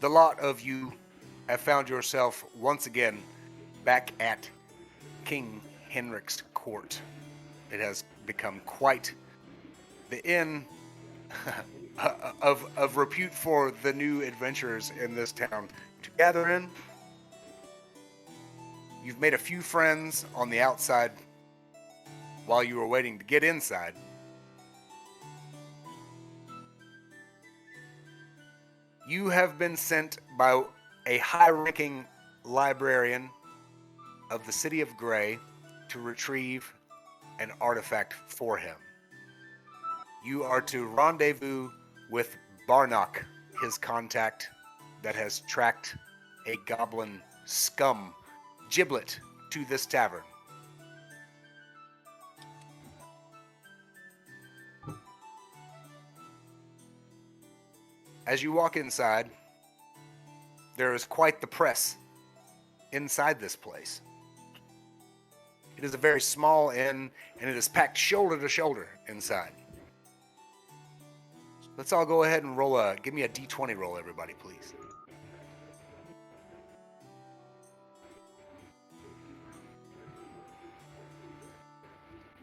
the lot of you have found yourself once again back at King Henrik's court. It has become quite the inn of repute for the new adventurers in this town to gather in. You've made a few friends on the outside while you were waiting to get inside. You have been sent by a high-ranking librarian of the City of Grey to retrieve an artifact for him. You are to rendezvous with Barnock, his contact that has tracked a goblin scum giblet to this tavern. As you walk inside, there is quite the press inside this place. It is a very small inn, and it is packed shoulder to shoulder inside. Let's all go ahead and give me a d20 roll, everybody, please.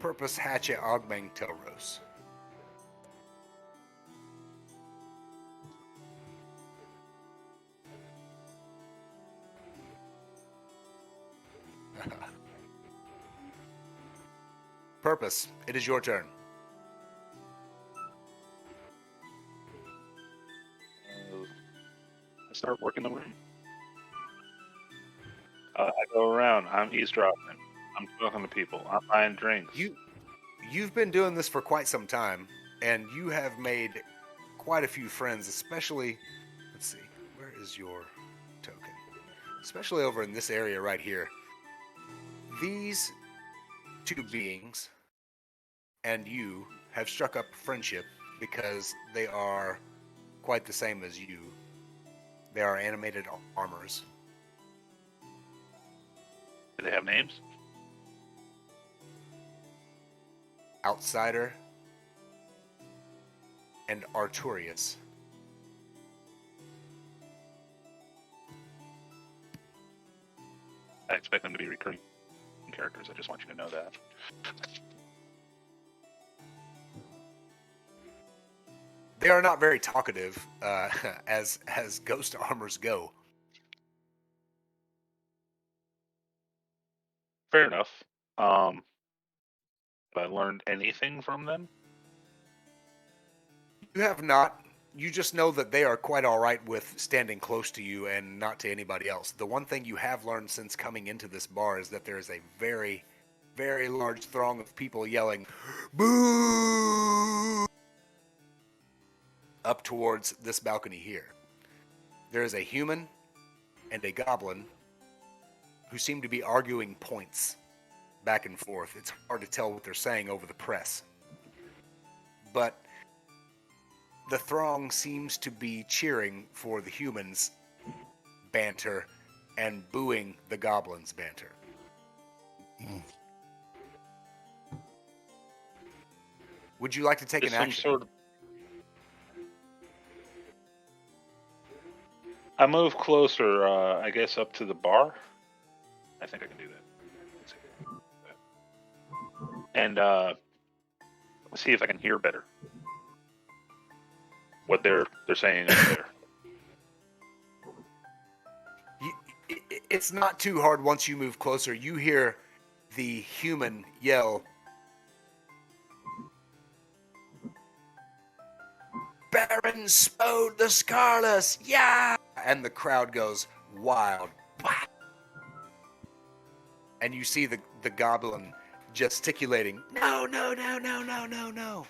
Purpose Hatchet Augmeng Telros. Purpose, it is your turn. I start working the room. I go around. I'm eavesdropping. I'm talking to people. I'm buying drinks. You've been doing this for quite some time, and you have made quite a few friends, especially, let's see, where is your token? Especially over in this area right here. These two beings and you have struck up friendship because they are quite the same as you. They are animated armors. Do they have names? Outsider and Arturius. I expect them to be recurring characters. I just want you to know that. They are not very talkative, as ghost armors go. Fair enough. Have I learned anything from them? You have not. You just know that they are quite all right with standing close to you and not to anybody else. The one thing you have learned since coming into this bar is that there is a very, very large throng of people yelling, "Boo!" up towards this balcony here. There is a human and a goblin who seem to be arguing points back and forth. It's hard to tell what they're saying over the press. But the throng seems to be cheering for the humans' banter and booing the goblins' banter. Would you like to take an action? I move closer, I guess, up to the bar. I think I can do that. And see if I can hear better what they're saying up there. It's not too hard once you move closer. You hear the human yell, "Baron Spode the Scarless, yeah!" And the crowd goes wild. And you see the goblin gesticulating, "No, no, no, no, no, no, no."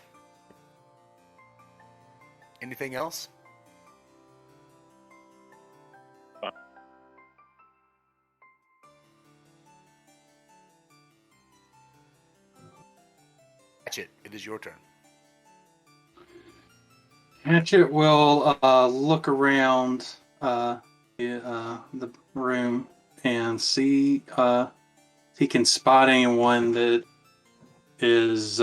Anything else? Hatchet, it is your turn. Hatchet will look around the room and see if he can spot anyone that is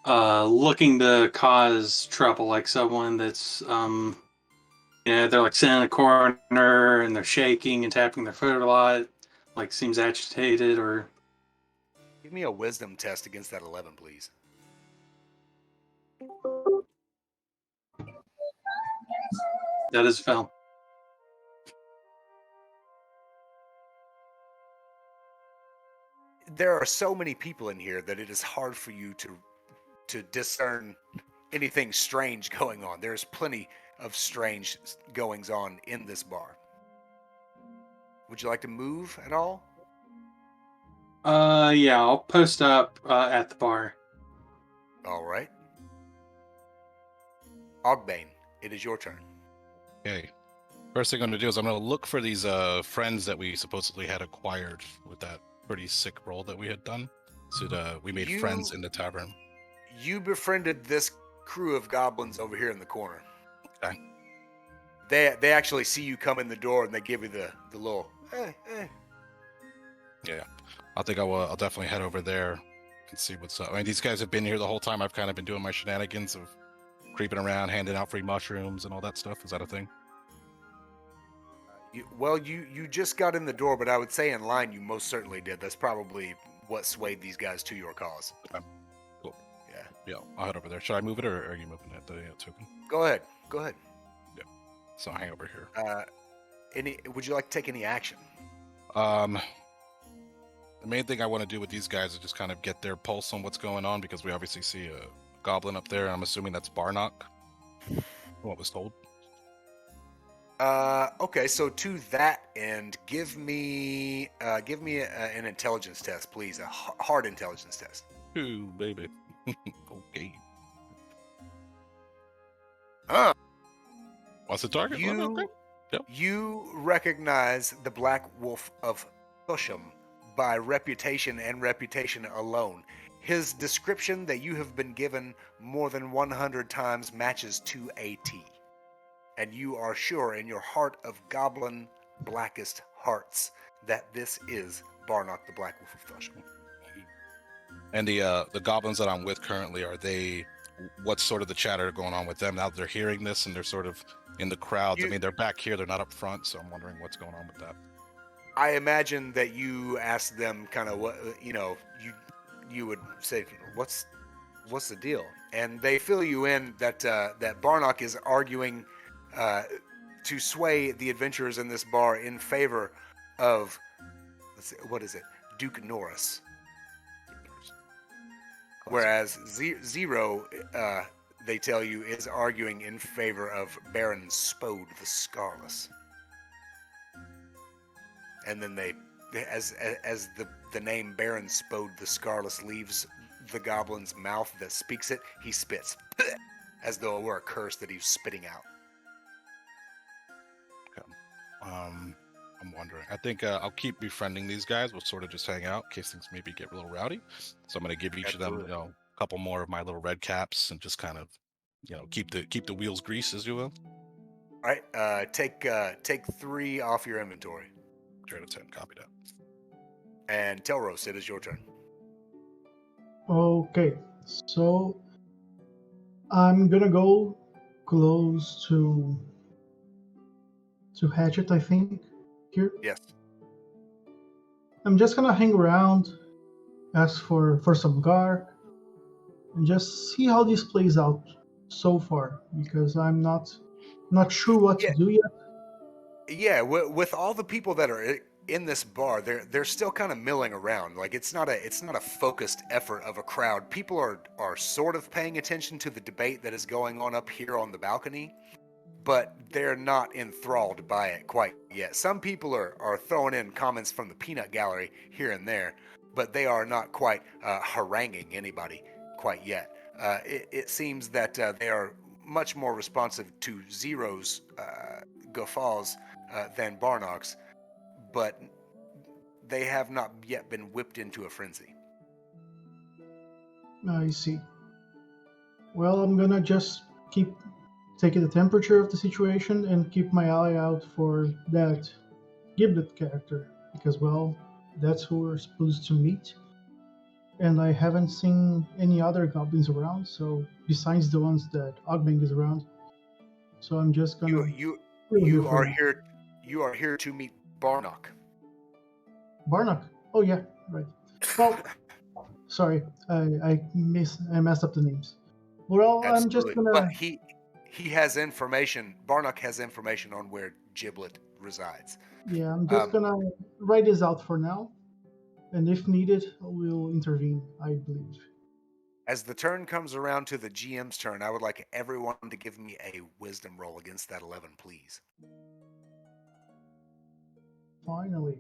looking to cause trouble, like someone that's they're like sitting in a corner and they're shaking and tapping their foot a lot, like seems agitated or. Give me a wisdom test against that 11, please. That is a fail. There are so many people in here that it is hard for you to discern anything strange going on. There's plenty of strange goings on in this bar. Would you like to move at all? Yeah, I'll post up at the bar. All right. Ogbane, it is your turn. Okay. First thing I'm going to do is I'm going to look for these friends that we supposedly had acquired with that pretty sick roll that we had done. So we made friends in the tavern. You befriended this crew of goblins over here in the corner. Okay. They actually see you come in the door and they give you the little, hey. Yeah. I'll definitely head over there and see what's up. I mean, these guys have been here the whole time. I've kind of been doing my shenanigans of creeping around, handing out free mushrooms and all that stuff. Is that a thing? You just got in the door, but I would say in line you most certainly did. That's probably what swayed these guys to your cause. Okay. Cool. Yeah. Yeah, I'll head over there. Should I move it, or are you moving it, the token? Go ahead. Yeah. So I'll hang over here. Would you like to take any action? The main thing I want to do with these guys is just kind of get their pulse on what's going on, because we obviously see a goblin up there. I'm assuming that's Barnock. What was told. Okay, so to that end, give me an intelligence test, please. A hard intelligence test. Ooh, baby. Okay. What's the target? Okay. Yep. You recognize the Black Wolf of Thusham by reputation and reputation alone. His description that you have been given more than 100 times matches to a T. And you are sure in your heart of goblin blackest hearts that this is Barnock the Black Wolf of Thusham. And the goblins that I'm with currently, what's sort of the chatter going on with them now that they're hearing this and they're sort of in the crowds? I mean, they're back here, they're not up front, so I'm wondering what's going on with that. I imagine that you asked them kind of what, you would say, what's the deal? And they fill you in that Barnock is arguing to sway the adventurers in this bar in favor of, what is it, Duke Norris. Whereas Zero, they tell you, is arguing in favor of Baron Spode the Scarless. And then as the name Baron Spode the Scarless leaves the goblin's mouth that speaks it, he spits, as though it were a curse that he was spitting out. I'm wondering. I think I'll keep befriending these guys. We'll sort of just hang out in case things maybe get a little rowdy. So I'm going to give each of them, a couple more of my little red caps and just kind of, keep the wheels greased, as you will. All right. Take 3 off your inventory. 3 out of 10. Copy that. And Telros, it is your turn. Okay, so I'm gonna go close to Hatchet, I think, here. Yes. I'm just gonna hang around, ask for some guard, and just see how this plays out so far, because I'm not sure what to do yet. Yeah, with all the people that are in this bar, they're still kind of milling around. Like it's not a focused effort of a crowd. People are sort of paying attention to the debate that is going on up here on the balcony, but they're not enthralled by it quite yet. Some people are throwing in comments from the peanut gallery here and there, but they are not quite haranguing anybody quite yet. It seems that they are much more responsive to Zero's guffaws than Barnock's, but they have not yet been whipped into a frenzy. I see. Well, I'm gonna just keep taking the temperature of the situation and keep my eye out for that Giblet character, because, well, that's who we're supposed to meet. and I haven't seen any other goblins around. So besides the ones that Ogbang is around, so I'm just gonna chill here You for are now. here. You are here to meet Barnock. Barnock. Oh yeah, right. Well, sorry, I messed up the names. Well, I'm just Absolutely, but gonna he has information. Barnock has information on where Giblet resides. yeah, I'm just gonna write this out for now, and if needed, we'll intervene. I believe. As the turn comes around to the GM's turn, I would like everyone to give me a wisdom roll against that 11, please. Finally,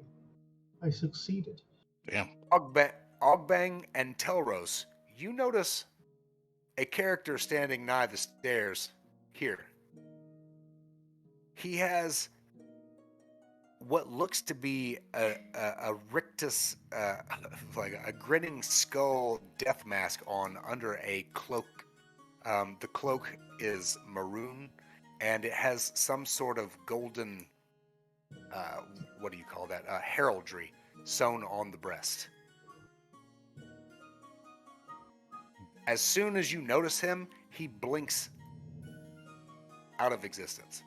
I succeeded. Damn. Ogbang and Telros, you notice a character standing nigh the stairs here. He has what looks to be a rictus, like a grinning skull death mask on under a cloak. The cloak is maroon, and it has some sort of golden, what do you call that? Heraldry sewn on the breast. As soon as you notice him, he blinks out of existence.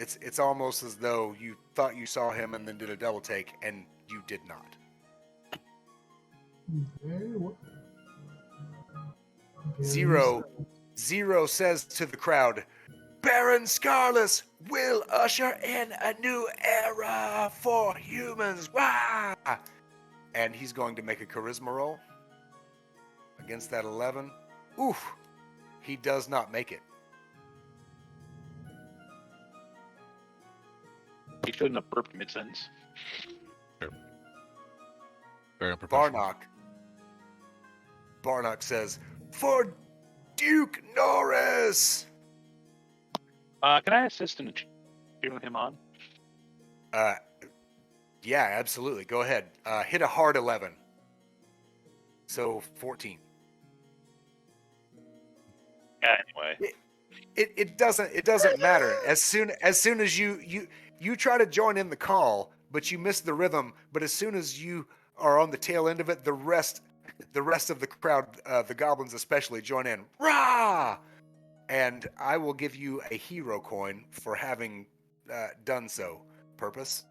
It's almost as though you thought you saw him and then did a double take, and you did not. Very well. Zero says to the crowd, Baron Scarless will usher in a new era for humans. Wah! And he's going to make a charisma roll against that 11. Oof! He does not make it. He shouldn't have burped mid-sentence. Very unprofessional. Barnock says, for Duke Norris! Can I assist in cheering him on? Yeah, absolutely. Go ahead. Hit a hard 11. So 14. Yeah, anyway. It doesn't matter. As soon as you try to join in the call, but you miss the rhythm. But as soon as you are on the tail end of it, the rest of the crowd, the goblins especially, join in. Rah! And I will give you a hero coin for having done so. Purpose.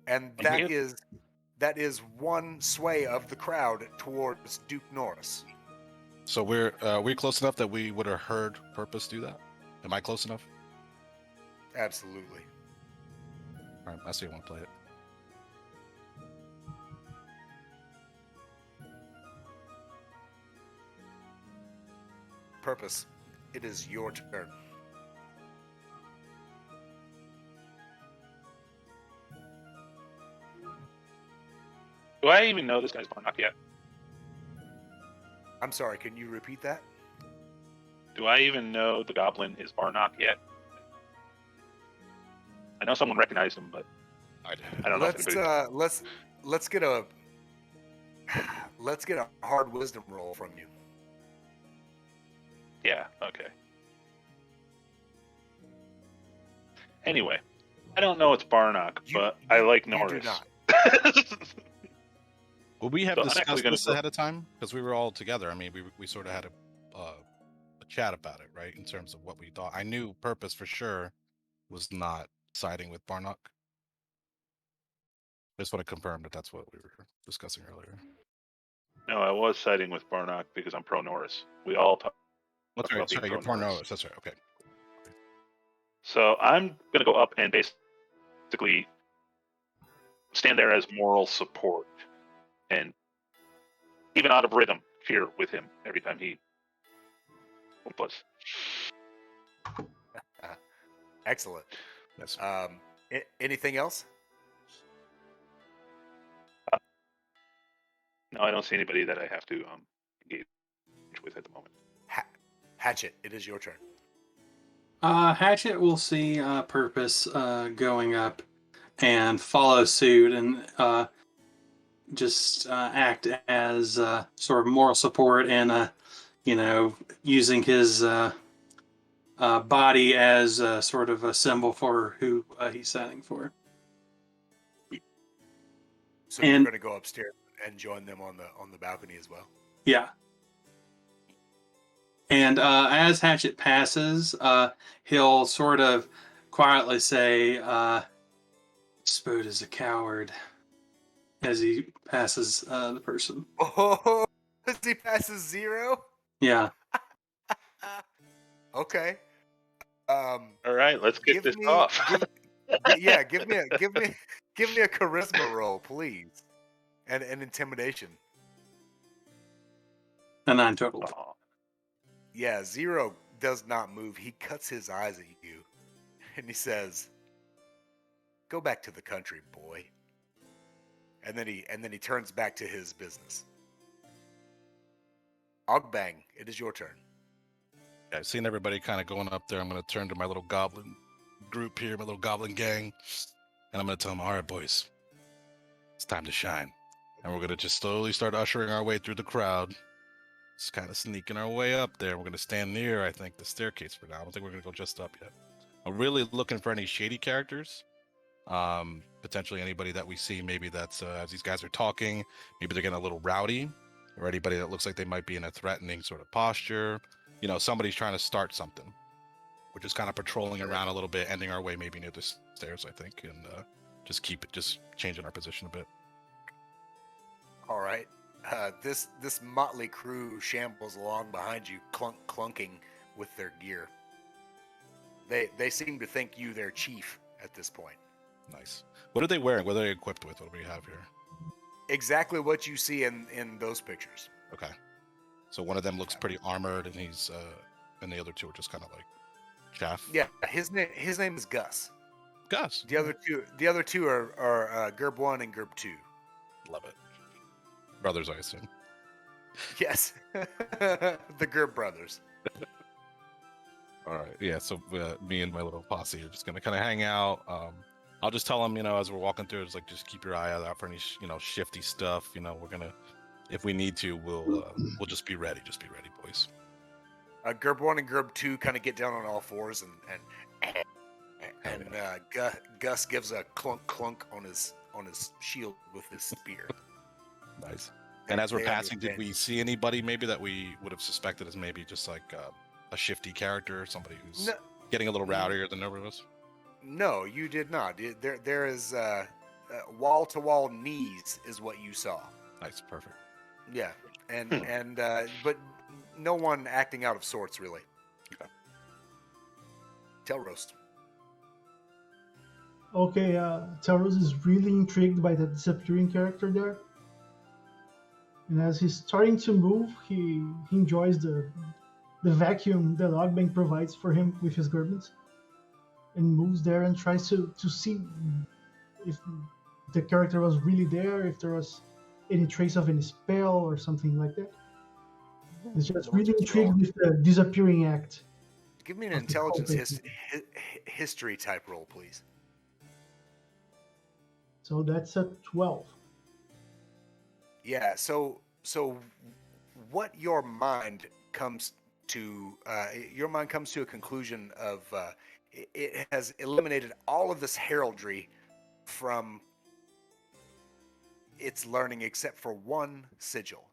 And that is one sway of the crowd towards Duke Norris. So we're close enough that we would have heard Purpose do that? Am I close enough? Absolutely. All right, I see you want to play it. Purpose, it is your turn. Do I even know this guy's Barnock yet? I'm sorry, can you repeat that? Do I even know the goblin is Barnock yet? I know someone recognized him, but I don't know. Let's get a hard wisdom roll from you. Yeah, okay. Anyway, I don't know it's Barnock, but I like Norris. You do not. Well, we have So I'm discussed actually gonna this go- ahead of time because we were all together. I mean, we sort of had a chat about it, right? In terms of what we thought. I knew Purpose for sure was not siding with Barnock. I just want to confirm that that's what we were discussing earlier. No, I was siding with Barnock because I'm pro Norris. We all talk That's about right. being Sorry, you're pro pro Norris. Norris. That's right. Okay. So I'm gonna go up and basically stand there as moral support and even out of rhythm cheer with him every time he plus. Excellent. Yes. Anything else? No, I don't see anybody that I have to engage with at the moment. Hatchet, it is your turn. Hatchet will see Purpose going up and follow suit and just act as sort of moral support and using his body as sort of a symbol for who he's standing for. So you're going to go upstairs and join them on the balcony as well. Yeah. And as Hatchet passes, he'll sort of quietly say, Spood is a coward, as he passes the person. Oh, as he passes 0? Yeah. Okay. All right, let's get Give this me, off. give me a charisma roll, please, and an intimidation. A 9 total. Aw. Yeah, 0 does not move. He cuts his eyes at you, and he says, "Go back to the country, boy." And then he turns back to his business. Ogbang, it is your turn. Yeah, I've seen everybody kind of going up there. I'm going to turn to my little goblin group here, my little goblin gang, and I'm going to tell them, all right, boys, it's time to shine. And we're going to just slowly start ushering our way through the crowd. Just kind of sneaking our way up there. We're going to stand near, I think, the staircase for now. I don't think we're going to go just up yet. I'm really looking for any shady characters. Potentially anybody that we see, maybe that's as these guys are talking, maybe they're getting a little rowdy, or anybody that looks like they might be in a threatening sort of posture. You know, somebody's trying to start something. We're just kind of patrolling around a little bit, ending our way maybe near the stairs, I think, and just changing our position a bit. All right. This motley crew shambles along behind you, clunking with their gear. They seem to think you their chief at this point. Nice. What are they wearing? What are they equipped with? What do we have here? Exactly what you see in those pictures. Okay. So one of them looks pretty armored, and he's and the other two are just kind of like chaff. Yeah, his name is Gus. Gus. The other two are Gerb 1 and Gerb 2. Love it. Brothers, I assume. Yes, the Gerb brothers. All right. Yeah. So me and my little posse are just gonna kind of hang out. I'll just tell them, as we're walking through, it's like just keep your eye out for any shifty stuff. We're gonna, if we need to, we'll just be ready. Just be ready, boys. Gerb 1 and Gerb 2 kind of get down on all fours and Gus gives a clunk on his shield with his spear. Nice. And as we're passing, did we see anybody maybe that we would have suspected as maybe just like a shifty character, somebody who's getting a little rowdier than everyone else? No, you did not. There is wall-to-wall knees is what you saw. Nice, perfect. Yeah, and but no one acting out of sorts really. Okay. Telroast. Okay, Telroast is really intrigued by that disappearing character there. And as he's starting to move, he enjoys the vacuum that Ogbang provides for him with his garments, and moves there and tries to see if the character was really there, if there was any trace of any spell or something like that. He's just really intrigued with the disappearing act. Give me an intelligence history type roll, please. So that's a 12. Yeah. So what your mind comes to a conclusion of it has eliminated all of this heraldry from its learning except for one sigil,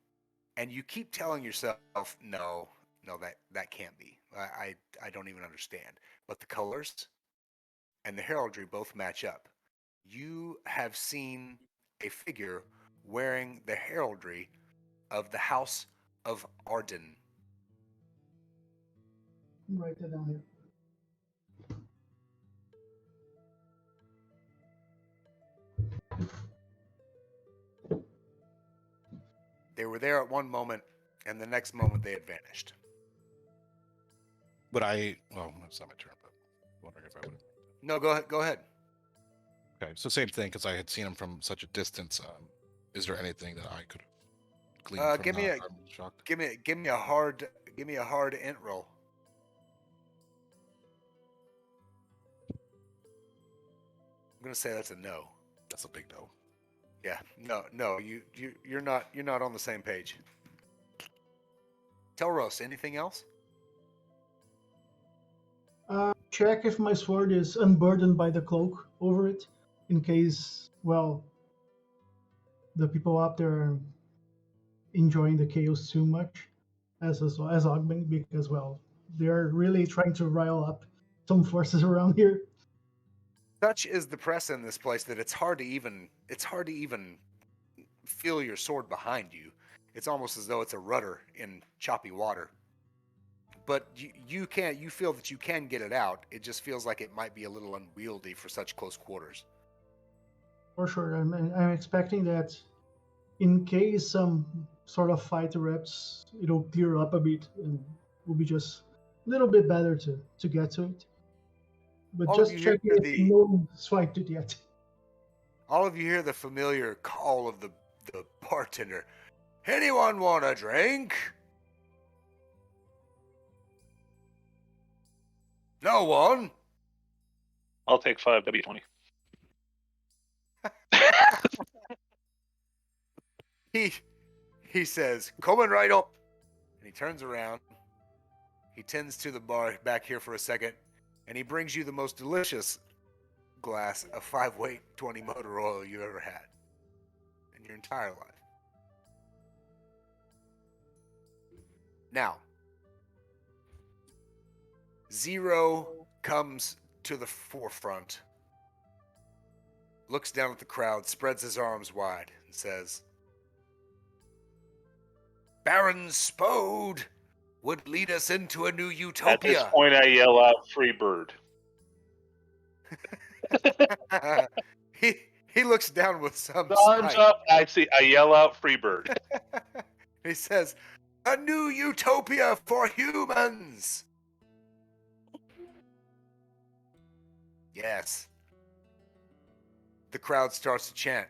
and you keep telling yourself, no, that can't be. I don't even understand. But the colors and the heraldry both match up. You have seen a figure wearing the heraldry of the House of Arden. Write that down here. They were there at one moment, and the next moment they had vanished. Well, it's not my turn, but I'm wondering if I would. No, go ahead. Okay, so same thing, because I had seen him from such a distance. Is there anything that I could glean from give me that? I'm shocked. give me a hard int roll. I'm gonna say that's a no. That's a big no. Yeah, no, you're not on the same page. Telroast, anything else? Check if my sword is unburdened by the cloak over it, in case, well, the people up there are enjoying the chaos too much, as Ogben, because well, they're really trying to rile up some forces around here. Such is the press in this place that it's hard to even feel your sword behind you. It's almost as though it's a rudder in choppy water. But you feel that you can get it out. It just feels like it might be a little unwieldy for such close quarters. For sure, I'm expecting that in case some sort of fight erupts, it'll clear up a bit and will be just a little bit better to get to it. But All of just you hear checking if the- no one swiped it yet. All of you hear the familiar call of the bartender. Anyone want a drink? No one? I'll take 5 W20. He says, coming right up. And he turns around. He tends to the bar back here for a second. And he brings you the most delicious glass of 5-weight 20 motor oil you ever had in your entire life. Now, Zero comes to the forefront, looks down at the crowd, spreads his arms wide, and says, Baron Spode would lead us into a new utopia. At this point, I yell out, "Free bird!" he looks down with some Thumbs spite. up! I yell out, "Free bird!" He says, a new utopia for humans. Yes. The crowd starts to chant,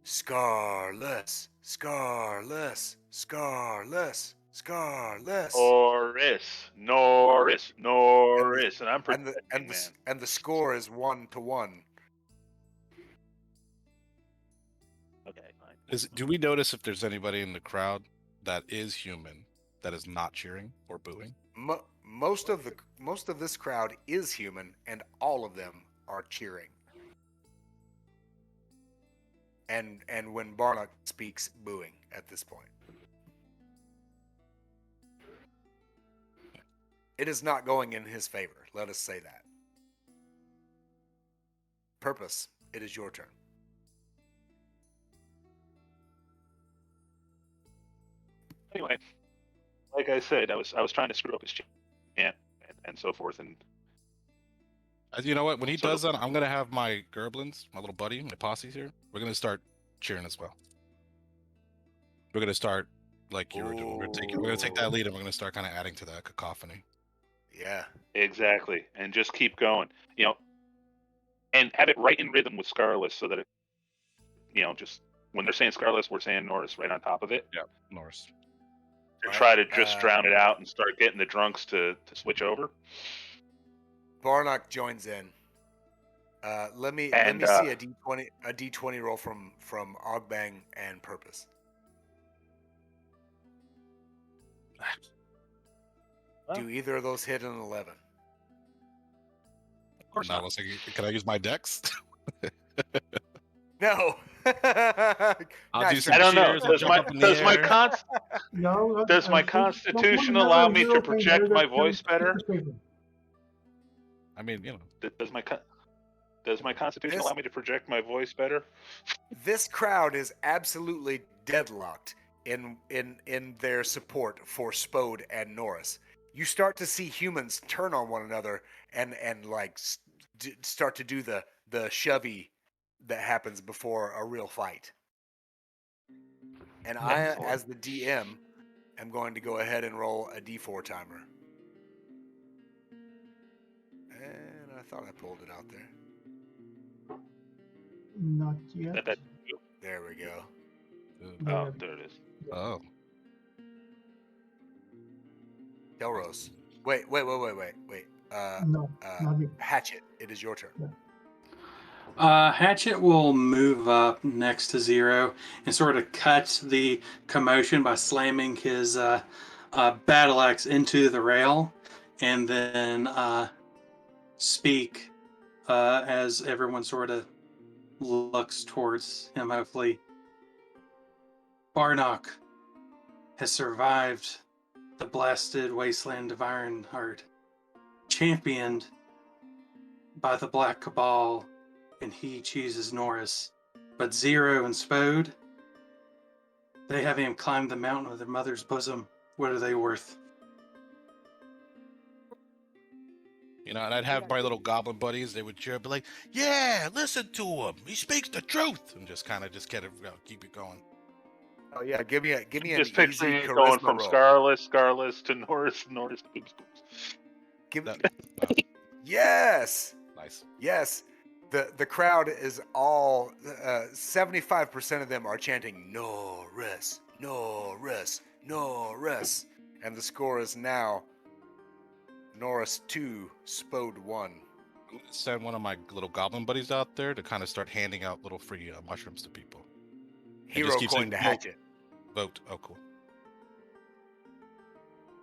Scarless, Scarless, Scarless, Scarless. Norris, and I'm protecting, man. And the score is 1-1. Okay, fine. Do we notice if there's anybody in the crowd that is human that is not cheering or booing? Most of this crowd is human, and all of them are cheering. And when Barnock speaks, booing at this point. It is not going in his favor. Let us say that. Purpose, it is your turn. Anyway, like I said, I was trying to screw up his chant and so forth, and You know what? When he does that, I'm gonna have my Gerblins, my little buddy, my posse's here. We're gonna start cheering as well. We're gonna start like you were doing. We're gonna take that lead, and we're gonna start kind of adding to that cacophony. Yeah, exactly, and just keep going, and have it right in rhythm with Scarless, so that it, just when they're saying Scarless, we're saying Norris right on top of it. Yeah, Norris. To try to just drown it out and start getting the drunks to switch over. Barnock joins in. Let me see a D20 roll from Ogbang and Purpose. Do either of those hit an 11? Of course not. Can I use my dex? No. I'll do some I don't know. cheers and jump up in the air. Does my constitution allow me to project my voice better? I mean, Does my constitution allow me to project my voice better? This crowd is absolutely deadlocked in their support for Spode and Norris. You start to see humans turn on one another and like start to do the shovey that happens before a real fight. And I, as the DM, am going to go ahead and roll a D4 timer. And I thought I pulled it out there. Not yet. There we go. Oh, there it is. Oh. Delros. Wait. No, not me. Hatchet, it is your turn. Yeah. Hatchet will move up next to Zero and sort of cut the commotion by slamming his battle axe into the rail, and then speak as everyone sort of looks towards him, hopefully Barnock has survived the blasted wasteland of Ironheart, championed by the Black Cabal, and he chooses Norris. But Zero and Spode, they haven't even climbed the mountain of their mother's bosom. What are they worth? You know, and I'd have my little goblin buddies. They would cheer, be like, "Yeah, listen to him. He speaks the truth," and just kind of just keep it going. Oh yeah, give me an Just easy picturing it going charisma from roll. Scarless to Norris. Give That, yes, nice. yes. The crowd is all 75% of them are chanting Norris, Norris, Norris, and the score is now Norris 2, Spode 1. I'm gonna send one of my little goblin buddies out there to kind of start handing out little free mushrooms to people. Hero just keep coin saying, to "Vote, hatchet. vote." Oh, cool.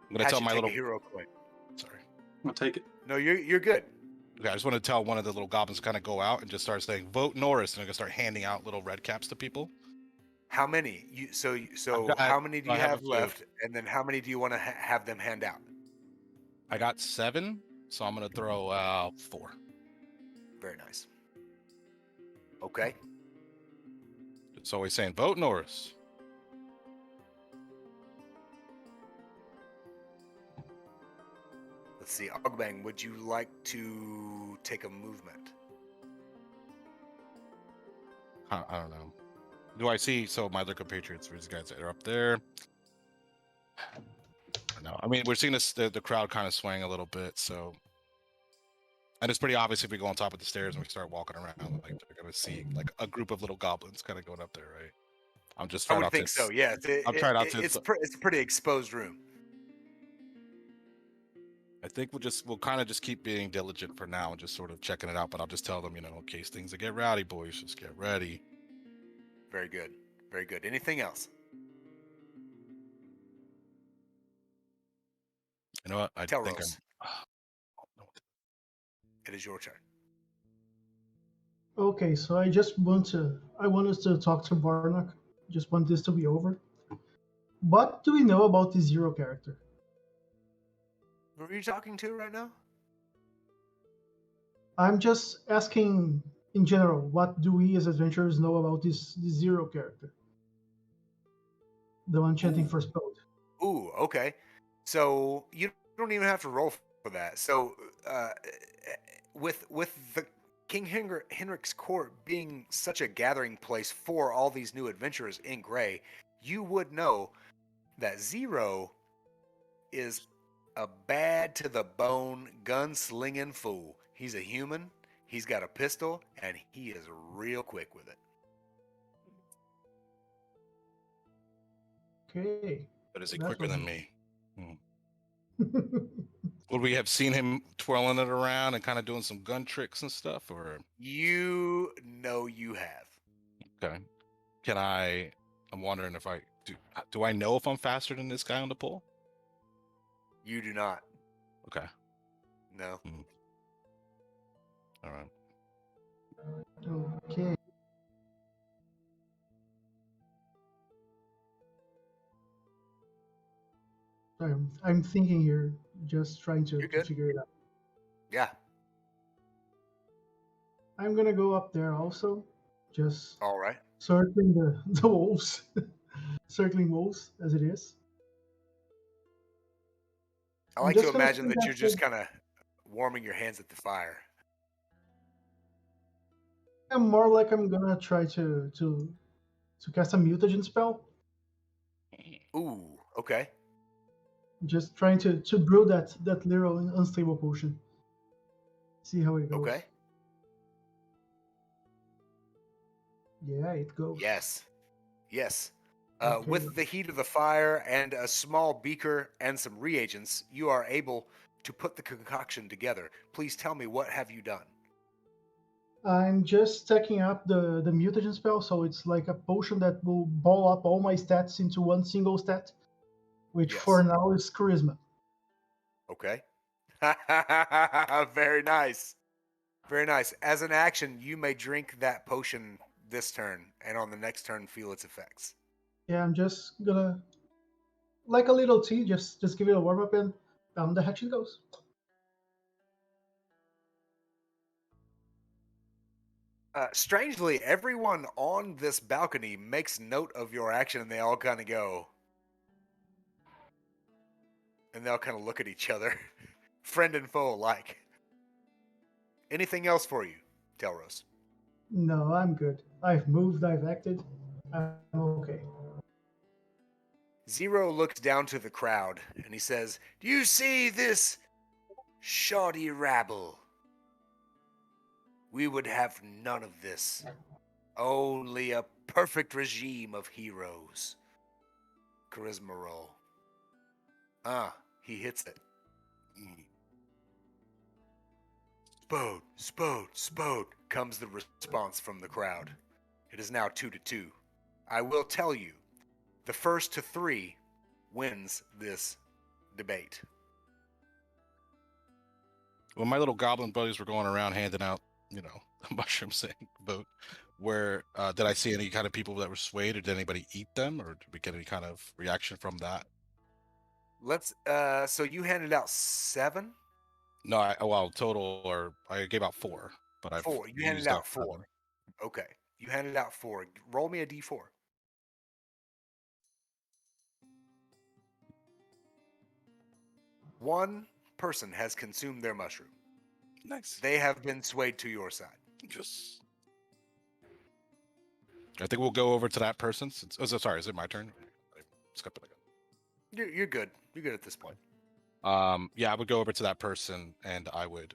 I'm gonna Hatchet tell my take little. a hero coin. Sorry. I'll take it. No, you're good. Okay, I just want to tell one of the little goblins to kind of go out and just start saying, "Vote Norris," and I'm gonna start handing out little red caps to people. How many? got- How many do you I have a have few. left? And then how many do you want to have them hand out? I got 7, so I'm gonna throw 4. Very nice. Okay. It's always saying, "Vote Norris." Let's see. Ogbang, would you like to take a movement? I don't know. Do I see? So my other compatriots, these guys that are up there. No, I mean we're seeing this the crowd kind of swaying a little bit, so. And it's pretty obvious if we go on top of the stairs and we start walking around, like they're gonna see like a group of little goblins kind of going up there, right? I'm just I trying would not think to. so. Yeah, I'm trying not to. it's a pretty exposed room. I think we'll kind of just keep being diligent for now and just sort of checking it out. But I'll just tell them, in case things get rowdy, boys, just get ready. Very good. Very good. Anything else? You know what? I Tell think Rose. I'm. It is your turn. Okay, so I want us to talk to Barnock. Just want this to be over. What do we know about the Zero character? Who are you talking to right now? I'm just asking in general, what do we as adventurers know about this Zero character? The one chanting for Spode. Ooh, okay. So you don't even have to roll for that. So with the King Henrik's court being such a gathering place for all these new adventurers in Grey, you would know that Zero is a bad to the bone gunslinging fool. He's a human, he's got a pistol, and he is real quick with it. Okay. But is he That's quicker what- than me? Would we have seen him twirling it around and kind of doing some gun tricks and stuff, or? You know you have. Okay. I'm wondering if do I know if I'm faster than this guy on the pole? You do not. Okay. No. All right. Okay. I'm thinking here, just trying to figure it out. Yeah. I'm gonna go up there also, just All right. circling the wolves, circling wolves as it is. I I'm like just to gonna imagine say that you're just kind of warming your hands at the fire. I'm more like I'm gonna try to cast a mutagen spell. Ooh, okay. Just trying to brew that little unstable potion. See how it goes. Okay. Yeah, it goes. Yes. Yes. Okay. With the heat of the fire and a small beaker and some reagents, you are able to put the concoction together. Please tell me, what have you done? I'm just stacking up the mutagen spell, so it's like a potion that will ball up all my stats into one single stat, which Yes. for now is charisma. Okay. Very nice. Very nice. As an action, you may drink that potion this turn, and on the next turn, feel its effects. Yeah, I'm just gonna, like a little tea, just give it a warm up and down the hatch it goes. Strangely, everyone on this balcony makes note of your action, and they all kind of go, and they'll kind of look at each other, friend and foe alike. Anything else for you, Telros? No, I'm good. I've moved, I've acted. I'm okay. Zero looks down to the crowd, and he says, "Do you see this shoddy rabble? We would have none of this. Only a perfect regime of heroes." Charisma roll. He hits it. Spode, spode, spode, comes the response from the crowd. It is now 2-2. I will tell you, the first to 3 wins this debate. When my little goblin buddies were going around handing out, mushrooms saying vote, where did I see any kind of people that were swayed, or did anybody eat them, or did we get any kind of reaction from that? Let's so you handed out 7? No, total, or I gave out 4, but I've 4. You handed used out up 4. 7. Okay. You handed out 4. Roll me a d4. One person has consumed their mushroom. Nice. They have been swayed to your side. I think we'll go over to that person. Sorry, is it my turn? Skip it again. You're good. You're good at this point. Yeah, I would go over to that person, and I would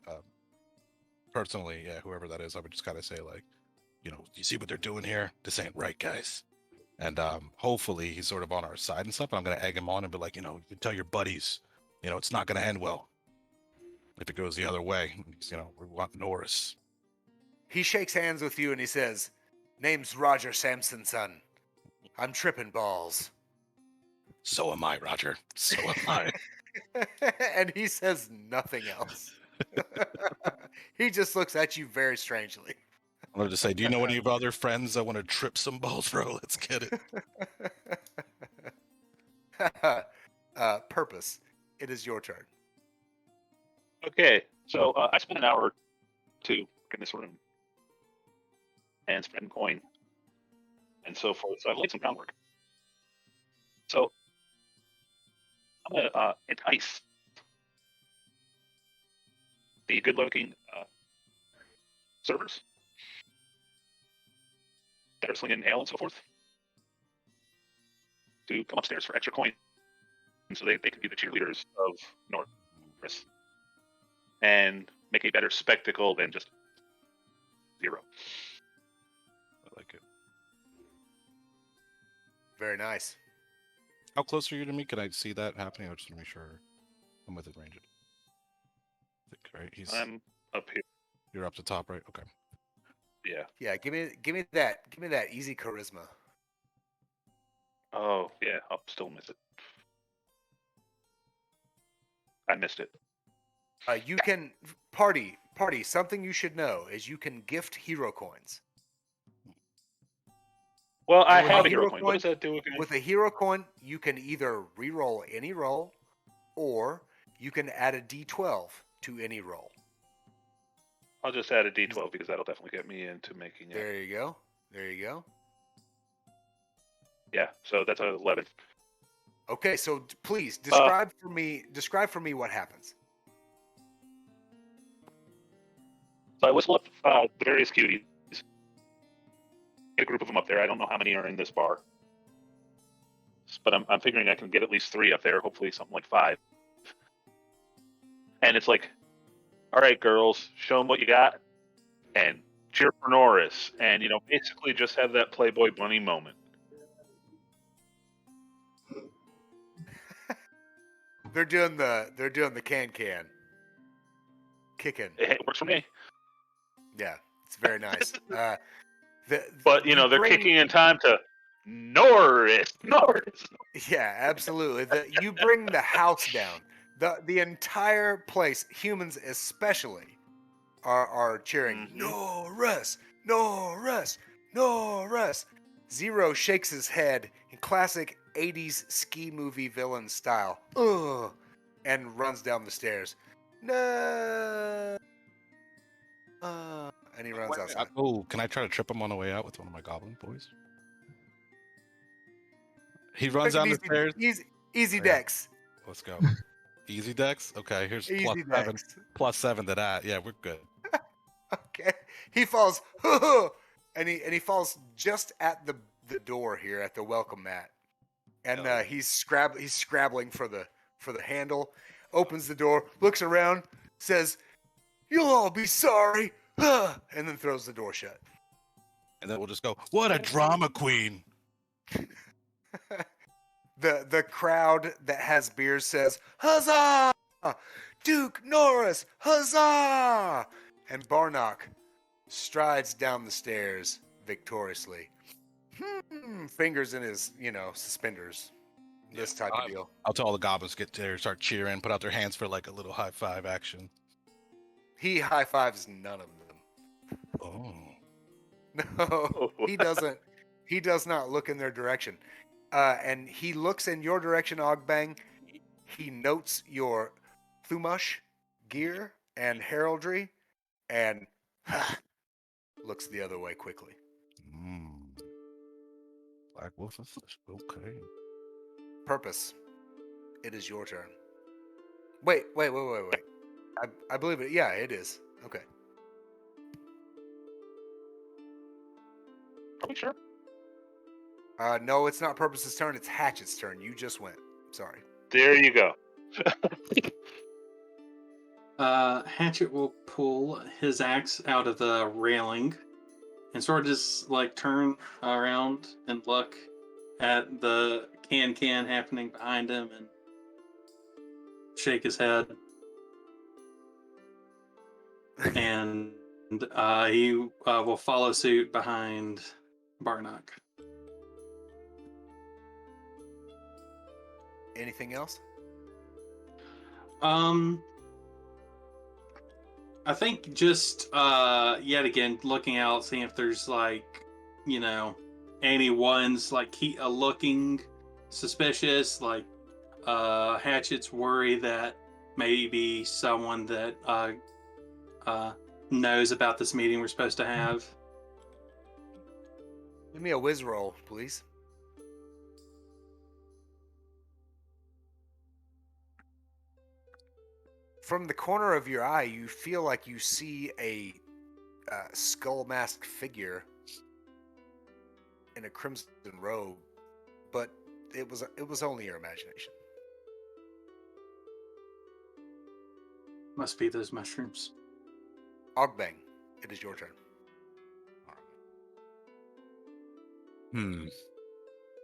personally, whoever that is, I would just kind of say, like, you see what they're doing here? This ain't right, guys. And hopefully he's sort of on our side and stuff. And I'm gonna egg him on and be like, you tell your buddies, it's not gonna end well if it goes the other way. We want Norris. He shakes hands with you and he says, "Name's Roger Sampson's son. I'm tripping balls." So am I, Roger. So am I. And he says nothing else. He just looks at you very strangely. I wanted to say, do you know any of your other friends that want to trip some balls, bro? Let's get it. Purpose, it is your turn. Okay, so I spent an hour or 2 in this room and spreading coin and so forth. So I've laid some groundwork. So I'm going to entice the good-looking servers that are slinging ale and so forth to come upstairs for extra coin, so they can be the cheerleaders of Norris and make a better spectacle than just 0. I like it. Very nice. How close are you to me? Can I see that happening? I just want to make sure I'm within range. Right? I'm up here. You're up the top, right? Okay. Yeah. Yeah, give me that easy charisma. Oh, yeah, I'll still miss it. I missed it. You can party. Something you should know is you can gift hero coins. Well, I with have a a hero hero coin. coin- What does that do again? With a hero coin, you can either re-roll any roll, or you can add a d12 to any roll. I'll just add a d12 because that'll definitely get me into making it. There you go. There you go. Yeah, so that's an 11. Okay, so please describe for me what happens. So I whistle up the various cuties. Get a group of them up there. I don't know how many are in this bar, but I'm figuring I can get at least 3 up there. Hopefully, something like 5. And it's like, all right, girls, show them what you got, and cheer for Norris, and basically just have that Playboy Bunny moment. They're doing the can kicking. It works for me. Yeah, it's very nice. But they're kicking in time to Norris. Yeah, absolutely. You bring the house down. The entire place, humans especially, are cheering, Mhm. Norris, Norris, Norris. Zero shakes his head in classic 80s ski movie villain style. Ugh, and runs down the stairs. No. And he runs outside. Oh, can I try to trip him on the way out with one of my goblin boys? He runs down the stairs. Easy Yeah. dex. Let's go. Easy dex? Okay, here's Easy +7. dex. +7 to that. Yeah, we're good. Okay. He falls. And he falls just at the door here at the welcome mat. And he's scrabbling for the handle, opens the door, looks around, says, "You'll all be sorry," and then throws the door shut. And then we'll just go, "What a drama queen." The crowd that has beers says, "Huzzah! Duke Norris, huzzah!" And Barnock strides down the stairs victoriously. Fingers in his, suspenders. This type of deal. I'll tell all the goblins get there, start cheering, put out their hands for like a little high five action. He high fives none of them. Oh. No, he doesn't. He does not look in their direction. And he looks in your direction, Ogbang. He notes your Thumush gear and heraldry and looks the other way quickly. Black Wolf of Flesh. Okay. Purpose. It is your turn. Wait. I believe it. Yeah, it is. Okay. Are we sure? No, it's not Purpose's turn. It's Hatchet's turn. You just went. Sorry. There you go. Hatchet will pull his axe out of the railing and sort of just like turn around and look at the can happening behind him and shake his head. And he will follow suit behind Barnock. Anything else? I think just yet again looking out, seeing if there's like, any ones like looking suspicious, like Hatchet's worry that maybe someone that knows about this meeting we're supposed to have. Give me a whiz roll, please. From the corner of your eye, you feel like you see a skull-masked figure in a crimson robe, but it was only your imagination. Must be those mushrooms. Ogbang, it is your turn.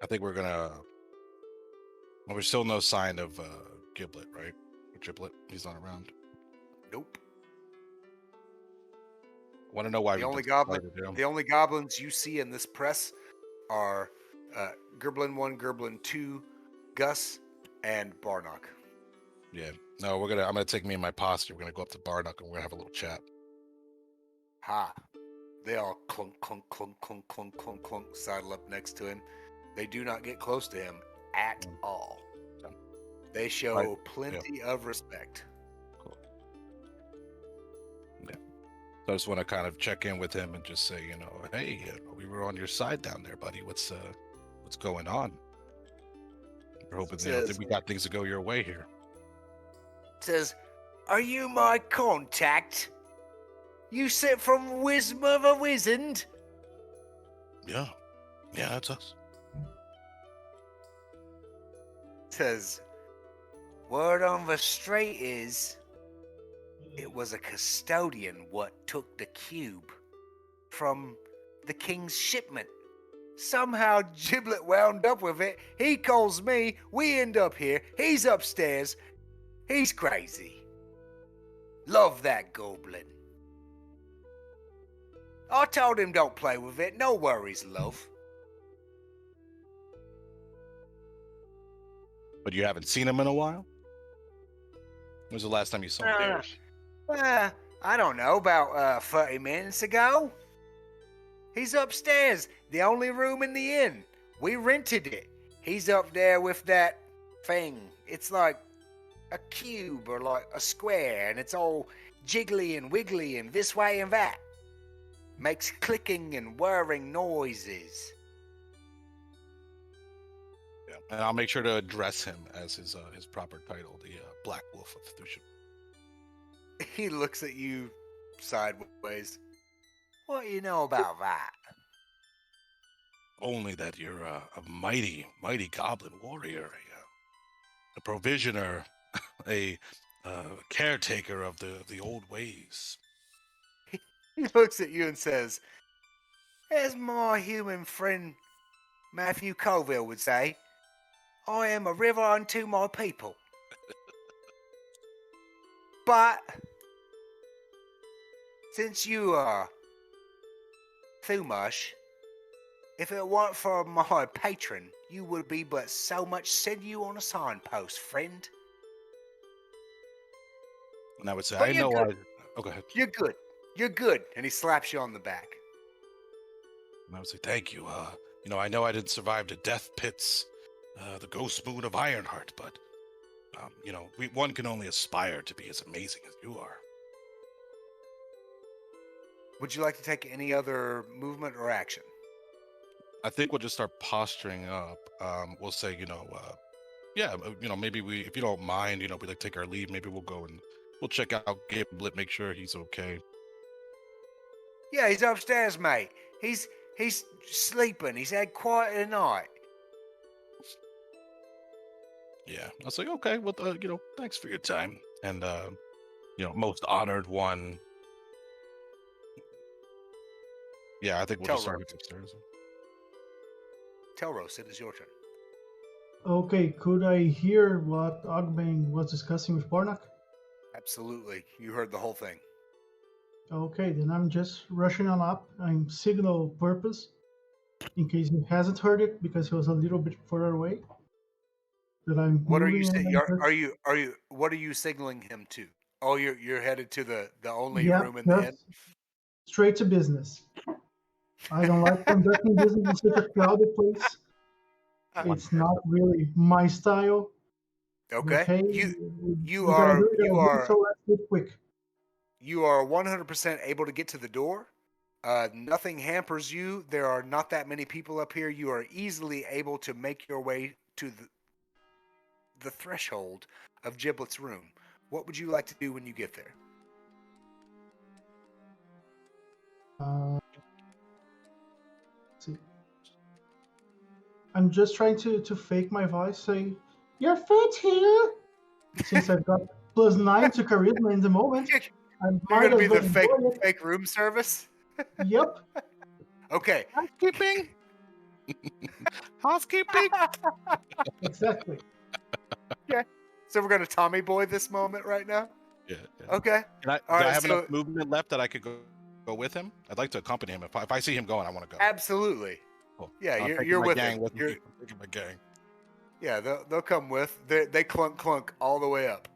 I think we're gonna. Well, there's still no sign of Giblet, right? Or Giblet, he's not around. Nope. I want to know why. The only goblins you see in this press are Gerblin 1, Gerblin 2, Gus, and Barnock. Yeah. No, I'm gonna take me and my posse. We're gonna go up to Barnock and we're gonna have a little chat. Ha. They all clunk, clunk, clunk, clunk, clunk, clunk, clunk, sidle up next to him. They do not get close to him at all. They show plenty of respect. Cool. Yeah. So I just want to kind of check in with him and just say, hey, we were on your side down there, buddy. What's going on? We're hoping that we got things to go your way here. Says, "Are you my contact? You sent from Wisdom of a Wizard?" Yeah, that's us. Says, "Word on the street is, it was a custodian what took the cube from the king's shipment. Somehow Giblet wound up with it. He calls me. We end up here. He's upstairs. He's crazy. Love that goblin. I told him don't play with it. No worries, love." But you haven't seen him in a while? When was the last time you saw him? I don't know, about 30 minutes ago. He's upstairs, the only room in the inn. We rented it. He's up there with that thing. It's like a cube or like a square, and it's all jiggly and wiggly and this way and that. Makes clicking and whirring noises. Yeah, and I'll make sure to address him as his proper title, the Black Wolf of Thusha. He looks at you sideways. What do you know about that? Only that you're a mighty, mighty goblin warrior, a provisioner, a caretaker of the old ways. He looks at you and says, as my human friend Matthew Colville would say, I am a river unto my people. But since you are Thumash, if it weren't for my patron, you would be but so much sinew on a signpost, friend. And I would say, But I you're know good. Oh, go ahead. You're good. You're good. And he slaps you on the back. And I would say, thank you. I know I didn't survive the death pits, the ghost moon of Ironheart, but, one can only aspire to be as amazing as you are. Would you like to take any other movement or action? I think we'll just start posturing up. We'll say, maybe if you don't mind, we like take our leave. Maybe we'll go and we'll check out Giblet, make sure he's okay. Yeah, he's upstairs, mate. He's sleeping. He's had quite a night. Yeah, I was like, okay, well, thanks for your time, and most honored one. Yeah, I think we'll just start upstairs. Telros, it is your turn. Okay, could I hear what Ogbane was discussing with Barnock? Absolutely. You heard the whole thing. Okay, then I'm just rushing on up. I'm signal purpose, in case he hasn't heard it, because he was a little bit further away. That I'm. What are you moving saying? What are you signaling him to? Oh, you're headed to the only Yeah, room in the inn. straight to business. I don't like conducting business in such a crowded place. It's not really my style. Okay. But hey, You we gotta are do it, so let's do it quick. You are 100% able to get to the door. Nothing hampers you. There are not that many people up here. You are easily able to make your way to the threshold of Giblet's room. What would you like to do when you get there? Let's see. I'm just trying to fake my voice, say, "Your foot's here." Since I've got +9 to charisma in the moment, I You're might going to be as the well enjoy it. fake room service? Yep. Okay. Housekeeping. Housekeeping. Exactly. Okay. So we're going to Tommy Boy this moment right now? Yeah. Okay. Do I have enough movement left that I could go with him? I'd like to accompany him. If I see him going, I want to go. Absolutely. Cool. Yeah, you're with him. I'm taking my gang. Yeah, they'll come with. They clunk all the way up.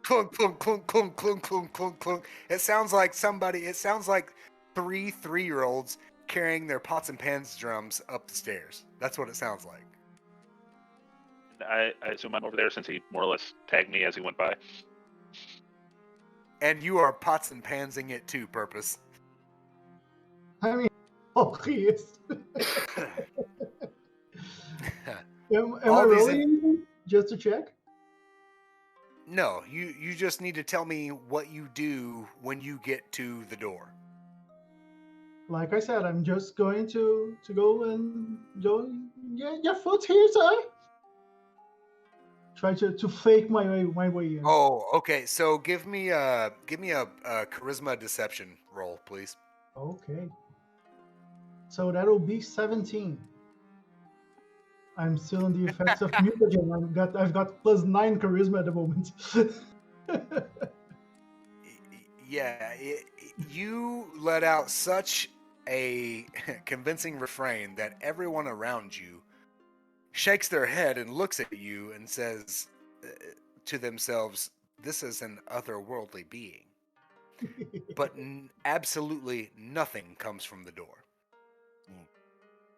Clunk, clunk, clunk, clunk, clunk, clunk, clunk, clunk. It sounds like 3-3-year-olds carrying their pots and pans drums up the stairs. That's what it sounds like. I assume I'm over there since he more or less tagged me as he went by. And you are pots and pansing it too, Purpose. I mean, he is. Am I rolling just to check? No, you just need to tell me what you do when you get to the door. Like I said, I'm just going to go and go. Yeah, your foot's here, sir. Try to fake my way in. Oh, okay. So give me a charisma deception roll, please. Okay. So that'll be 17. I'm still in the effects of mutagen. I've got +9 charisma at the moment. Yeah, you let out such a convincing refrain that everyone around you shakes their head and looks at you and says to themselves, "This is an otherworldly being. but absolutely nothing comes from the door.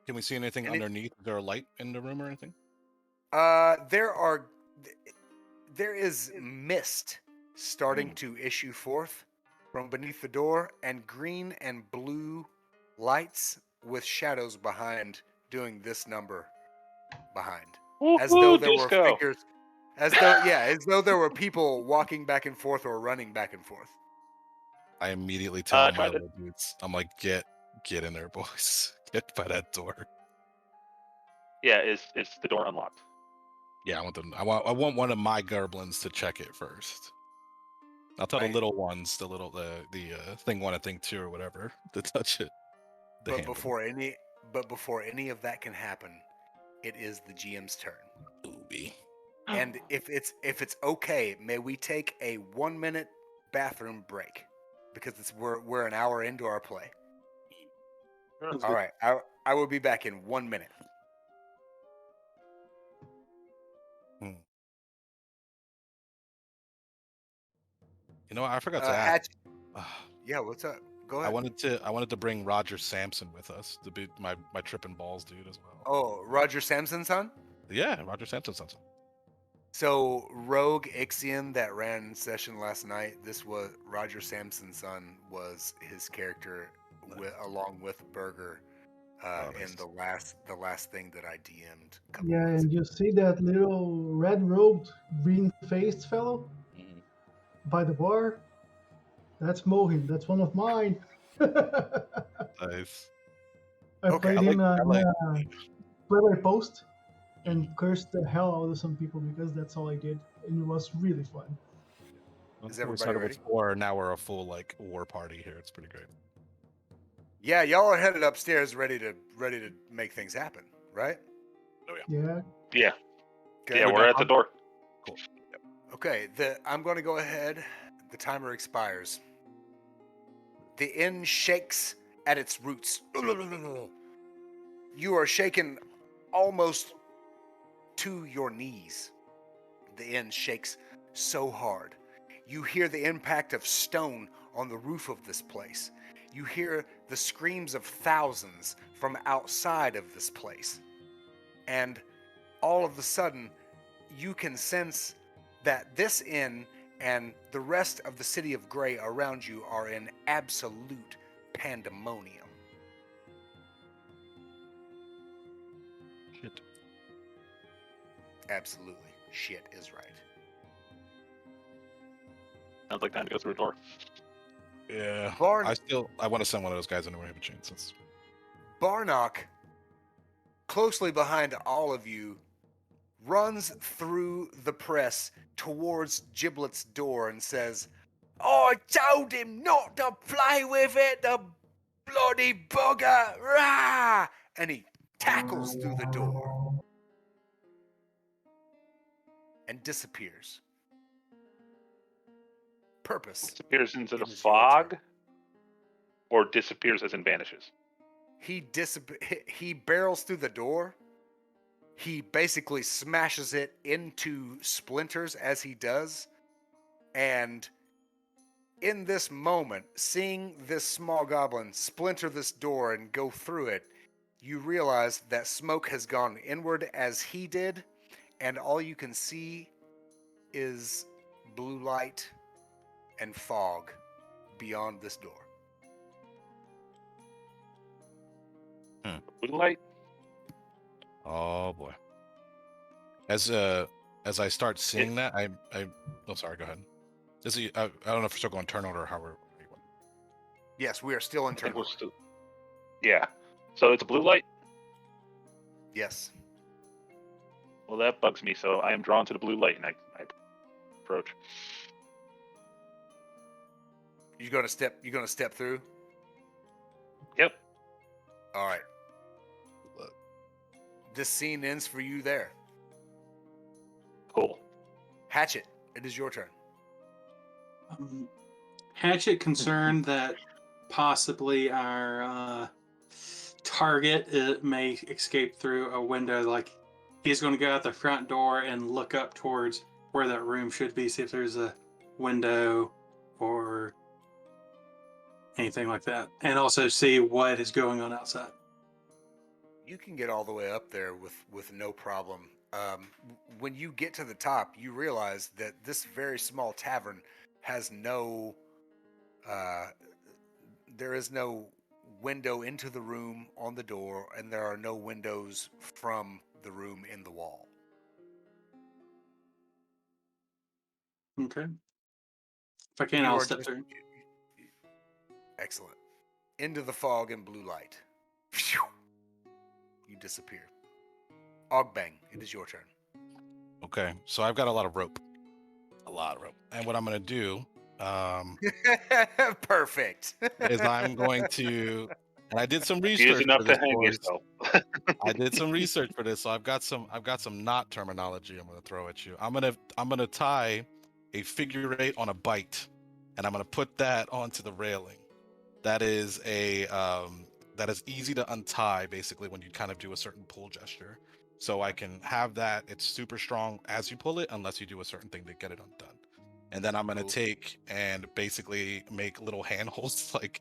Can we see anything And underneath? Is there a light in the room or anything? There is mist starting to issue forth from beneath the door, and green and blue lights with shadows behind doing this number behind. As though Woohoo, there were disco. figures, as though there were people walking back and forth or running back and forth. I immediately tell my try to- little dudes, I'm like, get in there, boys. Get by that door. Yeah, is the door unlocked? Yeah, I want one of my goblins to check it first. I'll tell the Right. little ones, the thing one and thing two or whatever, to touch it. But before any of that can happen, it is the GM's turn. Ooby. And if it's okay, may we take a 1 minute bathroom break, because we're an hour into our play. All right, I will be back in 1 minute. You know what? I forgot to Hatch. ask. Yeah, what's up? Go I ahead. wanted to bring Roger Sampson with us to be my tripping balls dude as well. Oh, Roger Sampson's son? Yeah, Roger Sampson's son. So Rogue Ixion that ran session last night, this was Roger Sampson's son, was his character along with Burger in the last thing that I DM'd. A couple Yeah, months and ago. you see that little red-robed, green-faced fellow by the bar? That's Mohin. That's one of mine. Nice. I Okay, played I him like- in Play by Post and cursed the hell out of some people because that's all I did. And it was really fun. Is We everybody started ready? with 4, now we're a full like war party here. It's pretty great. Yeah, y'all are headed upstairs, ready to make things happen, right? Yeah. Yeah. Okay. Yeah, we're at the door. Cool. Okay, I'm going to go ahead. The timer expires. The inn shakes at its roots. You are shaken almost to your knees. The inn shakes so hard. You hear the impact of stone on the roof of this place. You hear the screams of thousands from outside of this place. And all of a sudden, you can sense that this inn and the rest of the city of Grey around you are in absolute pandemonium. Shit. Absolutely. Shit is right. Sounds like time to go through a door. Yeah. Barn- I want to send one of those guys anyway, have a chance. It's... Barnock, closely behind all of you, runs through the press towards Giblet's door and says, "I told him not to play with it, the bloody bugger! Rah!" And he tackles through the door and disappears. Purpose. Disappears into the It is your fog, turn. or disappears as in vanishes. He barrels through the door. He basically smashes it into splinters as he does. And in this moment, seeing this small goblin splinter this door and go through it, you realize that smoke has gone inward as he did, and all you can see is blue light and fog beyond this door. Blue light. Oh boy. As I start seeing that, oh sorry, go ahead. Is he I don't know if we're still going turn order or how we're Yes, we are still in I think turn. we're still. Yeah. So it's a blue light. Yes. Well, that bugs me. So I am drawn to the blue light, and I approach. You're gonna step through? Yep. Alright. This scene ends for you there. Cool. Hatchet, it is your turn. Hatchet concerned that possibly our target may escape through a window. Like he's going to go out the front door and look up towards where that room should be, see if there's a window or anything like that, and also see what is going on outside. You can get all the way up there with no problem. When you get to the top, you realize that this very small tavern has no, there is no window into the room on the door, and there are no windows from the room in the wall. Okay. If I can, You I'll are step just- through. Excellent. Into the fog and blue light. Phew. You disappear. Ogbang, it is your turn. Okay, so I've got a lot of rope. And what I'm going to do Perfect. is I'm going to, and I did some Use research enough for to this, hang boys. yourself. I did some research for this, so I've got some knot terminology I'm going to throw at you. I'm going to tie a figure 8 on a bite, and I'm going to put that onto the railing. That is that is easy to untie basically when you kind of do a certain pull gesture. So I can have that. It's super strong as you pull it, unless you do a certain thing to get it undone. And then I'm going to Cool. take and basically make little handholds, like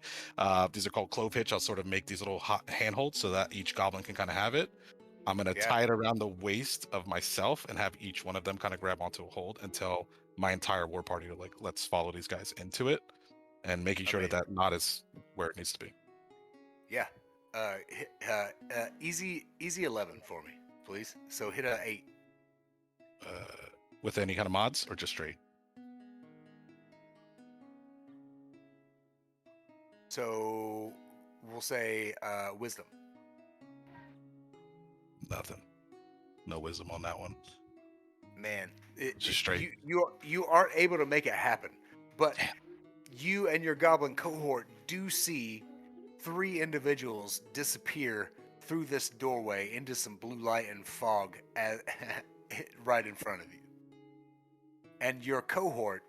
these are called clove hitch. I'll sort of make these little handholds so that each goblin can kind of have it. I'm going to Yeah. tie it around the waist of myself and have each one of them kind of grab onto a hold until my entire war party are like, let's follow these guys into it, and making sure that that knot is where it needs to be. Yeah. Easy 11 for me, please. So hit a 8. With any kind of mods or just straight? So we'll say wisdom. Nothing. No wisdom on that one. Man, Just straight. You aren't able to make it happen, but you and your goblin cohort do see 3 individuals disappear through this doorway into some blue light and fog right in front of you. And your cohort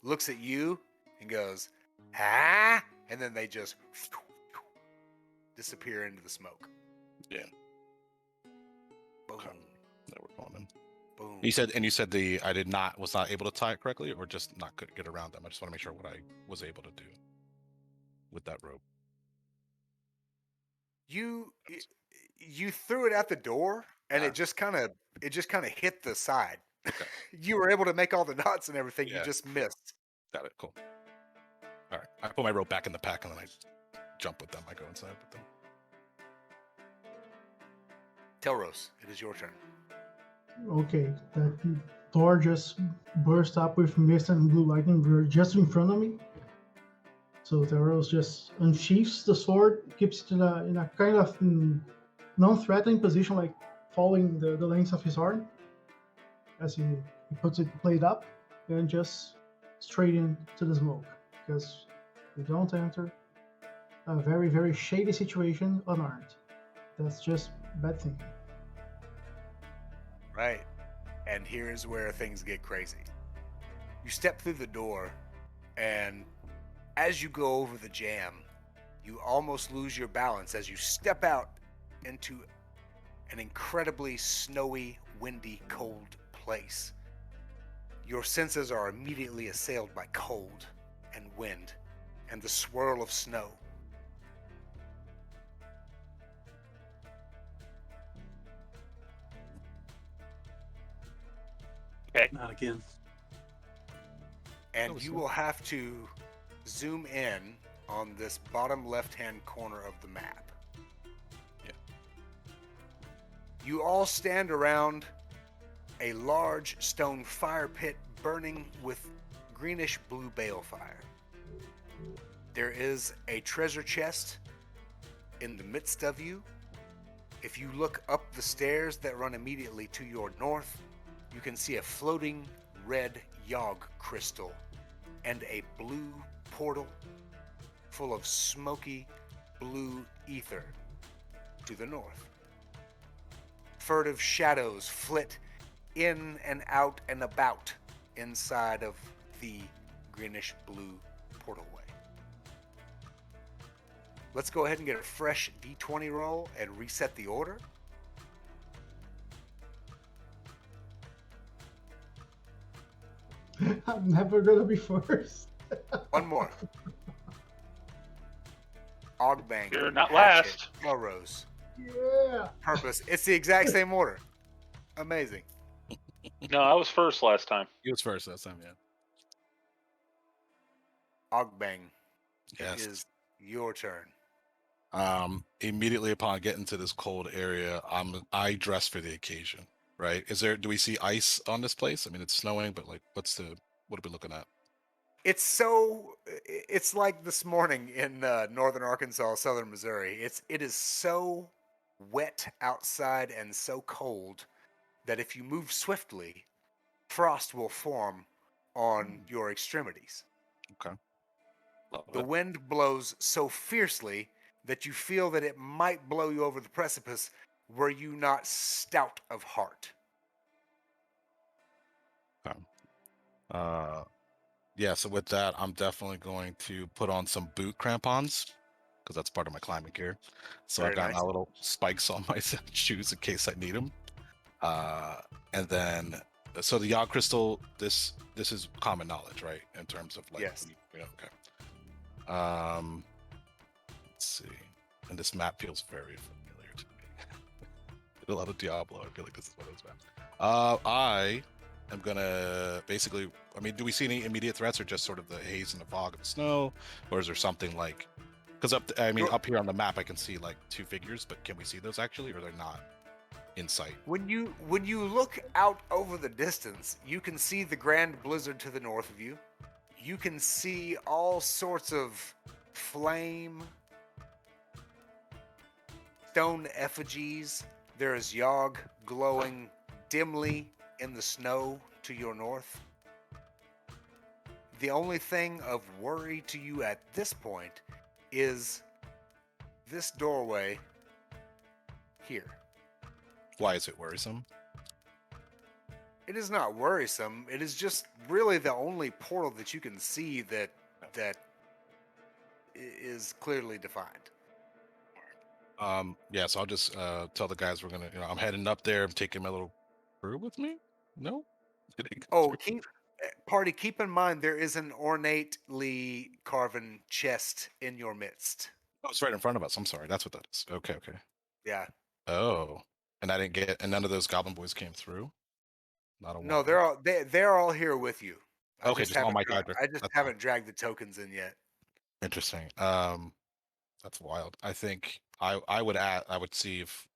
looks at you and goes, "Ah!" And then they just disappear into the smoke. Yeah. Boom. Okay. That we're going in. Boom. You said I was not able to tie it correctly, or just not could get around them. I just want to make sure what I was able to do with that rope. You threw it at the door, and Ah. it just kind of hit the side. Okay. You were able to make all the knots and everything. Yeah. You just missed. Got it. Cool. All right. I put my rope back in the pack and then I jump with them. I go inside with them. Telros, it is your turn. Okay, that door just burst up with mist and blue lightning just in front of me. So Theros just unsheaths the sword, keeps it in a kind of non-threatening position, like following the length of his arm, as he puts it played up, and just straight into the smoke, because we don't enter a very, very shady situation unarmed. That's just bad thinking. Right. And here's where things get crazy. You step through the door, and as you go over the jam, you almost lose your balance as you step out into an incredibly snowy, windy, cold place. Your senses are immediately assailed by cold and wind and the swirl of snow. Okay. Not again. And was you good. will have to zoom in on this bottom left-hand corner of the map. Yeah. You all stand around a large stone fire pit burning with greenish blue balefire. There is a treasure chest in the midst of you. If you look up the stairs that run immediately to your north, you can see a floating red Yogg crystal and a blue portal full of smoky blue ether to the north. Furtive shadows flit in and out and about inside of the greenish blue portalway. Let's go ahead and get a fresh D20 roll and reset the order. I'm never gonna be first. One more. Ogbang, You're not Hatchet, last. Elrose, Yeah. Purpose. It's the exact same order. Amazing. No, I was first last time. He was first last time, yeah. Ogbang, it Yes. is your turn. Immediately upon getting to this cold area, I dress for the occasion, right? Do we see ice on this place? I mean, it's snowing, but like, what are we looking at? It's like this morning in northern Arkansas, southern Missouri. It is so wet outside and so cold that if you move swiftly, frost will form on your extremities. Okay. Love The it. wind blows so fiercely that you feel that it might blow you over the precipice were you not stout of heart. Okay. Yeah, so with that, I'm definitely going to put on some boot crampons because that's part of my climbing gear. So I've Very got nice. my little spikes on my shoes in case I need them. And then, so the Yogg crystal, this is common knowledge, right? In terms of like, Yes. Okay. Let's see. And this map feels very familiar to me. A lot of Diablo. I feel like this is one of those maps. I am gonna basically. I mean, do we see any immediate threats, or just sort of the haze and the fog of the snow, or is there something like? Because up here on the map, I can see like two figures, but can we see those actually, or they're not in sight? When you look out over the distance, you can see the Grand Blizzard to the north of you. You can see all sorts of flame, stone effigies. There is Yogg glowing dimly in the snow to your north. The only thing of worry to you at this point is this doorway here. Why is it worrisome? It is not worrisome. It is just really the only portal that you can see that is clearly defined. Yeah, so I'll just tell the guys we're gonna, I'm heading up there. I'm taking my little crew with me. No. Oh, keep in mind there is an ornately carven chest in your midst. Oh, it's right in front of us. I'm sorry. That's what that is. Okay. Yeah. Oh, and and none of those goblin boys came through. Not a one. No, they're all here with you. Okay, just on my character. I just That's haven't dragged the tokens in yet. interesting. That's wild. I think I would see if,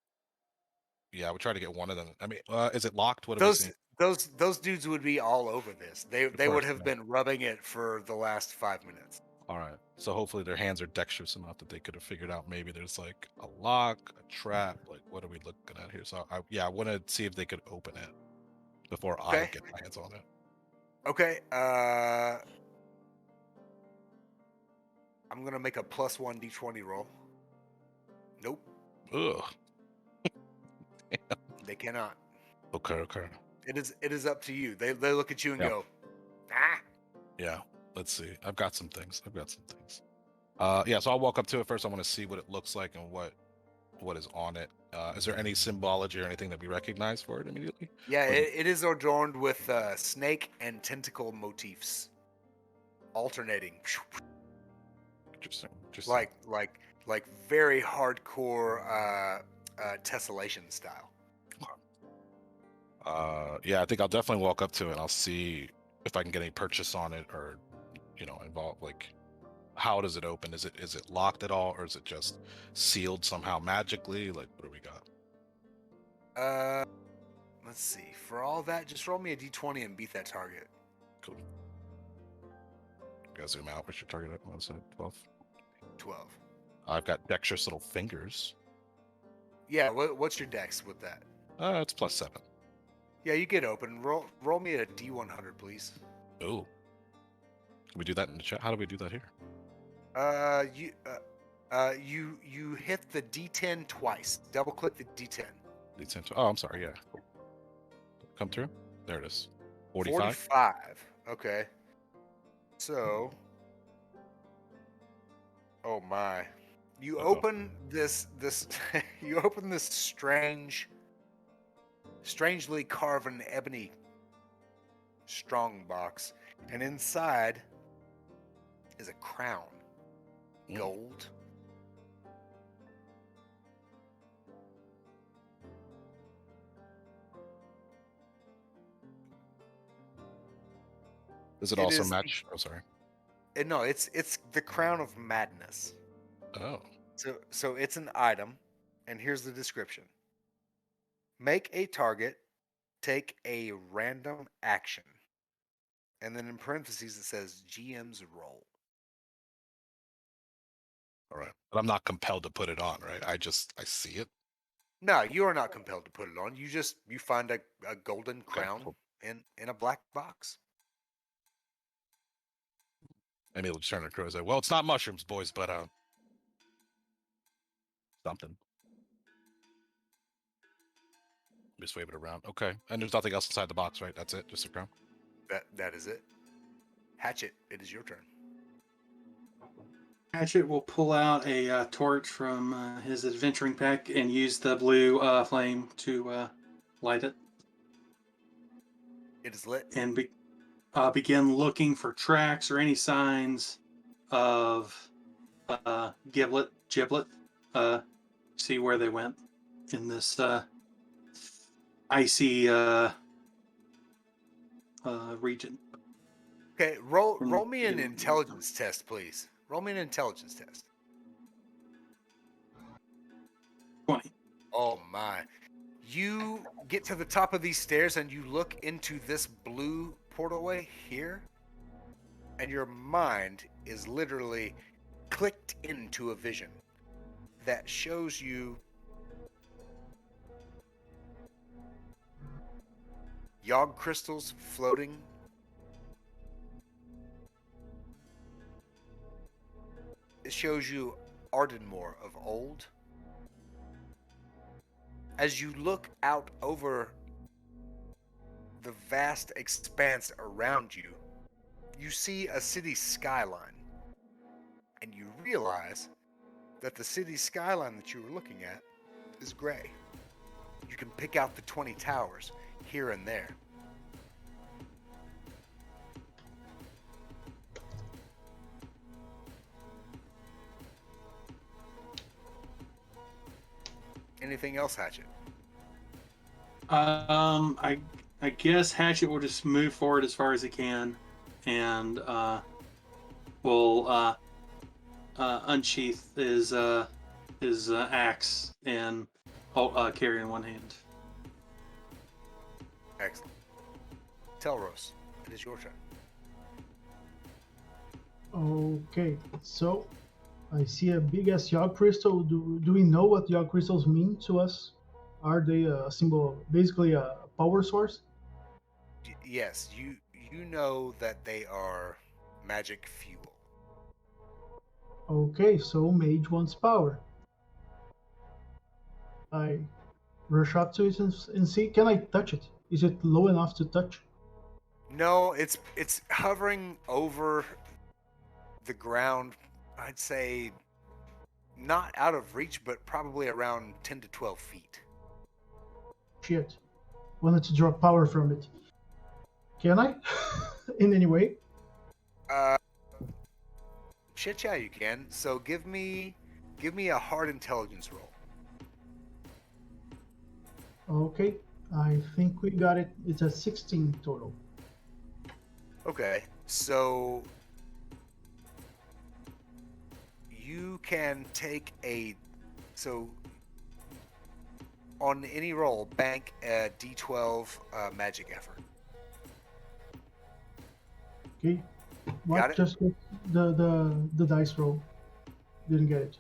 yeah, I would try to get one of them. I mean, is it locked? What have we seen? Those dudes would be all over this. They would course, have yeah. been rubbing it for the last 5 minutes. All right. So hopefully their hands are dexterous enough that they could have figured out maybe there's like a lock, a trap. Like, what are we looking at here? So I want to see if they could open it before I Okay. get my hands on it. Okay. I'm gonna make a +1 d20 roll. Nope, Ugh. they cannot. Okay. It is up to you. They look at you and Yeah. go, ah. Yeah. Let's see. I've got some things. Yeah, so I'll walk up to it first. I want to see what it looks like and what is on it. Is there any symbology or anything that we recognize for it immediately? Yeah, Or- it is adorned with snake and tentacle motifs, alternating, Interesting. like very hardcore tessellation style. Yeah, I think I'll definitely walk up to it. I'll see if I can get any purchase on it, or involve like, how does it open? Is it locked at all, or is it just sealed somehow magically? Like, what do we got? Let's see. For all that, just roll me a d20 and beat that target. Cool. Gotta zoom out. What's your target at? What was it? 12. 12. I've got dexterous little fingers. Yeah. What's your dex with that? It's +7. Yeah, you get open. Roll me a d100, please. Oh. Can we do that in the chat? How do we do that here? You hit the d10 twice. Double click the d10. Oh, I'm sorry. Yeah. Cool. Come through. There it is. 45. 45. Okay. So. Oh my. You Uh-oh. open this you open this strangely carven ebony strong box, and inside is a crown. Mm. Gold. Does it It also is match? Oh, sorry. no, it's the crown of madness. Oh. So it's an item, and here's the description. Make a target take a random action. And then in parentheses it says GM's role. All right. But I'm not compelled to put it on, right? I see it. No, you are not compelled to put it on. You find a golden Okay, crown cool. in a black box. Maybe it'll just turn to Crow and say, well, it's not mushrooms, boys, but something. Just wave it around. Okay. And there's nothing else inside the box, right? That's it? Just a crown? That is it. Hatchet, it is your turn. Hatchet will pull out a torch from his adventuring pack and use the blue flame to light it. It is lit. And begin looking for tracks or any signs of Giblet, see where they went in this icy region. Okay, roll me an intelligence test, please. Roll me an intelligence test. 20. Oh my. You get to the top of these stairs and you look into this blue portalway here, and your mind is literally clicked into a vision that shows you Yogg crystals floating. It shows you Ardenmore of old. As you look out over the vast expanse around you, you see a city skyline. And you realize that the city skyline that you were looking at is gray. You can pick out the 20 towers here and there. Anything else, Hatchet? I guess Hatchet will just move forward as far as it can, and will unsheath his axe and carry in one hand. Excellent. Telros, it is your turn. Okay, so I see a big ass Yogg crystal. Do we know what Yogg crystals mean to us? Are they a symbol, basically a power source? Yes, you know that they are magic fuel. Okay, so Mage wants power. I rush up to it and see, can I touch it? Is it low enough to touch? No, it's hovering over the ground. I'd say not out of reach, but probably around 10 to 12 feet. Shit. Wanted to draw power from it. Can I? In any way? Shit, yeah, you can. So give me a hard intelligence roll. Okay, I think we got it. It's a 16 total. Okay, so you can take on any roll, bank a D12 magic effort. Okay. What? Got it? Just get the dice roll. Didn't get it.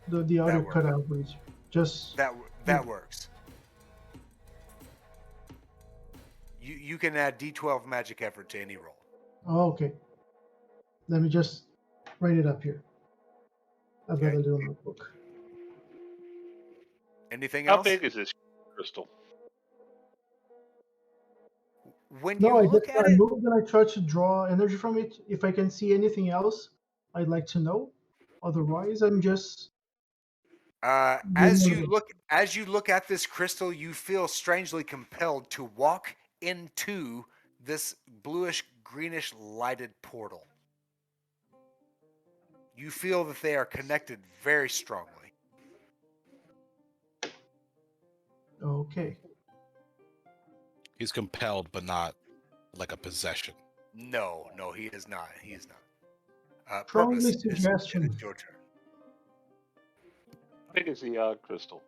The other works. cut out, please. Just That works. You can add D12 magic effort to any roll. oh, okay. Let me just write it up here. I've got Okay. a little notebook. Anything How else? big is this crystal? When No, you look at I it, moved and I tried to draw energy from it. If I can see anything else, I'd like to know. Otherwise, I'm just as you look at this crystal, you feel strangely compelled to walk into this bluish greenish lighted portal. You feel that they are connected very strongly. okay. He's compelled, but not like a possession. No, he is not. He is not. Strongly Purpose, it suggestion. is your turn. How big is the crystal?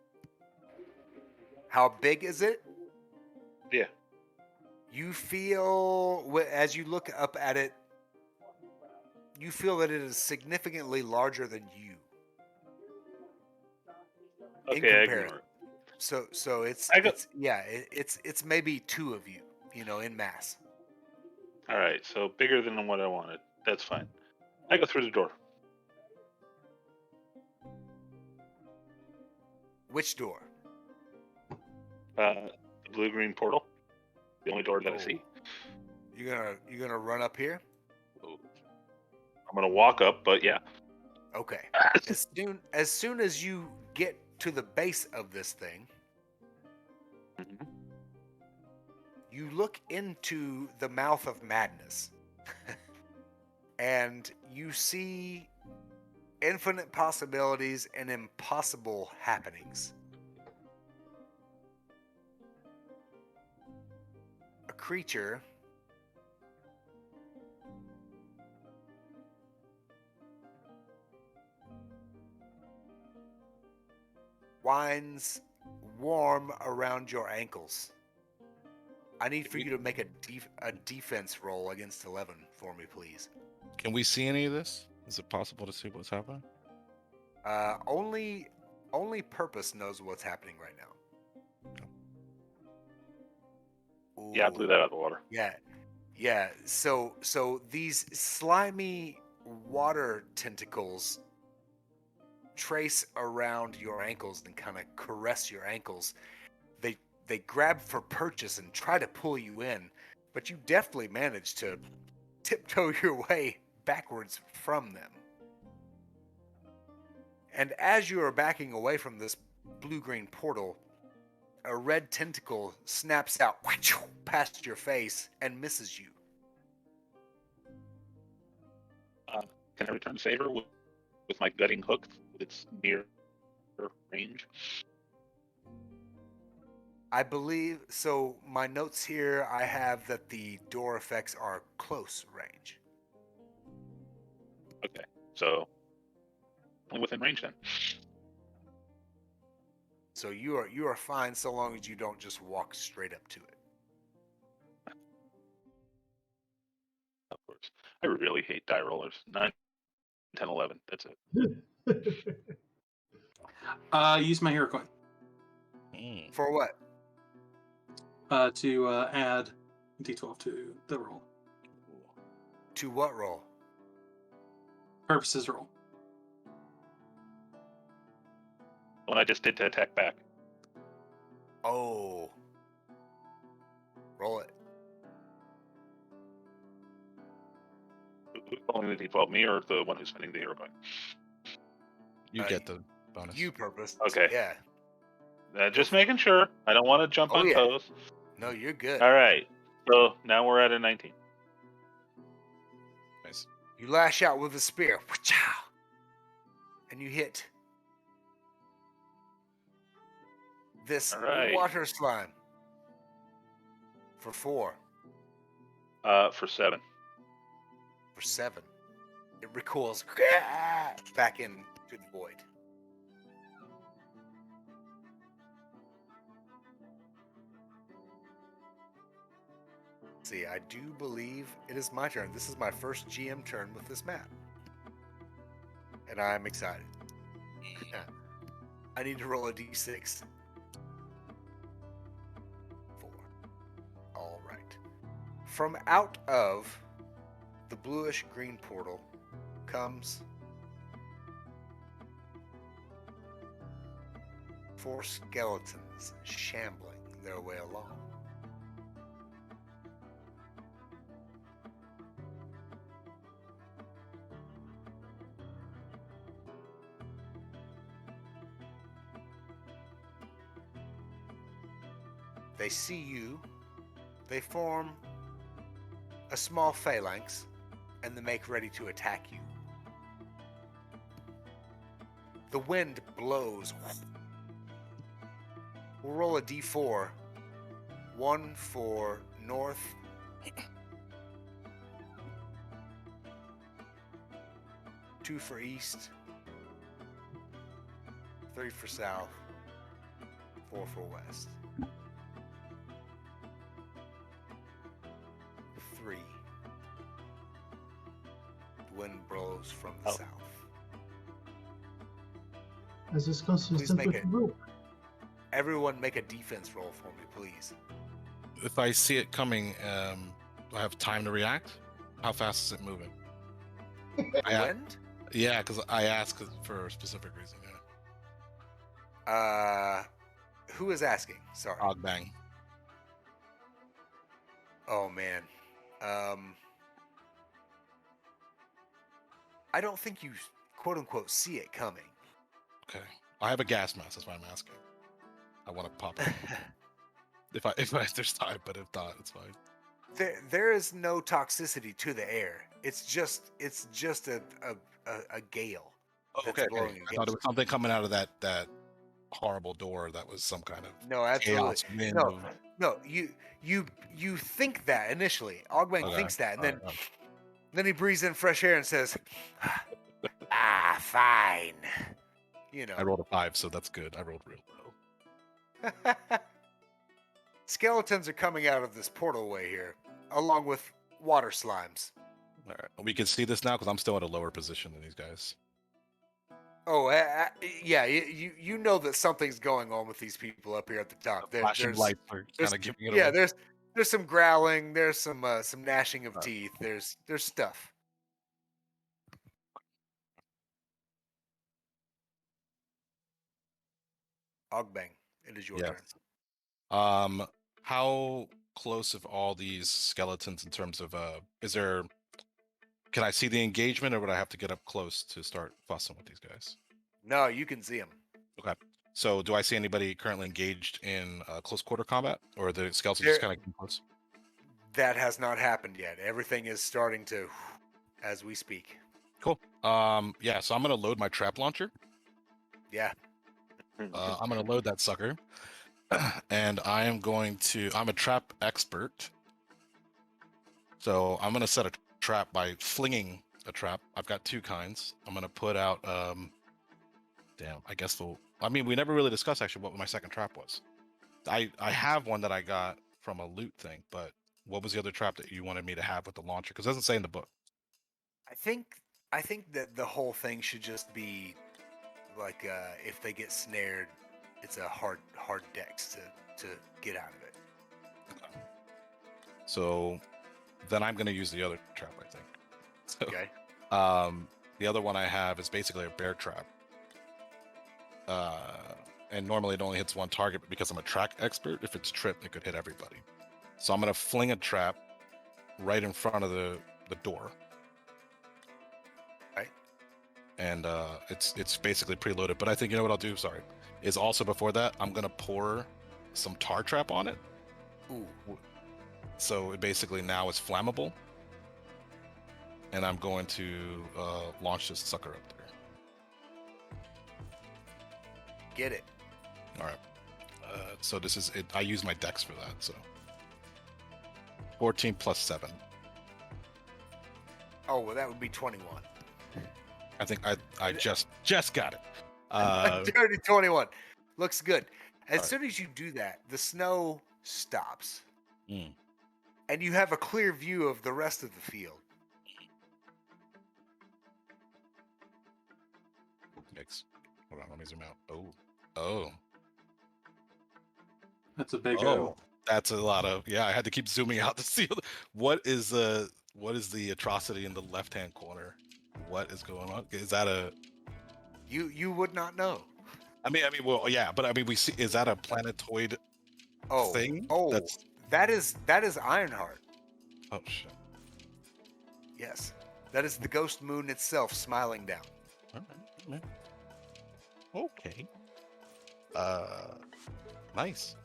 How big is it? Yeah. You feel, as you look up at it, you feel that it is significantly larger than you. In Okay, I comparison. ignore it. So it's I go- it's maybe two of you, in mass. All right, so bigger than what I wanted. That's fine. I go through the door. Which door? The blue-green portal. The only door that I see. You're gonna run up here? I'm gonna walk up, but yeah. Okay. As soon as you get to the base of this thing, Mhm. you look into the mouth of madness. And you see infinite possibilities and impossible happenings. A creature winds warm around your ankles. I need for you to make a defense roll against 11 for me, please. Can we see any of this? Is it possible to see what's happening? Only Purpose knows what's happening right now. Yeah, I blew that out of the water. Yeah. So these slimy water tentacles trace around your ankles and kind of caress your ankles. They grab for purchase and try to pull you in, but you deftly manage to tiptoe your way backwards from them. And as you are backing away from this blue-green portal, a red tentacle snaps out past your face and misses you. Can I return the favor with my gutting hook with its near range? I believe so. My notes here, I have that the door effects are close range. Okay, so I'm within range then. So you are fine so long as you don't just walk straight up to it. Of course. I really hate die rollers. 9, 10, 11. That's it. Use my hero coin For what? to add d12 to the roll. To what roll? Purposes roll. What I just did to attack back. Oh. Roll it. Who's rolling the d12, me or the one who's spending the hero coin? You get the bonus. You Purpose. Okay. Yeah. Just making sure. I don't want to jump on toes. No, you're good. All right. So now we're at a 19. Nice. You lash out with a spear. And you hit this All right. water slime for 4. For 7. For 7. It recoils back into the void. See, I do believe it is my turn. This is my first GM turn with this map. And I'm excited. I need to roll a d6. 4. All right. From out of the bluish green portal comes 4 skeletons shambling their way along. They see you, they form a small phalanx, and they make ready to attack you. The wind blows. We'll roll a d4 1 for north, 2 for east, 3 for south, 4 for west. 3. The wind blows from the south. This is consistent make with it. the group. Everyone make a defense roll for me, please. If I see it coming, do I have time to react? How fast is it moving? Wind? Yeah, because I asked for a specific reason. Who is asking? Sorry. Ogbang. Oh man. I don't think you quote unquote see it coming. Okay. I have a gas mask. That's why I'm asking. I want to pop it. if there's time, but if not, it's fine. There is no toxicity to the air. It's just a gale. That's Okay. blowing I thought it was something coming out of that horrible door that was some kind of No, absolutely. chaos wind. No, you think that initially. Ogbang thinks that, and then he breathes in fresh air and says, "Ah, fine." You know. I rolled a 5, so that's good. I rolled real low. Skeletons are coming out of this portalway here, along with water slimes. All right. We can see this now because I'm still at a lower position than these guys. Oh, yeah. You know that something's going on with these people up here at the top. Flashing lights are kind of giving it away. Yeah, there's some growling. There's some gnashing of teeth. There's stuff. Ogbang, it is your turn. How close of all these skeletons in terms of can I see the engagement, or would I have to get up close to start fussing with these guys? No, you can see them. Okay. So do I see anybody currently engaged in close quarter combat, or the skeletons just kind of getting close? That has not happened yet. Everything is starting to, as we speak. Cool. Yeah. So I'm gonna load my trap launcher. Yeah. I'm gonna load that sucker, and I'm a trap expert. So I'm gonna set a trap by flinging a trap. I've got 2 kinds. I'm gonna put out. I guess we never really discussed actually what my second trap was. I have one that I got from a loot thing, but what was the other trap that you wanted me to have with the launcher? Because it doesn't say in the book. I think that the whole thing should just be like if they get snared, it's a hard dex to get out of it. Okay. So then I'm going to use the other trap, I think. So, okay. The other one I have is basically a bear trap. And normally it only hits one target, but because I'm a track expert, if it's tripped, it could hit everybody. So I'm going to fling a trap right in front of the door. Right. And it's basically preloaded. But I think, you know what I'll do, is also before that, I'm going to pour some tar trap on it. Ooh. So it basically now is flammable. And I'm going to launch this sucker up there. Get it. All right. So this is it. I use my dex for that. So 14 plus 7. Oh, well, that would be 21. I think I just got it. Dirty 21. Looks good. As right. soon as you do that, the snow stops. Mm. And you have a clear view of the rest of the field. Yikes. Hold on, let me zoom out. Oh. That's a big O. That's a lot of, I had to keep zooming out to see what is the atrocity in the left-hand corner. What is going on? Is that a... You would not know. I mean, well, yeah, but I mean, we see, is that a planetoid thing? Oh, that is Ironheart. Oh, shit. Yes. That is the ghost moon itself smiling down. All right. Okay. Nice.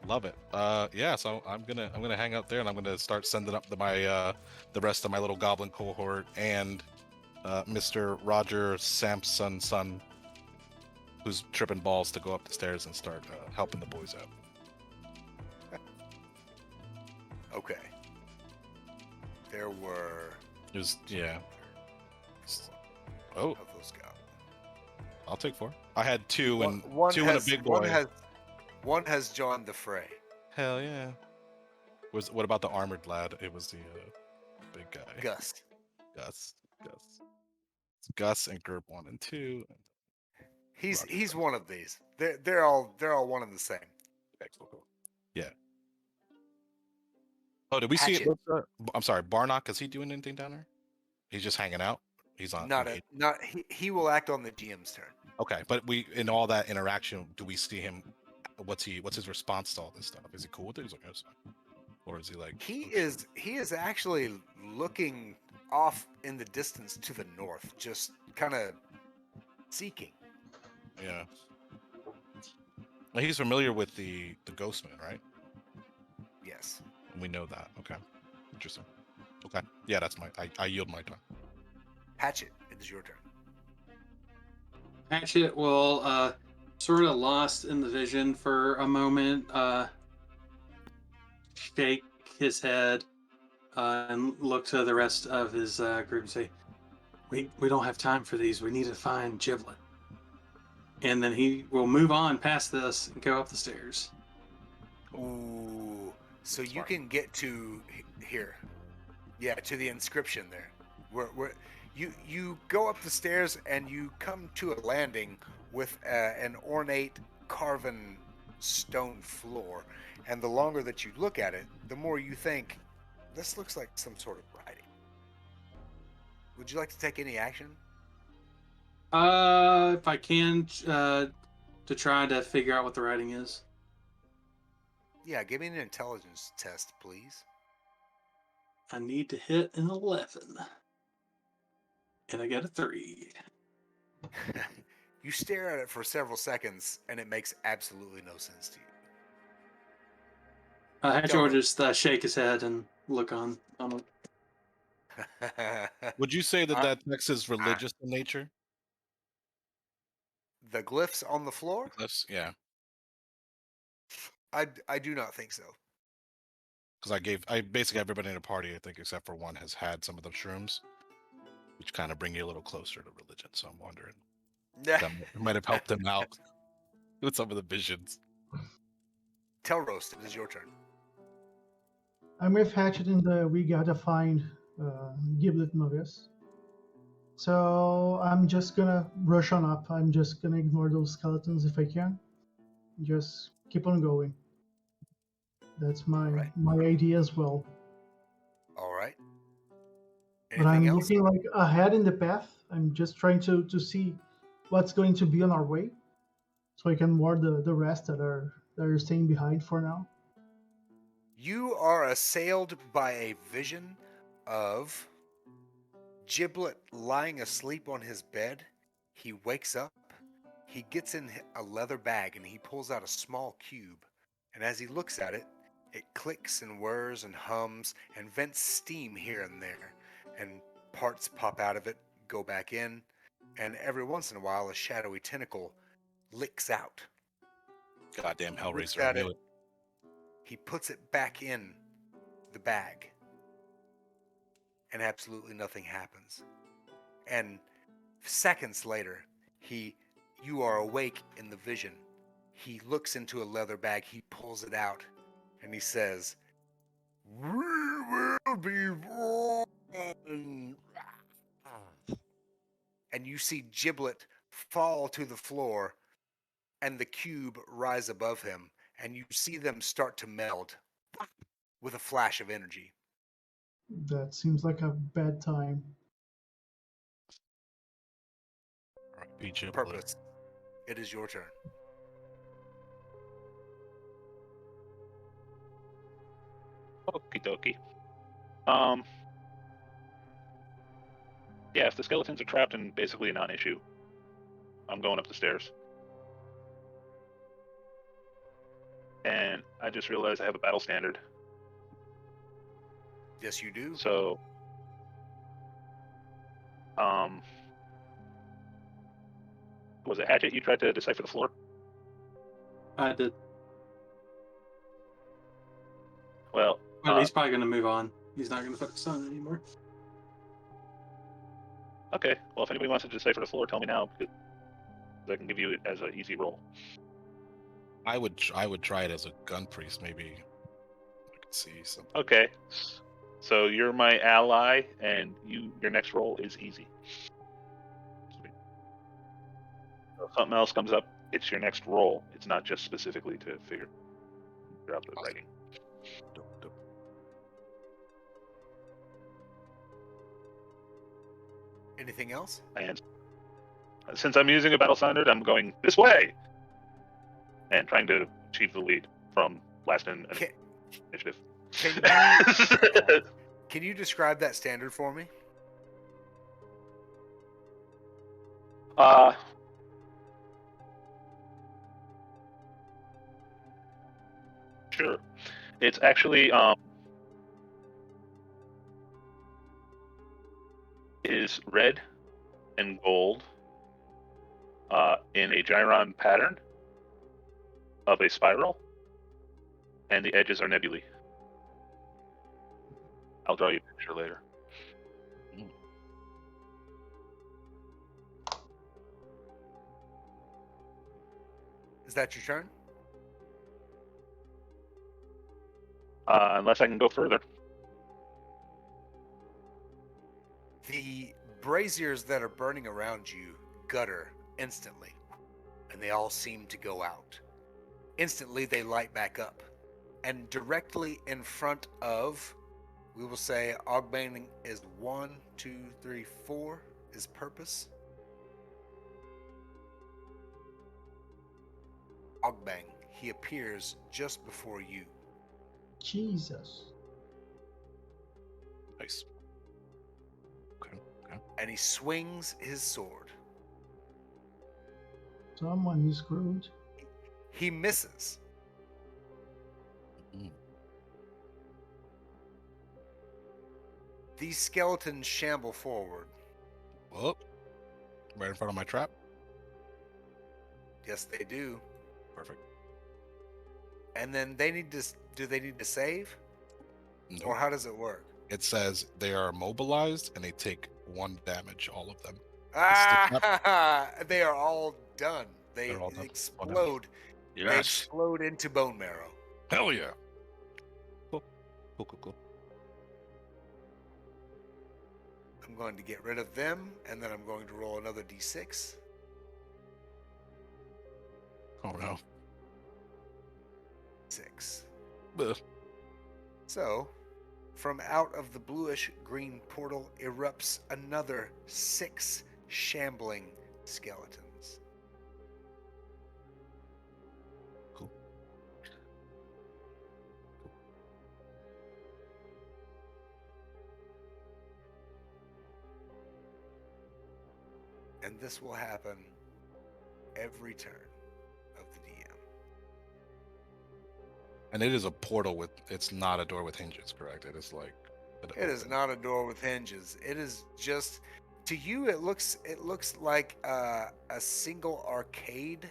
Love it. Yeah, so I'm gonna hang out there, and I'm gonna start sending up the rest of my little goblin cohort and Mr. Roger Sampson's son, who's tripping balls, to go up the stairs and start helping the boys out. Okay. There were. It was Oh, How those go? I'll take 4. I had 2 and One 2 and a has big boy. one has joined the fray. Hell yeah. What about the armored lad? It was the big guy. Gus. Gus. It's Gus and Gerb 1 and 2. He's one of these. They're all one and the same. Okay, cool. Yeah. Oh, did we see it? Hatchet. I'm sorry, Barnock. Is he doing anything down there? He's just hanging out. He's on. He will act on the GM's turn. Okay, but in all that interaction, do we see him? What's his response to all this stuff? Is he cool with it? He's like, "Yes," or is he like? He is actually looking off in the distance to the north, just kind of seeking. Yeah. Well, he's familiar with the Ghostman, right? Yes. We know that. Okay. Interesting. Okay. Yeah, that's I yield my turn. Hatchet, it is your turn. Hatchet will sort of lost in the vision for a moment, shake his head, and look to the rest of his group and say, we don't have time for these. We need to find Giblet. And then he will move on past this and go up the stairs. Ooh. So Smart. you can get to here. Yeah, to the inscription there. Where you go up the stairs and you come to a landing with an ornate carven stone floor. And the longer that you look at it, the more you think, this looks like some sort of writing. Would you like to take any action? If I can, to try to figure out what the writing is. Yeah, give me an intelligence test, please. I need to hit an 11. And I got a 3. You stare at it for several seconds, and it makes absolutely no sense to you. Hatchet will just shake his head and look on it. Would you say that text is religious in nature? The glyphs on the floor? Glyphs, yeah. I do not think so. Because I basically everybody in the party, I think, except for one, has had some of the shrooms, which kind of bring you a little closer to religion. So I'm wondering that might have helped them out with some of the visions. Tell Roast, it is your turn. I'm with Hatchet in the we gotta find Giblet Mogus. So I'm just gonna rush on up. I'm just gonna ignore those skeletons if I can. Just keep on going. That's my idea as well. All right. But I'm Anything else? looking like ahead in the path. I'm just trying to see what's going to be on our way, so I can warn the rest that are staying behind for now. You are assailed by a vision of Giblet lying asleep on his bed. He wakes up. He gets in a leather bag and he pulls out a small cube. And as he looks at it, it clicks and whirs and hums and vents steam here and there. And parts pop out of it, go back in, and every once in a while a shadowy tentacle licks out. Goddamn Looks Hellraiser, I at knew it. He puts it back in the bag. And absolutely nothing happens. And seconds later, you are awake in the vision. He looks into a leather bag, he pulls it out, and he says, "We will be born." And you see Giblet fall to the floor and the cube rise above him, and you see them start to meld with a flash of energy. That seems like a bad time. Purpose, it is your turn. Okie dokie. Yeah, if the skeletons are trapped in basically a non-issue, I'm going up the stairs. And I just realized I have a battle standard. Yes, you do. So, was it Hatchet you tried to decipher the floor? I did. Well, But he's probably going to move on. He's not going to focus on it anymore. Okay. Well, if anybody wants to decipher the floor, tell me now, because I can give you it as an easy roll. I would try it as a gun priest. Maybe I could see something. Okay. So you're my ally, and your next roll is easy. Sweet. So if something else comes up, it's your next roll. It's not just specifically to figure out the writing. Dope, dope. Anything else? And since I'm using a battle standard, I'm going this way and trying to achieve the lead from last initiative. Can you describe that standard for me? Sure. It's actually is red and gold in a gyron pattern of a spiral, and the edges are nebulae. I'll draw you a picture later. Is that your turn? Unless I can go further. The braziers that are burning around you gutter instantly, and they all seem to go out. Instantly, they light back up, and directly in front of, we will say, Ogbang is 1, 2, 3, 4 is purpose. Ogbang, he appears just before you. Jesus. Nice. Okay. And he swings his sword. Someone is screwed. He misses. Mhm. These skeletons shamble forward. Oh, right in front of my trap. Yes, they do. Perfect. And then they need to. Do they need to save? Nope. Or how does it work? It says they are immobilized and they take 1 damage, all of them. They are all done. They They're all done. explode. They Yes. explode into bone marrow. Hell yeah. Cool. I'm going to get rid of them, and then I'm going to roll another d6. Oh no. 6. Ugh. So, from out of the bluish green portal erupts another 6 shambling skeletons. Cool. And this will happen every turn of the DM. And it is a portal with, it's not a door with hinges, correct? It is like. It is not a door with hinges. It is just, to you, it looks like a single arcade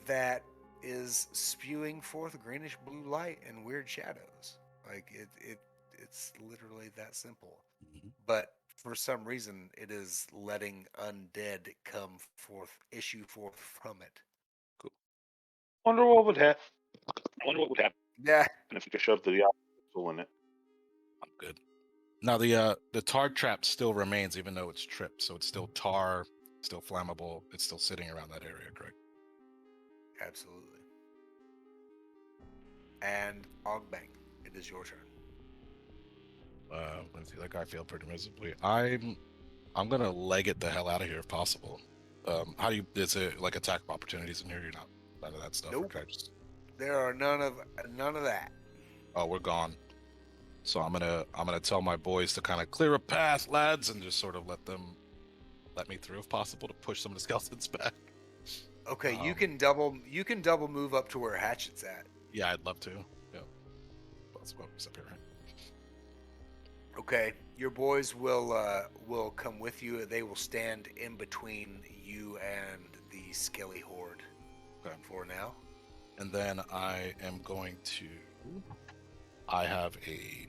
that is spewing forth greenish blue light and weird shadows. Like it's literally that simple. Mhm. But for some reason, it is letting undead issue forth from it. Wonder what would happen. I wonder what would happen Yeah. if you could shove the obstacle in it. I'm good. Now the tar trap still remains, even though it's tripped. So it's still tar, still flammable. It's still sitting around that area, correct? Absolutely. And Ogbang, it is your turn. Let's see. That guy failed pretty miserably. I'm gonna leg it the hell out of here if possible. How do you? Is it like attack opportunities in here? You're not none of that stuff. Nope. Okay, just, There are none of that. oh, we're gone. So I'm gonna tell my boys to kind of clear a path, lads, and just sort of let me through if possible to push some of the skeletons back. Okay, you can double move up to where Hatchet's at. Yeah, I'd love to. Yeah, that's what was up here, right? Okay, your boys will come with you. They will stand in between you and the skelly horde. Okay. For now. And then I am going to I have a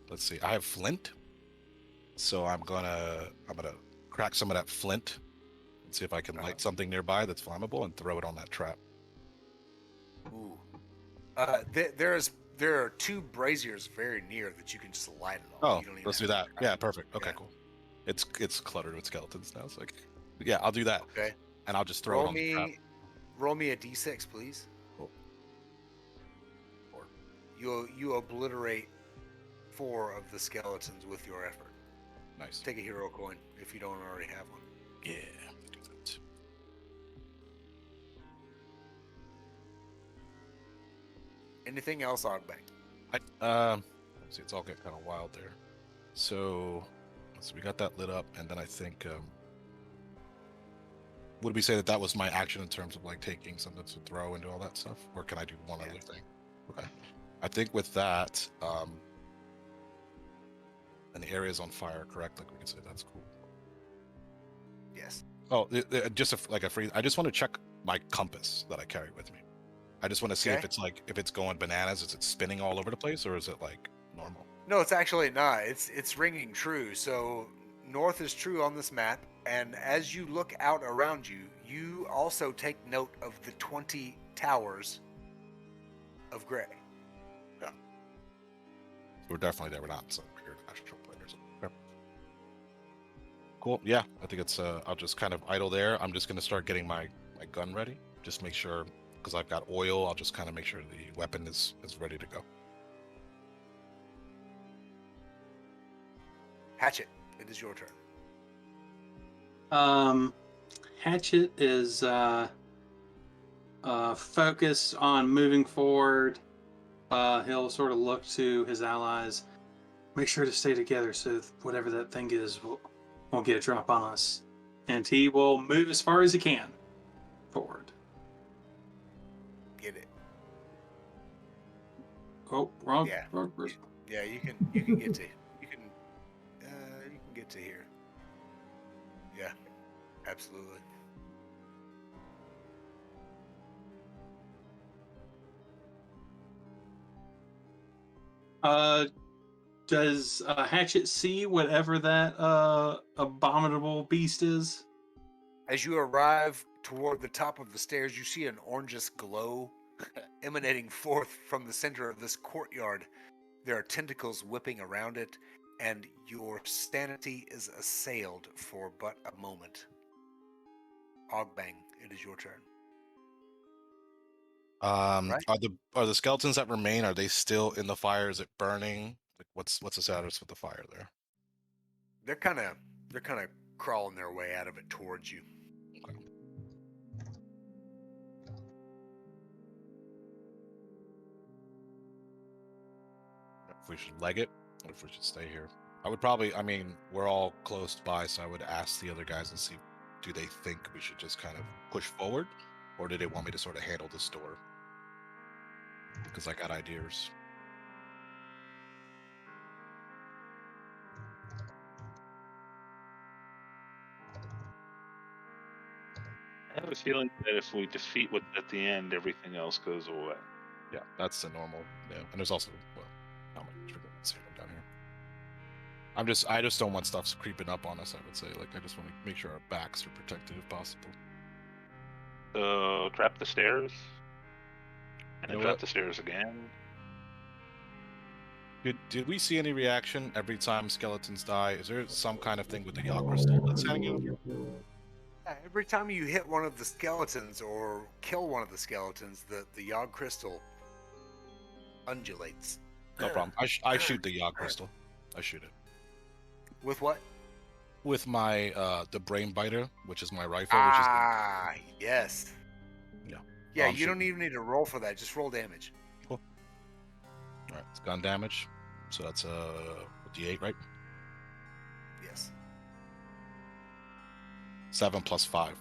let's see, I have flint. So I'm gonna crack some of that flint and see if I can light something nearby that's flammable and throw it on that trap. Ooh. There are 2 braziers very near that you can just light it on. Oh, You don't even let's have do to that. crack Yeah, it. perfect. Okay, Yeah. cool. It's cluttered with skeletons now. It's like, yeah, I'll do that. Okay. And I'll just throw it on the trap. Roll me a d6, please. Cool. 4. You obliterate 4 of the skeletons with your effort. Nice. Take a hero coin if you don't already have one. Yeah, do that. Anything else, Ogbang? Let's see, it's all getting kind of wild there. So we got that lit up, and then I think would we say that was my action in terms of like taking something to throw and do all that stuff, or can I do one other thing? Okay, I think with that, and the area is on fire, correct? Like we can say that's cool. Yes. Oh, just like a free. I just want to check my compass that I carry with me. I just want to see if it's going bananas. Is it spinning all over the place, or is it like normal? No, it's actually not. It's ringing true. So north is true on this map, and as you look out around you, you also take note of the 20 towers of gray. Yeah. So we're definitely there. We're not some weird astral plane or something. Okay. Cool. Yeah, I think it's. I'll just kind of idle there. I'm just gonna start getting my gun ready. Just make sure, because I've got oil. I'll just kind of make sure the weapon is ready to go. Hatchet, it is your turn. Hatchet is focused on moving forward. He'll sort of look to his allies, make sure to stay together so whatever that thing is won't get a drop on us. And he will move as far as he can forward. Get it. Oh, wrong. Yeah. Wrong person. Yeah, you can get to you can get to here. Yeah, absolutely. Does Hatchet see whatever that abominable beast is? As you arrive toward the top of the stairs, you see an orangish glow emanating forth from the center of this courtyard. There are tentacles whipping around it, and your sanity is assailed for but a moment. Ogbang, it is your turn. Right? Are the skeletons that remain, are they still in the fire? Is it burning? Like what's the status with the fire there? They're kind of crawling their way out of it towards you. Okay. If we should leg it, or if we should stay here. I would probably, I mean, we're all close by, so I would ask the other guys and see, do they think we should just kind of push forward, or do they want me to sort of handle this door? Because I got ideas. I have a feeling that if we defeat what's at the end, everything else goes away. Yeah, that's the normal. Yeah, and there's also, well, how much we're going to see down here. I just don't want stuff creeping up on us. I would say, like, I just want to make sure our backs are protected if possible. So trap the stairs, and then trap what? the stairs again. Did we see any reaction every time skeletons die? Is there some kind of thing with the Yogg crystal that's hanging out here? Every time you hit one of the skeletons or kill one of the skeletons, the Yogg crystal undulates. No problem. I shoot the Yogg crystal. I shoot it. With what? With my the brain biter, which is my rifle. Which is yes. Yeah. Yeah, you don't even need to roll for that. Just roll damage. Cool. All right, it's gun damage. So that's a D8, right? Yes. 7 plus 5.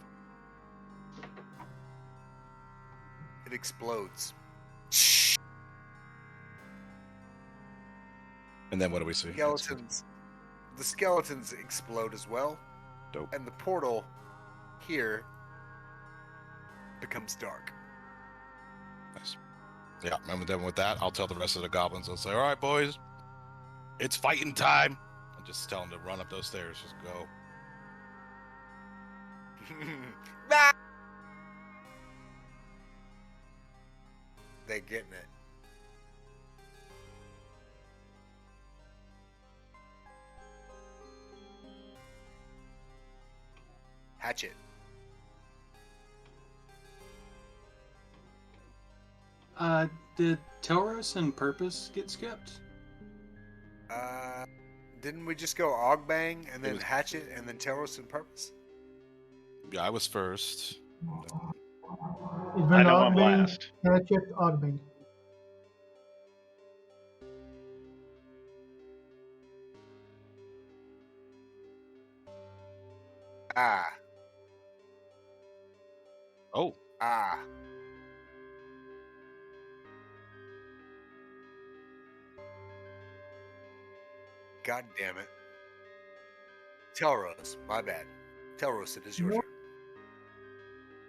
It explodes. And then what do we see? The skeletons explode as well. Dope. And the portal here becomes dark. Nice. Yeah, and then with that, I'll tell the rest of the goblins. I'll say, "All right, boys, it's fighting time." I'll just tell them to run up those stairs. Just go. Bah! They're getting it. Hatchet. Did Telros and Purpose get skipped? Didn't we just go Ogbang and then was- Hatchet and then Teros and Purpose? Yeah, I was first. It's I been know I'm Ogbang, last. Hatchet, Ogbang. Ah. Oh, Ah. God damn it. Telros, my bad. Telros, it is your No. turn.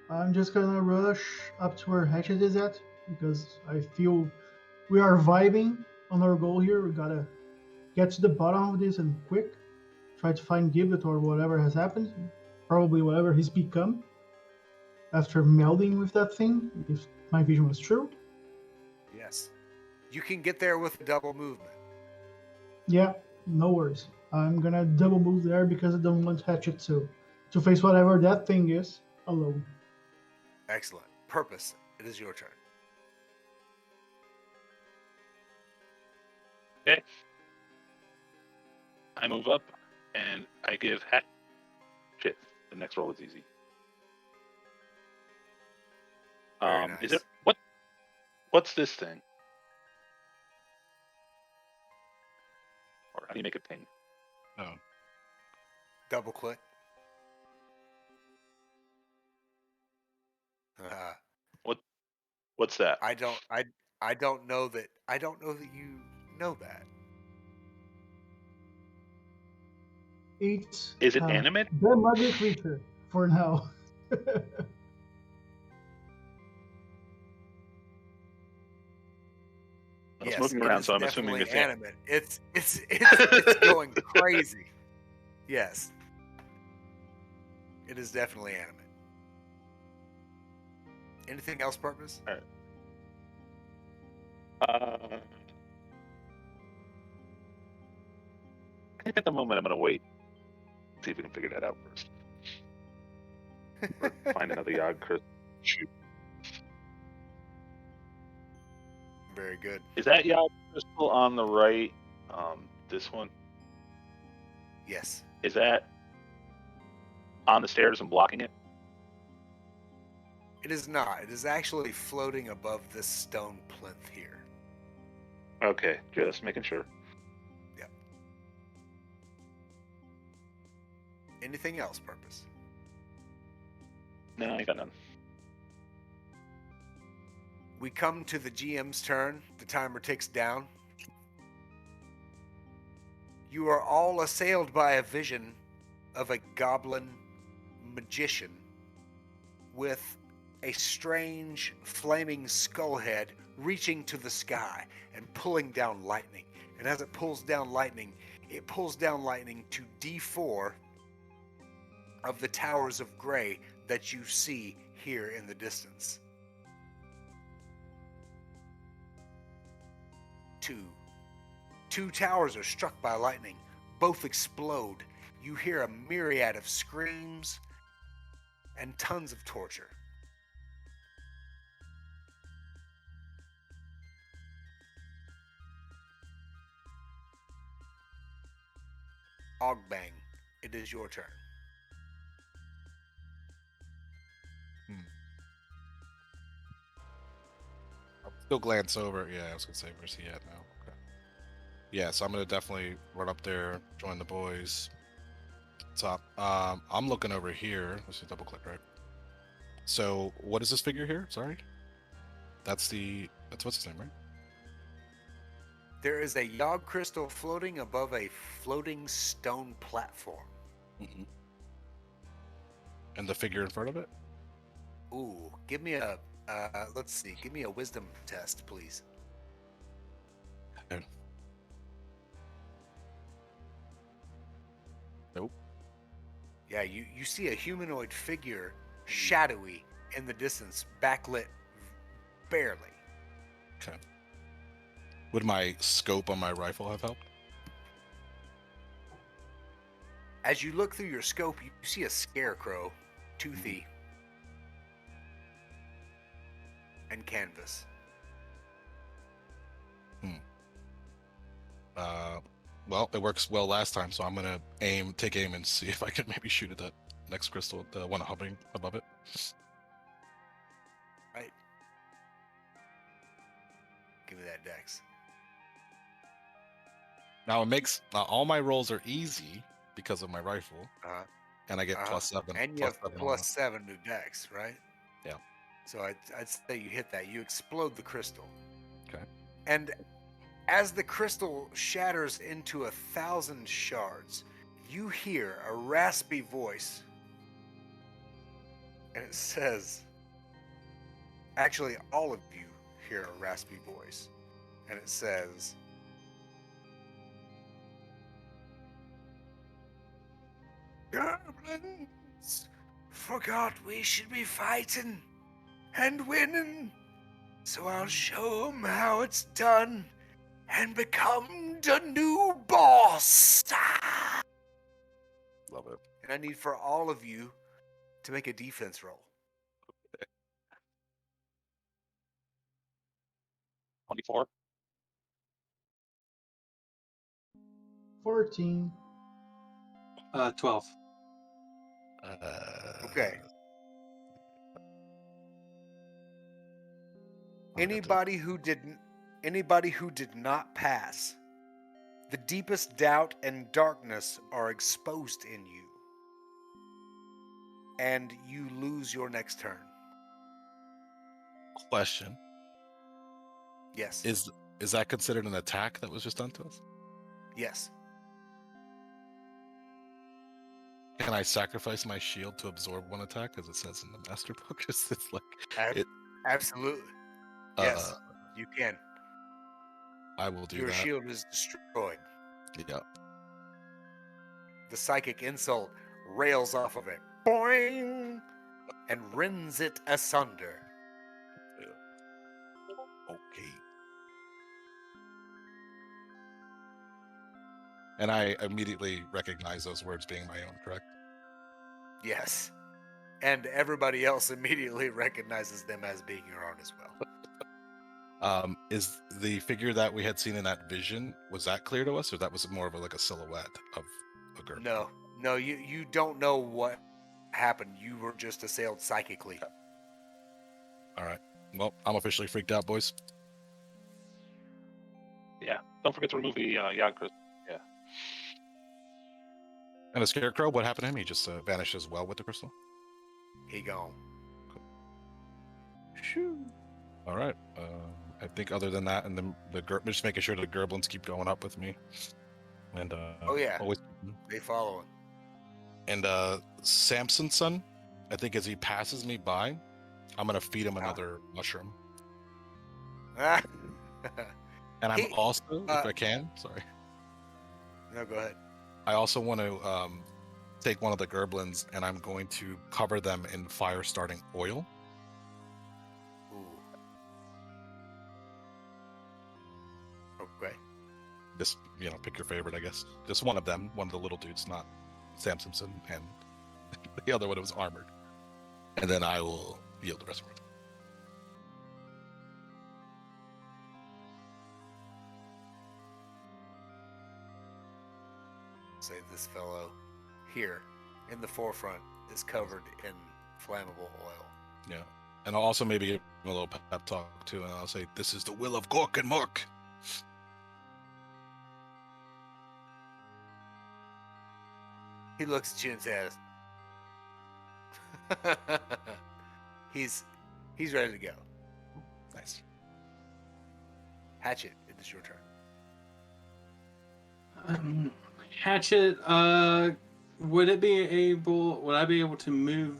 I'm just gonna rush up to where Hatchet is at because I feel we are vibing on our goal here. We gotta get to the bottom of this and quick. Try to find Gibbet or whatever has happened. Probably whatever he's become after melding with that thing, if my vision was true. Yes. You can get there with double movement. Yeah, no worries. I'm gonna double move there because I don't want Hatchet to face whatever that thing is alone. Excellent. Purpose, it is your turn. Okay. I move up and I give Hatchet. The next roll is easy. Very Is nice. it what's this thing? Or how do you make a ping? no. Double click. What's that? I don't know that you know that. It's Is it animate? the magic creature for now. It's Yes, moving it around, is so I'm assuming definitely it's animate. It's going crazy. Yes. It is definitely animate. Anything else, Purpose? I think at the moment I'm gonna wait. See if we can figure that out first. Or find another Yogg crystal. Shoot. Very good. Is that Yogg crystal on the right? This one? Yes. Is that on the stairs and blocking it? It is not. It is actually floating above this stone plinth here. Okay, just making sure. Anything else, Purpose? No, I ain't got none. We come to the GM's turn. The timer ticks down. You are all assailed by a vision of a goblin magician with a strange flaming skull head reaching to the sky and pulling down lightning. And as it pulls down lightning to D4 of the towers of gray that you see here in the distance. 2 towers are struck by lightning. Both explode. You hear a myriad of screams and tons of torture. Ogbang, it is your turn. I'll still glance over. Yeah, I was gonna say, where's he at now? Okay. Yeah, so I'm gonna definitely run up there, join the boys. Top. I'm looking over here. Let's just double click, right? So, what is this figure here? Sorry. That's what's his name, right? There is a Yogg crystal floating above a floating stone platform. Mm-hmm. And the figure in front of it? Ooh, give me a Let's see. Give me a wisdom test, please. Nope. Yeah, you see a humanoid figure, shadowy in the distance, backlit barely. Okay. Would my scope on my rifle have helped? As you look through your scope, you see a scarecrow, toothy, and canvas. Well, it works well last time, so I'm gonna take aim, and see if I can maybe shoot at that next crystal, the one hovering above it. Right. Give me that dex. Now it makes all my rolls are easy because of my rifle, and I get +7. And you have +7 to dex, right? Yeah. So I'd say you hit that. You explode the crystal. Okay. And as the crystal shatters into 1,000 shards, you hear a raspy voice. And it says, actually, all of you hear a raspy voice. And it says, "Goblins forgot we should be fighting and winning. So I'll show 'em how it's done and become the new boss." Love it. And I need for all of you to make a defense roll. 24. 14. 12. Okay. I'll get Anybody who did not pass, the deepest doubt and darkness are exposed in you. And you lose your next turn. Question: Yes. Is that considered an attack that was just done to us? Yes. Can I sacrifice my shield to absorb one attack, as it says in the master book? It's like it. Absolutely. Yes, you can. I will do Your that. shield is destroyed. Yeah. The psychic insult rails off of it, boing, and rends it asunder. Okay. And I immediately recognize those words being my own, correct? Yes. And everybody else immediately recognizes them as being your own as well. Is the figure that we had seen in that vision, was that clear to us, or that was more of like a silhouette of a girl? No, you don't know what happened. You were just assailed psychically. Okay. All right. Well, I'm officially freaked out, boys. Yeah. Don't forget to remove the Yag crystal. Yeah. And the scarecrow, what happened to him? He just vanished as well with the crystal? He gone. Shoo. All right. I think other than that, and just making sure the gerblins keep going up with me. And Oh yeah, always. they follow him. And Samson's son, I think as he passes me by, I'm gonna feed him another mushroom. And I'm also, if I can, sorry. No, go ahead. I also want to take one of the gerblins, and I'm going to cover them in fire-starting oil. Ooh. Okay. Just, pick your favorite, I guess. Just one of them, one of the little dudes, not Samson, and the other one was armored. And then I will yield the rest of it. Say this fellow here in the forefront is covered in flammable oil. Yeah. And I'll also maybe give him a little pep talk too, and I'll say, "This is the will of Gork and Mork." He looks at you and says, he's ready to go. Nice. Hatchet, it is your turn. Hatchet, would I be able to move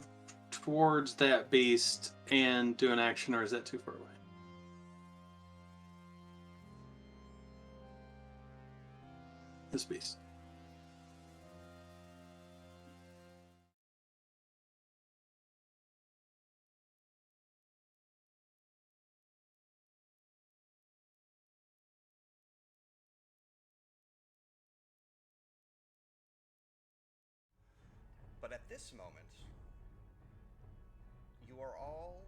towards that beast and do an action, or is that too far away? This beast. But at this moment, you are all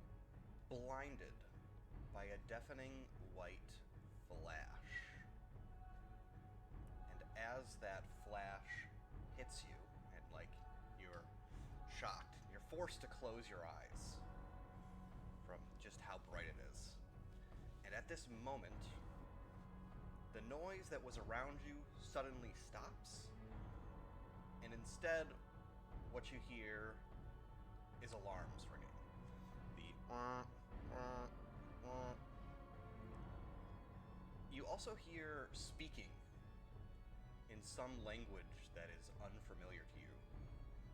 blinded by a deafening white flash. And as that flash hits you, and like you're shocked, you're forced to close your eyes from just how bright it is. And at this moment, the noise that was around you suddenly stops, and instead, what you hear is alarms ringing. You also hear speaking in some language that is unfamiliar to you,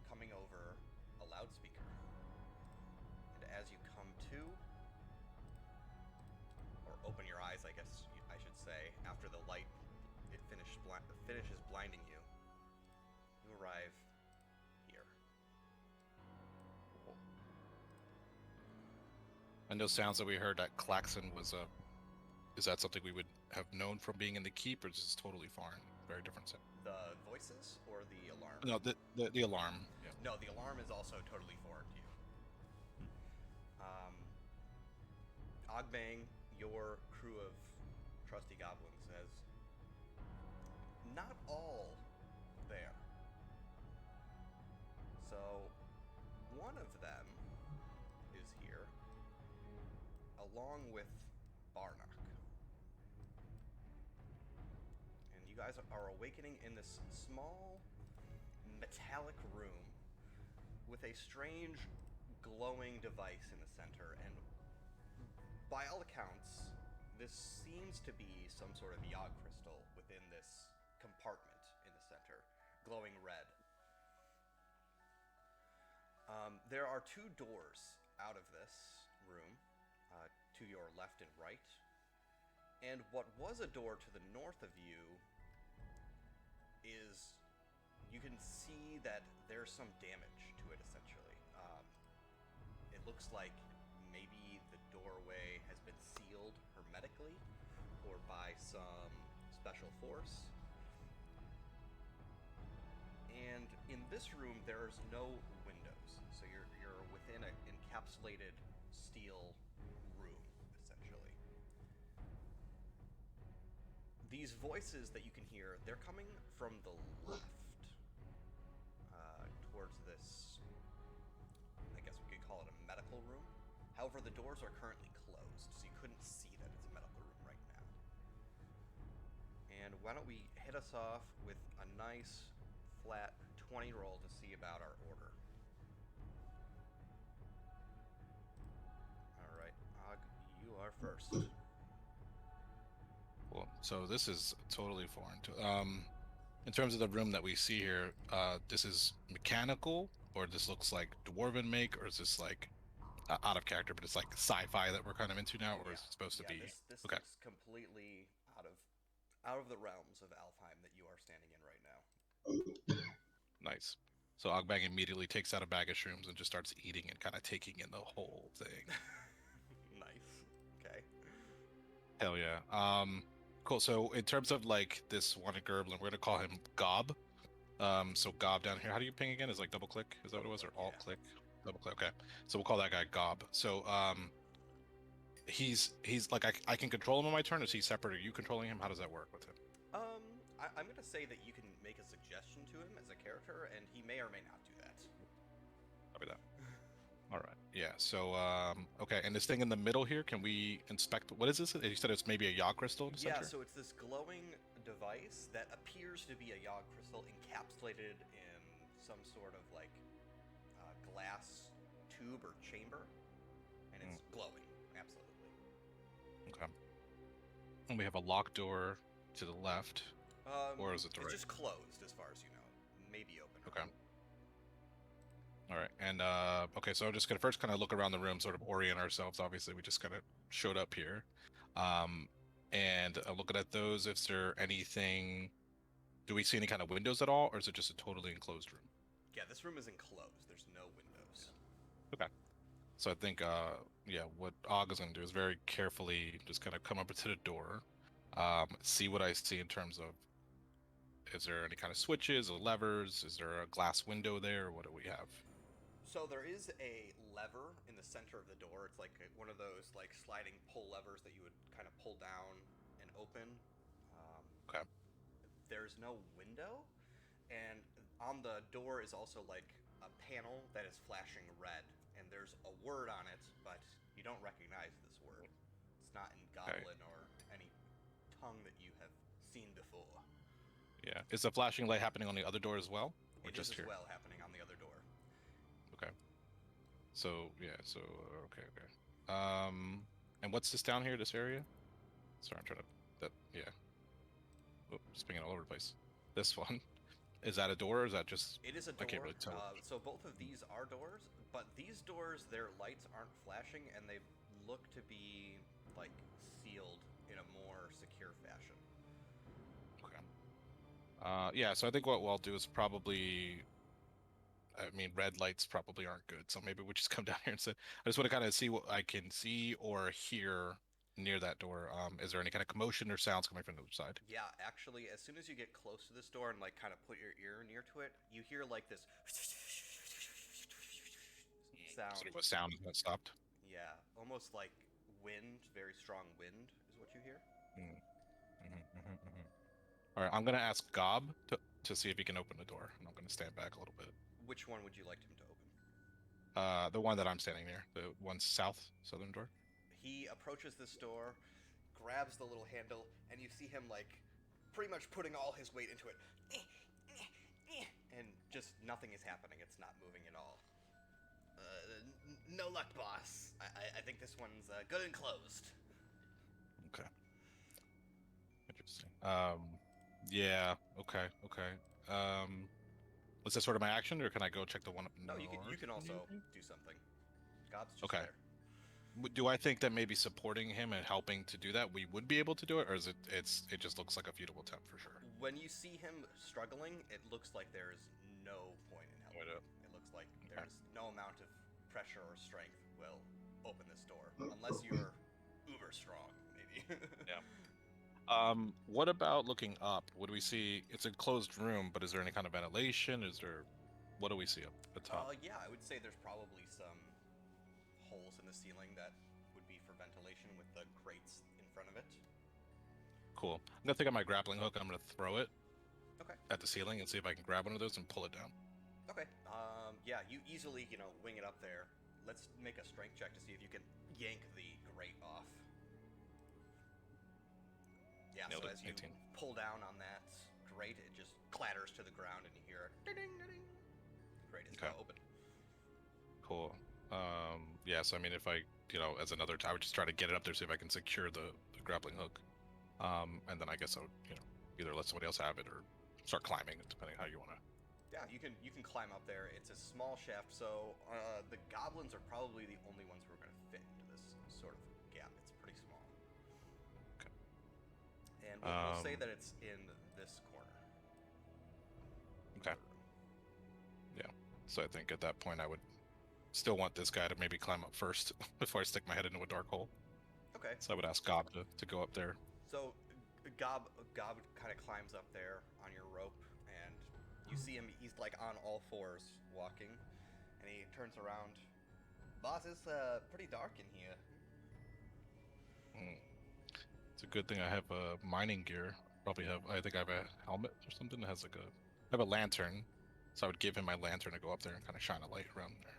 coming over a loudspeaker. And as you come to, or open your eyes, I guess I should say, after the light finishes blinding you, you arrive here. And those sounds that we heard, that klaxon was a... Is that something we would have known from being in the keep, or is this totally foreign? Very different sound. The voices or the alarm? No, the alarm. Yeah. No, the alarm is also totally foreign to you. Ogbang, your crew of trusty goblins, says, not all there. So, one of them is here, along with Barnock. And you guys are awakening in this small, metallic room with a strange, glowing device in the center. And by all accounts, this seems to be some sort of yog crystal within this compartment in the center, glowing red. There are two doors out of this room, to your left and right. And what was a door to the north of you is, you can see that there's some damage to it, essentially. It looks like maybe the doorway has been sealed hermetically or by some special force. And in this room, there's no windows, so you're within an encapsulated steel room, essentially. These voices that you can hear, they're coming from the left, towards this, I guess we could call it a medical room. However, the doors are currently closed, so you couldn't see that it's a medical room right now. And why don't we hit us off with a nice, flat 20 roll to see about our order. Alright, Og, you are first. Cool. So this is totally foreign to... in terms of the room that we see here, this is mechanical, or this looks like dwarven make, or is this like out of character, but it's like sci-fi that we're kind of into now, or is it supposed to be? This okay. looks completely out of the realms of Alfheim that you are standing in right now. Nice. So Ogbang immediately takes out a bag of shrooms and just starts eating and kind of taking in the whole thing. Nice. Okay. Hell yeah. Cool. So in terms of like this one Gerblin, we're gonna call him Gob. So Gob down here. How do you ping again? Is like double click? Is that what it was, or alt click? Double click. Okay. So we'll call that guy Gob. So he's like I can control him on my turn. Is he separate? Are you controlling him? How does that work with him? I'm gonna say that you can make a suggestion to him as a character, and he may or may not do that. Copy that. All right. Yeah. So okay. And this thing in the middle here, can we inspect? What is this? You said it's maybe a yog crystal in the center? Yeah. So it's this glowing device that appears to be a yog crystal encapsulated in some sort of like glass tube or chamber, and it's glowing. Absolutely. Okay. And we have a locked door to the left. Or is it the right? It's just closed as far as you know. Maybe open. Okay. All right, and okay, so I'm just gonna first kind of look around the room, sort of orient ourselves. Obviously, we just kind of showed up here, and looking at those. If there anything, do we see any kind of windows at all, or is it just a totally enclosed room? Yeah, this room is enclosed. There's no windows. Okay, so I think yeah, what Og is gonna do is very carefully just kind of come up to the door, see what I see in terms of. Is there any kind of switches or levers? Is there a glass window there? Or what do we have? So there is a lever in the center of the door. It's like one of those like sliding pull levers that you would kind of pull down and open. Okay. There's no window, and on the door is also like a panel that is flashing red, and there's a word on it, but you don't recognize this word. It's not in Goblin or any tongue that you have seen before. Yeah. Is the flashing light happening on the other door as well? Or It just is here? as well happening on the other door. Okay. So yeah. So okay. And what's this down here? This area? Sorry, I'm trying to. That yeah. Oh, spinning all over the place. This one. Is that a door or is that just? It is a I door. can't really tell. So both of these are doors, but these doors, their lights aren't flashing, and they look to be like sealed in a more secure fashion. Okay. Yeah. So I think what we'll do is probably. I mean, red lights probably aren't good, so maybe we just come down here and say. I just want to kind of see what I can see or hear near that door. Is there any kind of commotion or sounds coming from the other side? Yeah, actually, as soon as you get close to this door and like kind of put your ear near to it, you hear like this sound. Sort of a sound that stopped. Yeah, almost like wind, very strong wind is what you hear. All right, I'm gonna ask Gob to see if he can open the door, and I'm gonna stand back a little bit. Which one would you like him to open? The one that I'm standing near, the one southern door. He approaches this door, grabs the little handle, and you see him like pretty much putting all his weight into it. And just nothing is happening. It's not moving at all. No luck, boss. I think this one's good and closed. Okay. Interesting. Yeah. Okay. Was that sort of my action, or can I go check the one up No, north? you can also do something. Gob's just Okay. there. Do I think that maybe supporting him and helping to do that, we would be able to do it, or is it just looks like a futile attempt for sure? When you see him struggling, it looks like there's no point in helping. Point It looks like there's no amount of pressure or strength will open this door, unless you're uber strong, maybe. Yeah. What about looking up? Would we see? It's a closed room, but is there any kind of ventilation? What do we see up the top? Yeah, I would say there's probably some holes in the ceiling that would be for ventilation with the grates in front of it. Cool. I'm gonna take out my grappling hook and I'm gonna throw it Okay. at the ceiling and see if I can grab one of those and pull it down. Okay. Yeah, you easily, wing it up there. Let's make a strength check to see if you can yank the grate off. Yeah, Nailed so it, as you 18. pull down on that grate, it just clatters to the ground and you hear a ding ding ding. Grate is now open. Cool. Yeah, so I mean, if I, as another, I would just try to get it up there, see if I can secure the grappling hook. And then I guess I would, either let somebody else have it or start climbing, depending how you want to. Yeah, you can climb up there. It's a small shaft, so the goblins are probably the only ones who are going to fit into this sort of gap. It's pretty small. Okay. And we'll say that it's in this corner. Okay. Yeah. So I think at that point I would still want this guy to maybe climb up first before I stick my head into a dark hole. Okay. So I would ask Gob to go up there. So Gob kind of climbs up there on your rope, and you see him. He's like on all fours walking, and he turns around. Boss, it's pretty dark in here. It's a good thing I have mining gear. I think I have a helmet or something that has I have a lantern. So I would give him my lantern to go up there and kind of shine a light around there.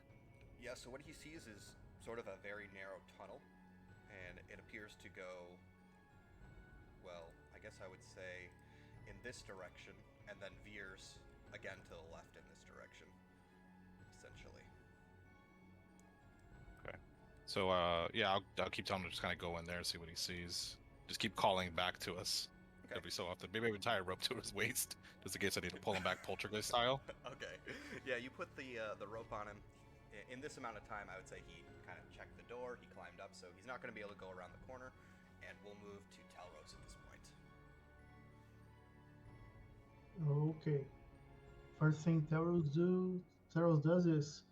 Yeah, so what he sees is sort of a very narrow tunnel, and it appears to go, well, I guess I would say in this direction, and then veers again to the left in this direction, essentially. Okay. So yeah, I'll keep telling him to just kind of go in there and see what he sees. Just keep calling back to us like every so often. Maybe I would tie a rope to his waist, just in case I need to pull him back poltergeist style. Okay. Yeah, you put the rope on him. In this amount of time, I would say he kind of checked the door, he climbed up, so he's not going to be able to go around the corner, and we'll move to Telros at this point. Okay. First thing Taros does is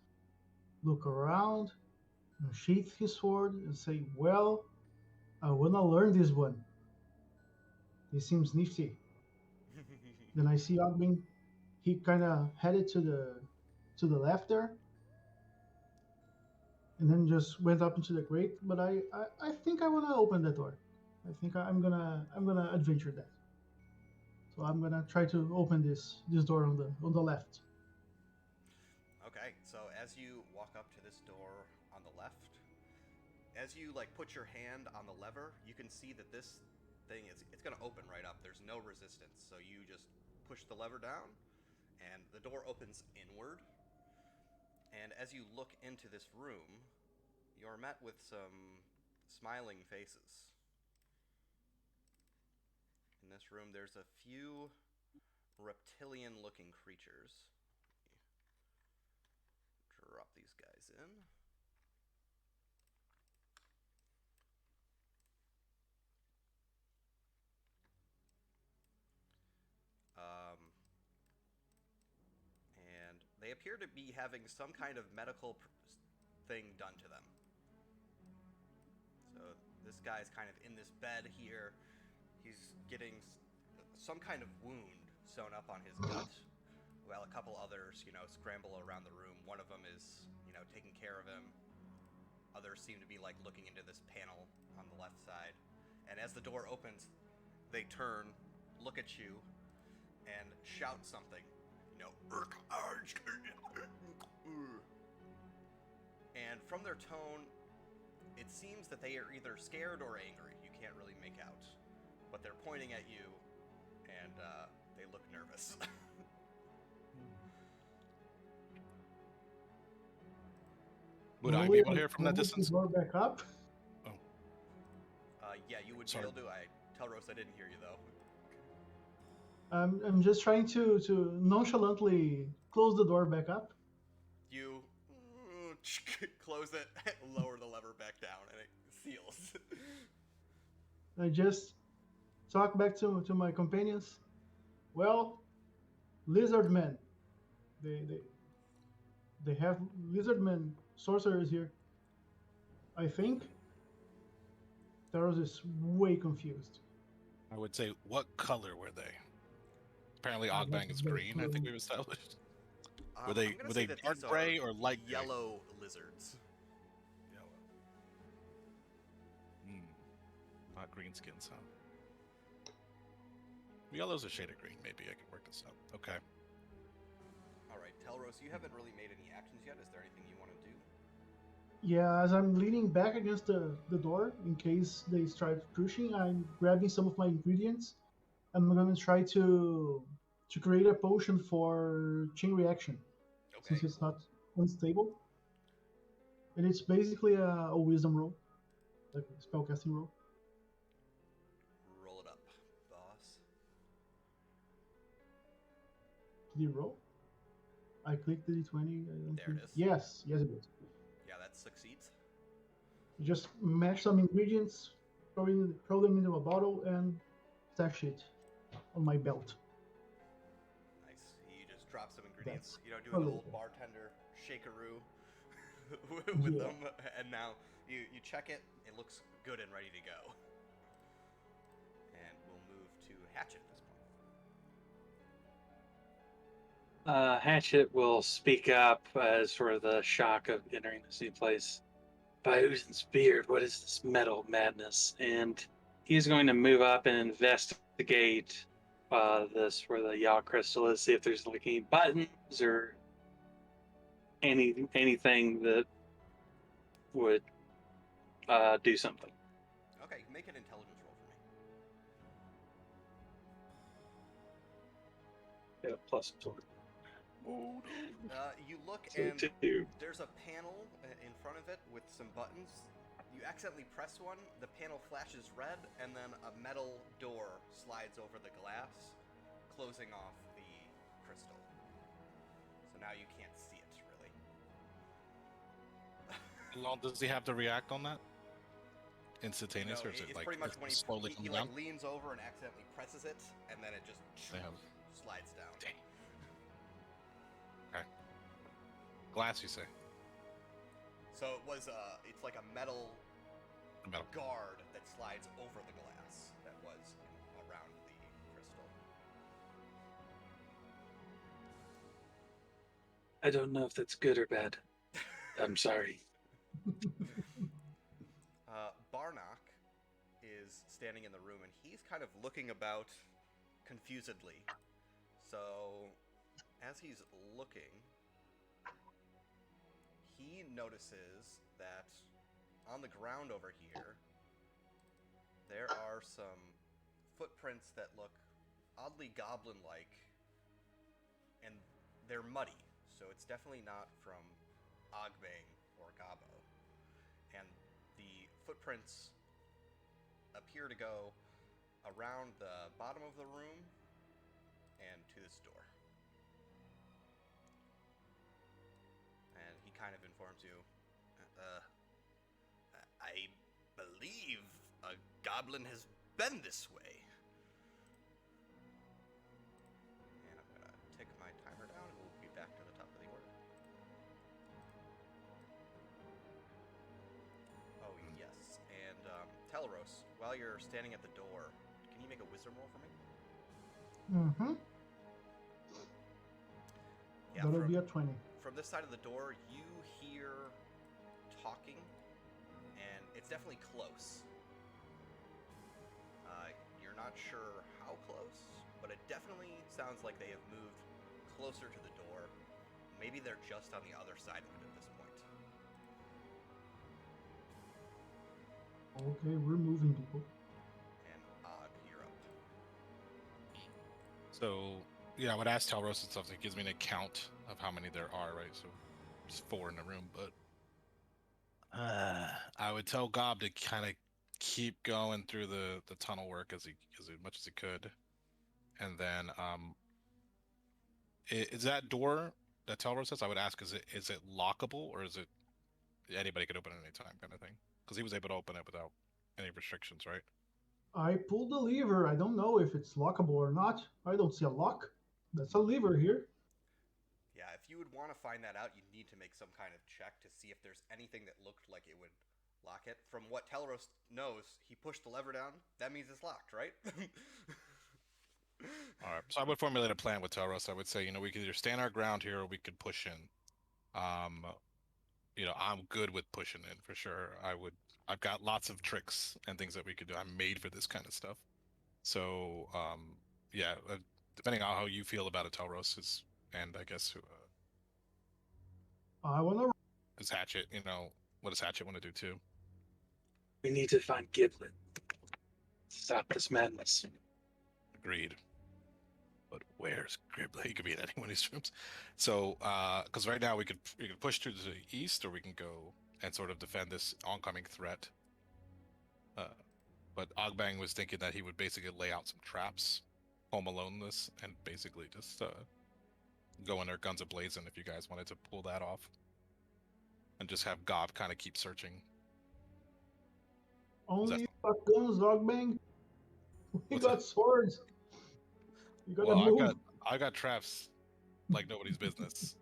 look around, and sheath his sword, and say, "Well, I wanna learn this one. This seems nifty." Then I see Ogden. He kind of headed to the left there, and then just went up into the grate. But I think I wanna open that door. I think I'm gonna adventure that. So I'm gonna try to open this door on the left. Okay, so as you walk up to this door on the left, as you like put your hand on the lever, you can see that this thing it's going to open right up. There's no resistance, so you just push the lever down, and the door opens inward. And as you look into this room, you're met with some smiling faces. In this room, there's a few reptilian-looking creatures. Drop these guys in. And they appear to be having some kind of medical thing done to them. So this guy's kind of in this bed here. He's getting some kind of wound sewn up on his gut, while a couple others, scramble around the room. One of them is, taking care of him. Others seem to be, looking into this panel on the left side. And as the door opens, they turn, look at you, and shout something. And from their tone, it seems that they are either scared or angry. You can't really make out. But they're pointing at you, and they look nervous. Would I be able to hear from that Move distance? the door back up. Yeah, you would Sorry. be able to. I tell Rose I didn't hear you, though. I'm just trying to nonchalantly close the door back up. You close it, lower the lever back down, and it seals. I just talk back to my companions. Well, lizard men. They have lizard men sorcerers here. I think Taros is way confused. I would say, what color were they? Apparently, I Ogbang have is no green. I think clue. we've established. I'm Were gonna say they that dark these gray are or light gray? yellow lizards. Yellow. Not green skins, huh? Yellow's a shade of green. Maybe I could work this out. Okay. All right, Telros, you haven't really made any actions yet. Is there anything you want to do? Yeah, as I'm leaning back against the door in case they start pushing, I'm grabbing some of my ingredients. I'm gonna try to create a potion for chain reaction, Okay. since it's not unstable. And it's basically a wisdom roll, like a spellcasting roll. Roll it up, boss. Did you roll? I clicked the d20. I don't There think... it is. Yes, it is. Yeah, that succeeds. You just mash some ingredients, throw them into a bottle, and stash it on my belt. Nice. You just drop some ingredients. That's Do an really old good. bartender shakeroo with Yeah. them, and now you check it. It looks good and ready to go. And we'll move to Hatchet at this point. Hatchet will speak up as for the shock of entering this new place. By Uzin's beard, what is this metal madness? And he's going to move up and investigate this where the yaw crystal is, see if there's like any buttons or anything that would do something. Okay, make an intelligence roll for me. Yeah, plus 4. You look So and 2. there's a panel in front of it with some buttons. You accidentally press one, the panel flashes red, and then a metal door slides over the glass, closing off the crystal. So now you can't see it, really. How long does he have to react on that? Instantaneous, No, or is it it's like pretty much when slowly he coming like down? leans over and accidentally presses it, and then it just Damn. slides down. Dang. Okay. Glass, you say? So it was it's like a metal Metal. guard that slides over the glass that was around the crystal. I don't know if that's good or bad. I'm sorry. Barnock is standing in the room, and he's kind of looking about confusedly. So, as he's looking, he notices that on the ground over here, there are some footprints that look oddly goblin-like, and they're muddy, so it's definitely not from Ogbang or Gabo. And the footprints appear to go around the bottom of the room and to this door. And he kind of informs you, I believe a goblin has been this way. And I'm gonna tick my timer down and we'll be back to the top of the order. Oh, yes. And, Teleros, while you're standing at the door, can you make a wisdom roll for me? Mm-hmm. Yeah, That'll be a 20. From this side of the door, you hear talking, and it's definitely close. You're not sure how close, but it definitely sounds like they have moved closer to the door. Maybe they're just on the other side of it at this point. Okay, we're moving, people. And Odd, you're up. So, yeah, I would ask Telros and stuff. It gives me an account of how many there are, right? So, there's 4 in the room, but I would tell Gob to kind of keep going through the tunnel work as much as he could, and then is that door that Telros says? I would ask, is it lockable, or is it anybody could open it at any time kind of thing? Because he was able to open it without any restrictions, right? I pulled the lever. I don't know if it's lockable or not. I don't see a lock. That's a lever here. Yeah, if you would want to find that out, you'd need to make some kind of check to see if there's anything that looked like it would lock it. From what Teleros knows, he pushed the lever down. That means it's locked, right? All right. So I would formulate a plan with Telros. I would say, we could either stand our ground here or we could push in. I'm good with pushing in for sure. I've got lots of tricks and things that we could do. I'm made for this kind of stuff. So, depending on how you feel about it, Telros and I guess I want to. is Hatchet, what does Hatchet want to do too? We need to find Giblet. Stop this madness. Agreed. But where's Gribble? He could be in any one of these rooms. So, because right now we could push to the east, or we can go and sort of defend this oncoming threat. But Ogbang was thinking that he would basically lay out some traps, home alone this, and basically just go in there guns a-blazing if you guys wanted to pull that off. And just have Gob kind of keep searching. Only you got guns, Dogbang. We What's got that? swords. You gotta Well, move. I got traps like nobody's business,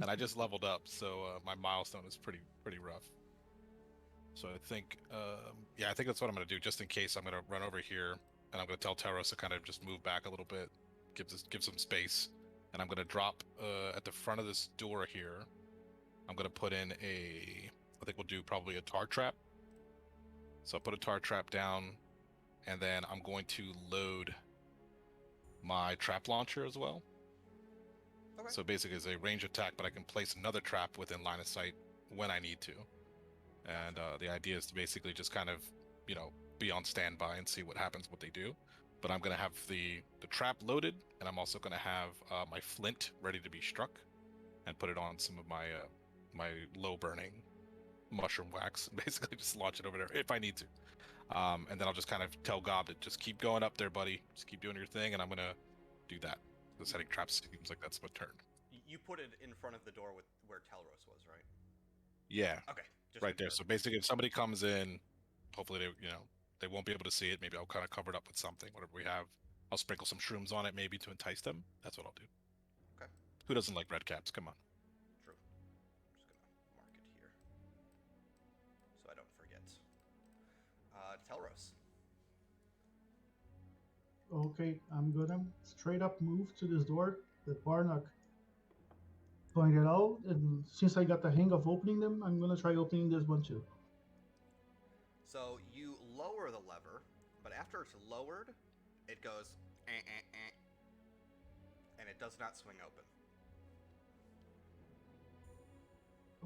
and I just leveled up, so my milestone is pretty rough. So I think, I think that's what I'm gonna do. Just in case, I'm gonna run over here, and I'm gonna tell Teros to kind of just move back a little bit, give some space, and I'm gonna drop at the front of this door here. I'm gonna put in I think we'll do probably a tar trap. So I'll put a tar trap down, and then I'm going to load my trap launcher as well. Okay. So basically it's a range attack, but I can place another trap within line of sight when I need to. And the idea is to basically just kind of, be on standby and see what happens, what they do. But I'm going to have the trap loaded, and I'm also going to have my flint ready to be struck and put it on some of my my low burning mushroom wax, basically just launch it over there if I need to. And then I'll just kind of tell Gob to just keep going up there, buddy. Just keep doing your thing, and I'm gonna do that. The setting traps seems like that's my turn. You put it in front of the door with where Telros was, right? Yeah, Okay. Just right there. So basically, if somebody comes in, hopefully they won't be able to see it. Maybe I'll kind of cover it up with something, whatever we have. I'll sprinkle some shrooms on it, maybe to entice them. That's what I'll do. Okay. Who doesn't like red caps? Come on. True. I'm just gonna mark it here so I don't forget. Telros. Okay, I'm gonna straight up move to this door that Barnock pointed out, and since I got the hang of opening them, I'm gonna try opening this one too. So you lower the lever, but after it's lowered, it goes and it does not swing open.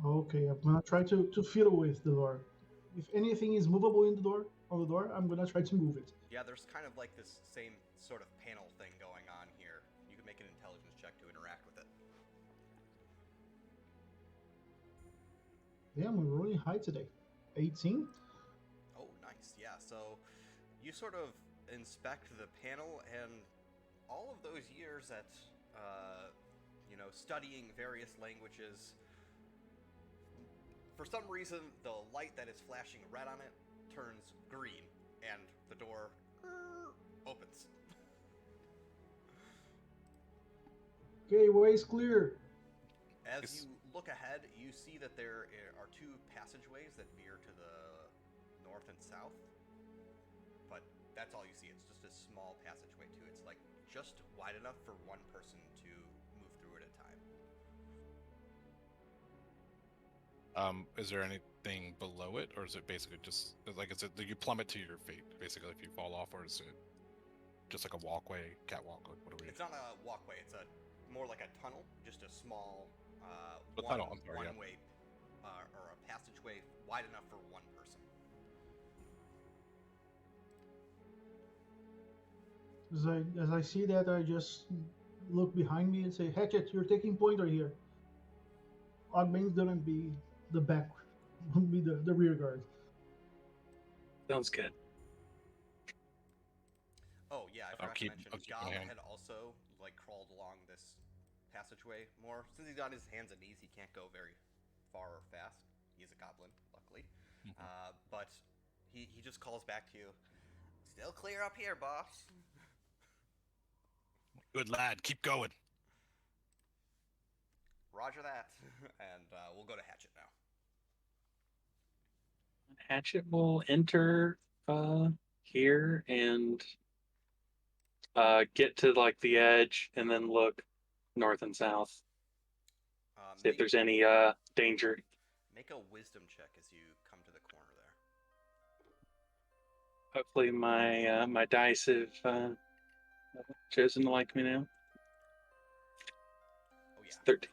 Okay, I'm gonna try to fiddle with the door. If anything is movable in the door, on the door, I'm gonna try to move it. Yeah, there's kind of like this same sort of panel thing going on here. You can make an intelligence check to interact with it. Damn, we're really high today. 18? Oh, nice. Yeah, so you sort of inspect the panel, and all of those years at, studying various languages, for some reason, the light that is flashing red on it turns green, and the door opens. Okay, way's clear. As you look ahead, you see that there are two passageways that veer to the north and south. But that's all you see. It's just a small passageway, too. It's like just wide enough for one person to move through at a time. Is there anything below it, or is it basically just like you plummet to your fate, basically if you fall off, or is it just like a walkway, catwalk, or what are we? It's not a walkway. It's more like a tunnel, just a small one-way or a passageway wide enough for one person. As I see that, I just look behind me and say, Hatchet, you're taking pointer here. Ogbane's gonna be the back, will be the rear guard. Sounds good. Oh yeah, I forgot to mention, Gob had also crawled along this passageway more. Since he's on his hands and knees, he can't go very far or fast. He's a goblin, luckily. But he just calls back to you. Still clear up here, boss. Good lad, keep going. Roger that. And we'll go to Hatchet now. Hatchet will enter here and get to the edge and then look north and south. See if there's any danger. Make a wisdom check as you come to the corner there. Hopefully my dice have chosen to like me now. Oh yeah. 13.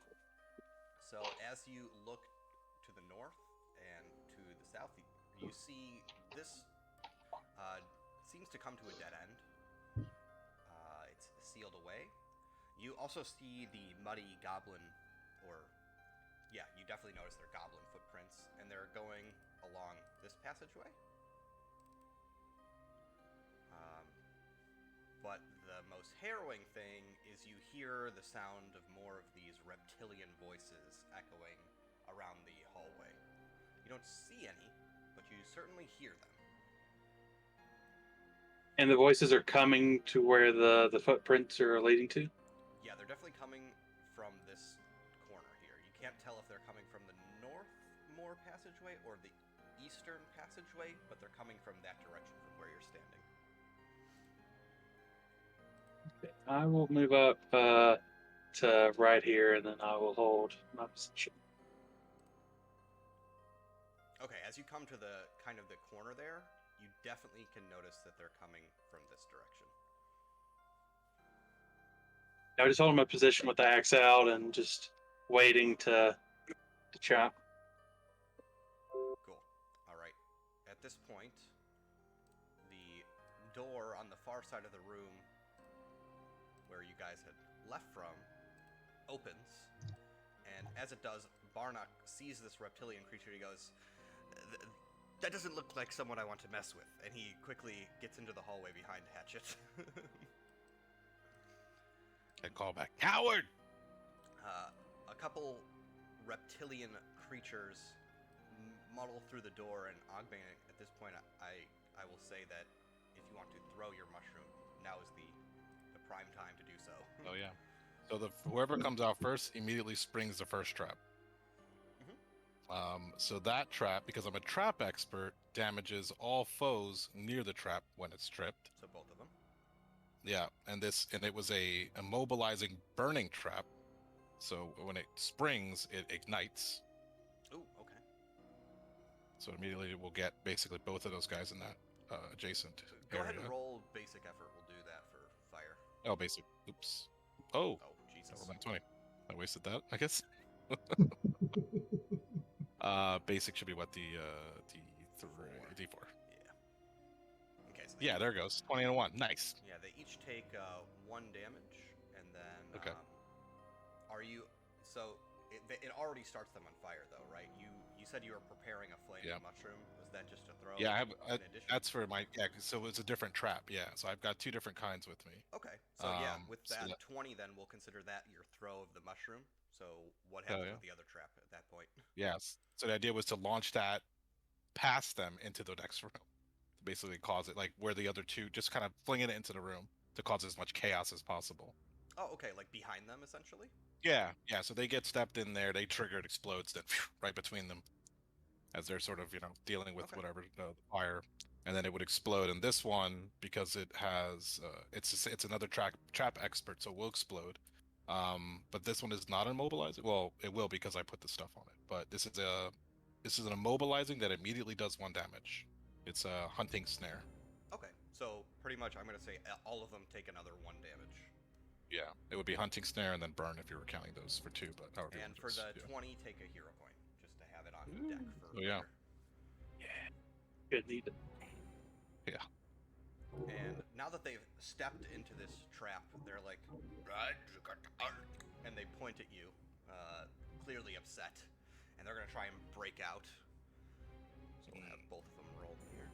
So as you look to the north and to the south, you see this seems to come to a dead end. It's sealed away. You also see the muddy goblin, you definitely notice their goblin footprints, and they're going along this passageway. But the most harrowing thing is you hear the sound of more of these reptilian voices echoing around the hallway. You don't see any, but you certainly hear them. And the voices are coming to where the footprints are leading to? Yeah, they're definitely coming from this corner here. You can't tell if they're coming from the north passageway or the eastern passageway, but they're coming from that direction from where you're standing. I will move up to right here, and then I will hold my position. Okay, as you come to the corner there, you definitely can notice that they're coming from this direction. I just hold my position with the axe out and just waiting to chop. Cool. All right. At this point, the door on the far side of the room where you guys had left from opens, and as it does, Barnock sees this reptilian creature. He goes, That doesn't look like someone I want to mess with. And he quickly gets into the hallway behind Hatchet. And call back, coward. A couple reptilian creatures muddle through the door, and Ogbane, at this point, I will say that if you want to throw your mushroom, now is the prime time to do so. Oh yeah. So whoever comes out first immediately springs the first trap. So that trap, because I'm a trap expert, damages all foes near the trap when it's tripped. So both of them. Yeah, and it was a immobilizing burning trap. So when it springs, it ignites. Ooh, okay. So immediately we'll get basically both of those guys in that adjacent Go area. ahead and roll basic effort. We'll do that for fire. Oh, basic. Oops. Oh, Oh, Jesus. I rolled that 20. I wasted that, I guess. Basic should be what, the D4. Yeah. Okay, so Yeah, there it goes. 20 and 1. Nice. Yeah, they each take 1 damage, and then Okay. Are you? So it already starts them on fire, though, right? You said you were preparing a flaming Yeah. mushroom. Was that just a throw? Yeah, in addition? that's for my. Yeah, so it's a different trap. Yeah, so I've got 2 different kinds with me. Okay, so yeah, with so that that- 20, then we'll consider that your throw of the mushroom. So what happens yeah. with the other trap at that point? Yes. So the idea was to launch that past them into the next room, to basically cause it like where the other 2, just kind of flinging it into the room to cause as much chaos as possible. Oh, okay, like behind them, essentially? Yeah, yeah. So they get stepped in there, they trigger, it explodes, then right between them, as they're sort of dealing with Okay. whatever the fire, and then it would explode. And this one, because it has it's another trap expert, so it will explode. But this one is not immobilizing. Well, it will because I put the stuff on it. But this is an immobilizing that immediately does 1 damage. It's a hunting snare. Okay, so pretty much I'm going to say all of them take another 1 damage. Yeah, it would be hunting snare and then burn if you were counting those for 2. But however, you And want for to the just- 20, take a hero point, just to have it on deck for Oh, yeah. later. Good need it. Yeah. And now that they've stepped into this trap, they're like, "Right, and they point at you, clearly upset, and they're gonna try and break out. So we'll have both of them roll here.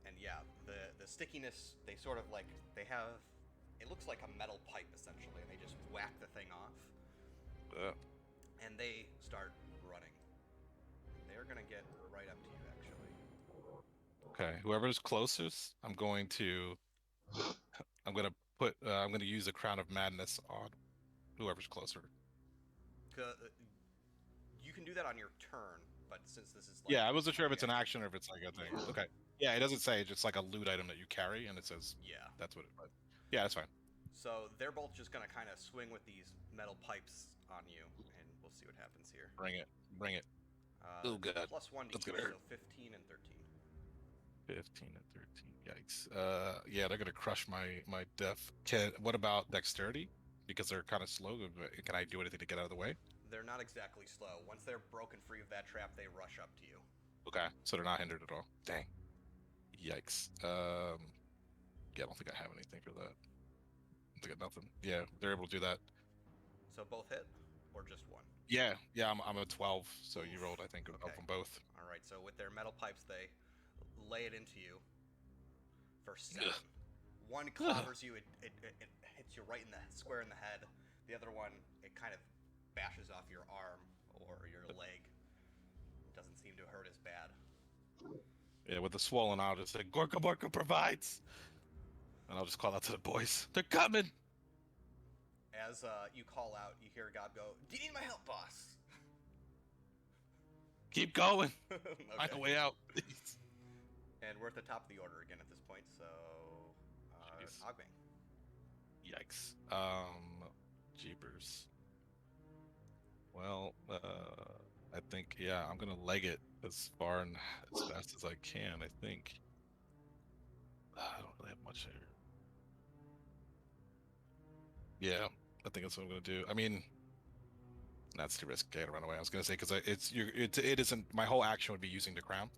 And yeah, the stickiness, they sort of like, they have, it looks like a metal pipe essentially, and they just whack the thing off, and they start running. They're gonna get right up to you, actually. Okay, whoever's closest, I'm going to use a Crown of Madness on whoever's closer. You can do that on your turn, but since this is like, Yeah, I wasn't sure if it's an action or if it's like a thing. Okay. Yeah, it doesn't say, it's just like a loot item that you carry, and it says yeah. that's what it was. Yeah, that's fine. So they're both just gonna kind of swing with these metal pipes on you, and we'll see what happens here. Bring it. Bring it. Oh, God. Plus 1 to That's each, gonna hurt. so 15 and 13. 15 and 13. Yikes. Yeah, they're gonna crush my def. What about dexterity? Because they're kind of slow. Can I do anything to get out of the way? They're not exactly slow. Once they're broken free of that trap, they rush up to you. Okay, so they're not hindered at all. Dang. Yikes. Yeah, I don't think I have anything for that. I got nothing. Yeah, they're able to do that. So both hit, or just 1? Yeah, I'm a 12. So you rolled, I think, Okay. up from both. All right. So with their metal pipes, they lay it into you for 7. Ugh. One clobbers you. It hits you right in the square in the head. The other one, it kind of bashes off your arm or your leg. It doesn't seem to hurt as bad. Yeah, with the swollen, I'll just say, Gorka Borka provides. And I'll just call out to the boys. They're coming! As you call out, you hear God go, "Do you need my help, boss?" Keep going! Okay. Find a way out, please. And we're at the top of the order again at this point, so... Jeez. Ogbane. Yikes. Jeepers. Well, I think, yeah, I'm gonna leg it as far and as fast as I can, I think. I don't really have much here. Yeah, I think that's what I'm gonna do. I mean, that's too risky to run away. I was gonna say, because it isn't, my whole action would be using the crown.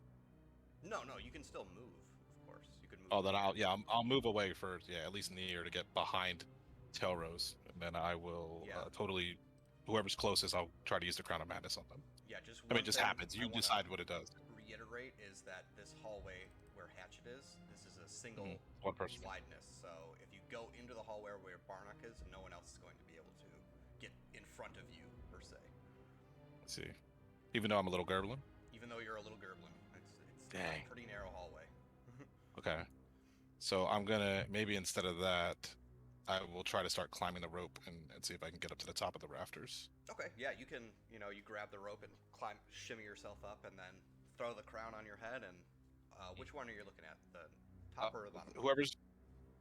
No, you can still move, of course. You can move. Oh, then I'll move away first, yeah, at least in the air to get behind Tailrose, and then I will totally, whoever's closest, I'll try to use the Crown of Madness on them. Yeah, just I mean, one it just thing happens. I You wanna decide what it does. reiterate is that this hallway where Hatchet is, this is a single One person. wideness. So if you go into the hallway where Barnock is, no one else is going to be able to get in front of you, per se. Let's see. Even though I'm a little gerblin? Even though you're a little gerblin. It's Dang. a pretty narrow hallway. Okay. So I'm gonna, maybe instead of that, I will try to start climbing the rope and see if I can get up to the top of the rafters. Okay, yeah, you can, you grab the rope and climb, shimmy yourself up, and then throw the crown on your head, and which one are you looking at? The top or the bottom? Whoever's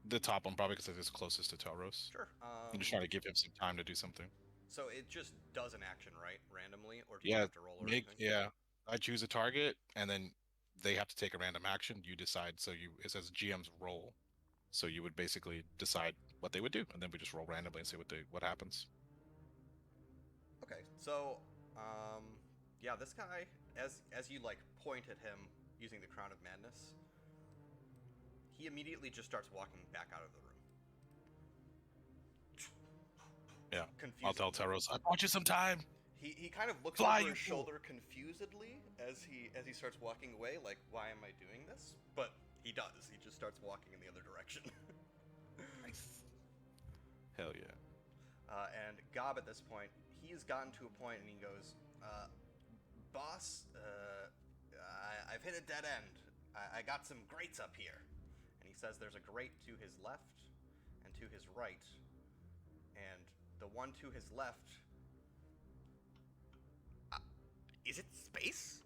the top one, probably because it's closest to Telros. Sure. I'm just trying to give him some time to do something. So it just does an action, right? Randomly? Or do you have to roll or anything? Yeah. I choose a target, and then they have to take a random action. You decide, so it says GM's roll. So you would basically decide what they would do, and then we just roll randomly and see what happens. Okay, so, yeah, this guy, as you, point at him using the Crown of Madness, he immediately just starts walking back out of the room. Yeah, Confused. I'll tell Telros, I bought you some time! He kind of looks Fly, over you his fool. shoulder confusedly as he starts walking away, like, why am I doing this? But he does. He just starts walking in the other direction. Nice. Hell yeah. And Gob, at this point, he's gotten to a point and he goes, boss, I've hit a dead end. I got some grates up here. And he says there's a grate to his left and to his right. And the one to his left... is it space?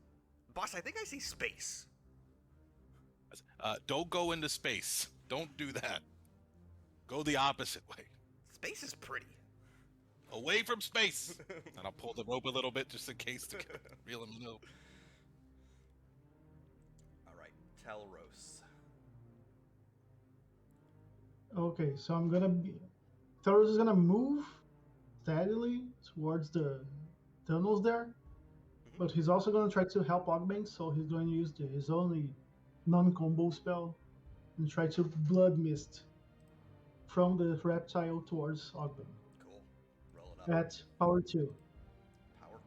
Boss, I think I see space. Don't go into space. Don't do that. Go the opposite way. Space is pretty. Away from space! And I'll pull the rope a little bit just in case to reel him in. Alright, Telros. Okay, so I'm gonna be. Taurus is gonna move steadily towards the tunnels there, but he's also gonna try to help Ogbank, so he's going to use his only non-combo spell and try to blood mist from the reptile towards Ogbank. Cool. Roll it up. At power 2. Power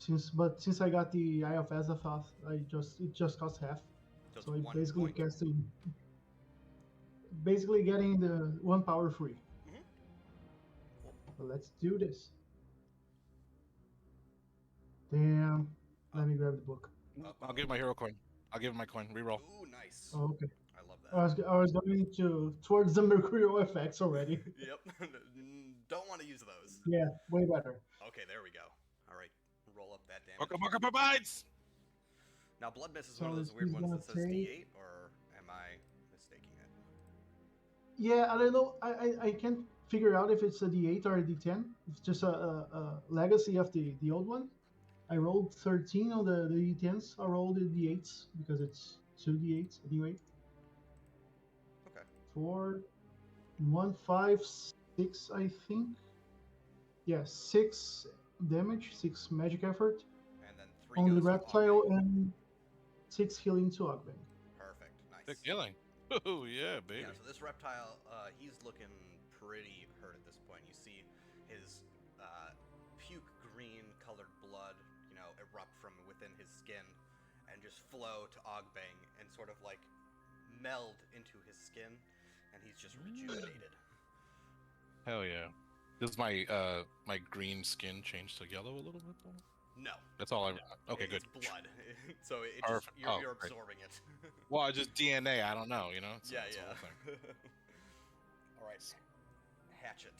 2. Since I got the Eye of Azathoth, it just costs half. Just So I 1 basically point. casting, basically getting the 1 power free. Mhm. So let's do this. Damn. Let me grab the book. I'll give my hero coin. I'll give him my coin. Reroll. Ooh, nice. Oh, okay. I love that. I was going towards the mercurial effects already. Yep. Don't want to use those. Yeah, way better. Okay, there we go. Alright, roll up that damage. Marker provides! Now, Blood Mist is So one of those weird he's ones gonna that says take- D8, or am I mistaking it? Yeah, I don't know. I can't figure out if it's a D8 or a D10. It's just a legacy of the old one. I rolled 13 on the D10s. I rolled the D8s because it's 2 D8s anyway. Okay. 4, 1, 5, 6, I think. Yeah, 6 damage, 6 magic effort And then 3 on the goes to reptile, Ogbank. and 6 healing to Ogbank. Perfect, nice. Thick healing. Oh, yeah, baby. Yeah, so this reptile, he's looking pretty hurt at this point. You see his puke green colored blood, erupt from within his skin and just flow to Ogbank and sort of meld into his skin, and he's just rejuvenated. Hell yeah. Does my my green skin change to yellow a little bit? Though? No. That's all I. Okay, It's good. blood. So it just, Perfect. you're Oh, great. absorbing it. Well, just DNA. I don't know. It's yeah, it's a yeah. whole thing. Alright. Hatchet.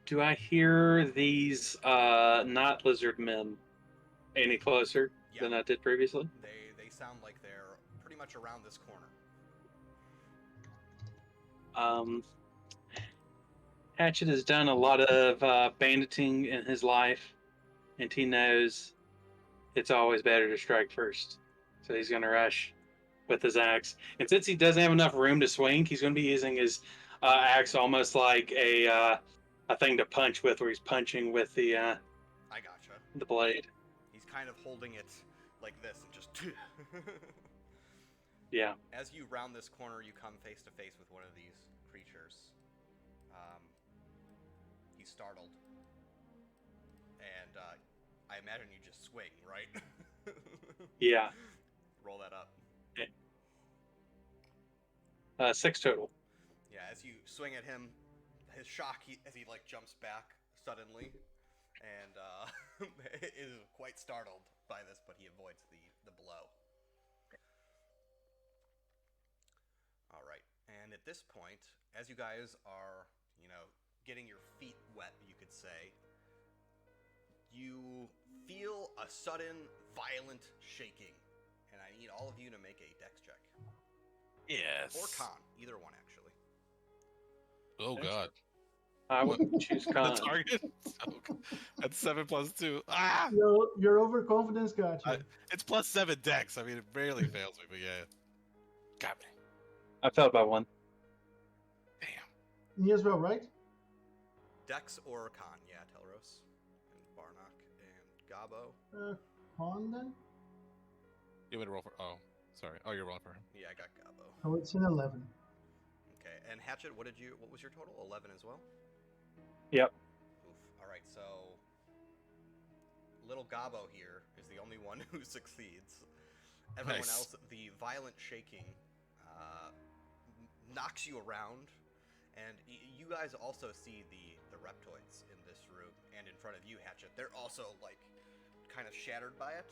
Do I hear these not lizard men any closer Yeah. than I did previously? They sound like they're pretty much around this corner. Hatchet has done a lot of banditing in his life, and he knows it's always better to strike first. So he's going to rush with his axe. And since he doesn't have enough room to swing, he's going to be using his axe almost like a thing to punch with, where he's punching with the I gotcha. the blade. He's kind of holding it like this and just... Yeah. As you round this corner, you come face to face with one of these creatures. He's startled. and I imagine you just swing, right? Yeah. Roll that up. 6 total. Yeah, as you swing at him, his shock as he like jumps back suddenly, and is quite startled by this, but he avoids the blow. All right, and at this point, as you guys are, getting your feet wet, you could say, you feel a sudden, violent shaking, and I need all of you to make a dex check. Yes. Or con, either one, actually. Oh God. I would choose The con. target. That's 7 plus 2. Ah! Your overconfidence got you. It's plus 7 dex. I mean, it barely fails me, but yeah. Got me. I felt by 1. Damn. Me as well, right? Dex or con, yeah, Telros, and Barnock, and Gabo. Con then? You want me to roll for? Oh, sorry. Oh, you're rolling for him. Yeah, I got Gabo. Oh, it's an 11. Okay, and Hatchet, what was your total? 11 as well? Yep. Oof. Alright, so little Gabo here is the only one who succeeds. Everyone Nice. else, the violent shaking knocks you around, and you guys also see the reptoids in this room, and in front of you, Hatchet. They're also, like, kind of shattered by it,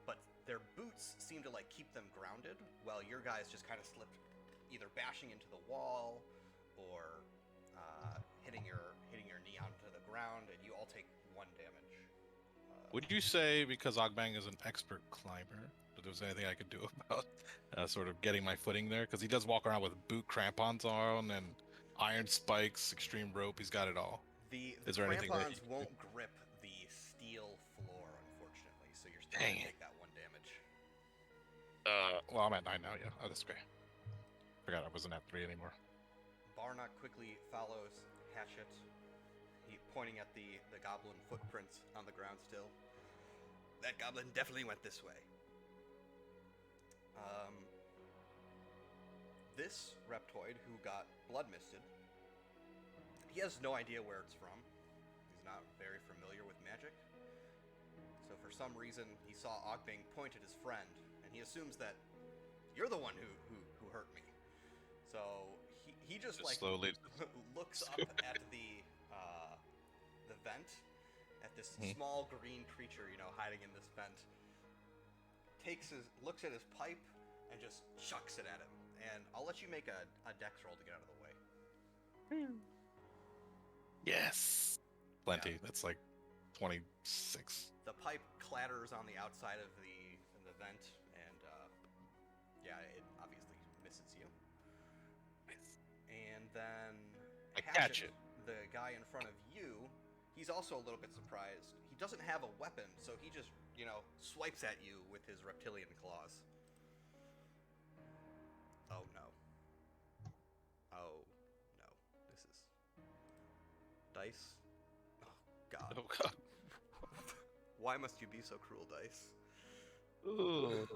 but their boots seem to, like, keep them grounded, while your guys just kind of slip, either bashing into the wall, or hitting your knee onto the ground, and you all take 1 damage. Would you say, because Ogbang is an expert climber, that there's anything I could do about sort of getting my footing there? Because he does walk around with boot crampons on and iron spikes, extreme rope. He's got it all. The Is there anything that crampons you- won't grip the steel floor, unfortunately, so you're still Dang going to it. take that 1 damage. Well, I'm at 9 now, yeah. Oh, that's okay. Forgot I wasn't at 3 anymore. Barnock quickly follows Hatchet, pointing at the goblin footprints on the ground still. That goblin definitely went this way. This reptoid who got blood misted, he has no idea where it's from. He's not very familiar with magic. So for some reason, he saw Ogbang point at his friend, and he assumes that you're the one who hurt me. So he just like slowly looks up at the vent, at this small green creature, hiding in this vent. Looks at his pipe and just chucks it at him. And I'll let you make a dex roll to get out of the way. Yes. Plenty. Yeah. That's like 26. The pipe clatters on the outside of the vent, and it obviously misses you. Nice. And then I catch it. The guy in front of you, he's also a little bit surprised. He doesn't have a weapon, so he just, swipes at you with his reptilian claws. Oh no. Oh no. This is dice. Oh god. Oh, God. Why must you be so cruel, dice? Ooh.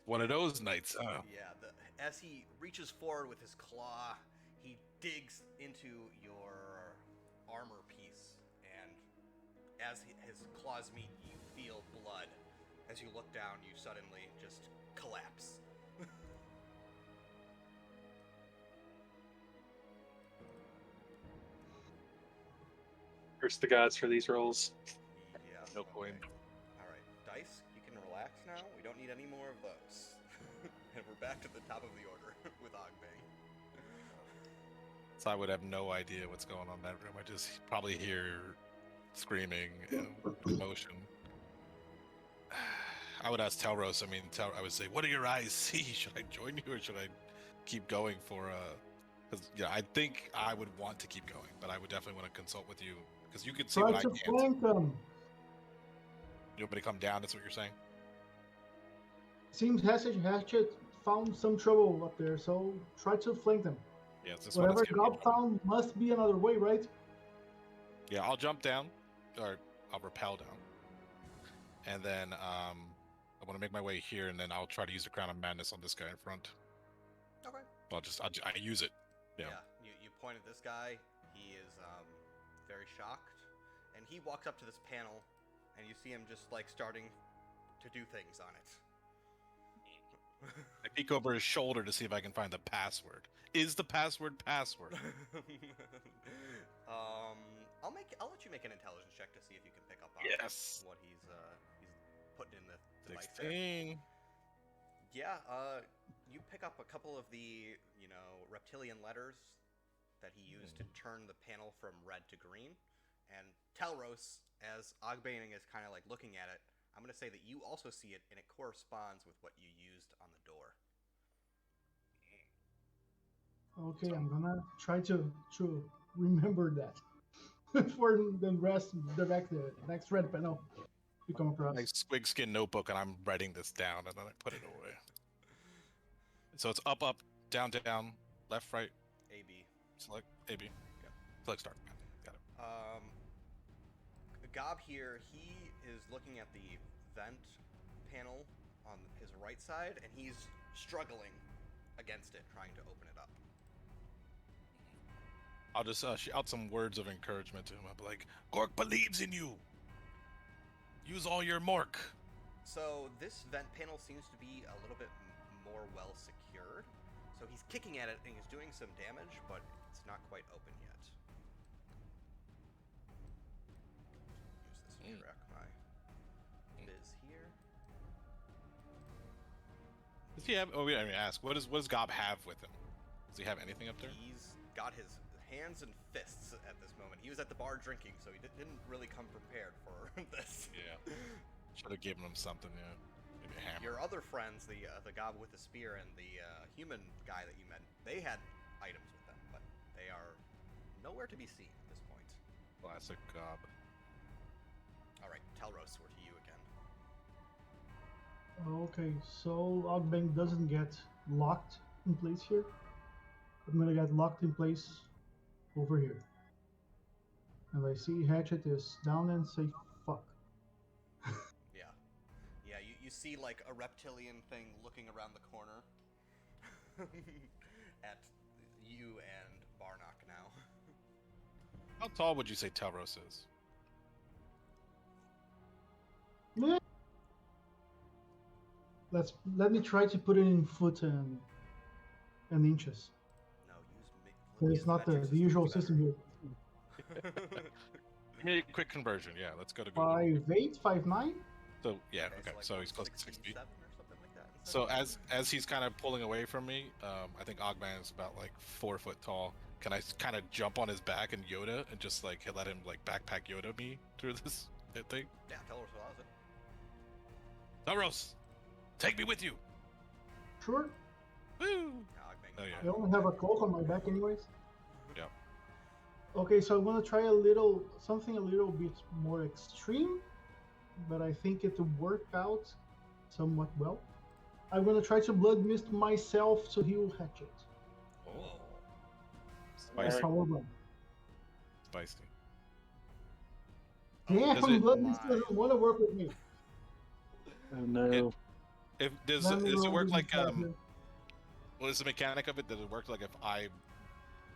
One of those nights, huh? Yeah, as he reaches forward with his claw, he digs into your armor piece, and as his claws meet, you feel blood. As you look down, you suddenly just collapse. Curse the gods for these rolls. Yeah. No coin. Alright, dice, you can relax now. We don't need any more of those. And we're back to the top of the order with Ogbang. So I would have no idea what's going on in that room. I just probably hear screaming and commotion. I would ask Telros. I would say, "What do your eyes see? Should I join you, or should I keep going for?" Because I think I would want to keep going, but I would definitely want to consult with you because you can see Try what I to can't. flank them. You want me to come down? That's what you're saying? Seems Hatchet found some trouble up there, so try to flank them. Yeah, it's this one Whatever that's giving me God trouble. found must be another way, right? Yeah, I'll jump down, or I'll rappel down, and then I want to make my way here, and then I'll try to use the Crown of Madness on this guy in front. Okay. I use it. Yeah. You point at this guy. He is very shocked, and he walks up to this panel, and you see him just like starting to do things on it. I peek over his shoulder to see if I can find the password. Is the password password? I'll let you make an intelligence check to see if you can pick up on Yes. what he's putting in the device there. 16. Yeah, you pick up a couple of the, reptilian letters that he used to turn the panel from red to green. And Telros, as Ogbane is kind of like looking at it, I'm going to say that you also see it, and it corresponds with what you used on the door. Okay, I'm gonna try to remember that for the next red panel you come across. My squig skin notebook, and I'm writing this down, and then I put it away. So it's up, up, down, down, left, right. AB. Select AB. Yep. Select start. Got it. Gob here, he is looking at the vent panel on his right side, and he's struggling against it, trying to open it up. I'll just shout some words of encouragement to him. I'll be like, Gork believes in you. Use all your mork. So this vent panel seems to be a little bit more well secured. So he's kicking at it and he's doing some damage, but it's not quite open yet. Use this to track my biz here. Does he have? Oh, we didn't even ask. What does Gob have with him? Does he have anything up there? He's got his hands and fists at this moment. He was at the bar drinking, so he didn't really come prepared for this. Yeah. Should have given him something. Yeah. Maybe a hammer. Your other friends, the gob with the spear and the human guy that you met, they had items with them, but they are nowhere to be seen at this point. Classic Gob. All right, Telros, we're to you again. Okay, so Ogbane doesn't get locked in place here. I'm gonna get locked in place over here. And I see Hatchet is down and say, fuck. Yeah. Yeah, you see like a reptilian thing looking around the corner at you and Barnock now. How tall would you say Telros is? Meh. Let me try to put it in foot and inches. No, It's not the usual system here. Hey, quick conversion. Yeah, let's go to Google. 5'8", 5'9". So yeah, okay. Like So he's close to 6 feet. 67 or something like that. So as he's kind of pulling away from me, I think Ogman is about like 4 foot tall. Can I kind of jump on his back and Yoda and just like let him like backpack Yoda me through this thing? Yeah, Telros allows it. Telros, take me with you. Sure. Woo! Oh, yeah. I only have a cloak on my back anyways. Yeah. Okay, so I'm gonna try something a little bit more extreme, but I think it will work out somewhat well. I'm gonna try to blood mist myself to heal Hatchet. Whoa. Spicy. However, Spicy. damn, Does it- blood mist doesn't want to work with me. Oh no. Does it work like what is the mechanic of it? Does it work like if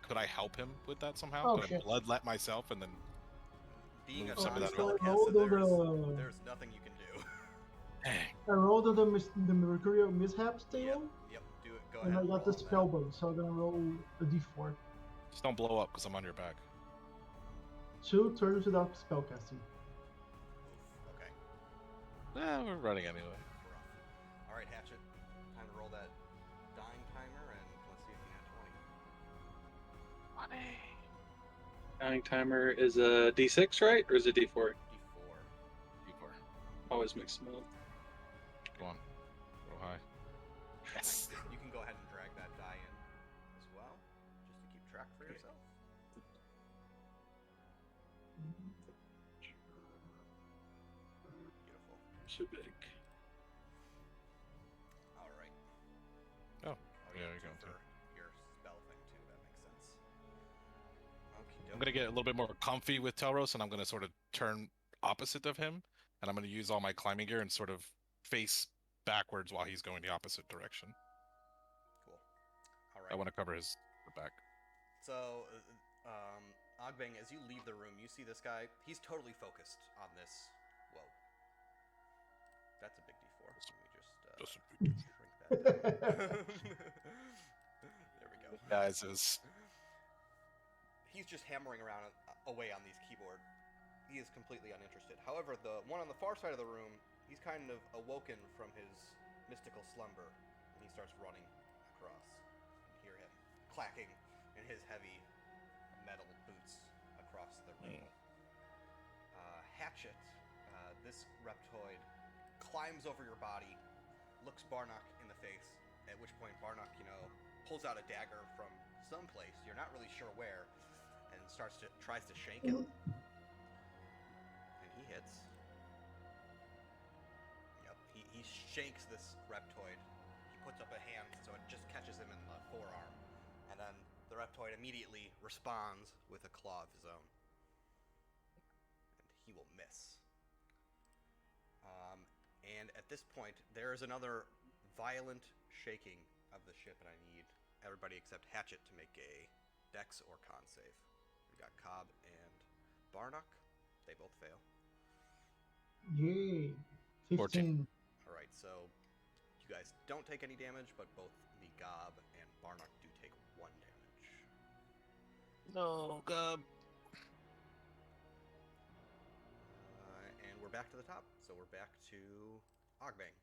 could I help him with that somehow? Oh, could I shit. bloodlet myself and then Being a Move some of that spell around. there's nothing you can do. dang. I rolled on the Mercurial Mishaps table, Yep, do it. Go and ahead. I got roll the that. spell bug, so I'm gonna roll a d4. Just don't blow up because I'm on your back. 2 turns without spellcasting. Oof, okay. We're running anyway. Rough. All right, Hatchet. Time to roll that dying timer, and let's see if you got 20. Dying timer is a D6, right? Or is it D4? D4. D4. Always mix them up. Go on. Go high. Yes. You can go ahead and drag that die in as well, just to keep track for yourself. Beautiful. Shabik. All right. Oh, you yeah, have you're two going to. for your spell thing too. That makes sense. Okay. I'm gonna get a little bit more comfy with Telros, and I'm gonna sort of turn opposite of him, and I'm gonna use all my climbing gear and sort of face backwards while he's going the opposite direction. Cool. All right. I want to cover his back. So, Ogbeng, as you leave the room, you see this guy. He's totally focused on this. Whoa. That's a big D4. Let me just shrink that down. There we go. Guys, is He's just hammering around away on these keyboard. He is completely uninterested. However, the one on the far side of the room, he's kind of awoken from his mystical slumber, and he starts running across. You hear him clacking in his heavy metal boots across the room. Hatchet, this reptoid, climbs over your body, looks Barnock in the face, at which point Barnock, pulls out a dagger from someplace, you're not really sure where, and tries to shank him. And he hits. Yep, he shanks this reptoid. He puts up a hand so it just catches him in the forearm. And then the reptoid immediately responds with a claw of his own. And he will miss. And at this point, there is another violent shaking of the ship, and I need everybody except Hatchet to make a Dex or Con save. We got Cobb and Barnock. They both fail. Yay. 15. 14. Alright, so you guys don't take any damage, but both the Gob and Barnock do take 1 damage. No, Gob. And we're back to the top. So we're back to Ogbeng.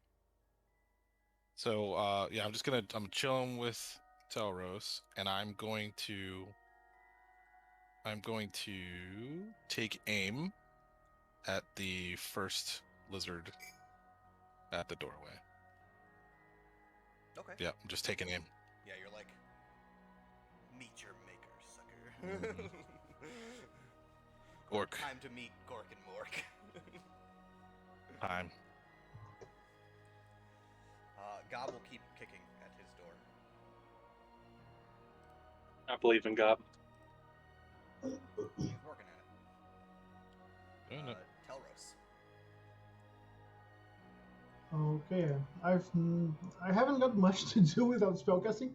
So I'm chilling with Telros, and I'm going to take aim at the first lizard at the doorway. Okay. Yeah, I'm just taking aim. Yeah, you're like, meet your maker, sucker. Gork. Time to meet Gork and Mork. Time. Gob will keep kicking at his door. I believe in God. He's working at Doing it. it. Telros. Okay, I haven't got much to do without spellcasting,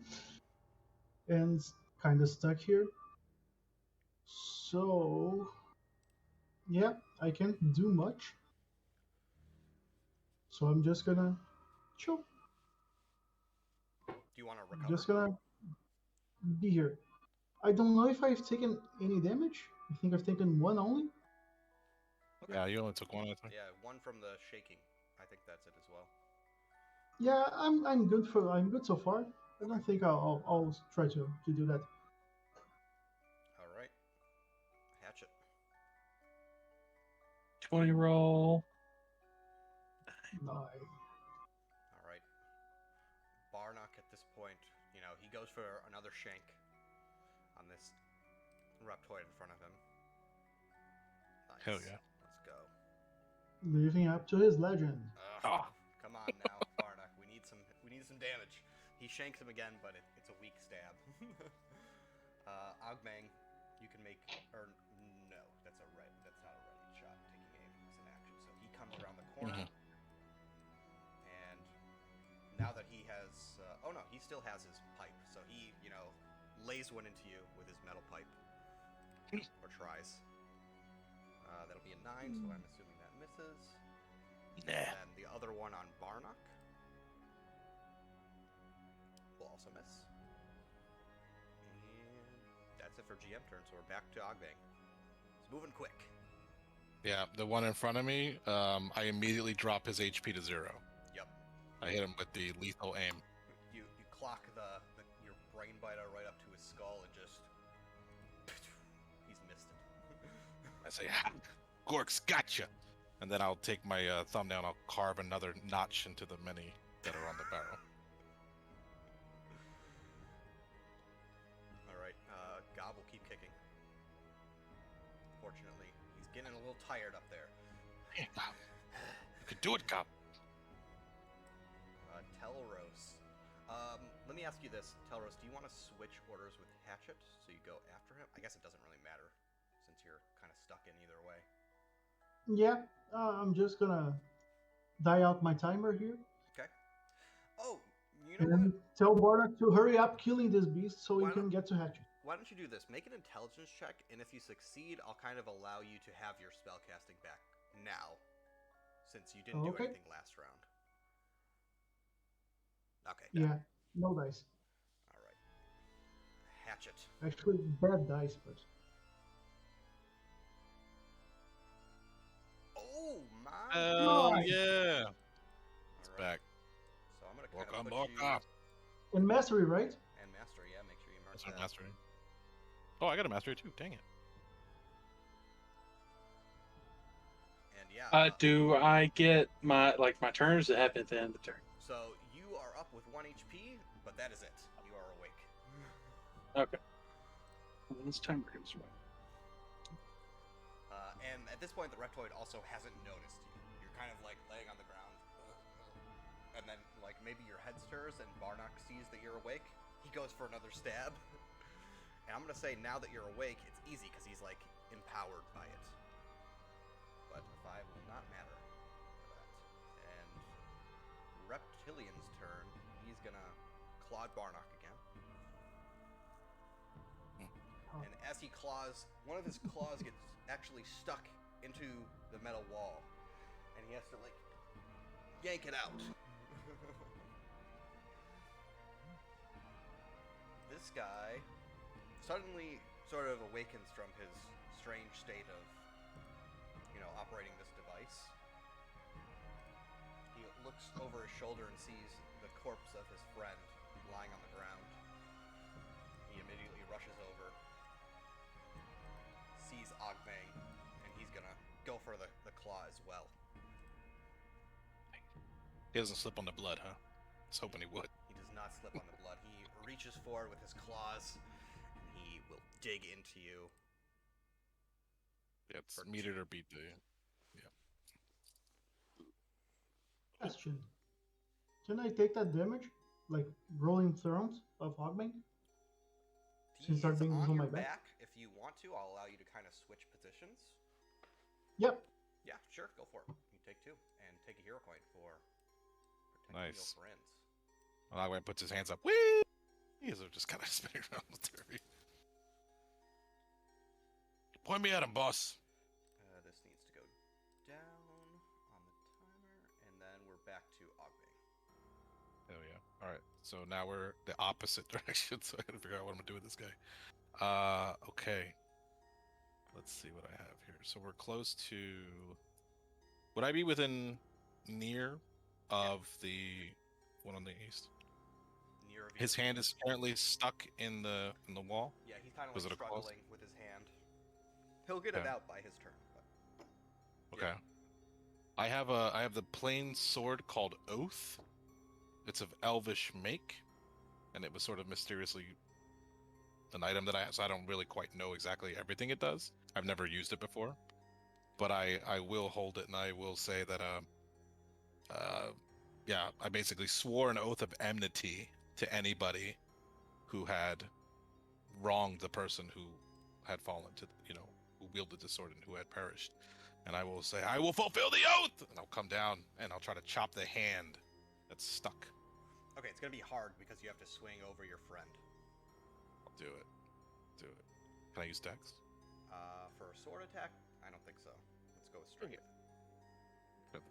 and kind of stuck here. So, yeah, I can't do much. So I'm just gonna chill. Do you want to recover? Just gonna be here. I don't know if I've taken any damage. I think I've taken 1 only. Okay. Yeah, you only took 1, I think. Yeah, 1 from the shaking. I think that's it as well. Yeah, I'm good so far. I don't think I'll try to do that. All right. Hatchet. 20 roll. No, All right. Barnock at this point, he goes for another shank on this reptoid in front of him. Nice. Hell yeah. Let's go. living up to his legend. Oh. Come on now, Barnock. We need some damage. He shanks him again, but it's a weak stab. Ogbeng, you can make, or no, that's not a ready shot. Taking aim is an action. So he comes around the corner, and now that he has, he still has his pipe. So he, lays one into you with his metal pipe, or tries. That'll be a 9, so I'm assuming that misses. Nah. And then the other one on Barnock will also miss. And that's it for GM turn, so we're back to Ogbeng. It's moving quick. Yeah, the one in front of me, I immediately drop his HP to 0. Yep. I hit him with the lethal aim. You clock your brain biter right up to his skull and just he's missed it. I say, ha! Gork's gotcha! And then I'll take my thumbnail and I'll carve another notch into the many that are on the barrel. Alright, Gob will keep kicking. Fortunately, he's getting a little tired up there. Hey, Gob. You can do it, Gob. Telros. Let me ask you this, Telros, do you want to switch orders with Hatchet so you go after him? I guess it doesn't really matter since you're kind of stuck in either way. Yeah, I'm just gonna die out my timer here. Okay. Oh, you know what? And tell Bardock to hurry up killing this beast so we Why can not- get to Hatchet. why don't you do this? Make an intelligence check, and if you succeed, I'll kind of allow you to have your spellcasting back now, since you didn't do Okay. anything last round. Okay. Yeah, no dice. All right. Hatchet. Actually, bad dice, but Oh my! Oh Nice. yeah, All it's right. back. So I'm gonna kind Welcome, of put welcome. you in mastery, right? and mastery. Yeah, make sure you mark That's that. our mastery. Oh, I got a mastery too. Dang it. And yeah. Do I get my turns that happen at the end of the turn? So you are up with 1 HP, but that is it. You are awake. Okay. Well, this timer goes right. And at this point, the Reptoid also hasn't noticed you. You're kind of like laying on the ground. And then, like, maybe your head stirs and Barnock sees that you're awake. He goes for another stab. And I'm going to say now that you're awake, it's easy because he's, like, empowered by it. But 5 will not matter for that. And Reptilian's turn. He's going to claw Barnock again. And as he claws, one of his claws gets actually stuck into the metal wall. And he has to, like, yank it out. This guy suddenly sort of awakens from his strange state of, operating this device. He looks over his shoulder and sees the corpse of his friend lying on the ground. He immediately rushes over, sees Ogmang, and he's gonna go for the claw as well. He doesn't slip on the blood, huh? I was hoping he would. He does not slip on the blood. He reaches forward with his claws, and he will dig into you. Yeah, it's meet it or beat the. Yeah. Question. Can I take that damage? Like rolling thrones of Hogmane? He Since is our thing is on on your my back? back. If you want to, I'll allow you to kind of switch positions. Yep. Yeah, sure, go for it. You take 2, and take a hero point for protecting Nice. your friends. Well, that way puts his hands up. Whee! He's just kind of spinning around with Terry. Point me at him, boss. This needs to go down on the timer, and then we're back to Ogmang. Hell yeah. Alright, so now we're the opposite direction, so I gotta figure out what I'm gonna do with this guy. Okay. Let's see what I have here. So we're close to... Would I be within near of the one on the east? Near of you. His hand is currently stuck in the wall? Yeah, he's kind of Was like it a close? struggling with his hand. He'll get it Okay. out by his turn. But... Okay. Yeah. I have the plain sword called Oath. It's of elvish make, and it was sort of mysteriously an item that so I don't really quite know exactly everything it does. I've never used it before, but I will hold it, and I will say that yeah, I basically swore an oath of enmity to anybody who had wronged the person who had fallen to, who wielded the sword and who had perished. And I will say, I will fulfill the oath! And I'll come down and I'll try to chop the hand that's stuck. Okay, it's going to be hard because you have to swing over your friend. I'll do it. Do it. Can I use Dex? For a sword attack, I don't think so. Let's go with strength.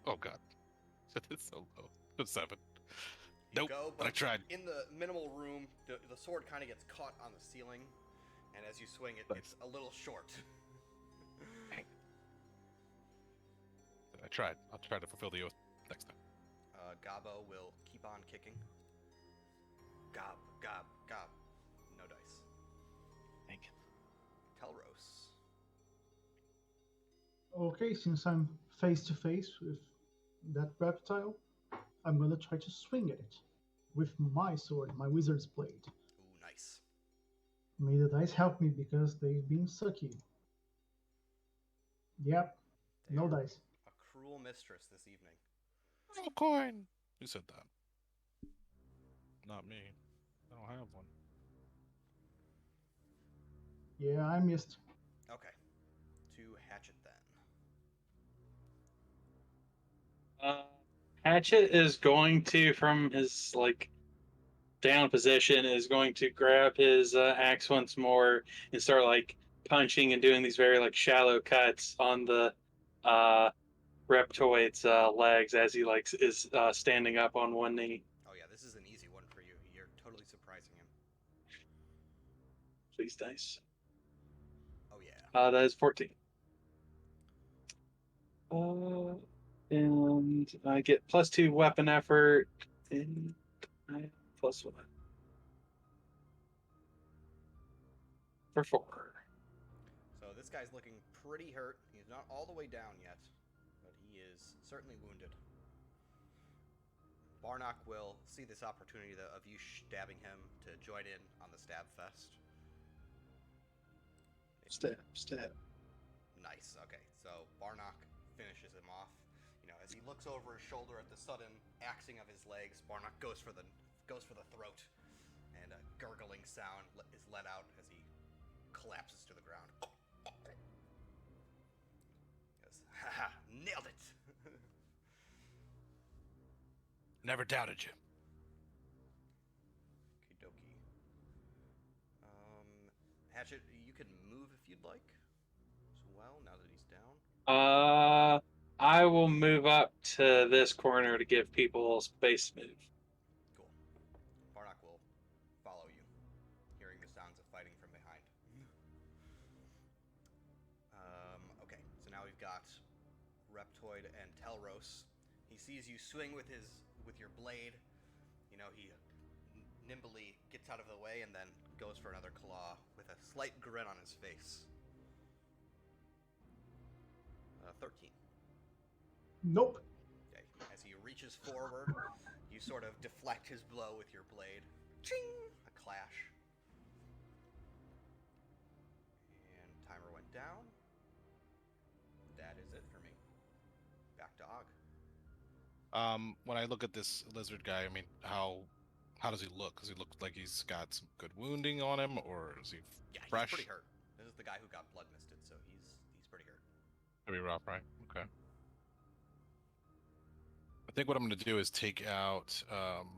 Oh god. It's so low. It's 7. You Nope, go, but I tried. In the minimal room, the sword kind of gets caught on the ceiling, and as you swing it, Nice. it's a little short. I tried. I'll try to fulfill the oath next time. Gabo will keep on kicking. Gob, gob, gob. No dice. Thank you. Telros. Okay, since I'm face to face with that reptile, I'm gonna try to swing at it with my sword, my wizard's blade. Ooh, nice. May the dice help me because they've been sucky. Yep, They no are dice. A cruel mistress this evening. Oh, coin! Who said that? Not me. I don't have one. Yeah, I missed. Okay. To Hatchet then. Hatchet is going to, from his down position is going to grab his axe once more and start like punching and doing these very like shallow cuts on the reptoid's legs as he like is standing up on one knee. Oh yeah, this is an easy one for you. You're totally surprising him. Please, dice. Oh yeah. That is 14. And I get +2 weapon effort, and I have +1 for 4. So this guy's looking pretty hurt. He's not all the way down yet, but he is certainly wounded. Barnock will see this opportunity of you stabbing him to join in on the stab fest. Stab. Nice. Okay, so Barnock finishes him off. You know, as he looks over his shoulder at the sudden axing of his legs, Barnock goes for the throat, and a gurgling sound is let out as he collapses to the ground. Goes, haha, nailed it. Never doubted you. Okie dokie. Hatchet, you can move if you'd like as well, now that he's down. I will move up to this corner to give people space to move. Cool. Barnock will follow you, hearing the sounds of fighting from behind. Okay, so now we've got Reptoid and Telros. He sees you swing with your blade. You know, he nimbly gets out of the way and then goes for another claw with a slight grin on his face. 13. Nope. Okay. As he reaches forward, you sort of deflect his blow with your blade. Ching! A clash. And timer went down. That is it for me. Back to Og. When I look at this lizard guy, I mean, how does he look? Does he look like he's got some good wounding on him, or is he fresh? He's pretty hurt. This is the guy who got blood misted, so he's pretty hurt. Pretty rough, right? Okay. I think what I'm going to do is take out. I'm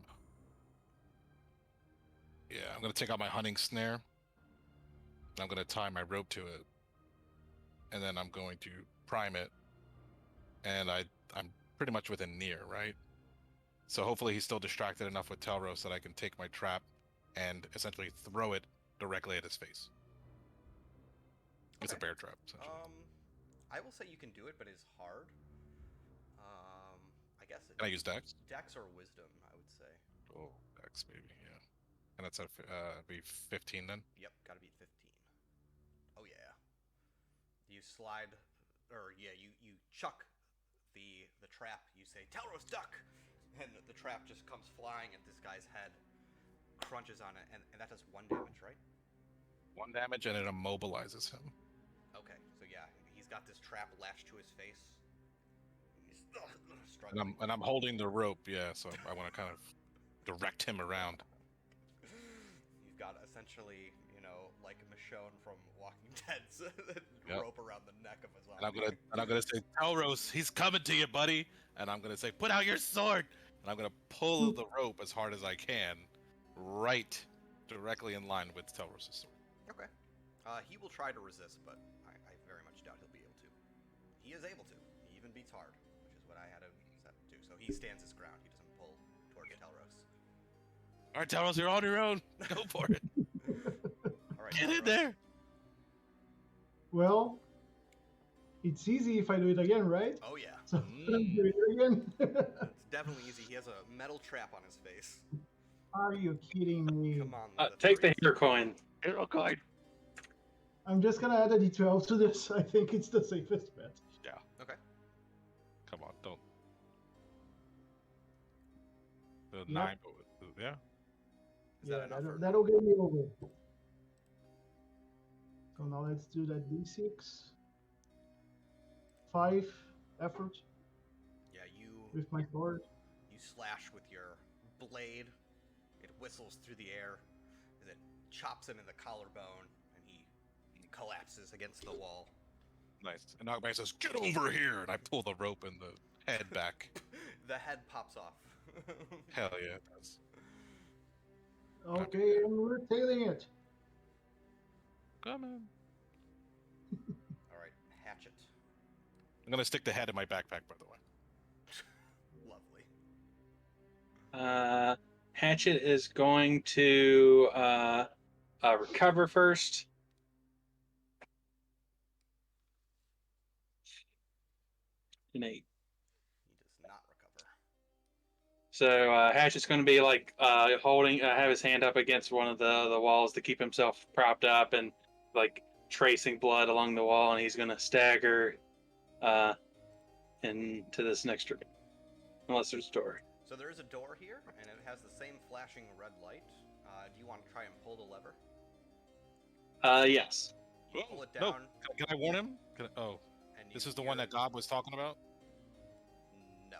going to take out my hunting snare. I'm going to tie my rope to it, and then I'm going to prime it. And I'm pretty much within near, right? So hopefully he's still distracted enough with Telros that I can take my trap and essentially throw it directly at his face. Okay. It's a bear trap, essentially. I will say you can do it, but it's hard. I guess Can I use Dex? Dex or Wisdom, I would say. Oh, Dex maybe, yeah. And that's be 15 then? Yep, gotta be 15. Oh yeah. You slide, or yeah, you chuck the trap. You say, "Telros, duck!" And the trap just comes flying at this guy's head, crunches on it, and that does 1 damage, right? 1 damage, and it immobilizes him. Okay, so yeah, he's got this trap lashed to his face. He's struggling. And I'm holding the rope, yeah, so I want to kind of direct him around. You've got essentially, you know, like Michonne from Walking Dead's rope around the neck of his arm. And I'm gonna say, Telros, he's coming to you, buddy. And I'm gonna say, put out your sword. And I'm gonna pull the rope as hard as I can, right directly in line with Telros' sword. Okay. He will try to resist, but I very much doubt he'll be able to. He is able to. He even beats hard, which is what I had him set to. So he stands his ground. He doesn't pull towards Telros. All right, Telros, you're on your own. Go for it. All right, Get in there. Well, it's easy if I do it again, right? Oh yeah. So I'm doing it again. It's definitely easy. He has a metal trap on his face. Are you kidding me? Come on. Take the hero coin. Hero coin. I'm just gonna add a d12 to this. I think it's the safest bet. Yeah. Okay. Come on, don't. The Yep. 9, yeah. Is that enough? Or... That'll get me over. So now let's do that d6. 5 effort Yeah, you with my sword. You slash with your blade. It whistles through the air as it chops him in the collarbone, and he collapses against the wall. Nice. And Nogman says, "Get over here!" And I pull the rope and the head back. The head pops off. Hell yeah, it does. Okay, and we're tailing it. Come on. All right, Hatchet. I'm gonna stick the head in my backpack, by the way. Lovely. Hatchet is going to recover first. An 8. He does not recover. So Hatchet's going to be like holding, have his hand up against one of the walls to keep himself propped up and like tracing blood along the wall, and he's going to stagger into this next room, unless there's a door. So there is a door here, and it has the same flashing red light. Do you want to try and pull the lever? Yes. You pull it No. down. Can I warn him? And This you is the one hear- that Gob was talking about? No,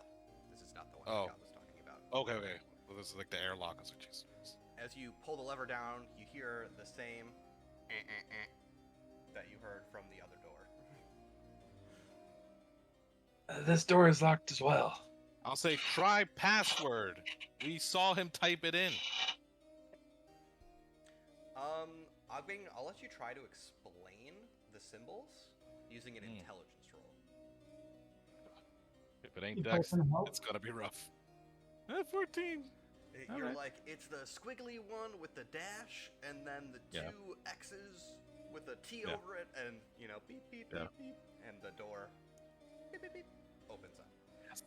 this is not the one Oh. that God was talking about. Okay. Well, this is like the airlock. Jeez. As you pull the lever down, you hear the same that you heard from the other door. This door is locked as well. I'll say try password. We saw him type it in. I'll let you try to explain the symbols using an intelligence roll. If it ain't If I Dex, can help. it's gonna be rough. 14. You're Alright. like, it's the squiggly one with the dash, and then the Yeah. two X's with a T Yeah. over it, and, beep, beep, Yeah. beep, beep, and the door, beep, beep, beep, opens up.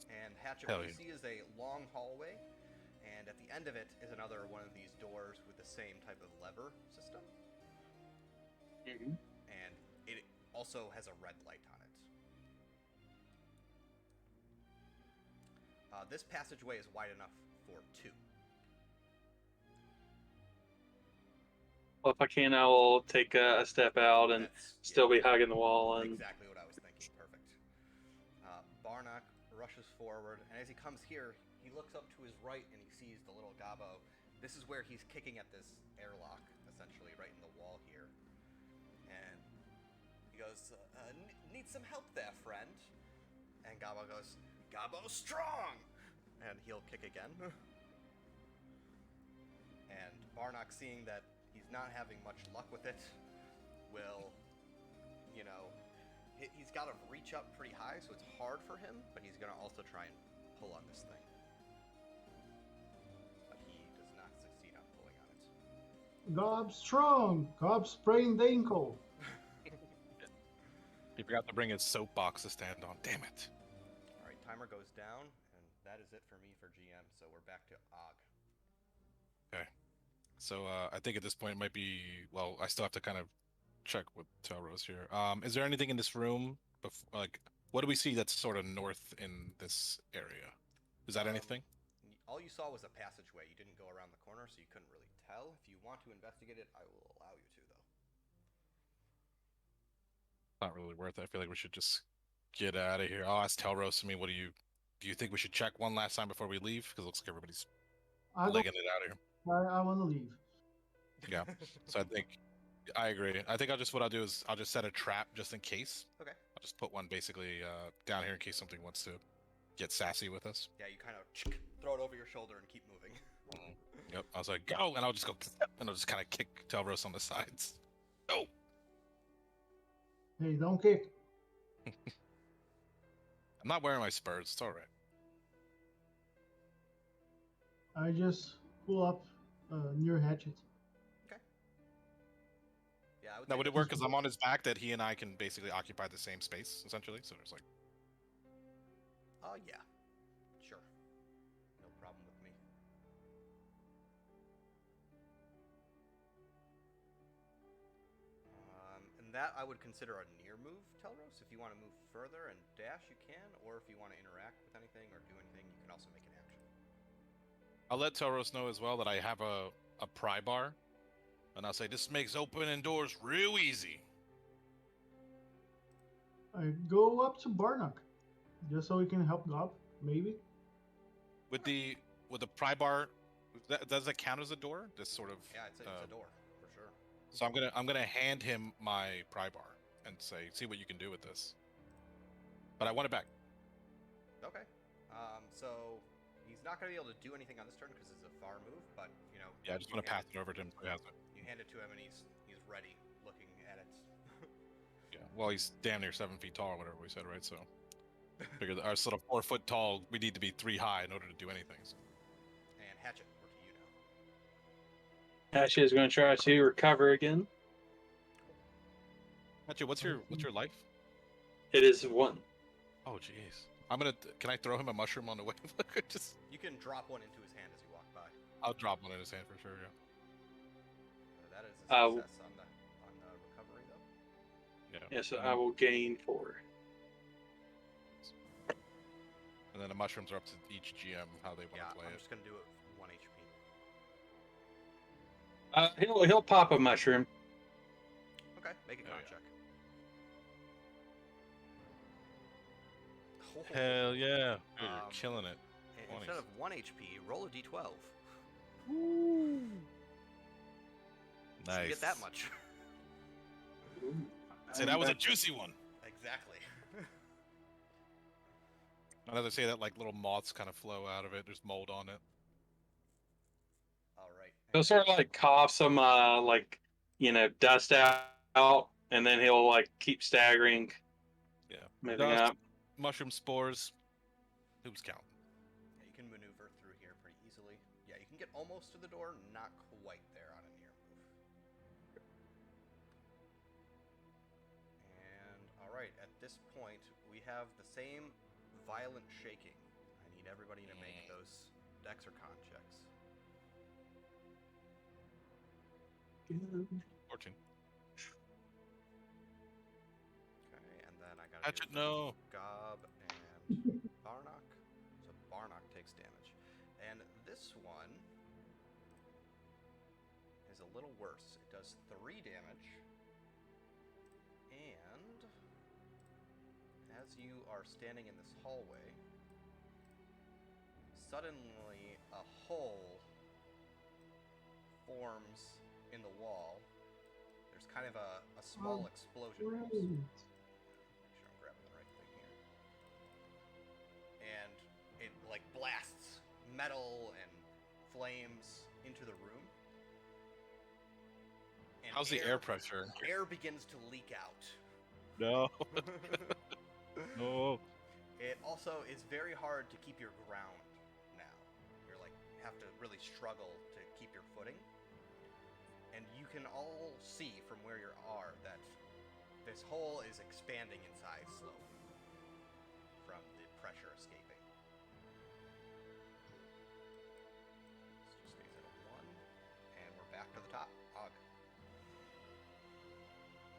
And Hatchet, Hell what you yeah. see is a long hallway, and at the end of it is another one of these doors with the same type of lever system, Mm-hmm. and it also has a red light on it. This passageway is wide enough for 2. Well, if I can, I will take a step out and That's- still be hugging the wall. And Exactly what I was thinking. Perfect. Barnock rushes forward, and as he comes here, he looks up to his right and he sees the little Gabo. This is where he's kicking at this airlock, essentially, right in the wall here. And he goes, need some help there, friend. And Gabo goes, Gabo strong! And he'll kick again. And Barnock, seeing that he's not having much luck with it, will, he's got to reach up pretty high, so it's hard for him, but he's going to also try and pull on this thing. But he does not succeed on pulling on it. Gob strong. Gob sprained ankle. He forgot to bring his soapbox to stand on. Damn it. All right, timer goes down, and that is it for me for GM, so we're back to Og. Okay. So I think at this point it might be, well, I still have to kind of check with Telrose here. Is there anything in this room, what do we see that's sort of north in this area? Is that anything? All you saw was a passageway. You didn't go around the corner, so you couldn't really tell. If you want to investigate it, I will allow you to, though. Not really worth it. I feel like we should just get out of here. I'll ask Telrose. I mean, do you think we should check one last time before we leave? Because it looks like everybody's legging it out of here. I want to leave. Yeah. So I agree. I think what I'll do is I'll just set a trap just in case. Okay. I'll just put one basically down here in case something wants to get sassy with us. Yeah, you kind of throw it over your shoulder and keep moving. Yep. I was like, go, and I'll just go, and I'll just kind of kick Telrose on the sides. Go. Hey, don't kick. I'm not wearing my spurs. It's all right. I just pull up near Hatchet. Yeah, I would Now, say would it that's- work because I'm on his back that he and I can basically occupy the same space, essentially? So there's like... Oh, yeah. Sure. No problem with me. And that I would consider a near move, Telros. If you want to move further and dash, you can. Or if you want to interact with anything or do anything, you can also make an action. I'll let Telros know as well that I have a pry bar. And I'll say, this makes opening doors real easy. I go up to Barnock, just so we can help Gob, maybe. With the pry bar, does that count as a door? This sort of... Yeah, it's a door, for sure. So I'm gonna hand him my pry bar and say, see what you can do with this. But I want it back. Okay. So he's He's not going to be able to do anything on this turn because it's a far move, but, you know... Yeah, I just want to pass it over to him so he has it. You hand it to him and he's ready, looking at it. Yeah, well, he's damn near 7 feet tall or whatever we said, right? So, figure our sort of 4 foot tall, we need to be 3 high in order to do anything. So. And Hatchet, we're to you now. Hatchet is going to try to recover again. Hatchet, what's your life? It is 1. Oh, jeez. Can I throw him a mushroom on the way? Just... You can drop one into his hand as you walk by. I'll drop one in his hand for sure, yeah. That is a success on the recovery, though. Yeah. Yeah, so I will gain 4. And then the mushrooms are up to each GM how they want to play I'm it. just going to do it with 1 HP. He'll pop a mushroom. Okay, make a con check. Hell yeah. Dude, you're killing it. Instead of 1 HP, roll a d12. Woo. Nice. You get that much. Say that was a juicy one. Exactly. Another say that like little moths kind of flow out of it. There's mold on it. All right. He'll sort of like cough some dust out, and then he'll like keep staggering. Yeah. Moving Dust, up. mushroom spores. Who's counting? Yeah, you can maneuver through here pretty easily. Yeah, you can get almost to the door, not quite there on a near move. And all right, at this point, we have the same violent shaking. I need everybody to make those Dex or Con checks. 14. Okay, and then I gotta Hatchet, do no. Gob and Barnock. So Barnock takes damage. And this one is a little worse. It does 3 damage. And as you are standing in this hallway, suddenly a hole forms in the wall. There's kind of a small explosion. Great. Make sure I'm grabbing the right thing here. And it like blasts metal and flames into the room. And How's the air pressure? Air begins to leak out. No. No. It also is very hard to keep your ground now. You're like, have to really struggle to keep your footing. And you can all see from where you are that this hole is expanding in size slowly from the pressure escaping. This just stays at a 1, and we're back to the top. Og.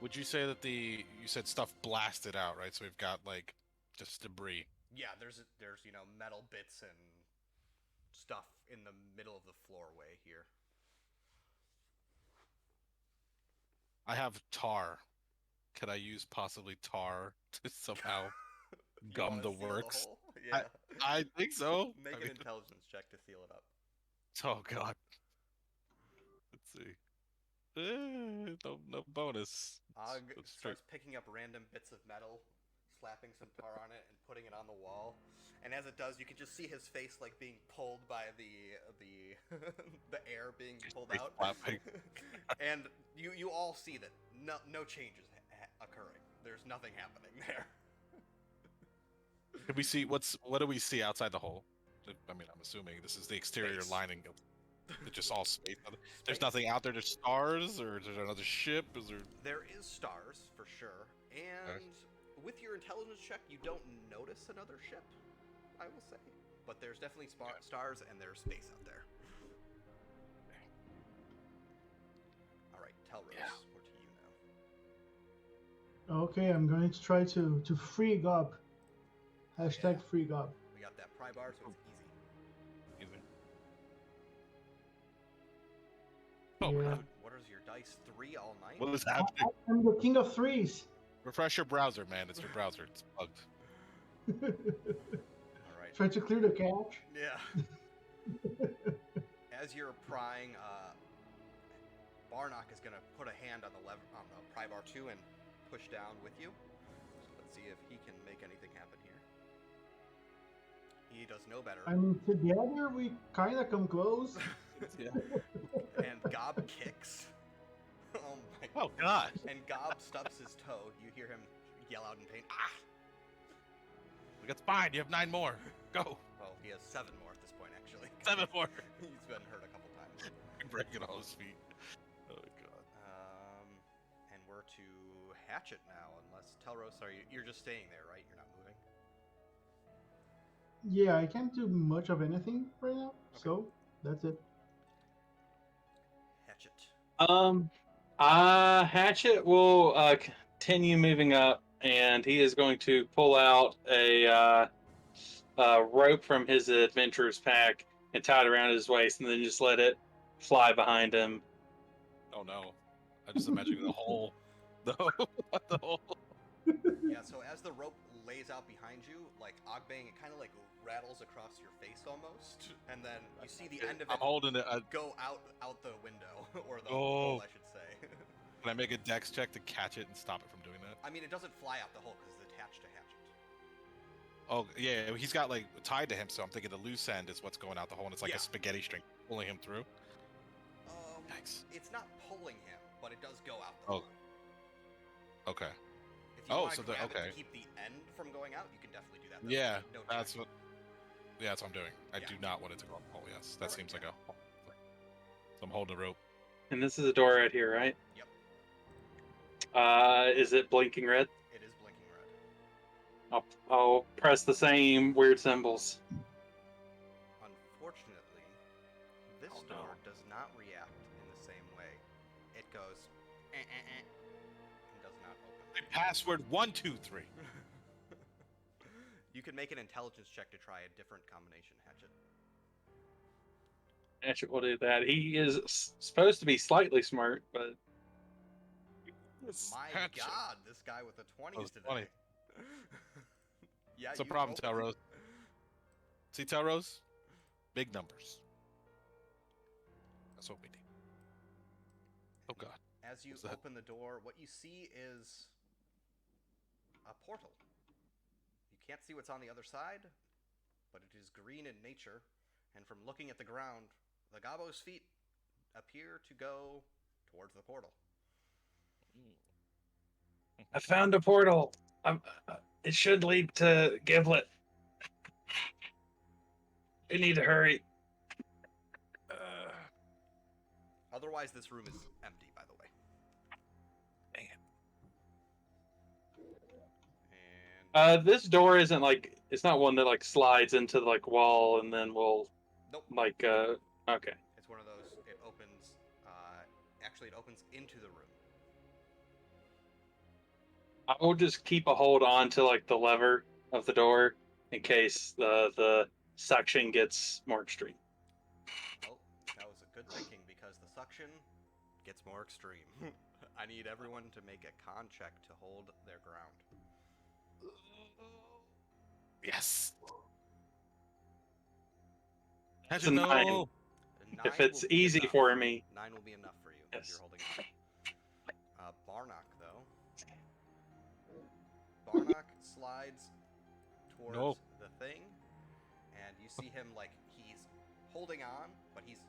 Would you say that you said stuff blasted out, right? So we've got like just debris. Yeah, there's metal bits and stuff in the middle of the floorway here. I have tar. Could I use possibly tar to somehow gum the works? Yeah. I think so. Make an intelligence check to seal it up. Oh god. Let's see. No bonus. Og It's straight. starts picking up random bits of metal, slapping some tar on it, and putting it on the wall. And as it does, you can just see his face like being pulled by the the air being pulled out. Slapping. And you all see that no change is occurring. There's nothing happening there. Can we see what do we see outside the hole? I mean, I'm assuming this is the exterior Space. lining of it's just all space. There's nothing out there. There's stars, or is there another ship? Is there? There is stars for sure, and with your intelligence check, you don't notice another ship. I will say, but there's definitely stars and there's space out there. All right, Telrose, we're to you now. Okay, I'm going to try to free Gob. Hashtag free Gob. We got that pry bar, so it's easy. Easy. Yeah. What is your dice? 3 all night? What is happening? I'm the king of threes. Refresh your browser, man. It's your browser. It's bugged. All right. Try to clear the cache. Yeah. As you're prying, Barnock is gonna put a hand on the pry bar too and push down with you. So let's see if he can make anything happen here. He does no better. I mean, together we kind of come close. Yeah. And Gob kicks. Oh my Oh God. And Gob stubs his toe. You hear him yell out in pain. Ah! Like, it's fine. You have 9 more. Go. Well, he has 7 more at this point, actually. 7 more. He's been hurt a couple times. Breaking all his feet. Oh my God. And we're to Hatchet now, unless Telros, you're just staying there, right? You're not moving. Yeah, I can't do much of anything right now, so that's it. Hatchet. Hatchet will continue moving up, and he is going to pull out a rope from his adventurer's pack and tie it around his waist, and then just let it fly behind him. Oh no. I just imagine the hole. The hole. Yeah, so as the rope lays out behind you, like Ogbang, it kind of like rattles across your face almost, and then you see the end of it I'm holding it. go out the window, or the Oh. hole, I should say. Can I make a dex check to catch it and stop it from doing that? I mean, it doesn't fly out the hole because it's attached to Hatchet. Oh yeah, he's got like tied to him, so I'm thinking the loose end is what's going out the hole, and it's like Yeah. a spaghetti string pulling him through. Yikes. It's not pulling him, but it does go out the Oh. hole. Okay. If you Oh, want so to the- grab it okay. to keep the end from going out, you can definitely do that. Yeah, no that's check. what. Yeah, that's what I'm doing. I Yeah. do not want it to go up the hole. Yes, that Alright, seems yeah. like a. So I'm holding the rope. And this is a door right here, right? Yep, Is it blinking red? it is blinking red. I'll press the same weird symbols. Unfortunately, this Oh, door no. does not react in the same way. It goes and does not open. Password 123. You can make an intelligence check to try a different combination, Hatchet. Hatchet will do that. He is supposed to be slightly smart, but My Hatchet. God, this guy with the 20s was today. funny. Yeah, It's a you problem, opened it. Telrose. See, Telrose? Big numbers. That's what we need. Oh God. As you What's that? open the door, what you see is a portal. You can't see what's on the other side, but it is green in nature, and from looking at the ground, the Gabo's feet appear to go towards the portal. I found a portal. It should lead to Giblet. We need to hurry. Otherwise, this room is empty, by the way. Dang it. And This door isn't like, it's not one that like slides into the like wall and then will nope, like okay. it's one of those. It opens. Actually, it opens into the room. I will just keep a hold on to like the lever of the door in case the suction gets more extreme. Oh, that was a good thinking because the suction gets more extreme. I need everyone to make a con check to hold their ground. Yes. That's a No. 9. A 9 If it's will be easy enough. for me. 9 will be enough for you if Yes. you're holding on. Barnock, though. Barnock slides towards No. the thing, and you see him like he's holding on, but he's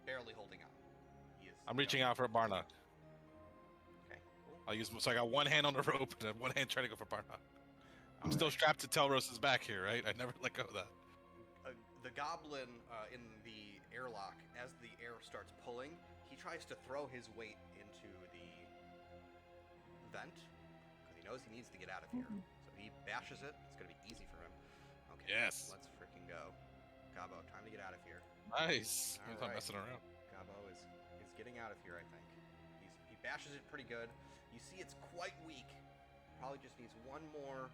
barely holding on. He is I'm reaching out for a Barnock. Okay, cool. I'll use. So I got one hand on the rope and then one hand trying to go for Barnock. I'm still strapped to Telrose's back here, right? I never let go of that. The goblin in the airlock, as the air starts pulling, he tries to throw his weight into the vent because he knows he needs to get out of here. So he bashes it. It's going to be easy for him. Okay. Yes. Let's freaking go. Gabo, time to get out of here. Nice. I'm not Alright. messing around. Gabo is getting out of here, I think. He bashes it pretty good. You see it's quite weak. Probably just needs one more,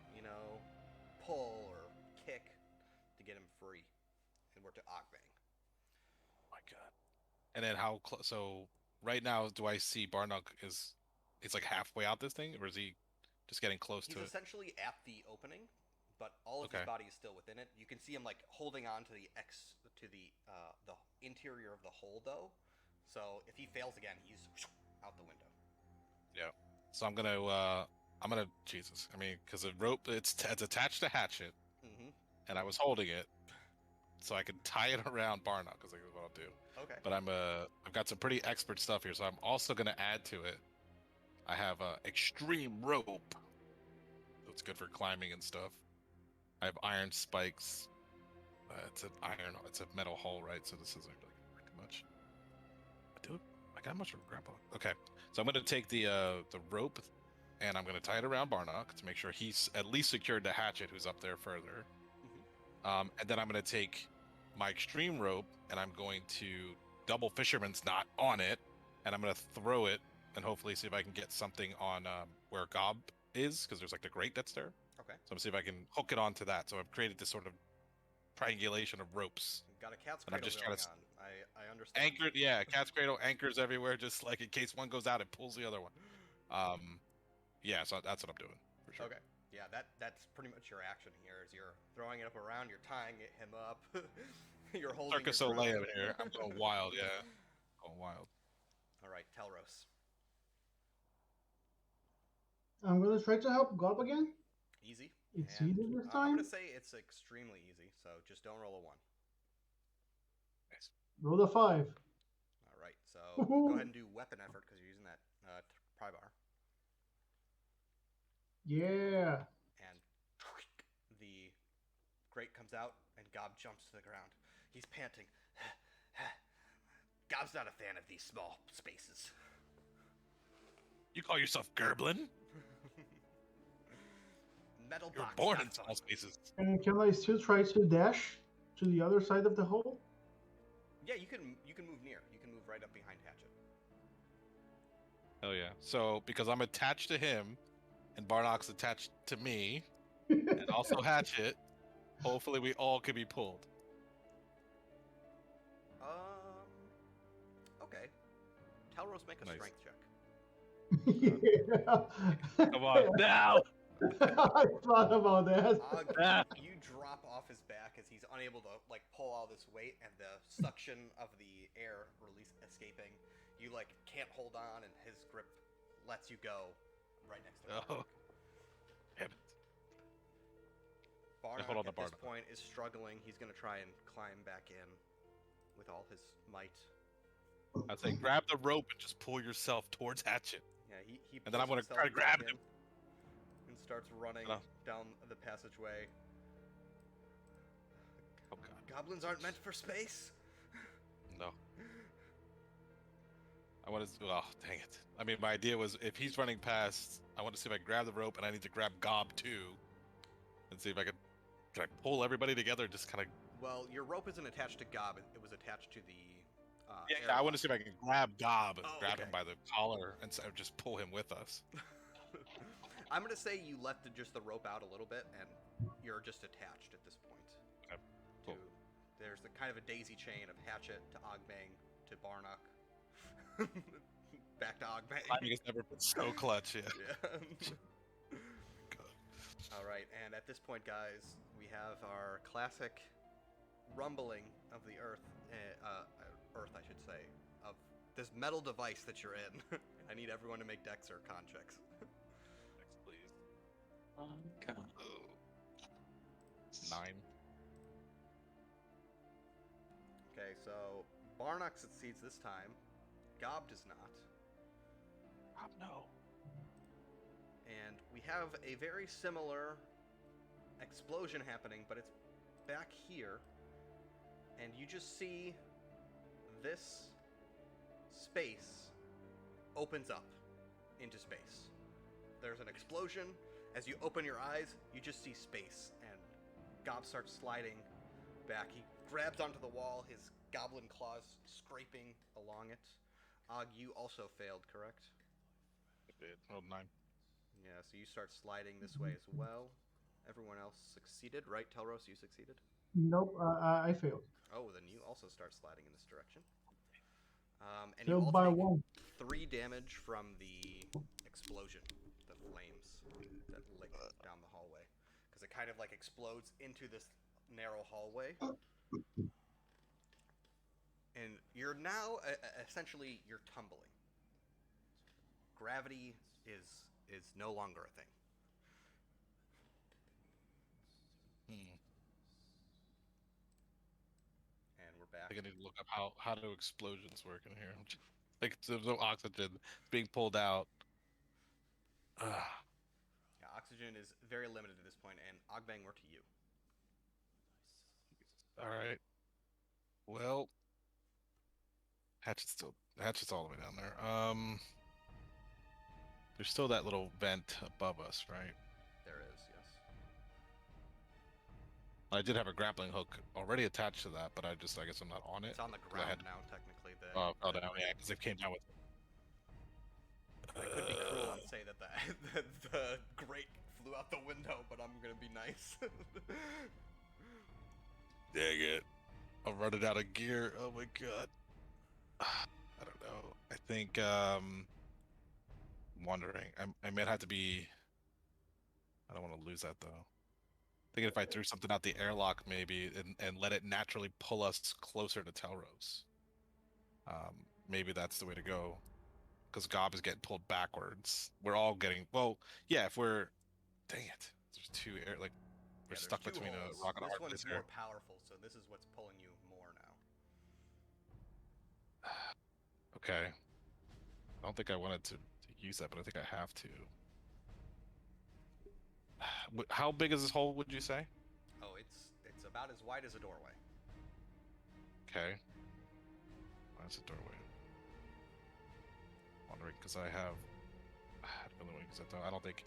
pull or kick to get him free. And we're to Ogbang. Oh my God. And then how close? So right now, do I see Barnock is? It's like halfway out this thing, or is he just getting close He's to it? essentially at the opening, but all of Okay. his body is still within it. You can see him like holding on to the interior of the hole, though. So if he fails again, he's out the window. Yeah. So I'm gonna Jesus. I mean, because the rope it's attached to Hatchet, Mm-hmm. and I was holding it, so I can tie it around Barnock, because that's what I'll do. Okay. But I've got some pretty expert stuff here, so I'm also going to add to it. I have extreme rope. It's good for climbing and stuff. I have iron spikes. It's a metal hull, right? So this isn't really gonna work much. I got much for grandpa. Okay, so I'm going to take the rope, and I'm going to tie it around Barnock to make sure he's at least secured the hatchet, who's up there further. And then I'm going to take my extreme rope, and I'm going to double fisherman's knot on it, and I'm going to throw it, and hopefully see if I can get something on where Gob is, because there's like the grate that's there. Okay. So I'm see if I can hook it onto that. So I've created this sort of triangulation of ropes. Got a cat's And I'm cradle just going trying on. I understand. Anchored, yeah, cat's cradle, anchors everywhere, just like in case one goes out, it pulls the other one. Yeah, so that's what I'm doing for sure. Okay. Yeah, that's pretty much your action here. Is you're throwing it up around, you're tying him up, you're holding. Circus your Soleil ground. here. I'm going wild, yeah. Going wild. All right, Telros. I'm gonna try to help Gob again. Easy. It's And, easy this I'm time. gonna say it's extremely easy. So just don't roll a 1. Nice. Roll a 5. All right. So Woohoo. go ahead and do weapon effort because you're using that pry bar. Yeah. And the grate comes out, and Gob jumps to the ground. He's panting. Gob's not a fan of these small spaces. You call yourself Gerblin? Metal You're box. born not in fun. small spaces. And can I still try to dash to the other side of the hole? Yeah, you can move near. You can move right up behind Hatchet. Hell yeah. So, because I'm attached to him, and Barnock's attached to me, and also Hatchet, hopefully we all can be pulled. Okay. Telros, make a Nice. strength check. Yeah. Come on, now! I thought about that. You drop off his back as he's unable to pull all this weight, and the suction of the air escaping. You can't hold on, and his grip lets you go right next to him. Oh. Damn it. Barnock hold on to at this Barnock. point is struggling. He's going to try and climb back in with all his might. I'd say grab the rope and just pull yourself towards Hatchet. Yeah, he And then I'm pulls gonna try to himself back grab him. in and starts running down the passageway. Oh god. Goblins aren't meant for space. No. I want to. Oh, dang it. I mean, my idea was if he's running past, I want to see if I can grab the rope, and I need to grab Gob too, and see if I can I pull everybody together, just kind of. Well, your rope isn't attached to Gob. It was attached to the. Yeah, I want to see if I can grab Gob, grab okay. him by the collar, and just pull him with us. I'm gonna say you let just the rope out a little bit, and you're just attached at this point. Okay, cool. There's the kind of a daisy chain of Hatchet to Ogbang to Barnock. Back to Ogbang. Climbing has never been so clutch, yeah. Yeah. All right, and at this point, guys, we have our classic rumbling of the Earth, I should say, of this metal device that you're in. I need everyone to make Dex or Con checks. Next, please. Okay. 9. Okay, so Barnock succeeds this time. Gob does not. Oh, no. And we have a very similar explosion happening, but it's back here. And you just see this space opens up into space. There's an explosion. As you open your eyes, you just see space. And Gob starts sliding back. He grabs onto the wall, his goblin claws scraping along it. Og, you also failed, correct? I did. Rolled 9. Yeah, so you start sliding this way as well. Everyone else succeeded, right? Telros, you succeeded? Nope, I failed. Oh, then you also start sliding in this direction. And you Failed all by take 1. 3 damage from the explosion, the flames that lick down the hallway. Because it kind of explodes into this narrow hallway. And you're now, essentially, you're tumbling. Gravity is no longer a thing. back. I think I need to look up how do explosions work in here. Like there's no oxygen being pulled out. Yeah, oxygen is very limited at this point, and Ogbang, we're to you. All right. Well, Hatchet's all the way down there. There's still that little vent above us, right? There is, yes. I did have a grappling hook already attached to that, but I guess I'm not on it. It's on the ground now, technically. Oh, down, yeah, because it came down with it. I could be cruel and say that the grate flew out the window, but I'm gonna be nice. Dang it. I'm running out of gear. Oh my god. I don't know. I think I'm wondering. I might have to be. I don't want to lose that though. Thinking if I threw something out the airlock maybe and let it naturally pull us closer to Telros. Maybe that's the way to go. Because Gob is getting pulled backwards. We're all getting yeah, if we're dang it. There's two air we're stuck between holes. A rock and a hard place. This one's here. more powerful, so this is what's pulling you more now. Okay. I don't think I wanted to use that, but I think I have to. How big is this hole, would you say? Oh, it's about as wide as a doorway. Okay. That's a doorway. Wondering, because I have... I don't know, because I don't think...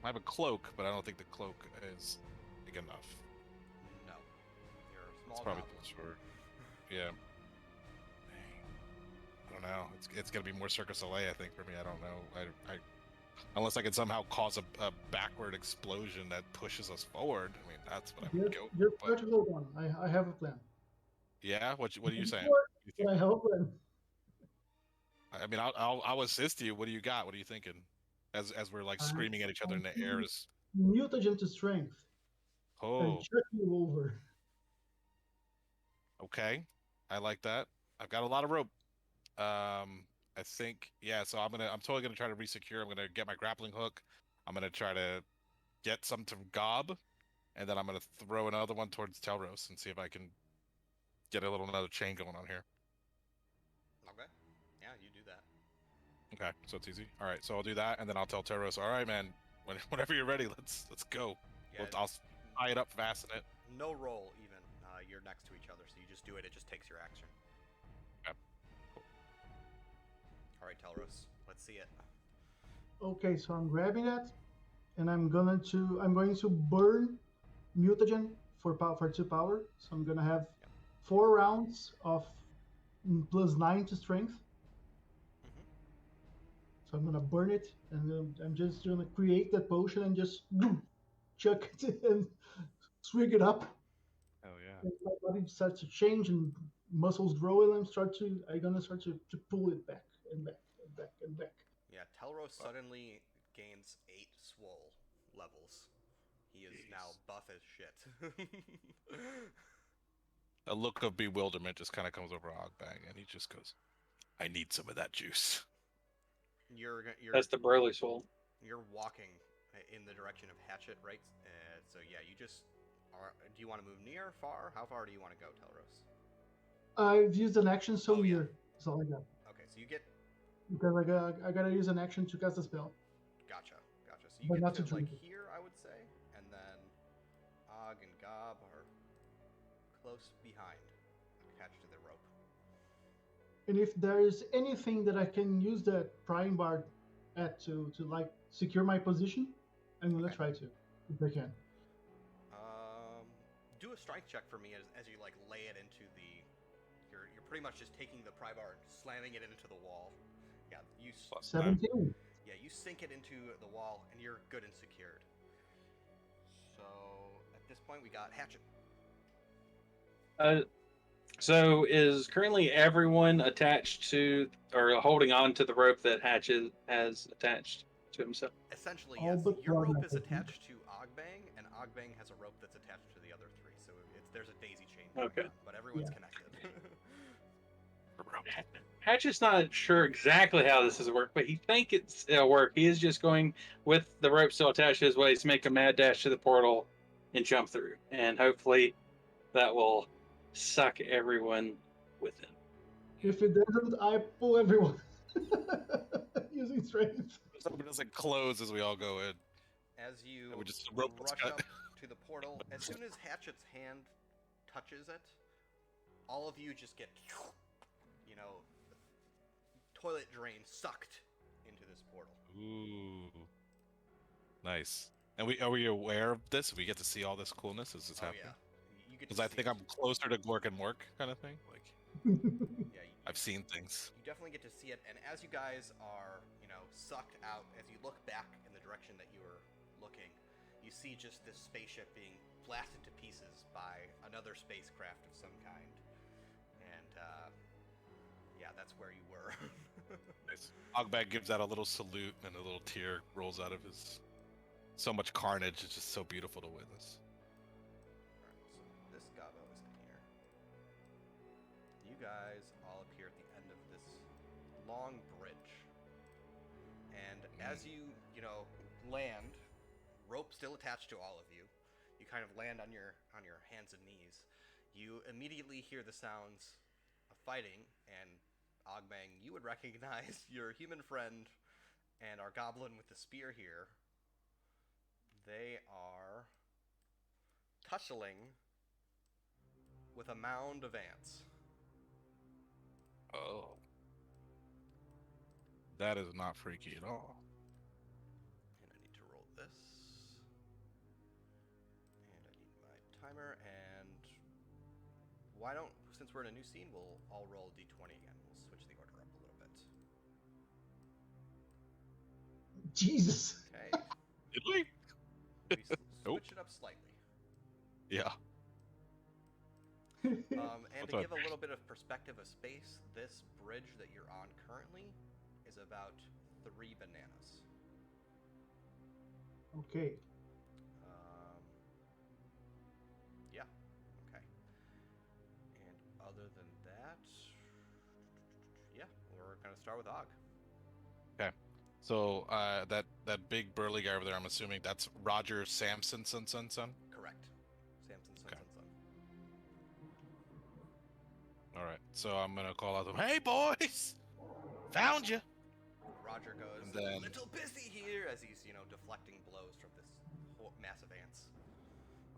I have a cloak, but I don't think the cloak is big enough. No. You're a small It's probably goblin. for... Yeah. Dang. I don't know. It's gonna be more Circus Soleil, I think, for me. I don't know. I unless I can somehow cause a backward explosion that pushes us forward. I mean, that's what I would go You're for. part of the one. I have a plan. Yeah, what are you saying? But I have a plan. I mean, I'll assist you. What do you got? What are you thinking? As we're like screaming at each other in the air is. Mutagen to strength. And Oh, check you over. okay. I like that. I've got a lot of rope. I think so I'm totally gonna try to resecure. I'm gonna get my grappling hook. I'm gonna try to get some to Gob, and then I'm gonna throw another one towards Telros and see if I can get another chain going on here. Okay. Yeah, you do that. Okay, so it's easy. All right, so I'll do that, and then I'll tell Telros, all right, man, whenever you're ready, let's go. Yeah, I'll tie it up, fasten it. no roll even. You're next to each other, so you just do it. It just takes your action. Okay. Cool. All right, Telros, let's see it. Okay, so I'm grabbing that, and I'm going to burn mutagen for 2 power. So I'm gonna have 4 rounds of +9 to strength. Mm-hmm. So I'm gonna burn it, and I'm just gonna create that potion and just chuck it and swig it up. Oh yeah. And my body starts to change and muscles grow, and I'm gonna start to pull it back and back and back and back. Yeah, Telros suddenly gains 8 swole levels. He is now buff as shit. A look of bewilderment just kind of comes over Ogbang, and he just goes, "I need some of that juice." You're That's the Burley Soul. You're walking in the direction of Hatchet, right? So yeah, you just are. Do you want to move near, far? How far do you want to go, Telros? I've used an action, so Oh, yeah. near. That's all I got. Okay, so you get. Because I gotta use an action to cast a spell. Gotcha. So you But get not to to like drink it. here, I would say, and then Og and Gob are close behind, attached to the rope. And if there is anything that I can use that prying bar at to like secure my position, I'm gonna try to, if I can. Do a strength check for me as you like lay it into the. You're pretty much just taking the pry bar and slamming it into the wall. Yeah, you. 17. Yeah, you sink it into the wall, and you're good and secured. So at this point, we got Hatchet. So is currently everyone attached to or holding on to the rope that Hatchet has attached to himself? Essentially, All yes. but Your one, rope I is think. attached to Ogbang, and Ogbang has a rope that's attached to the other 3. So there's a daisy chain. Okay. On, but everyone's Yeah. connected. Hatchet's not sure exactly how this is work, but he thinks it'll work. He is just going with the rope still attached to his waist, make a mad dash to the portal and jump through. And hopefully that will suck everyone with him. If it doesn't, I pull everyone using strength. Something doesn't close as we all go in. As you We just rope us rush cut. up to the portal, as soon as Hatchet's hand touches it, all of you just get, you know, toilet drain sucked into this portal. Ooh, nice. And are we aware of this? We get to see all this coolness as it's happening. Yeah, you get to Because I see think it. I'm closer to Gork and Mork kind of thing. Like Yeah, I've seen things. you definitely get to see it, and as you guys are, you know, sucked out, as you look back in the direction that you were looking, you see just this spaceship being blasted to pieces by another spacecraft of some kind. And, yeah, that's where you were. Nice. Ogbag gives out a little salute and a little tear rolls out of his. So much carnage. It's just so beautiful to witness. Alright, so this Gabo is in here. You guys all appear at the end of this long bridge. And as you land, rope still attached to all of you, you kind of land on your hands and knees. You immediately hear the sounds of fighting, and Ogbang, you would recognize your human friend and our goblin with the spear here. They are tussling with a mound of ants. Oh. That is not freaky at all. And I need to roll this. And I need my timer, and why don't, since we're in a new scene, we'll all roll a d20 again. We'll switch the order up a little bit. Jesus. Okay. Did we? We Nope. switch it up slightly. Yeah. And What's to up? give a little bit of perspective of space, this bridge that you're on currently is about 3 bananas. Okay. Yeah. Okay. And other than that, yeah, we're gonna start with Og. Okay. So that big burly guy over there, I'm assuming that's Roger Sampson, son. Correct. Samson's son, Okay. son. All right. So I'm gonna call out to them. Hey boys, found you. Roger goes, And then- a little busy here, as he's, deflecting blows from this whole mass of ants.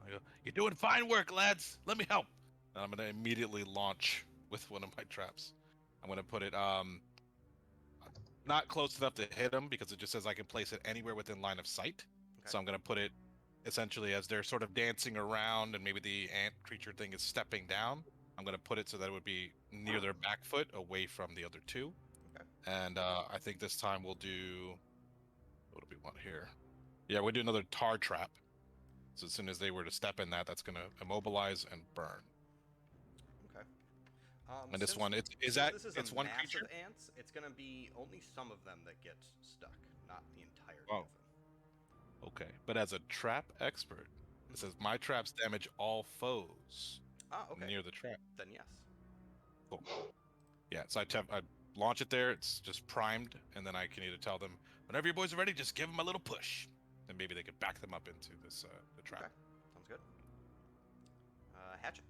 I go, you're doing fine work, lads. Let me help. And I'm gonna immediately launch with one of my traps. I'm gonna put it not close enough to hit them because it just says I can place it anywhere within line of sight. Okay. So I'm gonna put it essentially as they're sort of dancing around and maybe the ant creature thing is stepping down. I'm gonna put it so that it would be near their back foot, away from the other two. Okay. And I think this time we'll do. What do we want here? Yeah, we'll do another tar trap. So as soon as they were to step in that, that's gonna immobilize and burn. Okay. And this since- one, it's This is one mass creature. of ants. It's gonna be only some of them that get stuck, not the entirety Oh. of them. Okay, but as a trap expert, it says my traps damage all foes Ah, okay. near the trap. Then yes. Cool. Yeah, so I launch it there. It's just primed, and then I can either tell them whenever your boys are ready, just give them a little push, and maybe they could back them up into this the trap. Okay. Sounds good. Hatchet.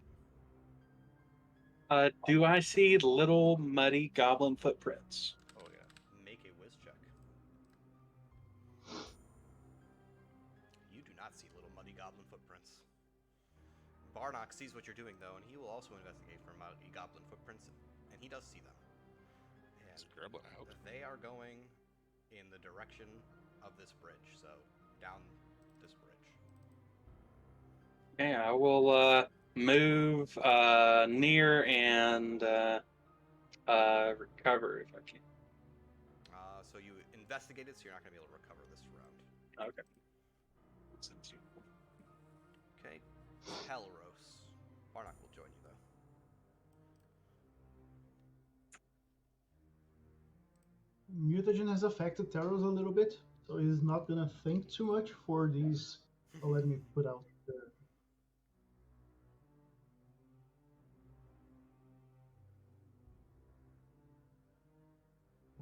Do I see little muddy goblin footprints? Oh yeah. Make a whiz check. You do not see little muddy goblin footprints. Barnock sees what you're doing though, and he will also investigate for muddy goblin footprints, and he does see them. It's And Gremlin, I hope. they are going in the direction of this bridge, so down this bridge. Okay, I will move near and recover if I can. So you investigated, so you're not going to be able to recover this round. Okay. Okay. Hellros. Barnock will join you though. Mutagen has affected Taros a little bit, so he's not gonna think too much for these. Oh, let me put out the.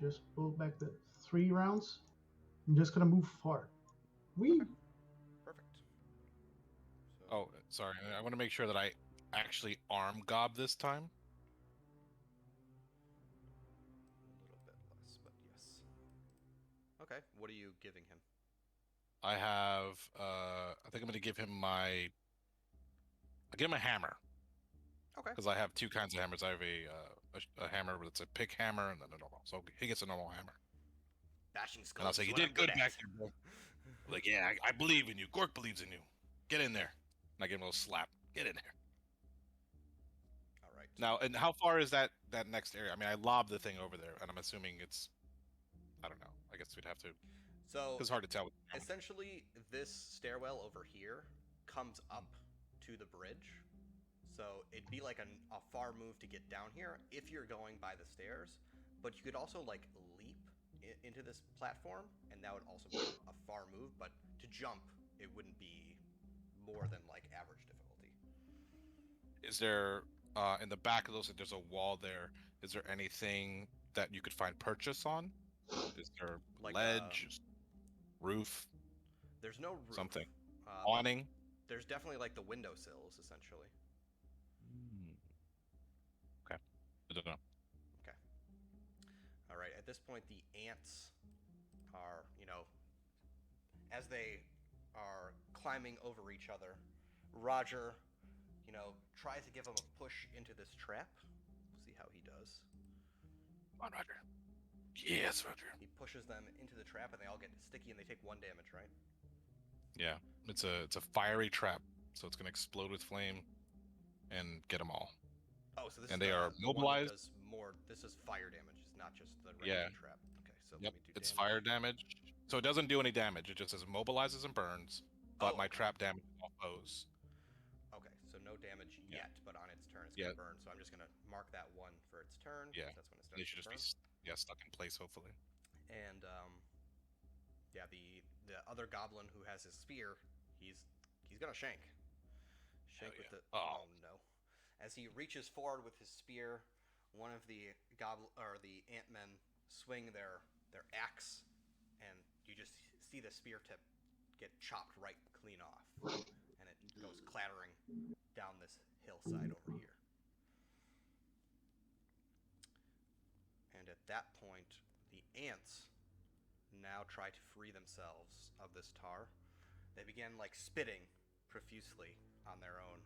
Just pull back the 3 rounds. I'm just gonna move far. We. Perfect. So, Oh, sorry. I want to make sure that I actually arm gob this time. A little bit less, but yes. Okay, what are you giving him? I have. I think I'm going to give him I give him a hammer Okay. because I have two kinds of hammers. I have a hammer that's a pick hammer and then a normal. So he gets a normal hammer. Bashing And I'll skulls say, is you what I'm did good good back at. there, bro. Like, yeah, I believe in you. Gork believes in you. Get in there. And I give him a little slap. Get in there. All right. Now, and how far is that next area? I mean, I lobbed the thing over there, and I'm assuming it's, I don't know. I guess we'd have to. So It's hard to tell. essentially, this stairwell over here comes up to the bridge. So it'd be like a far move to get down here if you're going by the stairs. But you could also like leap into this platform, and that would also be a far move. But to jump, it wouldn't be more than like average difficulty. Is there, in the back of those, there's a wall there. Is there anything that you could find purchase on? Is there Like ledge, roof, there's no roof. something? But Awning? there's definitely like the windowsills, essentially. Okay. I don't know. Okay. All right. At this point, the ants are, as they are climbing over each other, Roger, tries to give them a push into this trap. We'll see how he does. Come on, Roger. Yes, Roger. He pushes them into the trap, and they all get sticky, and they take 1 damage, right? Yeah, it's a fiery trap, so it's gonna explode with flame and get them all. Oh, so this And is they are the one that mobilized? does more. This is fire damage. It's not just the regular trap. Okay, so Yep, let me do it's damage. fire damage. So it doesn't do any damage. It just says mobilizes and burns, but my okay. trap damage is all foes. Okay, so no damage Yeah. yet, but on its turn it's Yeah. gonna burn. So I'm just gonna mark that 1 for its turn. Yeah. That's when it They starts should to just burn. be stuck in place, hopefully. And yeah, the other goblin who has his spear, he's gonna shank with yeah. the Oh. no. As he reaches forward with his spear, one of the the ant-men swing their axe, and you just see the spear tip get chopped right clean off, and it goes clattering down this hillside over here. And at that point, the ants now try to free themselves of this tar. They begin like spitting profusely on their own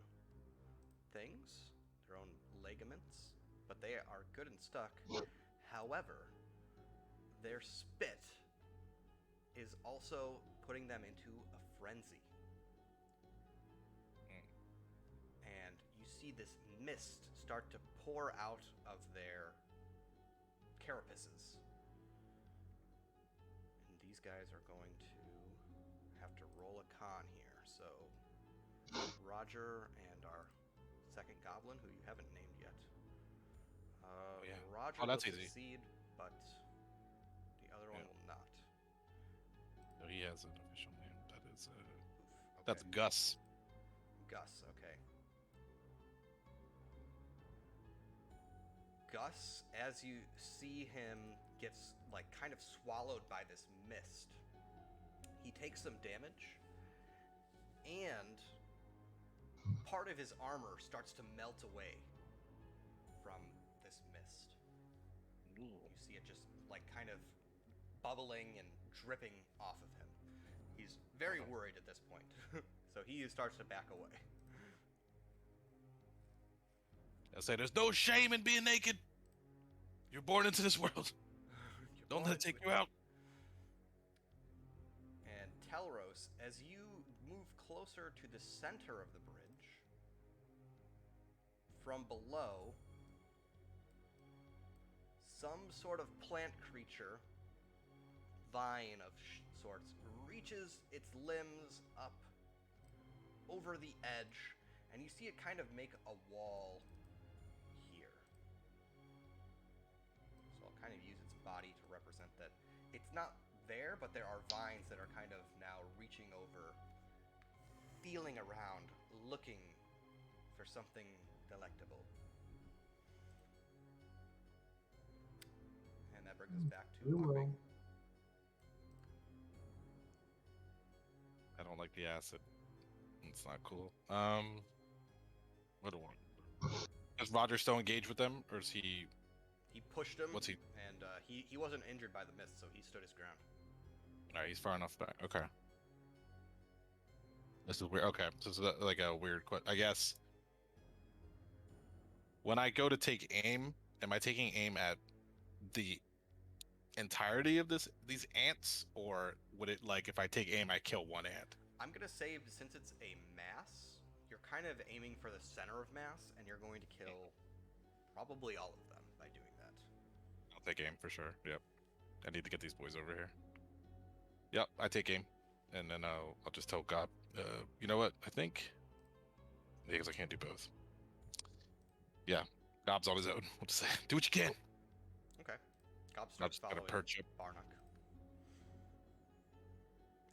things, their own ligaments, but they are good and stuck. However, their spit is also putting them into a frenzy. And you see this mist start to pour out of their carapaces. And these guys are going to have to roll a con here. So Roger and our second goblin, who you haven't named yet. Yeah. Roger Oh, that's will easy. succeed, but the other one Yeah. will not. No, he has an official name. That is Oof. Okay. that's Gus. Gus, okay. Gus, as you see him gets like kind of swallowed by this mist, he takes some damage, and part of his armor starts to melt away from this mist. You see it just like kind of bubbling and dripping off of him. He's very worried at this point, so he starts to back away. I say, there's no shame in being naked. You're born into this world. Don't let it take you out. And Telros, as you move closer to the center of the bridge, from below, some sort of plant creature, vine of sorts, reaches its limbs up over the edge, and you see it kind of make a wall here. So I'll kind of use its body to represent that it's not there, but there are vines that are kind of now reaching over, feeling around, looking for something delectable. And that brings us back to You Poppy. will. I don't like the acid. It's not cool. Well, What do I want? Is Roger still engaged with them, or is he? He pushed him. What's he? And he wasn't injured by the mist, so he stood his ground. All right, he's far enough back. Okay. This is weird. Okay, so this is like a weird question. I guess when I go to take aim, am I taking aim at the entirety of these ants, or would it, like, if I take aim, I kill one ant? I'm gonna say, since it's a mass, you're kind of aiming for the center of mass, and you're going to kill probably all of them by doing that. I'll take aim for sure. Yep. I need to get these boys over here. Yep, I take aim, and then I'll just tell God. You know what? I think because I can't do both. Yeah, Gob's on his own. What to say? Do what you can. Okay. Gob starts just gonna following perch up. Barnock.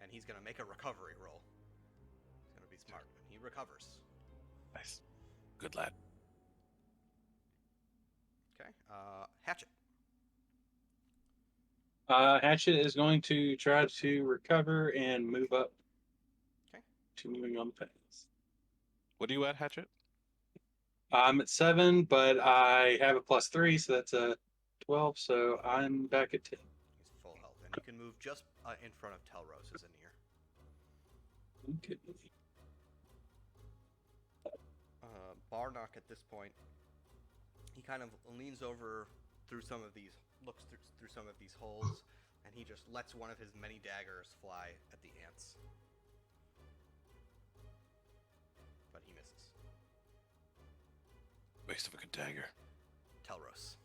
And he's gonna make a recovery roll. He's gonna be smart. He recovers. Nice. Good lad. Okay. Hatchet. Hatchet is going to try to recover and move up. Okay. To moving on the path. What are you at, Hatchet? I'm at 7, but I have a +3, so that's a 12. So I'm back at 10. He's full health, and you can move just in front of Telros as a near. Okay. Barnock at this point, he kind of leans over through some of these, looks through some of these holes, and he just lets one of his many daggers fly at the ants. But he misses. Waste of a good dagger. Telros.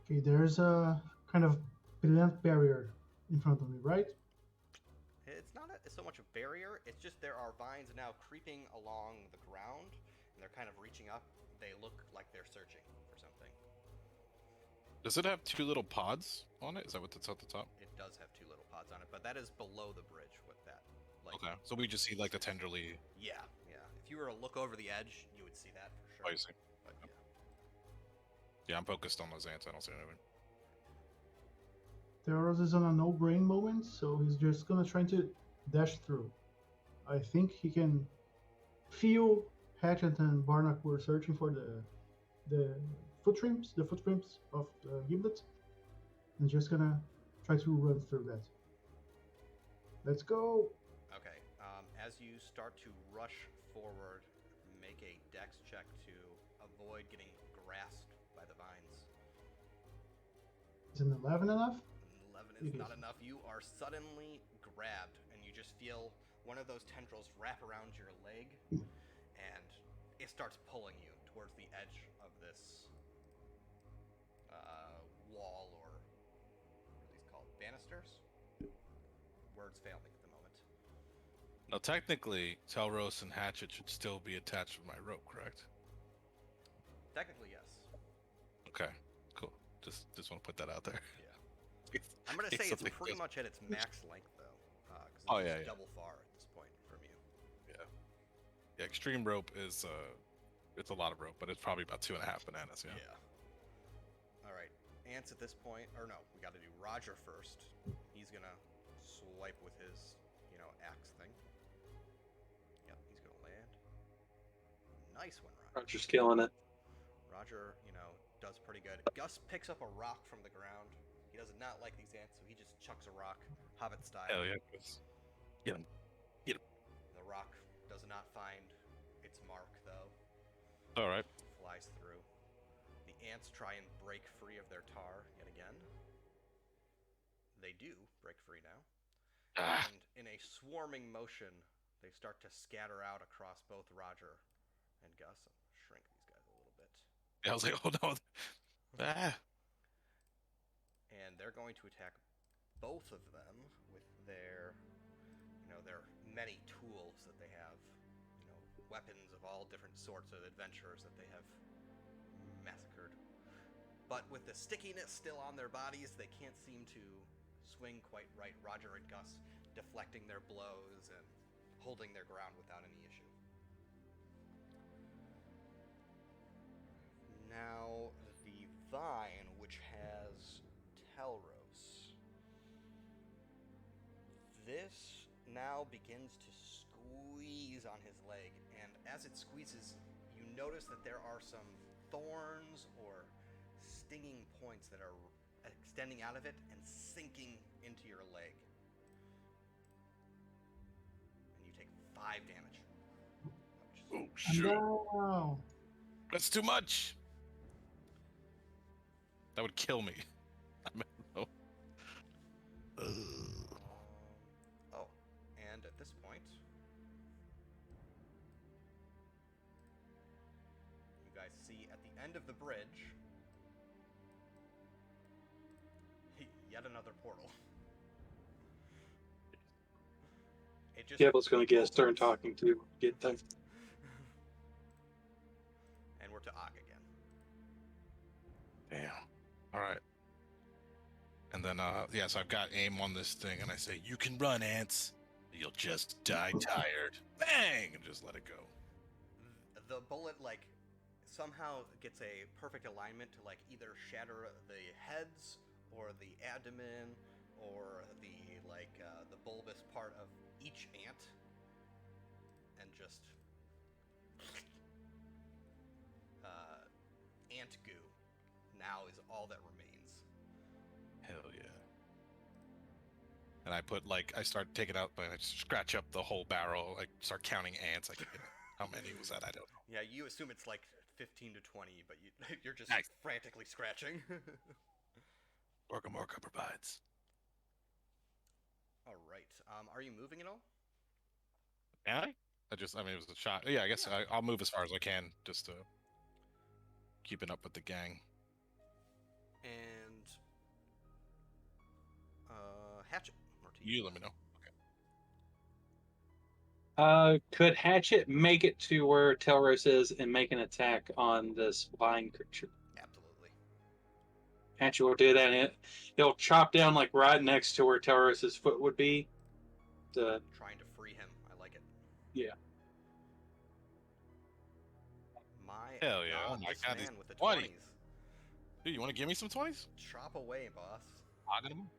Okay, there's a kind of plant barrier in front of me, right? It's not so much a barrier, it's just there are vines now creeping along the ground, and they're kind of reaching up. They look like they're searching for something. Does it have 2 little pods on it? Is that what's at the top? It does have 2 little pods on it, but that is below the bridge with that. Like, Okay, so we just see like the tenderly. Yeah. If you were to look over the edge, you would see that for sure. Oh, you see. But yeah. Yeah, I'm focused on those ants. I don't see anything. Theros is on a no-brain moment, so he's just gonna try to dash through. I think he can feel Hatchet and Barnock were searching for the footprints of the giblet, and just gonna try to run through that. Let's go! Okay. As you start to rush forward, make a dex check to avoid getting grasped by the vines. Is an 11 enough? 11 is not enough. You are suddenly grabbed, and you just feel one of those tendrils wrap around your leg, and it starts pulling you towards the edge of this wall, or what are these called? Banisters? Words fail me at the moment. Now, technically, Telros and Hatchet should still be attached with my rope, correct? Technically, yes. Okay, cool. Just want to put that out there. Yeah. I'm going to say it's pretty much at its max length, though. Because it's double far at this point from you. Yeah, extreme rope is, it's a lot of rope, but it's probably about 2.5 bananas, yeah. All right. Ants at this point, or no, we got to do Roger first. He's going to swipe with his, axe thing. Yep, he's going to land. Nice one, Roger. Roger's killing it. Roger, does pretty good. Gus picks up a rock from the ground. He does not like these ants, so he just chucks a rock, Hobbit style. Hell yeah, Gus. Get him. The rock does not find its mark, though. All right. Flies through. The ants try and break free of their tar yet again. They do break free now. And in a swarming motion, they start to scatter out across both Roger and Gus. I'll shrink these guys a little bit. Yeah, I was like, oh no. And they're going to attack both of them with their, their many tools that they have. Weapons of all different sorts of adventurers that they have massacred. But with the stickiness still on their bodies, they can't seem to swing quite right. Roger and Gus deflecting their blows and holding their ground without any issue. Now, the vine, which has Telros. This now begins to squeeze on his leg, and as it squeezes, you notice that there are some thorns or stinging points that are extending out of it and sinking into your leg. And you take 5 damage. Oh shoot! No. That's too much. That would kill me. I mean, no. Oh, and at this point, you guys see at the end of the bridge yet another portal. It just Gabble's going to get a stern opens. talking to get them. And we're to Og again. Damn. All right. And then, so I've got aim on this thing, and I say, "You can run, ants. You'll just die tired." Bang! And just let it go. The bullet, somehow gets a perfect alignment to, either shatter the heads or the abdomen or the bulbous part of each ant, and just ant goo now is all that remains. Hell yeah. And I put I start taking out, I scratch up the whole barrel, start counting ants. How many was that? I don't know. Yeah, you assume it's 15 to 20, but you're just Nice. frantically scratching. Orca provides. All right. Are you moving at all? Can I? It was a shot. Yeah, I guess Yeah. I'll move as far as I can, just to keeping up with the gang. And Hatchet. Or to You let me know. Okay. Could Hatchet make it to where Telros is and make an attack on this vine creature? Absolutely. Hatchet will do that, and he'll chop down right next to where Telros' foot would be. Trying to free him. I like it. Yeah. My Hell yeah. God, Oh my this God, man these with the 20. 20s. Dude, you want to give me some 20s? Chop away, boss. I got them.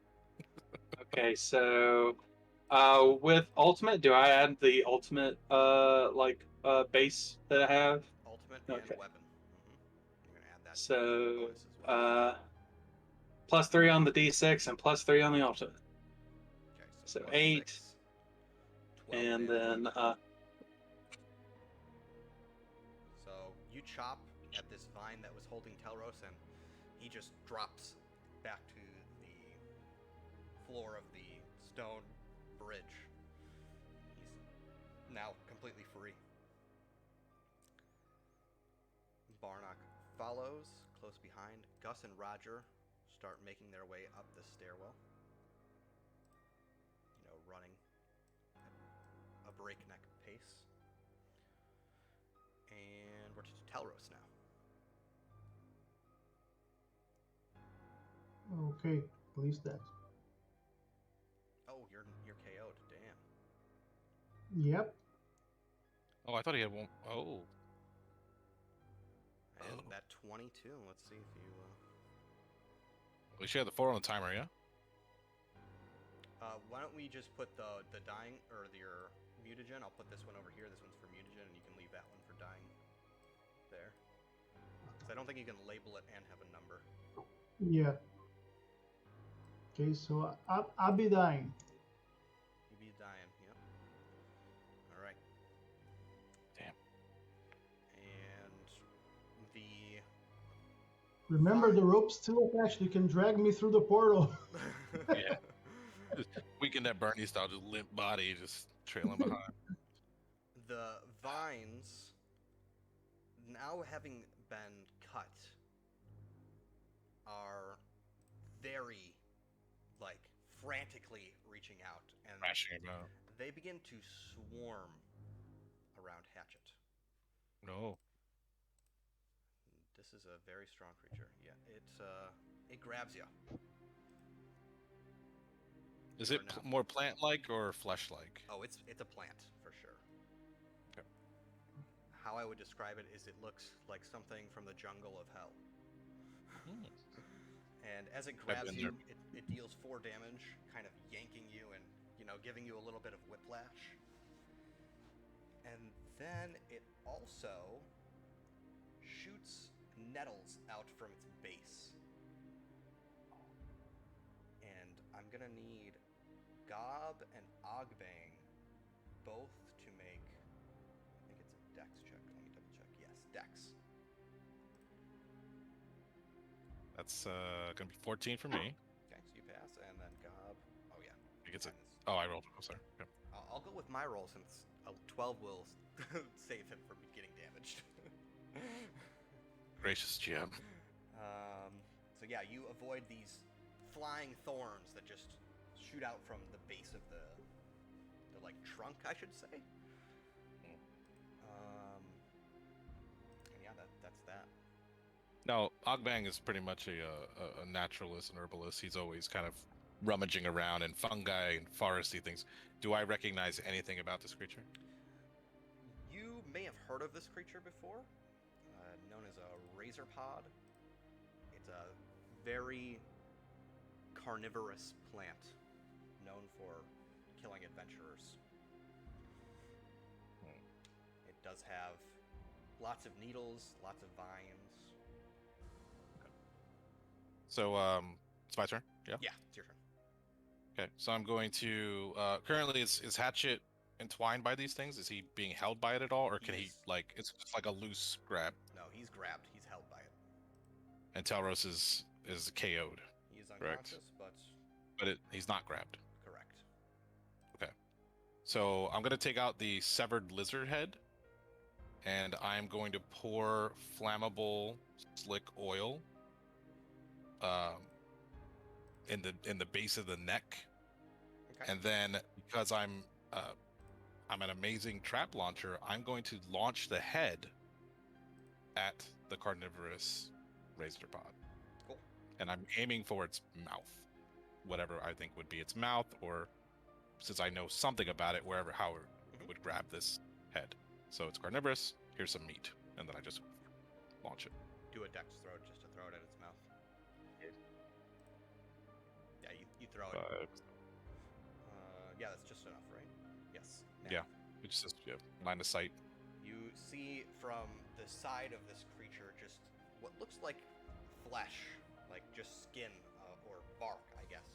Okay, so with ultimate, do I add the ultimate base that I have? Ultimate Okay. and weapon. You're going to add that to So bonus as well. +3 on the D6 and +3 on the ultimate. Okay, So plus 8, 6, 12 and damage. then So you chop at this vine that was holding Telros, and he just drops back to the floor of the stone bridge. He's now completely free. Barnock follows close behind. Gus and Roger start making their way up the stairwell. Running at a breakneck pace. And we're to Telros now. Okay, at least that. Oh, you're KO'd. Damn. Yep. Oh, I thought he had one. Oh. And Oh. that 22. Let's see if you. At least you had the 4 on the timer, yeah? Why don't we just put the dying or your mutagen? I'll put this one over here. This one's for mutagen, and you can leave that one for dying. There. Because I don't think you can label it and have a number. Yeah. Okay, so I'll be dying. You be dying. Yep. All right. Damn. And the. Remember, the rope's still attached. You can drag me through the portal. Yeah. Weekend at Bernie style, just limp body, just trailing behind. The vines, now having been cut, are very, frantically reaching out, and Crashing about. they begin to swarm around Hatchet. No. This is a very strong creature. Yeah, it grabs you. Is it more plant-like or flesh-like? Oh, it's a plant for sure. Okay. How I would describe it is it looks like something from the jungle of hell. Hmm. And as it grabs you, it deals 4 damage, kind of yanking you and, giving you a little bit of whiplash. And then it also shoots nettles out from its base. And I'm gonna need Gob and Ogbang both to make, I think it's a dex check. Let me double check. Yes, dex. That's gonna be 14 for me. Okay, so you pass, and then Gob. Oh yeah. He gets it. Mine is- Oh, I rolled. Oh, sorry. Okay. I'll go with my roll since a 12 will save him from getting damaged. Gracious GM. So yeah, you avoid these flying thorns that just shoot out from the base of the like trunk, I should say. And yeah, that's that. Now, Ogbang is pretty much a naturalist and herbalist. He's always kind of rummaging around in fungi and foresty things. Do I recognize anything about this creature? You may have heard of this creature before, known as a razor pod. It's a very carnivorous plant, known for killing adventurers. It does have lots of needles, lots of vines. So, it's my turn. Yeah. Yeah, it's your turn. Okay. So I'm going to. Currently, is Hatchet entwined by these things? Is he being held by it at all, or can he He's- like? It's just like a loose grab, No, he's grabbed. He's held by it. and Telros is KO'd, He is Correct. unconscious, but but he's not grabbed. correct. Okay. So I'm going to take out the severed lizard head, and I'm going to pour flammable slick oil in the base of the neck, Okay. and then because I'm an amazing trap launcher, I'm going to launch the head at the carnivorous razor pod. Cool. And I'm aiming for its mouth, whatever I think would be its mouth, or since I know something about it, however it would grab this head. So it's carnivorous. Here's some meat, and then I just launch it. Do a dex throw just to throw it at its mouth. Yeah, you throw it. Yeah, that's just enough, right? Yes. Now, Yeah, it's just line of sight. You see from the side of this creature just what looks like flesh, like just skin or bark, I guess,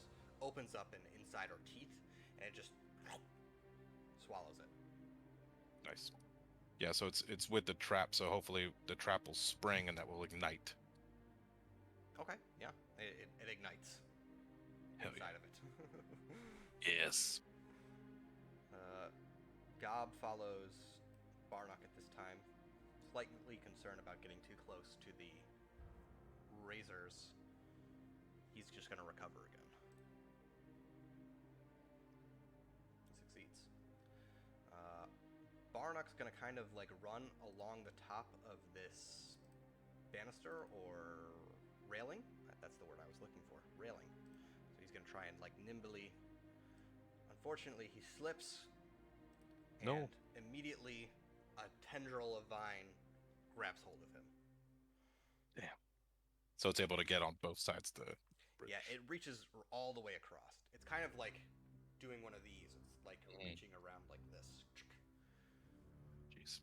opens up inside her teeth, and it just swallows it. Nice. Yeah, so it's with the trap, so hopefully the trap will spring and that will ignite. Okay, yeah, it ignites Hell inside of it. Yes. Gob follows Barnock at this time, slightly concerned about getting too close to the razors. He's just going to recover again. He succeeds. Barnock's going to kind of like run along the top of this banister or railing. That's the word I was looking for. Railing. So he's going to try and like nimbly. Unfortunately, he slips. No. And immediately, a tendril of vine grabs hold of him. Damn. So it's able to get on both sides of the bridge. Yeah, it reaches all the way across. It's kind of like doing one of these. It's like reaching around like this. Jeez.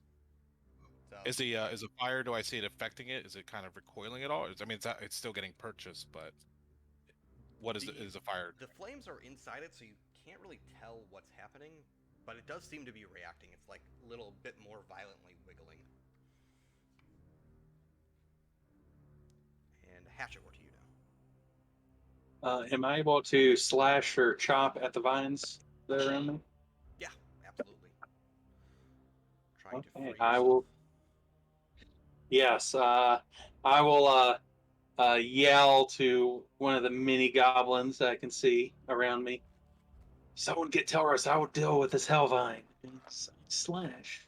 So, Is the fire? Do I see it affecting it? Is it kind of recoiling at all? I mean, it's still getting purchased, but what is the fire? The flames are inside it, so you can't really tell what's happening. But it does seem to be reacting. It's like a little bit more violently wiggling. And Hatchet, what do you know? Am I able to slash or chop at the vines that are around me? Yeah, absolutely. Trying to free I yourself. will. Yes, I will yell to one of the mini goblins that I can see around me. Someone get Telros. I will deal with this hellvine. Slash.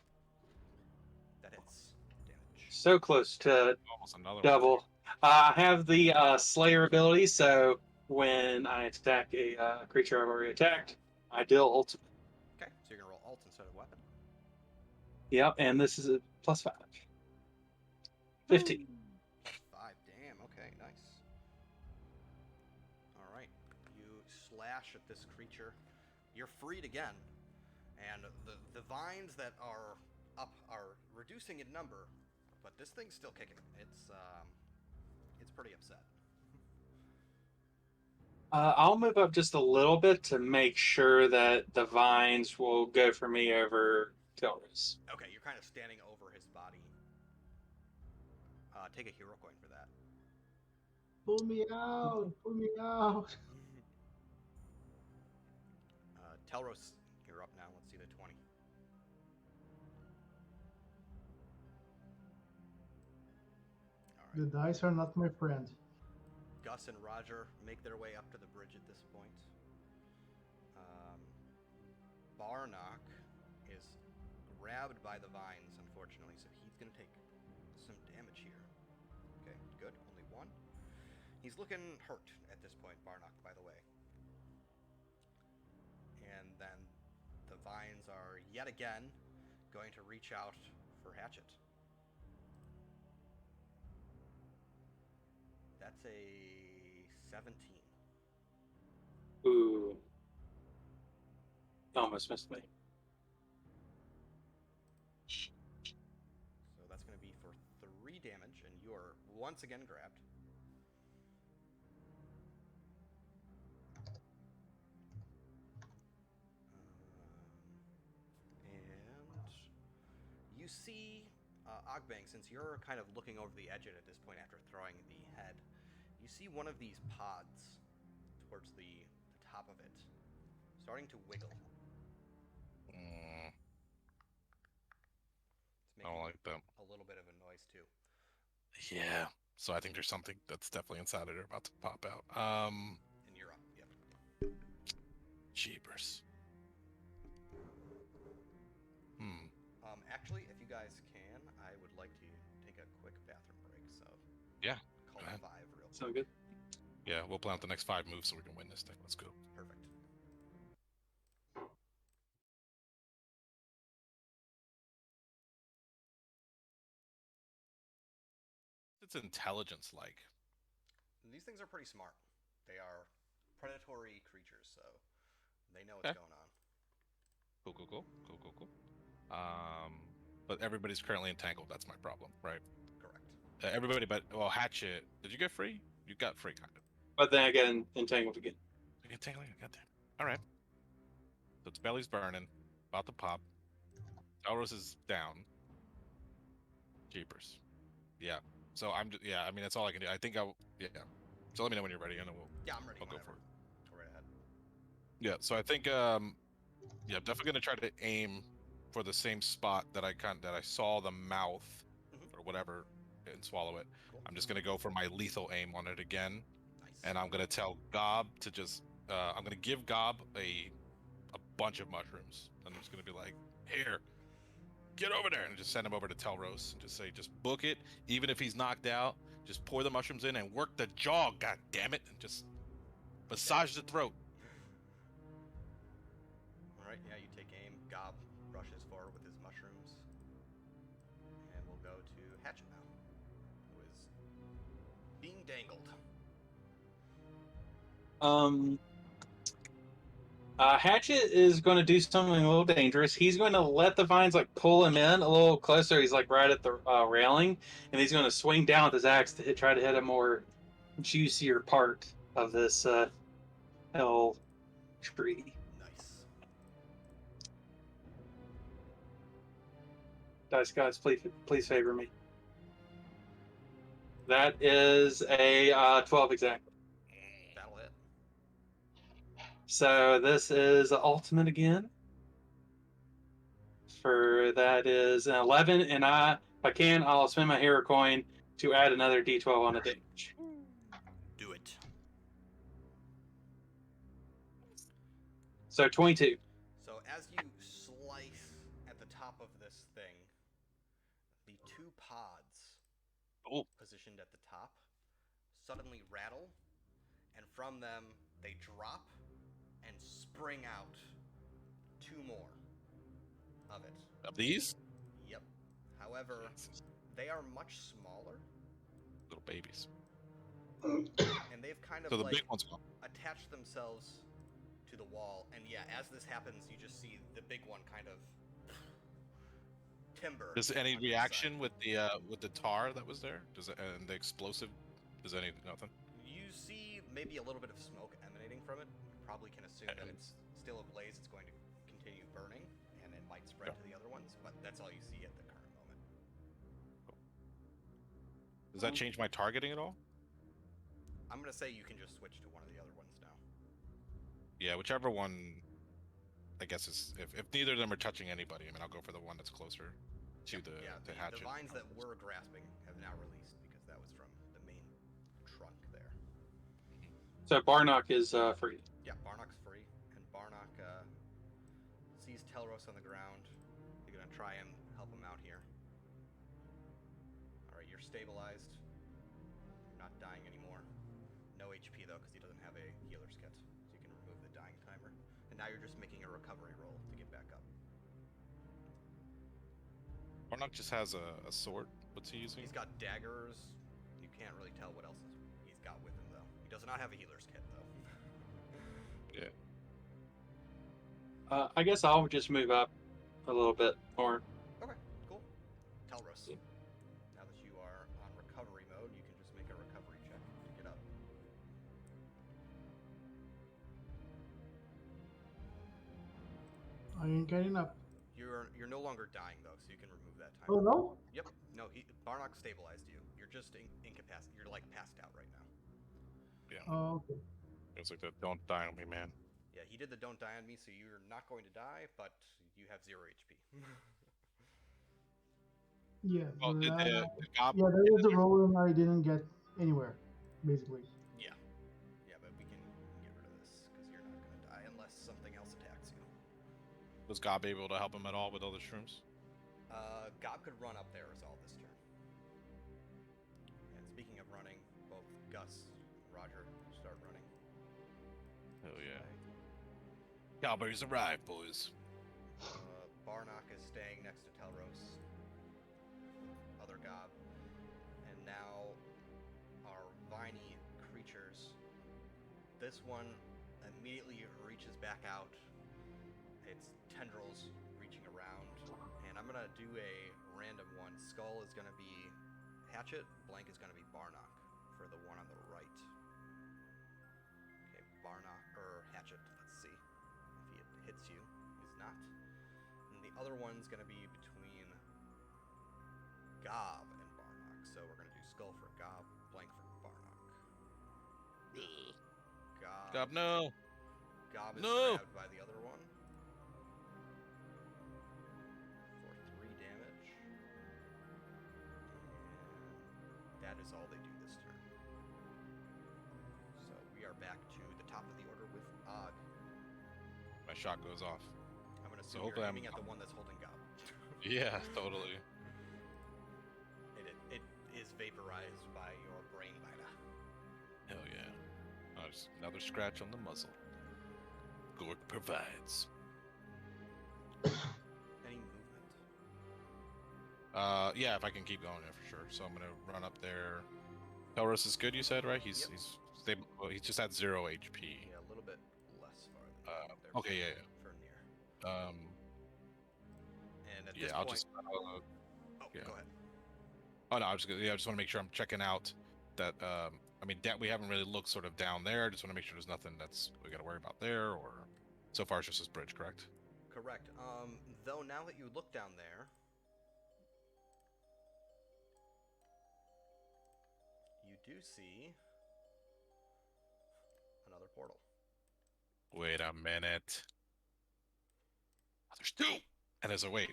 That hits. Damage. So close to Almost another double. I have the Slayer ability, so when I attack a creature I've already attacked, I deal ultimate. Okay, so you're going to roll ult instead of weapon. Yep, and this is a +5. 15. +5, damn, okay, nice. Alright, you slash at this creature. You're freed again, And the vines that are up are reducing in number, but this thing's still kicking. It's pretty upset. I'll move up just a little bit to make sure that the vines will go for me over Tilris. Okay, you're kind of standing over his body. Take a hero coin for that. Pull me out! Pull me out! Telros, you're up now. Let's see the 20. All right. The dice are not my friend. Gus and Roger make their way up to the bridge at this point. Barnock is grabbed by the vines, unfortunately, so he's going to take some damage here. Okay, good. Only one. He's looking hurt at this point, Barnock, by the way. And then the vines are yet again going to reach out for Hatchet. That's a 17. Ooh. Almost missed me. So that's going to be for 3 damage, and you are once again grabbed. And you see, Ogbang, since you're kind of looking over the edge at this point after throwing the head, you see one of these pods towards the top of it starting to wiggle. I It's don't making like that. a little bit of a noise too. Yeah. So I think there's something that's definitely inside of there about to pop out. And you're up. Yep. Jeepers. Actually, if you guys can, I would like to take a quick bathroom break. So Yeah. call Go ahead. 5 real quick. So good. Yeah, we'll plan out the next 5 moves so we can win this thing. Let's go. Perfect. It's intelligence like. These things are pretty smart. They are predatory creatures, so they know what's Okay. going on. Cool. But everybody's currently entangled. That's my problem, right? Correct. Everybody, but Hatchet. Did you get free? You got free, kind of. But then I get entangled again. Entangling. Goddamn. All right. So its belly's burning, about to pop. Elros is down. Jeepers. Yeah. So I'm. Yeah. I mean, that's all I can do. I think I'll. Yeah. So let me know when you're ready, and then we'll. Yeah, I'm ready. I'll go Whenever. for it. Go right ahead. Yeah. So I think. Yeah, I'm definitely gonna try to aim for the same spot that I saw the mouth or whatever and swallow it. Cool. I'm just gonna go for my lethal aim on it again, Nice. and I'm gonna tell Gob to just. I'm gonna give Gob a bunch of mushrooms. And I'm just gonna be like, here, get over there, and just send him over to Telros and just say, just book it. Even if he's knocked out, just pour the mushrooms in and work the jaw. God damn it, and just massage the throat. All right. Yeah, you take aim. Gob rushes forward with his mushrooms, and we'll go to Hatchet now, who is being dangled. Hatchet is going to do something a little dangerous. He's going to let the vines like pull him in a little closer. He's like right at the railing, and he's going to swing down with his axe to try to hit a more juicier part of this hell tree. Nice. Dice gods, please favor me. That is a 12 exactly. That'll hit. So this is ultimate again. For that is an 11, and if I can, I'll spend my hero coin to add another d12 on the damage. Do it. So 22. So as you slice at the top of this thing, the 2 pods positioned at the top suddenly rattle, and from them they drop and spring out 2 more of it. Of these? Yep. However, they are much smaller, Little babies. and they've kind of So the like big one's gone. attached themselves to to the wall, and yeah, as this happens, you just see the big one kind of timber. Does any on the reaction side. with the tar that was there? Does it, and the explosive? Does any nothing? You see maybe a little bit of smoke emanating from it. You probably can assume that it's still ablaze. It's going to continue burning, and it might spread to the other ones, but that's all you see at the current moment. Does that change my targeting at all? I'm going to say you can just switch to one of the other ones now. Yeah, whichever one. I guess is if neither of them are touching anybody. I mean, I'll go for the one that's closer to the hatchet. The vines that we're grasping have now released because that was from the main trunk there. So Barnock is free. Yeah, Barnock's free, and Barnock sees Telros on the ground. You're gonna try and help him out here. All right, you're stabilized. You're not dying anymore. No HP though, because he doesn't have a healer's kit, so you can remove the dying timer. And now you're just making a recovery roll to get back up. Barnock just has a sword. What's he using? He's got daggers. You can't really tell what else he's got with him though. He does not have a healer's kit though. Yeah. I guess I'll just move up a little bit more. Okay, cool. Telros. Now that you are on recovery mode, you can just make a recovery check to get up. I ain't getting up. You're no longer dying though, so you can remove that time. Oh no? Yep. No, Barnock stabilized you. You're just incapacitated. You're like passed out right now. Yeah. Oh, okay. It's like that. Don't die on me, man. Yeah, he did the don't die on me, so you're not going to die, but you have 0 HP. Yeah. Well, did the Yeah, there was a roll and I didn't get anywhere, basically. Yeah. Yeah, but we can get rid of this, because you're not going to die unless something else attacks you. Was Gob able to help him at all with other shrooms? Gob could run up there as all this turn. And speaking of running, both Gus and Roger start running. Hell yeah. Cowboys arrived, boys. Barnock is staying next to Telros, other Gob, and now our viney creatures. This one immediately reaches back out, its tendrils reaching around, and I'm gonna do a random one. Skull is gonna be Hatchet, blank is gonna be Barnock for the one on the right. Okay, Barnock, or Hatchet, let's see if he hits you. He's not. And the other one's gonna be between Gob and Barnock. So we're gonna do Skull for Gob, blank for Barnock. Gob, no. Gob is No. grabbed by the other one for 3 damage. And that is all they do this turn. So we are back to the top of the order with Og. My shot goes off. I'm gonna So assume hopefully you're I'm- aiming at the one that's holding Gob. Yeah, totally. It is vaporized by your brain biter. Hell yeah. Oh, just another scratch on the muzzle. Gork provides. Any movement? Yeah, if I can keep going there for sure. So I'm gonna run up there. Telros is good, you said, right? He's Yep. he's stable. Well, he just had 0 HP. Yeah, a little bit less far than there Okay, yeah, for near. And at this Yeah, I'll point, just. oh, yeah. go ahead. Oh no, I just want to make sure I'm checking out that. I mean, we haven't really looked sort of down there. Just want to make sure there's nothing that's we got to worry about there. Or so far it's just this bridge, correct? Correct. Though now that you look down there, you do see another portal. Wait a minute. Oh, there's 2. And there's a wait.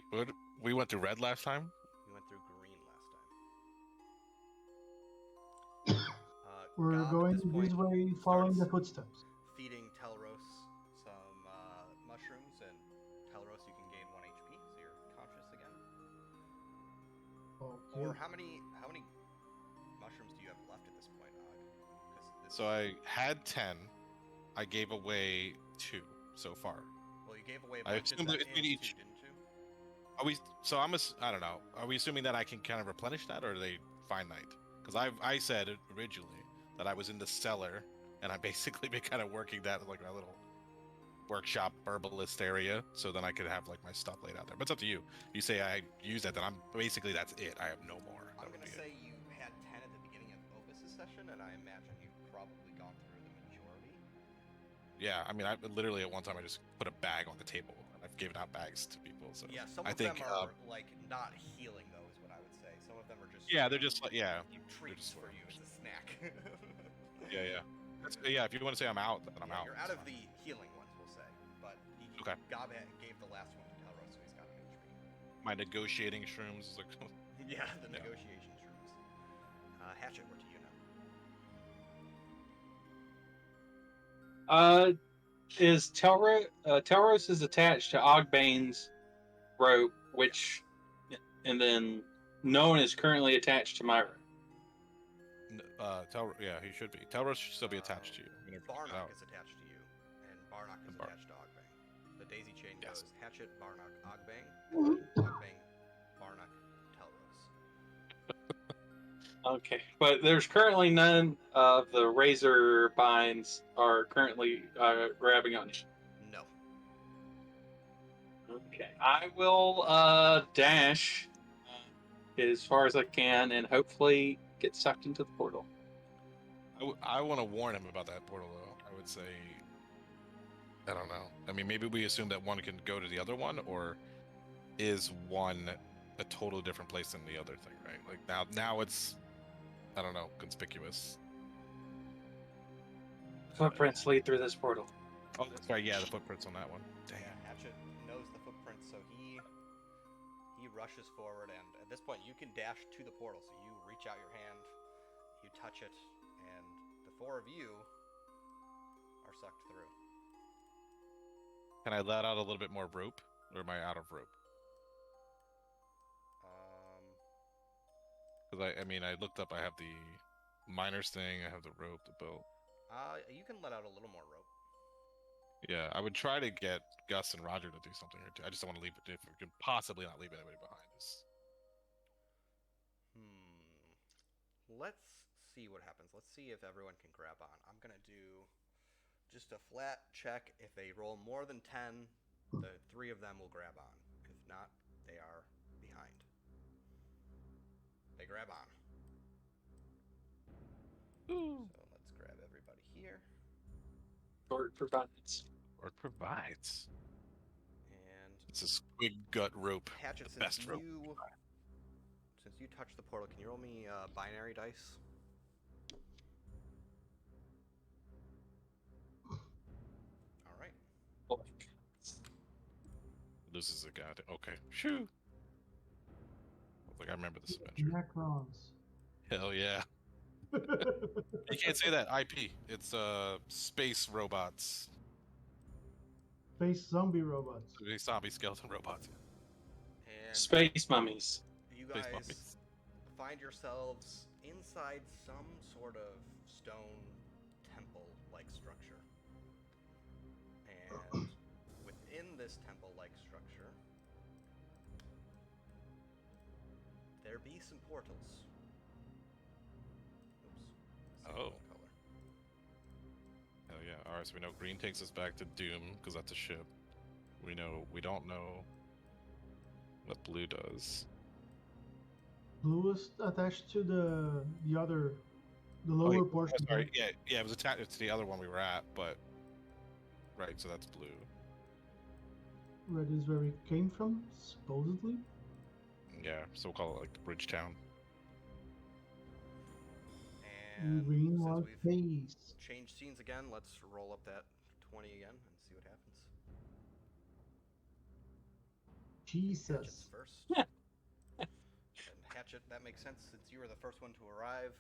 We went through red last time. We went through green last time. We're Gob, at going this this point, way, following the starts footsteps. feeding Telros some mushrooms, and Telros, you can gain 1 HP, so you're conscious again. Okay. Or how many mushrooms do you have left at this point, Og? 'Cause this So I had 10. I gave away 2 so far. well, you gave away a I bunch of assume them that between each- didn't you? Are we? So I don't know. Are we assuming that I can kind of replenish that, or are they finite? Because I said originally that I was in the cellar, and I've basically been kind of working that like my little workshop herbalist area, so then I could have like my stuff laid out there. But it's up to you. You say I use that, then I'm basically that's it. I have no more. I'm going to say you had 10 at the beginning of Obis' session, and I imagine you've probably gone through the majority. Yeah, I mean, I literally at one time I just put a bag on the table and I've given out bags to people. So Yeah, some I of think, them are like not healing though, is what I would say. Some of them are just yeah, they're just like treats for you. It's a snack. Yeah. Yeah, if you want to say I'm out, then I'm out. You're out of the healing ones, we'll say. But Okay. Gabe gave the last one to Telro, so he's got an HP. My negotiating shrooms is like. Yeah, the negotiation shrooms. Hatchet, we're to you now. Is Telros is attached to Ogbane's rope, which, and then no one is currently attached to my rope. Yeah, he should be. Telros should still be attached to you. Barnock is attached to you, and Barnock is attached to Ogbane. The daisy chain goes Hatchet, Barnock, Ogbane, and then Ogbane, Barnock, Telros. Okay, but there's currently none of the razor binds are currently grabbing on you. No. Okay, I will dash as far as I can and hopefully get sucked into the portal. I want to warn him about that portal, though. I would say, I don't know. I mean, maybe we assume that one can go to the other one, or is one a totally different place than the other thing, right? Like now it's, I don't know, conspicuous. Footprints lead through this portal. Oh, that's right. Yeah, the footprints on that one. Damn. Yeah, Hatchet knows the footprints, so he rushes forward, and at this point you can dash to the portal. So you reach out your hand, you touch it, and the four of you are sucked through. Can I let out a little bit more rope, or am I out of rope? Because I mean, I looked up. I have the miner's thing. I have the rope, the belt. You can let out a little more rope. Yeah, I would try to get Gus and Roger to do something here too. I just don't want to leave it. If we can possibly not leave anybody behind us. Let's see what happens. Let's see if everyone can grab on. I'm gonna do just a flat check. If they roll more than 10, the three of them will grab on. If not, they are behind. They grab on. Ooh. So let's grab everybody here. Orc provides. Orc provides. And it's a squig gut rope. Hatchet, the best rope. Since you touched the portal, can you roll me binary dice? All right. This is a god. Okay. Shoo. Like I remember this adventure. Necrons. Hell yeah. You can't say that. IP. It's space robots. Space zombie robots. Space zombie skeleton robots. And space mummies. You guys find yourselves inside some sort of stone temple-like structure. And within this temple-like structure, there be some portals. Oops. Oh. Color. Hell yeah. Alright, so we know green takes us back to Doom, because that's a ship. We don't know what blue does. Blue is attached to the lower portion. Oh, sorry, yeah, it was attached to the other one we were at, but right, so that's blue. Red is where we came from, supposedly. Yeah, so we'll call it like the Bridge Town. And green since was we've face. changed scenes again, let's roll up that 20 again and see what happens. Jesus. Hatchet's first. And Hatchet, that makes sense since you were the first one to arrive.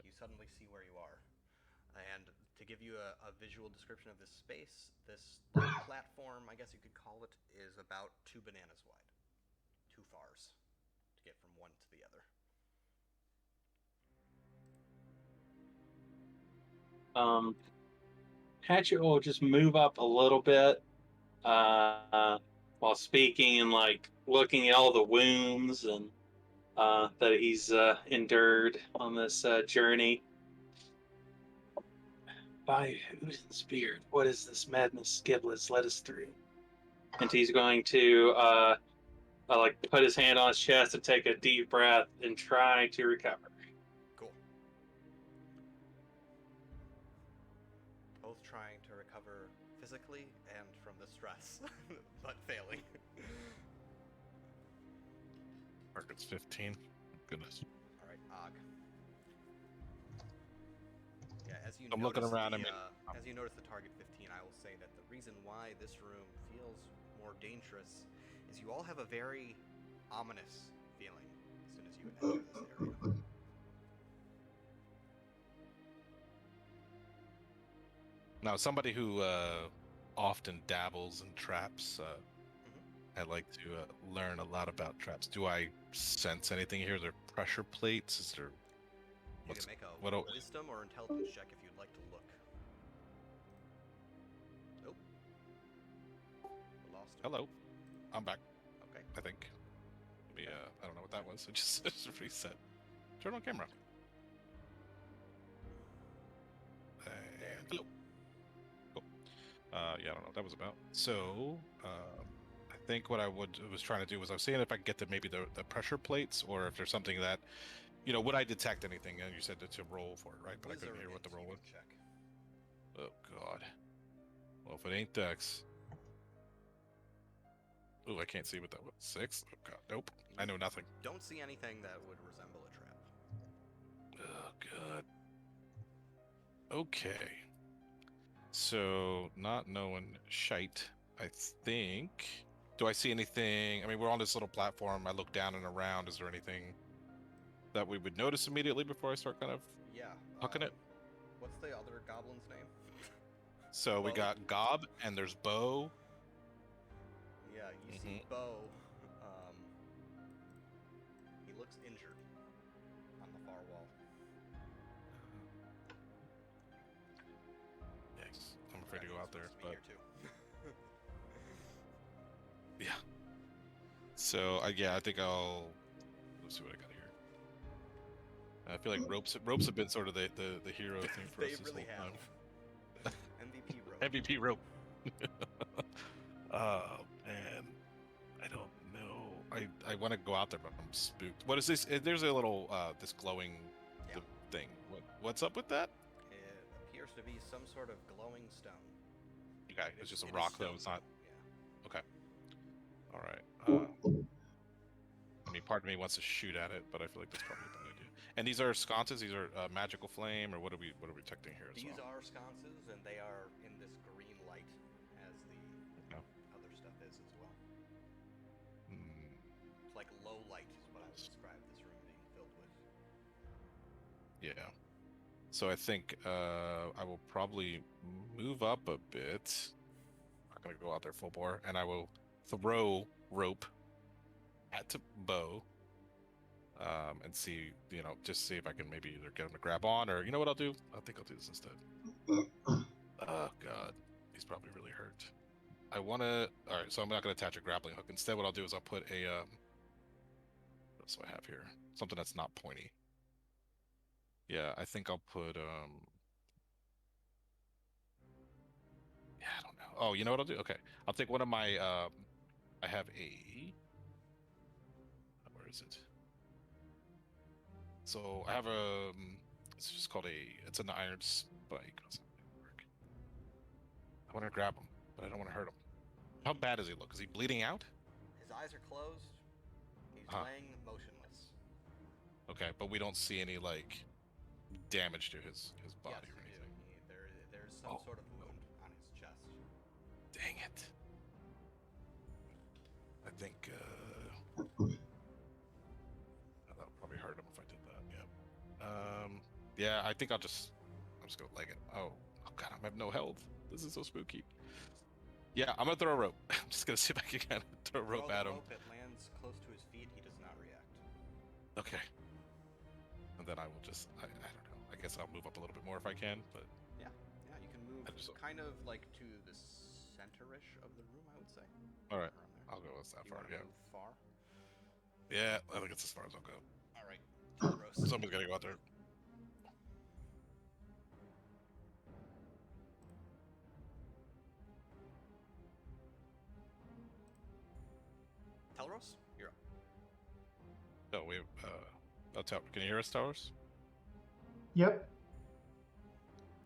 You suddenly see where you are. And to give you a visual description of this space, this platform, I guess you could call it, is about 2 bananas wide. 2 fars to get from one to the other. Hatchet will just move up a little bit while speaking and like looking at all the wounds and that he's endured on this journey. By Odin's beard, what is this madness Giblets led us through? And he's going to like put his hand on his chest and take a deep breath and try to recover. Cool. Both trying to recover physically and from the stress, but failing. Target's 15. Goodness. All right, Og. Yeah, as you I'm notice looking around, as you notice the target 15, I will say that the reason why this room feels more dangerous is you all have a very ominous feeling as soon as you enter this area. Now, somebody who often dabbles in traps, I like to learn a lot about traps. Do I sense anything here? Are there pressure plates? Is there? You can make a what do- wisdom or intelligence check if you'd like to look. Nope. We lost him. Hello, I'm back. Okay. I think. Maybe I don't know what that was. It just reset. Turn on camera. And hello. Cool. Yeah, I don't know what that was about. So, I think what I was trying to do was I was seeing if I could get to maybe the pressure plates, or if there's something that, would I detect anything? And you said to roll for it, right? But I couldn't hear what the roll was. Check. Oh God. Well, if it ain't Dex. Oh, I can't see what that was. 6? Oh God, nope. I know nothing. Don't see anything that would resemble a trap. Oh God. Okay. So, not knowing shite, I think. Do I see anything? I mean, we're on this little platform. I look down and around. Is there anything that we would notice immediately before I start kind of hucking it? What's the other goblin's name? So we got Gob, and there's Bo. Yeah, you see Bo. He looks injured on the far wall. Yes, I'm afraid to go out there, Be but here too. yeah. So I think I'll. Let's see what I got here. I feel like ropes have been sort of the hero thing for They us this really whole time. have. MVP rope. MVP rope. Oh man, I don't know. I want to go out there, but I'm spooked. What is this? There's a little this glowing thing. What's up with that? It appears to be some sort of glowing stone. Okay, it's just a rock though. It's not. Yeah. Okay. All right. I mean, part of me wants to shoot at it, but I feel like that's probably a bad idea. And these are sconces. These are magical flame, or what are we detecting here? These are sconces, and they are in this green light, as the other stuff is as well. It's like low light is what I would describe this room being filled with. Yeah. So I think I will probably move up a bit. I'm not gonna go out there full bore, and I will throw rope at Bo, and see, just see if I can maybe either get him to grab on, or what I'll do? I think I'll do this instead. Oh God, he's probably really hurt. I want to. All right, so I'm not going to attach a grappling hook. Instead, what I'll do is I'll put a. What else do I have here? Something that's not pointy. Yeah, I think I'll put. Yeah, I don't know. Oh, you know what I'll do? Okay, I'll take one of my. I have a. Where is it? So I have a. It's just called a. It's an iron spike. I want to grab him, but I don't want to hurt him. How bad does he look? Is he bleeding out? His eyes are closed. He's laying motionless. Okay, but we don't see any damage to his body or anything. There's some sort of wound on his chest. Dang it. I think that'll probably hurt him if I did that. Yeah. Yeah, I think I'm just gonna leg it. Oh God, I have no health. This is so spooky. Yeah, I'm gonna throw a rope. I'm just gonna see if I can throw a rope at him. It lands close to his feet. He does not react. Okay. And then I will just, I don't know. I guess I'll move up a little bit more if I can, but... Yeah, you can move kind of to the center-ish of the room, I would say. All right, I'll go that far, yeah. Move far? Yeah, I think it's as far as I'll go. All right. Somebody's gotta go out there. Telros, you're up. Oh, we can you hear us, Towers? Yep.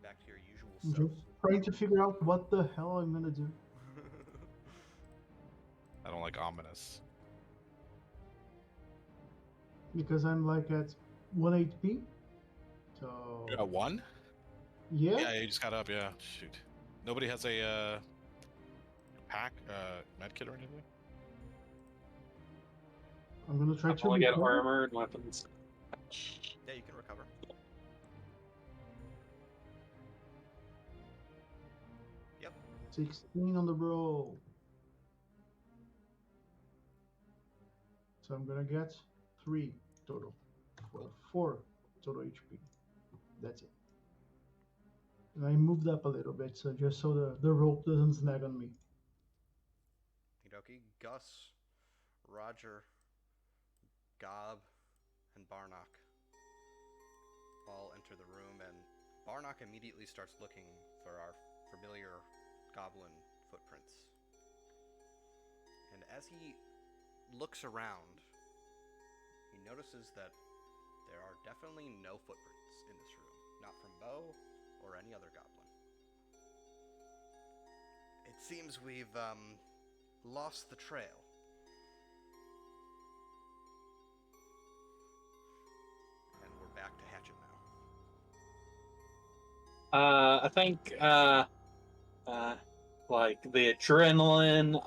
Back to your usual I'm self. just trying to figure out what the hell I'm gonna do. I don't like ominous. Because I'm like at 1 HP. So. You got one? Yeah? Yeah, you just got up. Yeah, shoot. Nobody has a pack, med kit or anything. I'm gonna try I've to only got recover. armor and weapons. Yeah, you can recover. 16 on the roll. So I'm gonna get 3 total. For 4 total HP. That's it. And I moved up a little bit, so just so the rope doesn't snag on me. Okie Gus, Roger, Gob, and Barnock all enter the room, and Barnock immediately starts looking for our familiar goblin footprints. And as he looks around, he notices that there are definitely no footprints in this room. Not from Bo or any other goblin. It seems we've, lost the trail. And we're back to Hatchet now. I think like the adrenaline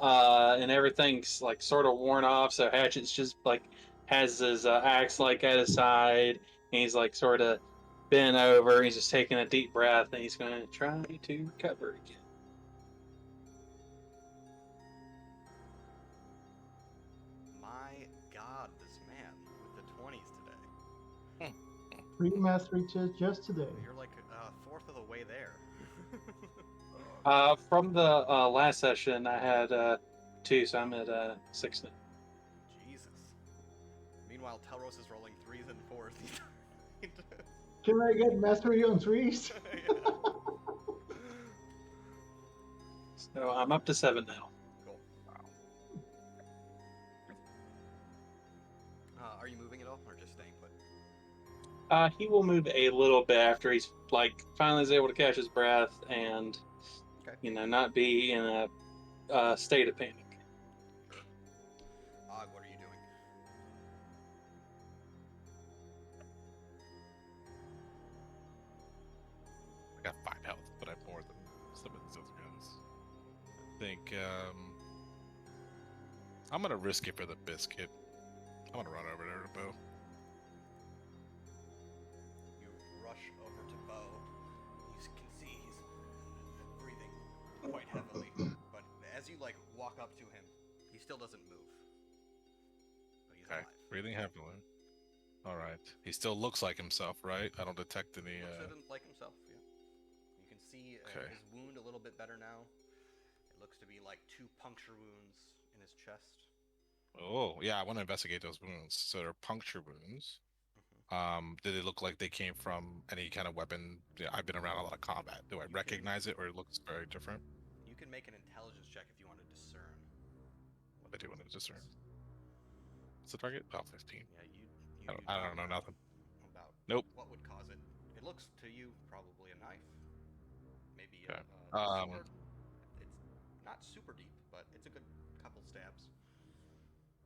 and everything's like sort of worn off. So Hatchet's just like has his axe like at his side, and he's like sort of bent over. He's just taking a deep breath, and he's going to try to recover again. My God, this man with the 20s today. 3 mastery just today. You're like a fourth of the way there. From the last session, I had 2, so I'm at 6 now. Jesus. Meanwhile, Telros is rolling 3s and 4s. Can I get mastery on 3s? So I'm up to 7 now. Cool. Are you moving at all, or just staying put? He will move a little bit after he's like finally is able to catch his breath and not be in a state of panic. Sure. Og, what are you doing? I got 5 health, but I have more than some of these other guys. I think I'm gonna risk it for the biscuit. I'm gonna run over there to Bo. You rush over to Bo. You can see he's breathing quite heavily, but as you walk up to him, he still doesn't move. But he's alive. Breathing heavily. All right. He still looks like himself, right? I don't detect any. Looks like himself. Yeah. You can see his wound a little bit better now. It looks to be like 2 puncture wounds in his chest. Oh, yeah. I want to investigate those wounds. So they're puncture wounds. Did it look like they came from any kind of weapon? Yeah, I've been around a lot of combat. Do I recognize it, or it looks very different? You can make an intelligence check if you want to discern. I do want to discern. What's the target? Oh, 15. Yeah, I don't know nothing. About Nope. What would cause it? It looks to you probably a knife, maybe Okay. a sword. It's not super deep, but it's a good couple stabs.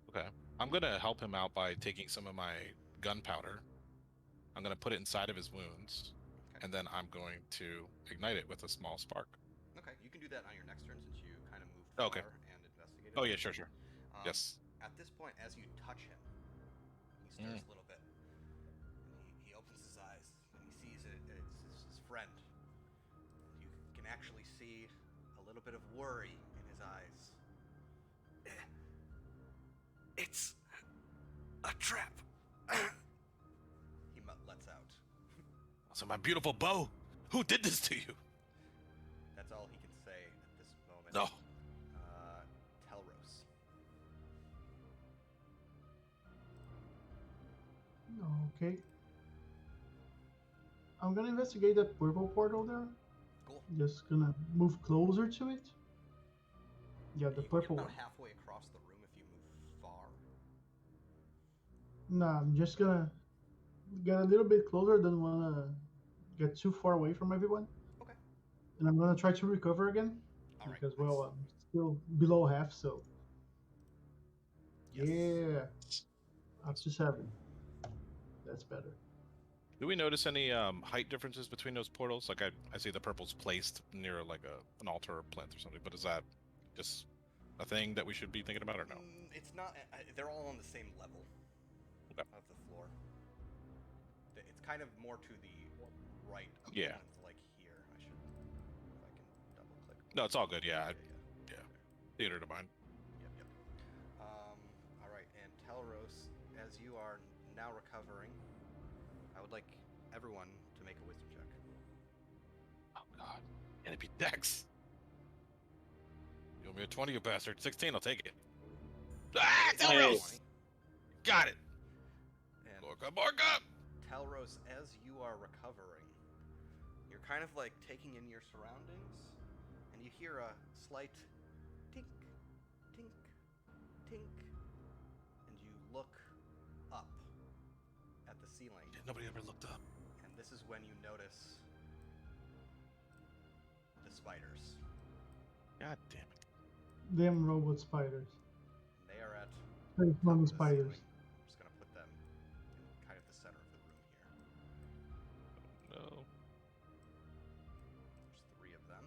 Okay. I'm gonna help him out by taking some of my gunpowder. I'm gonna put it inside of his wounds, and then I'm going to ignite it with a small spark. Okay, you can do that on your next turn since you kind of moved far and investigated. Oh yeah, sure. Yes. At this point, as you touch him, he stirs a little bit. And he opens his eyes and he sees it's his friend. You can actually see a little bit of worry in his eyes. It's a trap. He lets out. So my beautiful Bo, who did this to you? That's all he can say at this moment. No. Telros. Okay. I'm gonna investigate that purple portal there. Cool. Just gonna move closer to it. Yeah, the You can get purple about one. halfway across the room if you move far. Nah, I'm just gonna get a little bit closer. Don't wanna get too far away from everyone, Okay. and I'm gonna try to recover again All right. because Nice. well, I'm still below half. So Yes. yeah, up to 7. That's better. Do we notice any height differences between those portals? Like I see the purple's placed near like an altar or plinth or something, but is that just a thing that we should be thinking about or no? It's not. They're all on the same level Okay. of the floor. It's kind of more to the right of Yeah. the, like here. I should, if I can double click. No, it's all good. Yeah, Yeah. theater to mine. Yep. All right, and Telros, as you are now recovering, I would like everyone to make a wisdom check. Oh God, can it be Dex? You owe me a 20, you bastard. 16, I'll take it. Ah, It's Nice. 20. got it. And Borka. Telros, as you are recovering, you're kind of like taking in your surroundings, and you hear a slight tink, tink, tink, and you look up at the ceiling, Nobody ever looked up. and this is when you notice the spiders. God damn it. Damn robot spiders. They are at Very top normal of the spiders. ceiling. I'm just gonna put them in kind of the center of the room here. No. There's 3 of them.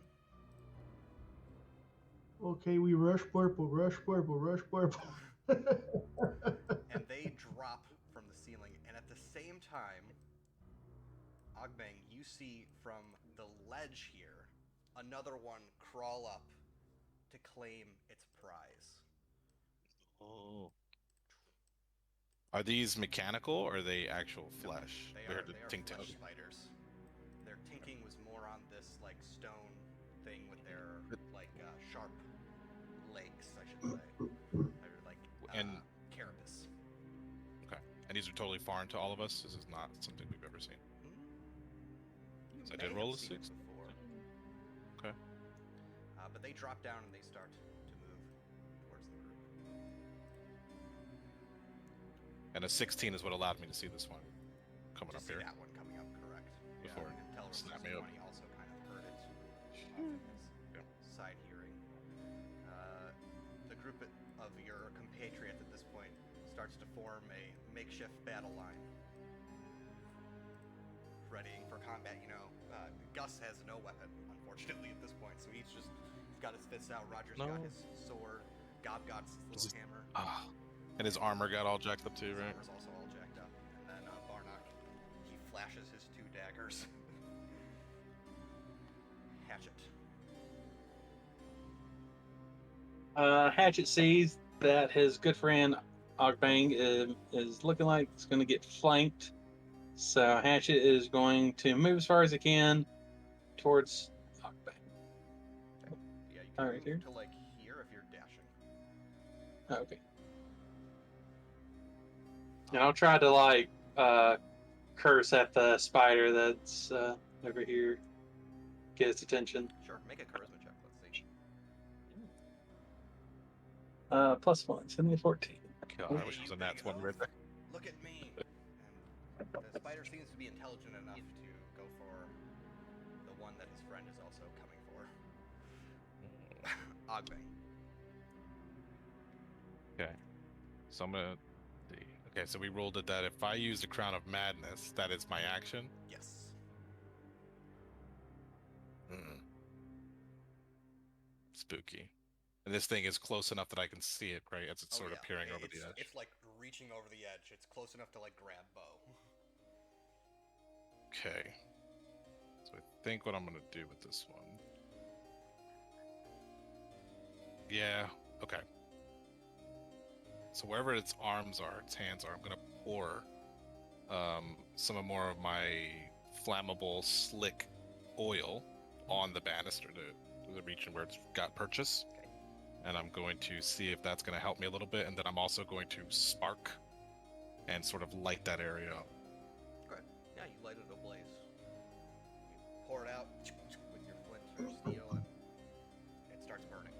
Okay, we rush purple, rush purple, rush purple. And they drop from the ceiling, and at the same time, Ogbang, you see from the ledge here another one crawl up to claim its prize. Oh. Are these mechanical or are they actual flesh? They We are heard the tink flesh tink. spiders. Their tinking was more on this like stone thing with their like sharp legs, I should say. They're like And- carapace. Okay. And these are totally foreign to all of us? This is not something we've ever seen. You So I may did roll have a seen it 6? before. Okay. But they drop down and they start to move towards the group. And a 16 is what allowed me to see this one coming To up see here. that one coming up, correct. Before and Telros' snap me up. 20 also kind of heard it from his Yeah. side hearing. The group of your compatriots at this point starts to form a makeshift battle line. Readying for combat, Gus has no weapon, unfortunately, at this point, so he's got his fists out. Roger's got No. his sword. Gob got his little This is- hammer. Ah. And his armor got all jacked up too, His right? armor's also all jacked up. And then Barnock, he flashes his 2 daggers. Hatchet. Hatchet sees that his good friend Ogbang is looking like it's going to get flanked. So Hatchet is going to move as far as it can towards Ogbang. Yeah, you can All right, move here. to like here if you're dashing. Oh, okay. And I'll try to like curse at the spider that's over here, get its attention. Sure, make a charisma check. Let's see. +1, send me a 14. God, I wish it was a nat 20 right there. Look at me. And the spider seems to be intelligent enough to go for the one that his friend is also coming for. Ogbang. Okay. So I'm gonna see. Okay, so we rolled it that if I use the Crown of Madness, that is my action. Yes. Spooky. And this thing is close enough that I can see it, right? As it's sort of peering over the edge. It's like reaching over the edge. It's close enough to like grab bow. Okay. So I think what I'm gonna do with this one. Yeah, okay. So wherever its arms are, its hands are, I'm gonna pour some more of my flammable slick oil on the banister to the region where it's got purchase. Okay. And I'm going to see if that's going to help me a little bit, and then I'm also going to spark and sort of light that area up. Okay. Yeah, you light it ablaze. You pour it out with your flint or steel, and it starts burning.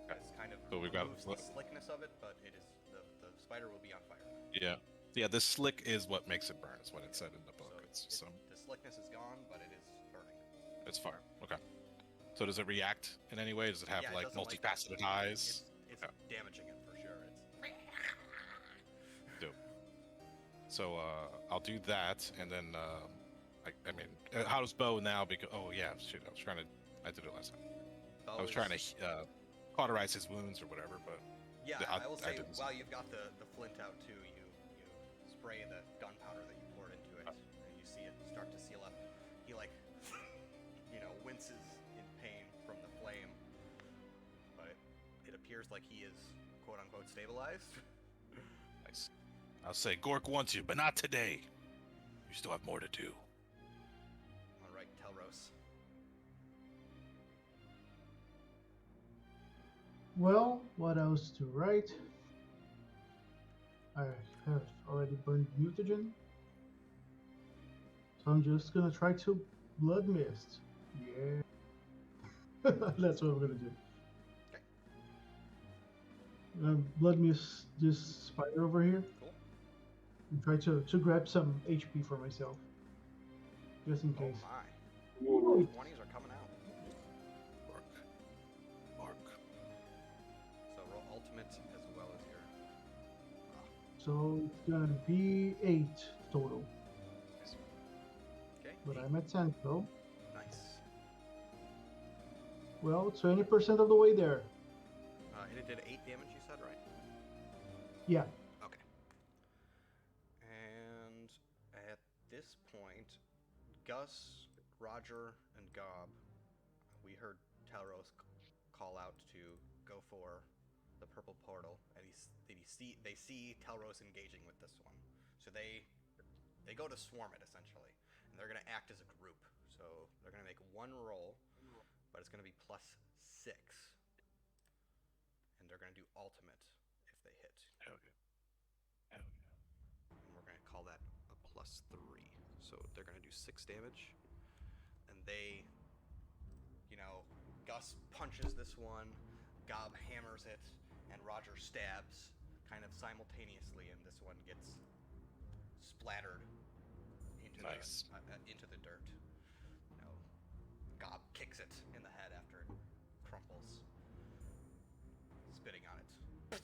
Okay. It's kind of So we've got- removes the slickness of it, but it is the spider will be on fire. Yeah. Yeah, the slick is what makes it burn, is what it said in the book. So the slickness is gone, but it is burning. It's fire. Okay. So does it react in any way? Does it have Yeah, it like doesn't like that. multifaceted eyes? It's damaging it for sure. It's Dope. So I'll do that, and then I mean, how does Bo now? Because shoot, I did it last time. Bo I was trying to cauterize his wounds or whatever, but yeah, I will say didn't. while you've got the flint out too, you spray the gunpowder that you poured into it, and you see it start to seal up. He like winces in pain from the flame, but it appears like he is quote unquote stabilized. Nice. I'll say Gork wants you, but not today. You still have more to do. All right, Telros. Well, what else to write? I have already burned mutagen. So I'm just gonna try to blood mist. Yeah. That's what I'm gonna do. Okay. Blood mist this spider over here. Cool. And try to grab some HP for myself. Just in case. Oh my. 20s are coming out. Mark. So roll ultimate as well as your. So it's gonna be 8 total. Okay. But I'm at 10 though. Nice. Well, 20% of the way there. And it did 8 damage, you said, right? Yeah. Okay. And at this point, Gus, Roger, and Gob, we heard Telros call out to go for the purple portal, and they see Telros engaging with this one, so they go to swarm it essentially, and they're gonna act as a group. So they're gonna make one roll, but it's gonna be +6, and they're gonna do ultimate if they hit. Hell yeah. And we're gonna call that a +3. So they're gonna do 6 damage, and they, Gus punches this one, Gob hammers it, and Roger stabs, kind of simultaneously, and this one gets splattered into into the dirt. Gob kicks it in the head after it crumples, spitting on it.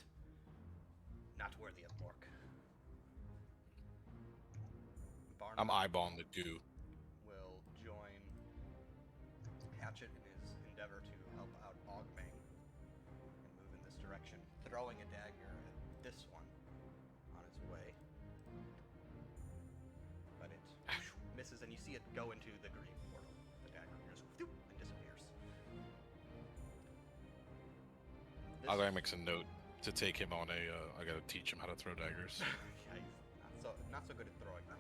Not worthy of Mork. I'm eyeballing the goo. Will join Hatchet in his endeavor to help out Ogmang and move in this direction, throwing a dagger at this one on its way. But it misses, and you see it go into the green portal. The dagger just and disappears. I makes a note to take him on a. I gotta teach him how to throw daggers. Yeah, he's not so good at throwing them.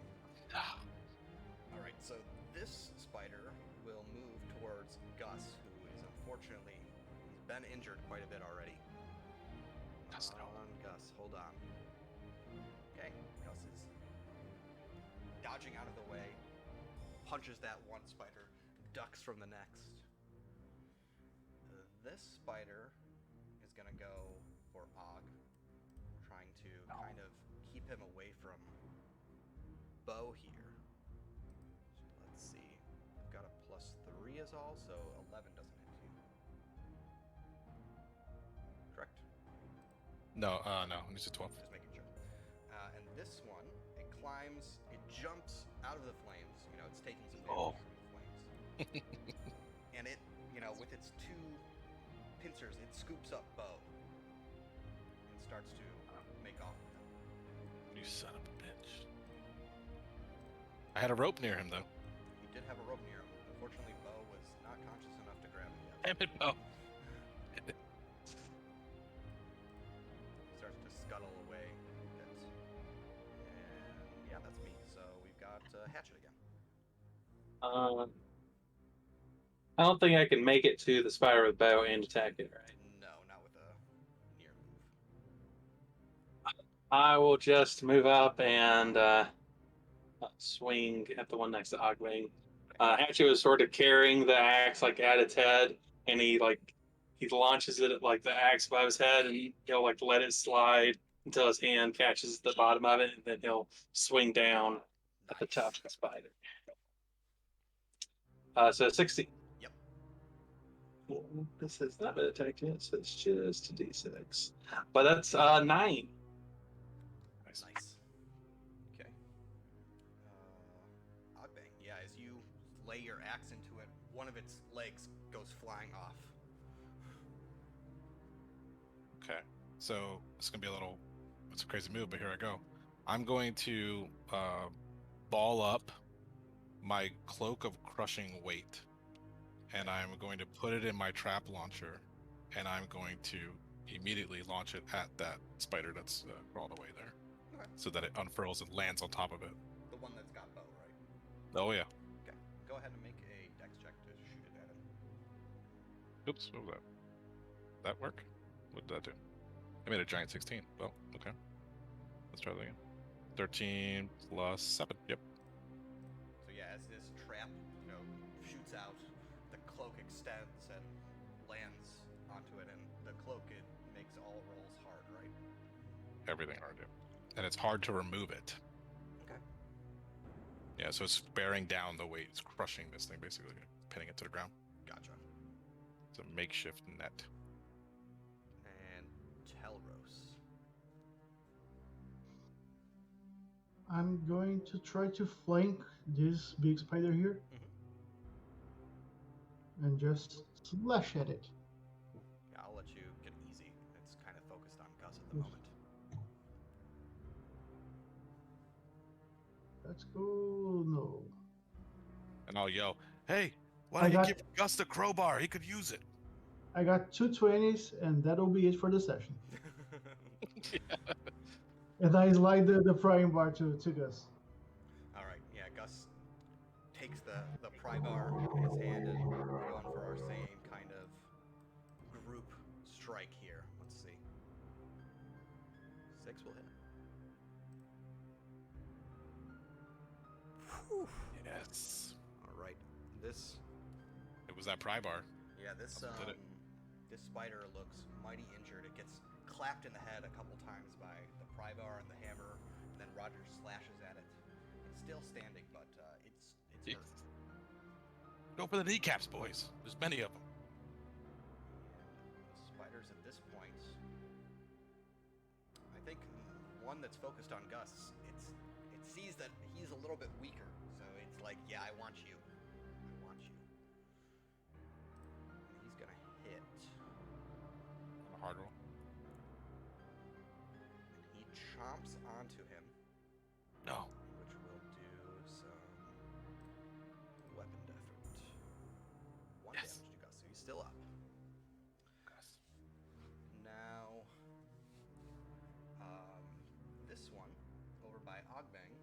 All right, so this spider will move towards Gus, who is unfortunately he's been injured quite a bit already. Gus, hold on. Okay, Gus is dodging out of the way, punches that one spider, ducks from the next. This spider is gonna go for Og, trying to kind of keep him away from Bo here. So let's see. We've got a +3 is all, so 11 doesn't hit you. Correct? No, it's a 12. Just making sure. And this one, it climbs, it jumps out of the flames. It's taking some damage from the flames. And it, with its 2 pincers, it scoops up Bo and starts to make off with him. You son of a bitch. I had a rope near him though. He did have a rope near him. Unfortunately, Bo was not conscious enough to grab it yet. Damn it, Bo. Starts to scuttle away a bit. And yeah, that's me. So we've got Hatchet again. I don't think I can make it to the spider with bow and attack it, right? No, not with a near move. I will just move up and swing at the one next to Ogwing. Hatchet was sort of carrying the axe at its head, and he launches it at the axe above his head, and he'll let it slide until his hand catches the bottom of it, and then he'll swing down at the top of the spider. So 60. Yep. Well, this has not been attacked yet, so it's just a d6. But that's 9. Nice. Okay. Ogbang. Yeah, as you lay your axe into it, one of its legs goes flying off. Okay, so it's gonna be it's a crazy move, but here I go. I'm going to ball up my cloak of crushing weight, and I'm going to put it in my trap launcher, and I'm going to immediately launch it at that spider that's crawled away there, Okay. so that it unfurls and lands on top of it. The one that's got bow, right? Oh yeah. Okay. Go ahead and make a dex check to shoot it at him. Oops, what was that? That work? What did that do? I made a giant 16. Well, okay. Let's try that again. 13 plus 7. Yep. So yeah, as this trap, shoots out, the cloak extends and lands onto it, and the cloak, it makes all rolls hard, right? Everything hard to. And it's hard to remove it. Okay. Yeah, so it's bearing down the weight. It's crushing this thing, basically, pinning it to the ground. Gotcha. It's a makeshift net. And Telros. I'm going to try to flank this big spider here. And just slash at it. Yeah, I'll let you get easy. It's kind of focused on Gus at the moment. Let's go. No. And I'll yell, "Hey, why I don't you got- give Gus the crowbar? He could use it." I got 2 20s, and that'll be it for the session. And I slide the prying bar to Gus. All right, yeah, Gus takes the pry bar in his hand, and we're going for our same kind of group strike here. Let's see. 6 will hit. Whew. Yes. All right, this. It was that pry bar. Yeah, this Did it. this spider looks mighty injured. It gets clapped in the head a couple times by the pry bar and the hammer, and then Roger slashes at it. It's still standing, but it's hurt. Go for the kneecaps, boys. There's many of them. And the spiders at this point, I think the one that's focused on Gus, it sees that he's a little bit weaker, so it's like, yeah, I want you. I want you. And he's gonna hit. A hard roll. And he chomps onto him, No. which will do some weapon effort. 1 Yes. damage to Gus, so he's still up. Gus. Now, this one, over by Ogbang,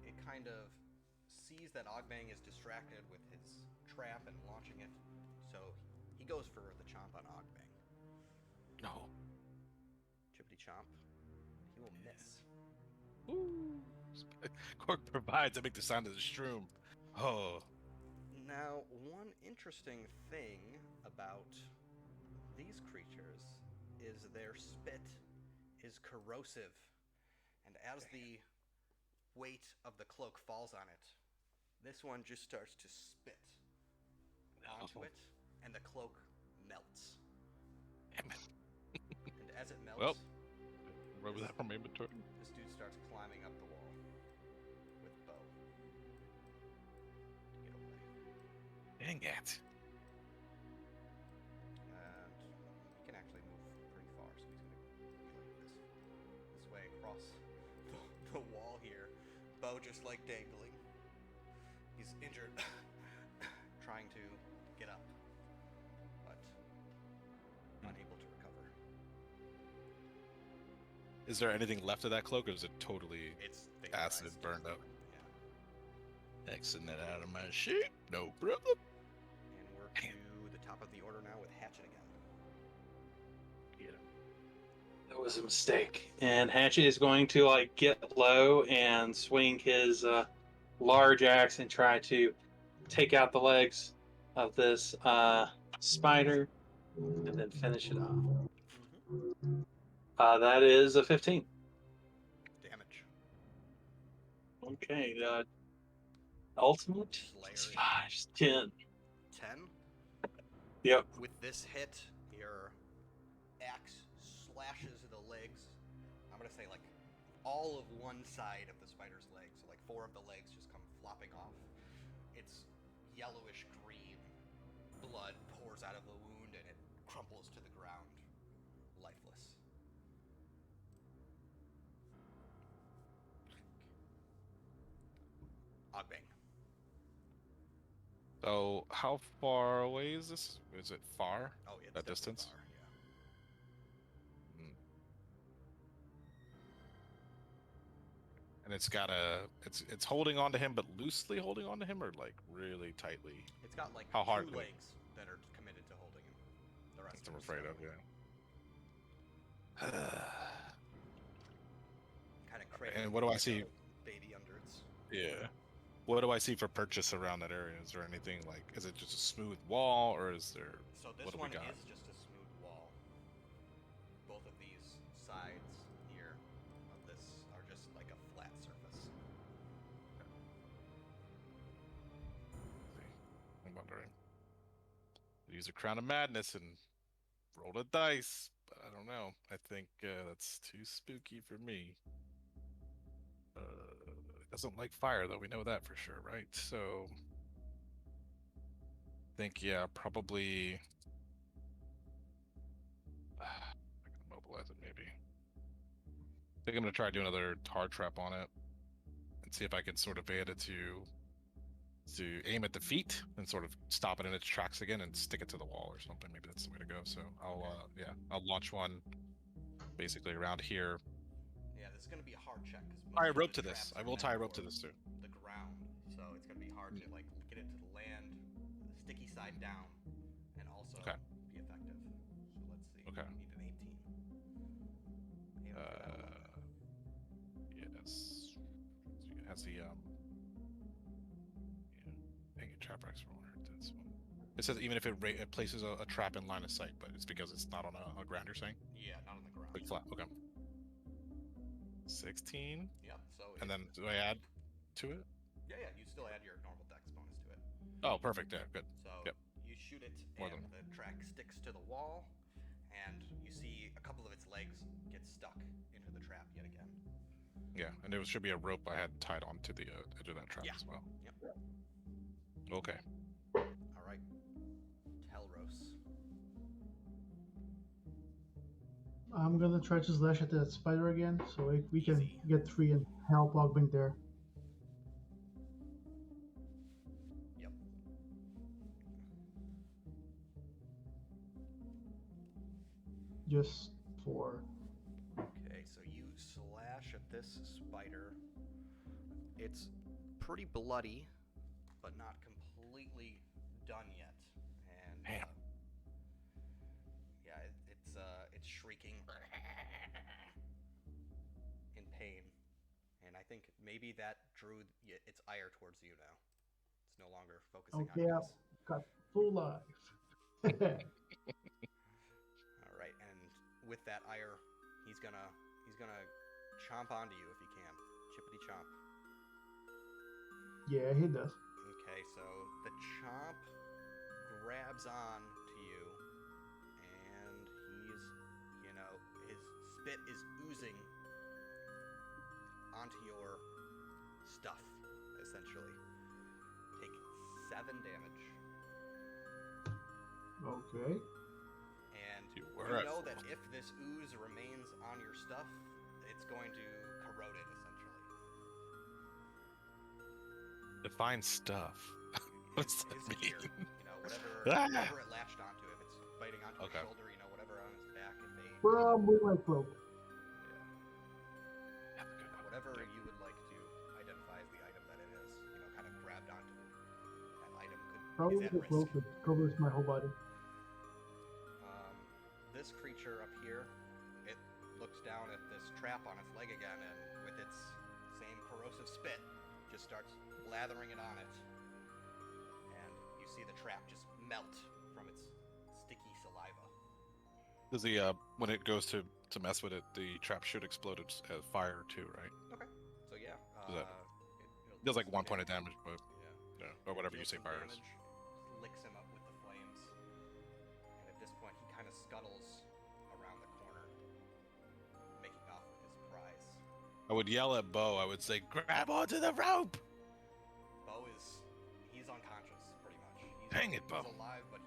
it kind of sees that Ogbang is distracted with his trap and launching it, so he goes for the chomp on Ogbang. No. Chippity chomp. He will miss. Ooh. Cork provides. I make the sound of the shroom. Oh. Now, one interesting thing about these creatures is their spit is corrosive, and as the weight of the cloak falls on it, this one just starts to spit onto it, and the cloak melts. Damn it. And as it melts, Well, remove that from my inventory. this dude starts climbing up the wall with bow to get away. Dang it. And he can actually move pretty far, so he's going to be like this way across the wall here. Bow just like dangling. He's injured, trying to get up, but unable to recover. Is there anything left of that cloak, or is it totally It's acid vaporized. burned up? Yeah. Xing it out of my sheet? No problem. And we're to the top of the order now with Hatchet again. Get him. That was a mistake. And Hatchet is going to get low and swing his large axe and try to take out the legs of this spider and then finish it off. That is a 15. Damage. Okay, ultimate Slayer plus is 5 is 10. 10. Yep. With this hit, your axe slashes the legs. I'm gonna say like all of one side of the spider's legs, so like 4 of the legs just come flopping off. It's yellowish green. Blood pours out of the wound and it crumples to the ground, lifeless. Ogbang. So how far away is this? Is it far? Oh, yeah, it's That definitely distance? far, yeah. Hmm. And it's holding on to him, but loosely holding on to him, or like really tightly? It's got like How hard 2 do it- legs that are committed to holding him. The rest That's what I'm are afraid of. struggling. Yeah. Kind of cradling And what do I like see? a baby under its. Yeah. What do I see for purchase around that area? Is there anything like? Is it just a smooth wall, or is there? So this what do we one got? is just a smooth wall. Both of these sides here of this are just like a flat surface. I'm wondering. Use a crown of madness and roll the dice, but I don't know. I think that's too spooky for me. It doesn't like fire, though. We know that for sure, right? So, I think probably. I can mobilize it, maybe. I think I'm gonna try to do another tar trap on it and see if I can sort of get it to aim at the feet and sort of stop it in its tracks again and stick it to the wall or something. Maybe that's the way to go. So I'll I'll launch one basically around here. Yeah, this is going to be a hard check because Tie a rope to this. I will tie a rope to this too. The ground, so it's going to be hard to like get it to the land, the sticky side down, and also be effective. So let's see. Okay. We need an 18. Aim for that 11. Yes. So it has the dang it, trap X roller. This one. It says even if it places a trap in line of sight, but it's because it's not on a ground. You're saying? Yeah, not on the ground. Like flat. Okay. 16. Yep. So. And then do I add to it? Yeah. You still add your normal dex bonus to it. Oh, perfect. Yeah, good. So Yep. you shoot it, More and than- the track sticks to the wall, and you see a couple of its legs get stuck into the trap yet again. Yeah, and there should be a rope I had tied onto the edge of that trap as well. Yep. Okay. All right. Telros. I'm gonna try to slash at that spider again, so we can Easy. get 3 and help Ogbang there. Yep. Just 4. Okay, so you slash at this spider. It's pretty bloody, but not completely done yet. And Damn. yeah, it's shrieking in pain, and I think maybe that drew its ire towards you now. It's no longer focusing Okay, on you. I've got full life. All right, and with that ire, he's gonna chomp onto you if he can. Chippity chomp. Yeah, he does. Okay, so the chomp grabs on to you, and he's, his spit is oozing onto your stuff, essentially. Take 7 damage. Okay. And You you were at know full. that if this ooze remains on your stuff, it's going to corrode it, essentially. Define stuff. What's His that gear, mean? whatever it latched onto. If it's biting onto Okay. his shoulder, whatever on his back, it may. Probably my cloak. Yeah. That's a good one. Whatever you would like to identify as the item that it is, kind of grabbed onto. That item Probably is at the risk. cloak that covers my whole body. This creature up here, it looks down at this trap on its leg again, and with its same corrosive spit, just starts lathering it on it. And you see the trap just melt from its sticky saliva. Does the when it goes to to mess with it, the trap should explode as fire too, right? Okay. So yeah, Does that- it'll It does do like some 1 point of damage, but Yeah. or whatever you Deals say some fire is. damage, licks him up with the flames, and at this point he kind of scuttles around the corner, making off with his prize. I would yell at Bo. I would say, "Grab onto the rope!" Bo he's unconscious pretty much. Dang it, Bo. He's alive, but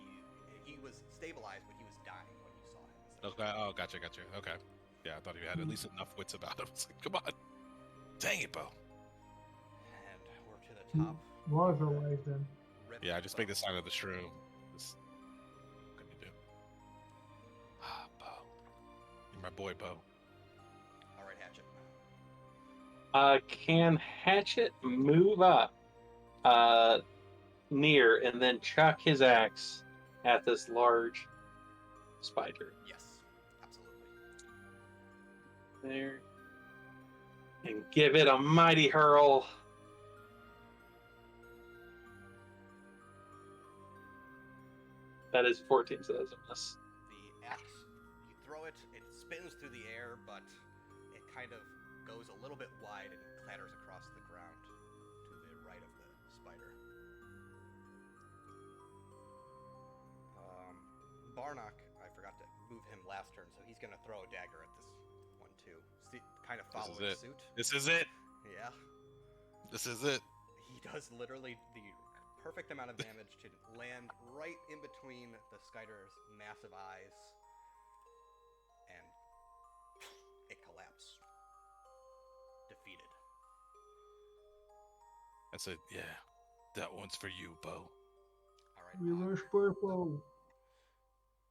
he was stabilized, but he was dying when you saw him. essentially. Okay. Oh, gotcha. Okay. Yeah, I thought you had at least enough wits about him. It's like, come on. Dang it, Bo. And we're to the top. Was alive then. Rip Yeah, just make Bo. the sign of the shroom. What can you do? Ah, Bo. You're my boy, Bo. All right, Hatchet. Can Hatchet move up near and then chuck his axe at this large spider Yes, absolutely. there and give it a mighty hurl? That is 14, so that's a miss. The axe, you throw it, it spins through the air, but it kind of goes a little bit wide and clatters across the ground to the right of the spider. Barnock, I forgot to move him last turn, so he's going to throw a dagger at this one too. Kind of following it. suit. This is it. Yeah. This is it. He does literally the perfect amount of damage to land right in between the spider's massive eyes, and it collapses. Defeated. I said, yeah, that one's for you, Bo. All right. Reverse purple.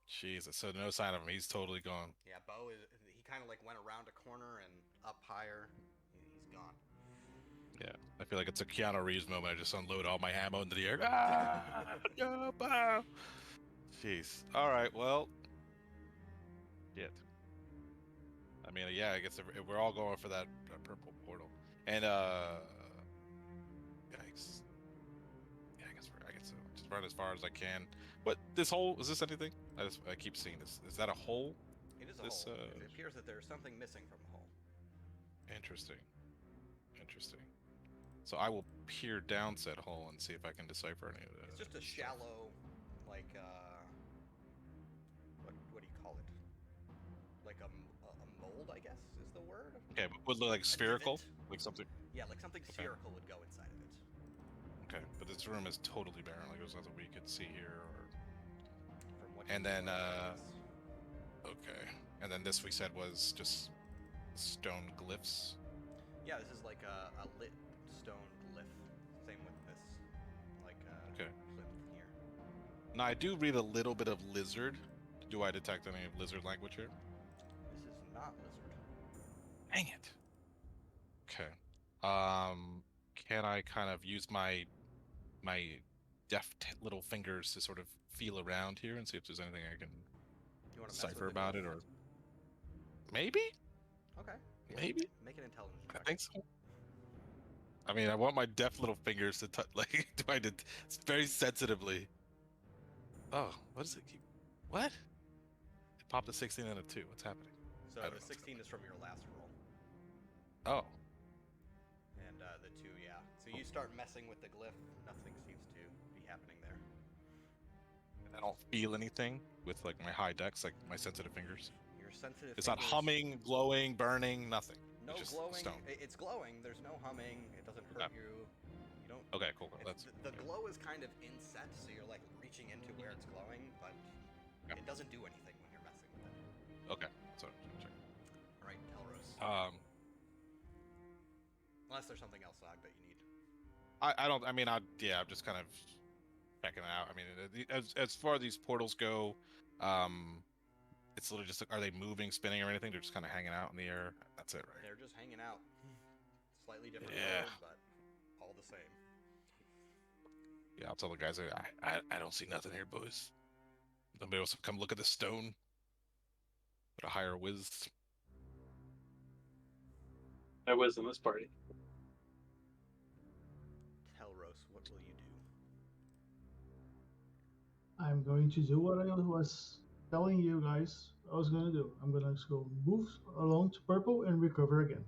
Jesus. So no sign of him. He's totally gone. Yeah, Bo he kind of like went around a corner and up higher. He's gone. Yeah. I feel like it's a Keanu Reeves moment. I just unload all my ammo into the air. Ah! Yeah, bow. Jeez. All right. Well. Shit. I mean, yeah. I guess if we're all going for that purple portal. And yikes. Yeah, I guess I'll just run as far as I can. What this hole is this anything? I keep seeing this. Is that a hole? It is a This, hole. It appears that there's something missing from the hole. Interesting. So I will peer down said hole and see if I can decipher any of that. It's just a shallow, like what do you call it? Like a mold, I guess is the word. Okay, but would it look like spherical, divot. like something. Yeah, like something spherical would go inside of it. Okay, but this room is totally barren. Like there's nothing we could see here. Or From what and you then know, okay, and then this we said was just stone glyphs. yeah, this is like a lit stone glyph. Same with this, like Okay. plinth here. Now I do read a little bit of lizard. Do I detect any lizard language here? This is not lizard. Dang it. Okay. Can I kind of use my deft little fingers to sort of feel around here and see if there's anything I can You want to decipher about it, or maybe? Okay. Maybe? Make an intelligence I check. think so. I mean, I want my deft little fingers to touch. Like, do I? It's very sensitively. Oh, what does it keep? What? It popped a 16 and a 2. What's happening? So I don't the know. 16 is from your last roll, Oh, and the 2, yeah. So you start messing with the glyph. Nothing seems to be happening there. and I don't feel anything with like my high dex, like my sensitive fingers. Your sensitive. It's not fingers- humming, glowing, burning, nothing. No It's just glowing. stone. It's glowing. There's no humming. It doesn't hurt Okay. you. You don't. Okay, cool. It's, That's the glow is kind of inset, so you're like reaching into where it's glowing, but Yeah. it doesn't do anything when you're messing with it. okay. So check. All right, Telros. Unless there's something else, Zog, that you need. I don't. I mean, I'm just kind of checking it out. I mean, as far as these portals go, it's literally just like, are they moving, spinning, or anything? They're just kind of hanging out in the air. That's it, right? They're just hanging out. Slightly different Yeah. mode, but all the same. Yeah, I'll tell the guys. I don't see nothing here, boys. Somebody else come look at the stone. At a higher whiz. I was in this party. Telros, what will you do? I'm going to do what I was telling you guys I was gonna do. I'm gonna just go move along to purple and recover again,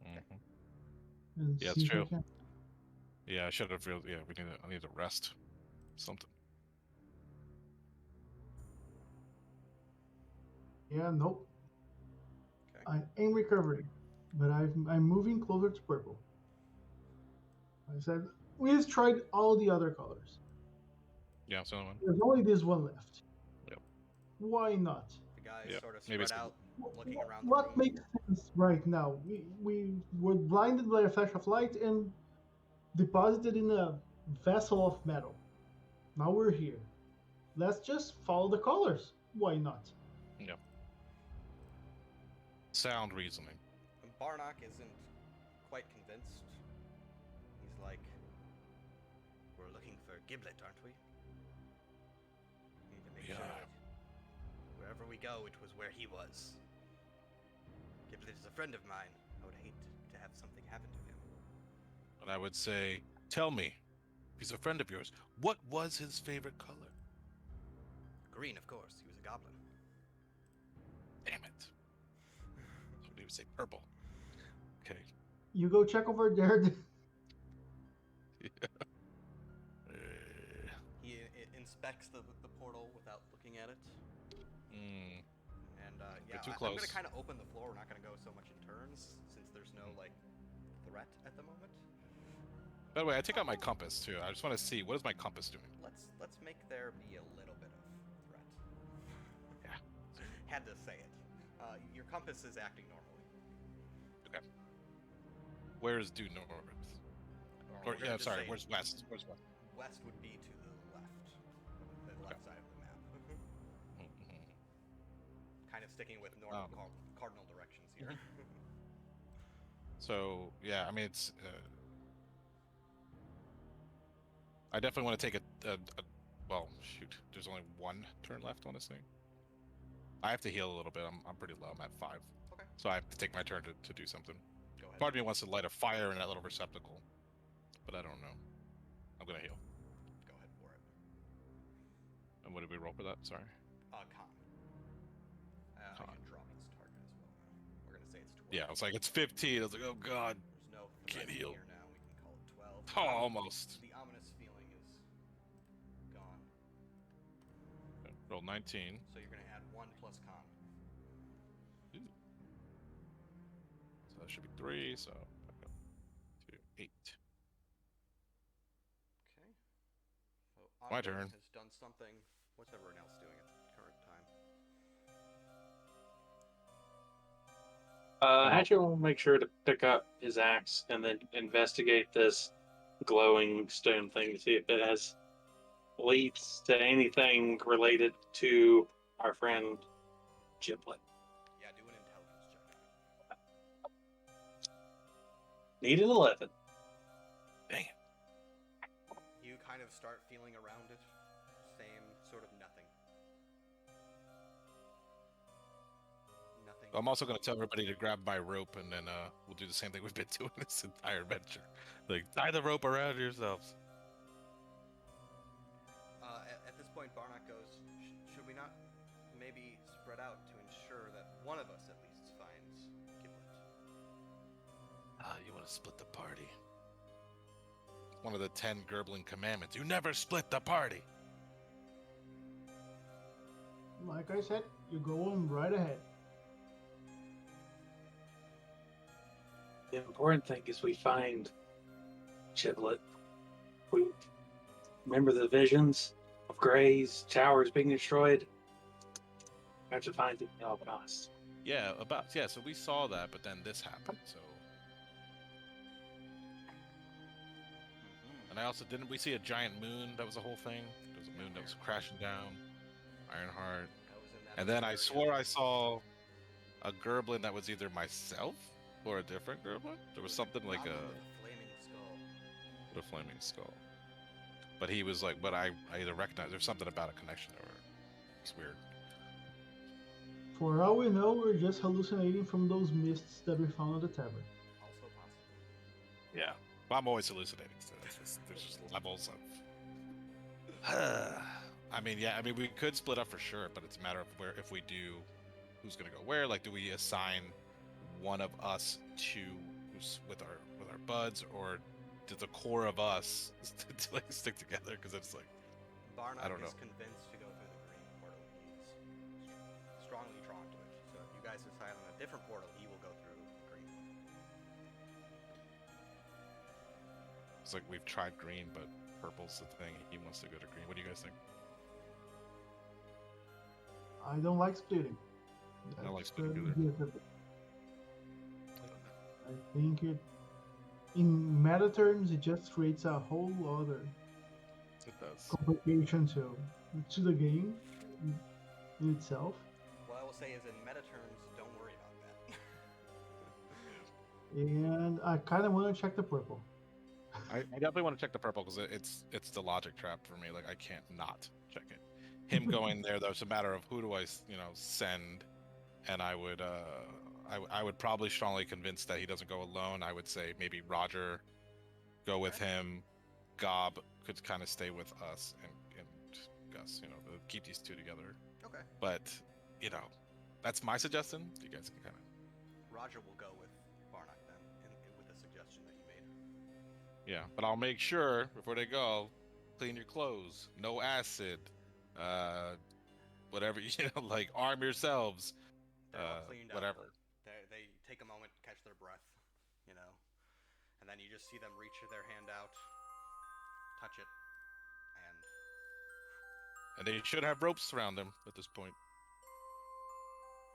Mhm. and Yeah, see it's if I true. can. Yeah, I should have. Yeah, I need to rest. Something. Yeah, nope. Okay. I am recovering, but I'm moving closer to purple. I said we've tried all the other colors. Yeah, it's the only one. There's only this one left. Yep. Why not? The guys Yep. sort of Maybe spread it's. out, looking around the What room. makes sense right now? We were blinded by a flash of light and deposited in a vessel of metal. Now we're here. Let's just follow the colors. Why not? Yeah. Sound reasoning. And Barnock isn't quite convinced. He's like, we're looking for Giblet, aren't we? We need to make sure Yeah. that wherever we go, it was where he was. Giblet is a friend of mine. I would hate to have something happen to him. And I would say, tell me, if he's a friend of yours, what was his favorite color? Green, of course. He was a goblin. Damn it. I would even say purple. Okay. You go check over there. He inspects the portal without looking at it. Mm, And You're yeah, too I'm going close. to kind of open the floor. We're not going to go so much in turns since there's no like threat at the moment. By the way, I take out my compass too. I just want to see, what is my compass doing? Let's make there be a little bit of threat. Yeah. Had to say it. Your compass is acting normally. Okay. Where's due north? Or, we're gonna yeah, just sorry, say where's west? Where's west? West would be to the left side of the map. Mhm. Kind of sticking with normal Um, cardinal directions here. So, yeah, I mean, it's... I definitely want to take a... Well, shoot, there's only one turn left on this thing. I have to heal a little bit. I'm pretty low. I'm at 5. Okay. So I have to take my turn to do something. Go ahead. Part of me wants to light a fire in that little receptacle, but I don't know. I'm gonna heal. Go ahead for it. And what did we roll for that? Sorry. Con. Con. I can draw its target as well now. We're gonna say it's 12. Yeah, I was like, it's 15. I was like, oh god. There's no Can't threat heal. here now. We can call it 12. Oh, almost. The ominous feeling is gone. Okay, roll 19. So you're gonna add 1 plus con. Ooh. So that should be 3. So back up to 8. Okay. So My Arden turn. has done something. What's everyone else doing at the current time? Actually, I want to make sure to pick up his axe and then investigate this glowing stone thing to see if it has leads to anything related to our friend Giblet. Yeah, do an intelligence check. Need an 11. Dang it. You kind of start feeling around it. Same sort of nothing. Nothing. I'm also going to tell everybody to grab my rope, and then we'll do the same thing we've been doing this entire adventure. Like, tie the rope around yourselves. At this point, Barnock goes, should we not maybe spread out to ensure that one of us at least finds Giblet? You want to split the party. One of the 10 Gerbling commandments. You never split the party. Like I said, you go on right ahead. The important thing is we find Giblet. We remember the visions of Gray's towers being destroyed. We have to find it at all costs. Yeah, so we saw that, but then this happened, so... And I also, didn't we see a giant moon? That was the whole thing? There was a moon that was crashing down. Ironheart. And then I swore I saw a Gerblin that was either myself or a different Gerblin. There was something like Goblin with a flaming skull. a flaming skull. But he was like, but I either recognized, there's something about a connection or it's weird. For all we know, we're just hallucinating from those mists that we found at the tavern. Also possible. Yeah. Well, I'm always hallucinating, so there's just levels of... I mean, yeah, I mean, we could split up for sure, but it's a matter of where, if we do, who's gonna go where. Like, do we assign one of us to who's with our buds, or do the core of us to like stick together? Because it's like, I don't Barnock is know. convinced to go through the green portal. He's strongly drawn to it. So if you guys decide on a different portal, he will go through the green one. It's like we've tried green, but purple's the thing. He wants to go to green. What do you guys think? I don't like splitting. I don't like That's splitting the either. idea of it. I think it, in meta terms, it just creates a whole other It does. complication to the game in itself. What I will say is, in meta terms, don't worry about that. And I kind of want to check the purple. I definitely want to check the purple because it's the logic trap for me. Like, I can't not check it. Him going there, though, it's a matter of who do I, send, and I would I would probably strongly convince that he doesn't go alone. I would say maybe Roger go with him. Gob could kind of stay with us, and Gus, keep these two together. Okay. But that's my suggestion. You guys can kind of. Roger will go with Barnock then, with the suggestion that you made. Yeah, but I'll make sure before they go, clean your clothes, no acid, whatever, like arm yourselves, They're all cleaned whatever. up. They take a moment to catch their breath, and then you just see them reach their hand out, touch it, And they should have ropes around them at this point.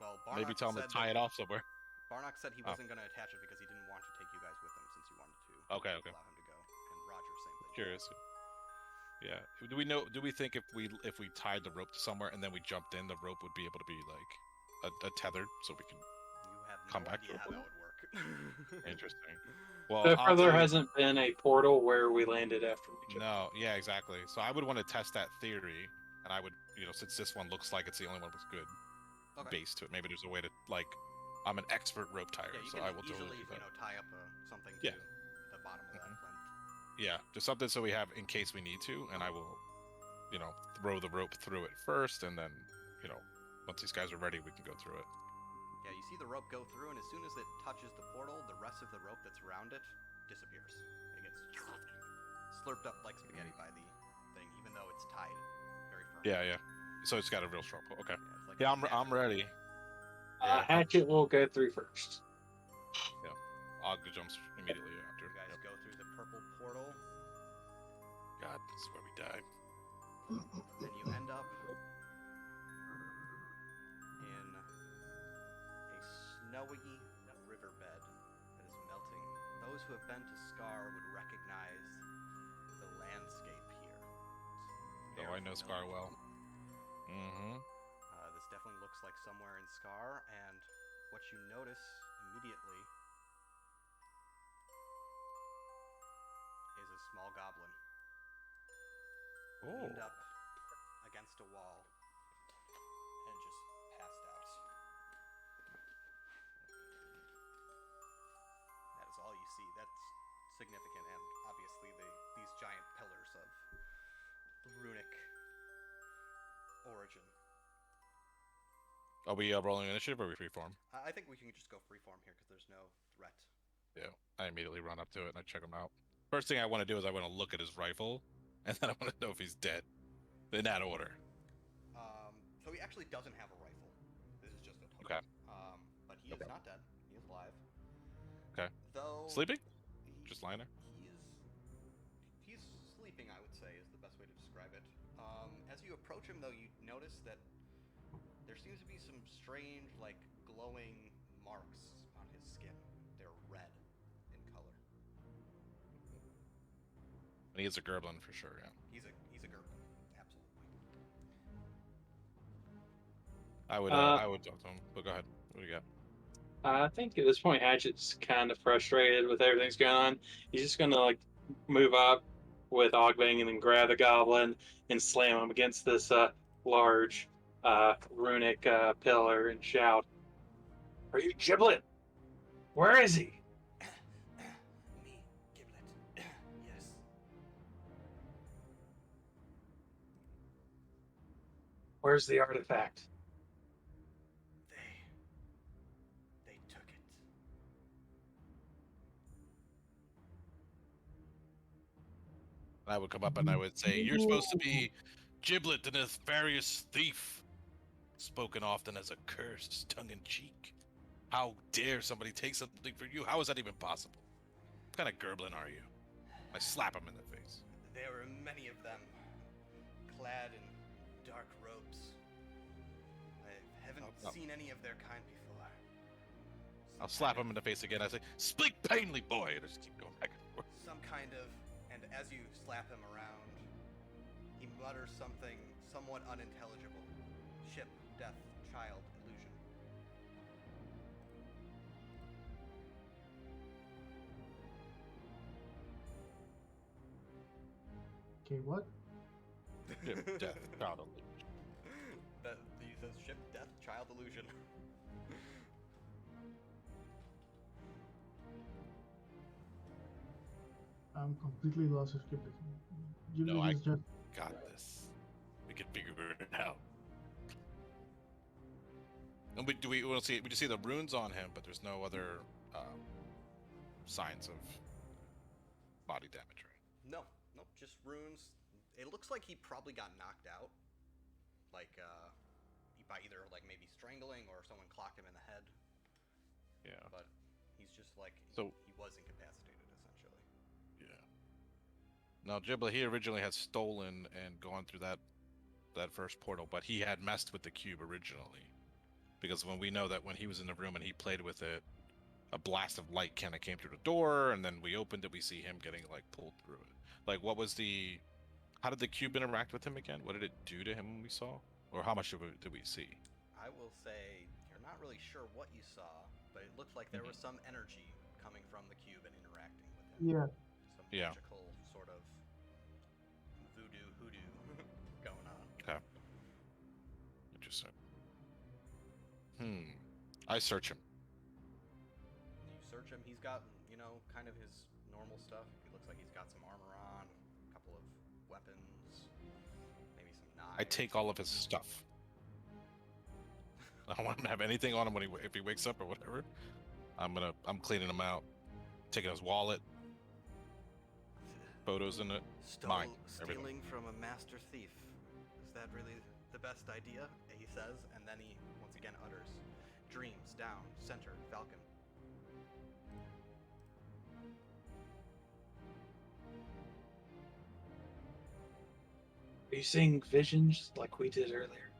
well, Barnock Maybe tell them to said tie it off somewhere. Barnock said he wasn't going to attach it because he didn't want to take you guys with him since you wanted to Okay. allow him to go. And Roger, same thing. Curious. Yeah. Do we think if we tied the rope to somewhere and then we jumped in, the rope would be able to be like a tethered so we can You have come no back idea to how it? that would work. Interesting. Well, So I'll far, there tell you- hasn't been a portal where we landed after we jumped. No, yeah, exactly. So I would want to test that theory, and I would, since this one looks like it's the only one with good Okay. base to it, maybe there's a way to, like, I'm an expert rope tire, Yeah, you so can I will easily, totally do that. tie up something to Yeah. the bottom of that Mhm. plinth. Yeah, just something so we have in case we need to, and I will, throw the rope through it first, and then, once these guys are ready, we can go through it. Yeah, you see the rope go through, and as soon as it touches the portal, the rest of the rope that's around it disappears. It gets slurped up like spaghetti by the thing, even though it's tied very firmly. Yeah. So it's got a real strong pull. Okay. Yeah, it's like Yeah, a I'm magic. ready. Hatchet will go through first. Ogda jumps immediately after. You guys Yep. go through the purple portal, God, this is where we die. and you end up in a snowy riverbed that is melting. Those who have been to Scar would recognize the landscape here. It's Oh, very I know Scar familiar. well. Mm-hmm. This definitely looks like somewhere in Scar, and what you notice immediately is a small goblin leaned up against a wall and just passed out. That is all you see. That's significant, and obviously these giant pillars of runic origin. Are we rolling initiative or are we freeform? I think we can just go freeform here because there's no threat. Yeah. I immediately run up to it and I check him out. First thing I want to do is I want to look at his rifle, and then I want to know if he's dead. In that order. So he actually doesn't have a rifle. This is just a token. Okay. But he is not dead. He is alive. Okay. Though Sleeping? Just lying there? He's sleeping, I would say, is the best way to describe it. As you approach him, though, you notice that there seems to be some strange, like, glowing marks on his skin. They're red in color. And he is a Gerblin for sure, yeah. He's a Gerblin, absolutely. I would talk to him, but go ahead. What do you got? I think at this point, Hatchet's kind of frustrated with everything's going on. He's just going to move up with Ogbang and then grab the goblin and slam him against this large runic pillar and shout, "Are you Giblet? Where is he?" Me, Giblet. Yes. Where's the artifact? They took it. I would come up and I would say, "You're supposed to be Giblet, the nefarious thief, spoken often as a curse, tongue-in-cheek. How dare somebody take something from you? How is that even possible? What kind of gerblin are you?" I slap him in the face. There were many of them, clad in dark robes. I haven't seen any of their kind before. I'll slap him in the face again. I say, "Speak plainly, boy!" And I just keep going back and forth. Some kind of, and as you slap him around, he mutters something somewhat unintelligible. Ship, death, child, illusion. Okay, what? Death, child, illusion. He says ship, death, child, illusion. I'm completely lost with Giblet. No, Giblet is just Got this. We can figure it out. And we'll see. We just see the runes on him, but there's no other signs of body damage, right? No, just runes. It looks like he probably got knocked out, like by either like maybe strangling or someone clocked him in the head. Yeah. But he's just like So- he was incapacitated essentially. Yeah. Now, Giblet, he originally had stolen and gone through that first portal, but he had messed with the cube originally, because when we know that when he was in the room and he played with it, a blast of light kind of came through the door, and then we opened it. We see him getting like pulled through it. Like, what was the? How did the cube interact with him again? What did it do to him when we saw, or how much did we see? I will say you're not really sure what you saw, but it looked like there was some energy coming from the cube and interacting with him. yeah. Some Yeah. magical sort of voodoo hoodoo going on. Okay. Interesting. I search him. You search him, he's got, kind of his normal stuff. He looks like he's got some armor on, a couple of weapons, maybe some knives. I take all of his stuff. I don't want him to have anything on him if he wakes up or whatever. I'm cleaning him out, taking his wallet, photos in it, mine, everything. Stealing from a master thief. Is that really the best idea? He says, and then he once again utters, dreams, down, center, falcon. Are you seeing visions like we did earlier?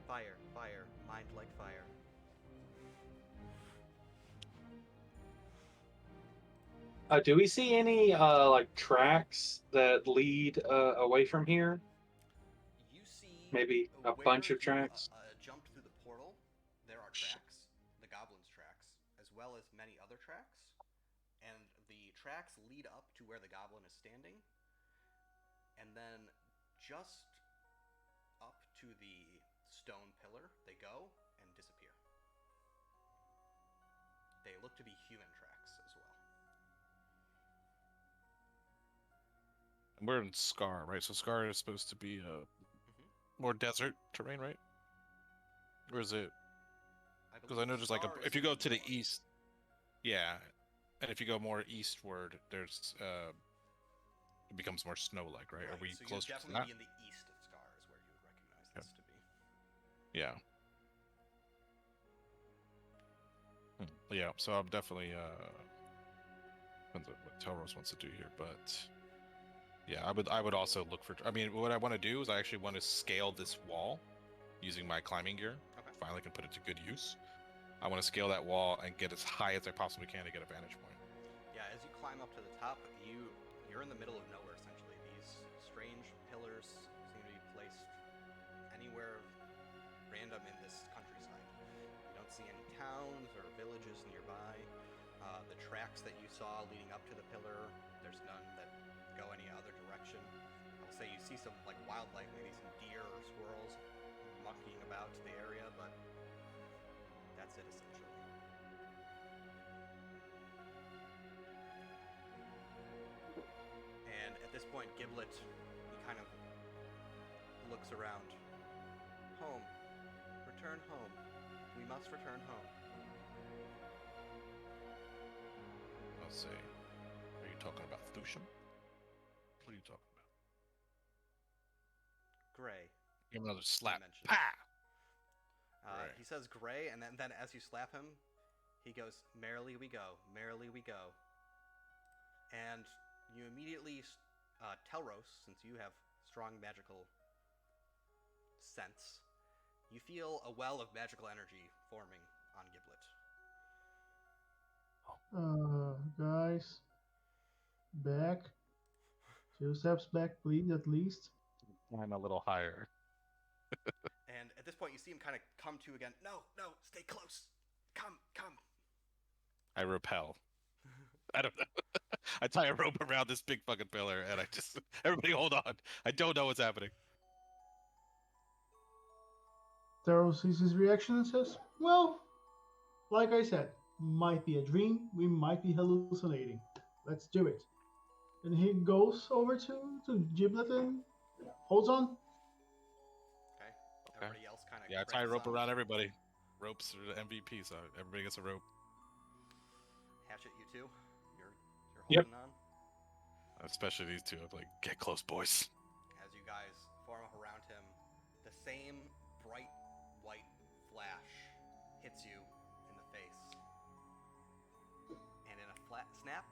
Fire, mind like fire. Do we see any like tracks that lead away from here? You see Maybe a where bunch of you, tracks? jumped through the portal. There are tracks, the goblin's tracks, as well as many other tracks, and the tracks lead up to where the goblin is standing, and then just up to the stone pillar they go and disappear. They look to be human tracks as well. And we're in Scar, right? So Scar is supposed to be more desert terrain, right? Or is it? Because I know there's like if you go to the east, yeah, and if you go more eastward, there's it becomes more snow-like, right? Are we so closer you'd to definitely that? be in the east of Scar is where you would recognize this to be. Yeah. Yeah. So I'm definitely depends on what Telros wants to do here, but yeah, I would also look for. I mean, what I want to do is I actually want to scale this wall using my climbing gear. Okay. Finally, can put it to good use. I want to scale that wall and get as high as I possibly can to get a vantage point. Yeah, as you climb up to the top, you're in the middle of nowhere essentially. These strange pillars seem to be placed anywhere random in this countryside. You don't see any towns or villages nearby. The tracks that you saw leading up to the pillar, there's none that go any other direction. I'll say you see some like wildlife, maybe some deer or squirrels mucking about the area, but that's it essentially. And at this point, Giblet, he kind of looks around. Home. Return home. We must return home. I'll say, are you talking about Thusham? What are you talking about? Gray. Give him another slap. mentioned. Pa! Right. He says Gray, and then as you slap him, he goes, merrily we go, merrily we go. And you immediately tell Rose, since you have strong magical sense, you feel a well of magical energy forming on Giblet. Guys, back. 2 steps back, please, at least. I'm a little higher. And at this point, you see him kind of come to again. No, stay close. Come. I repel. I don't know. I tie a rope around this big fucking pillar, and I just everybody hold on. I don't know what's happening. Taro sees his reaction and says, well, like I said, might be a dream, we might be hallucinating. Let's do it. And he goes over to Giblet and holds on. Okay. Everybody else kind of. Yeah, I tie a rope around everybody. Ropes are the MVP, so everybody gets a rope. Hatchet, you too. You're holding on. Especially these two. I'm like, get close, boys. As you guys form up around him, the same bright white flash hits you in the face. And in a flat snap,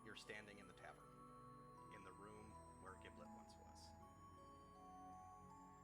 you're standing in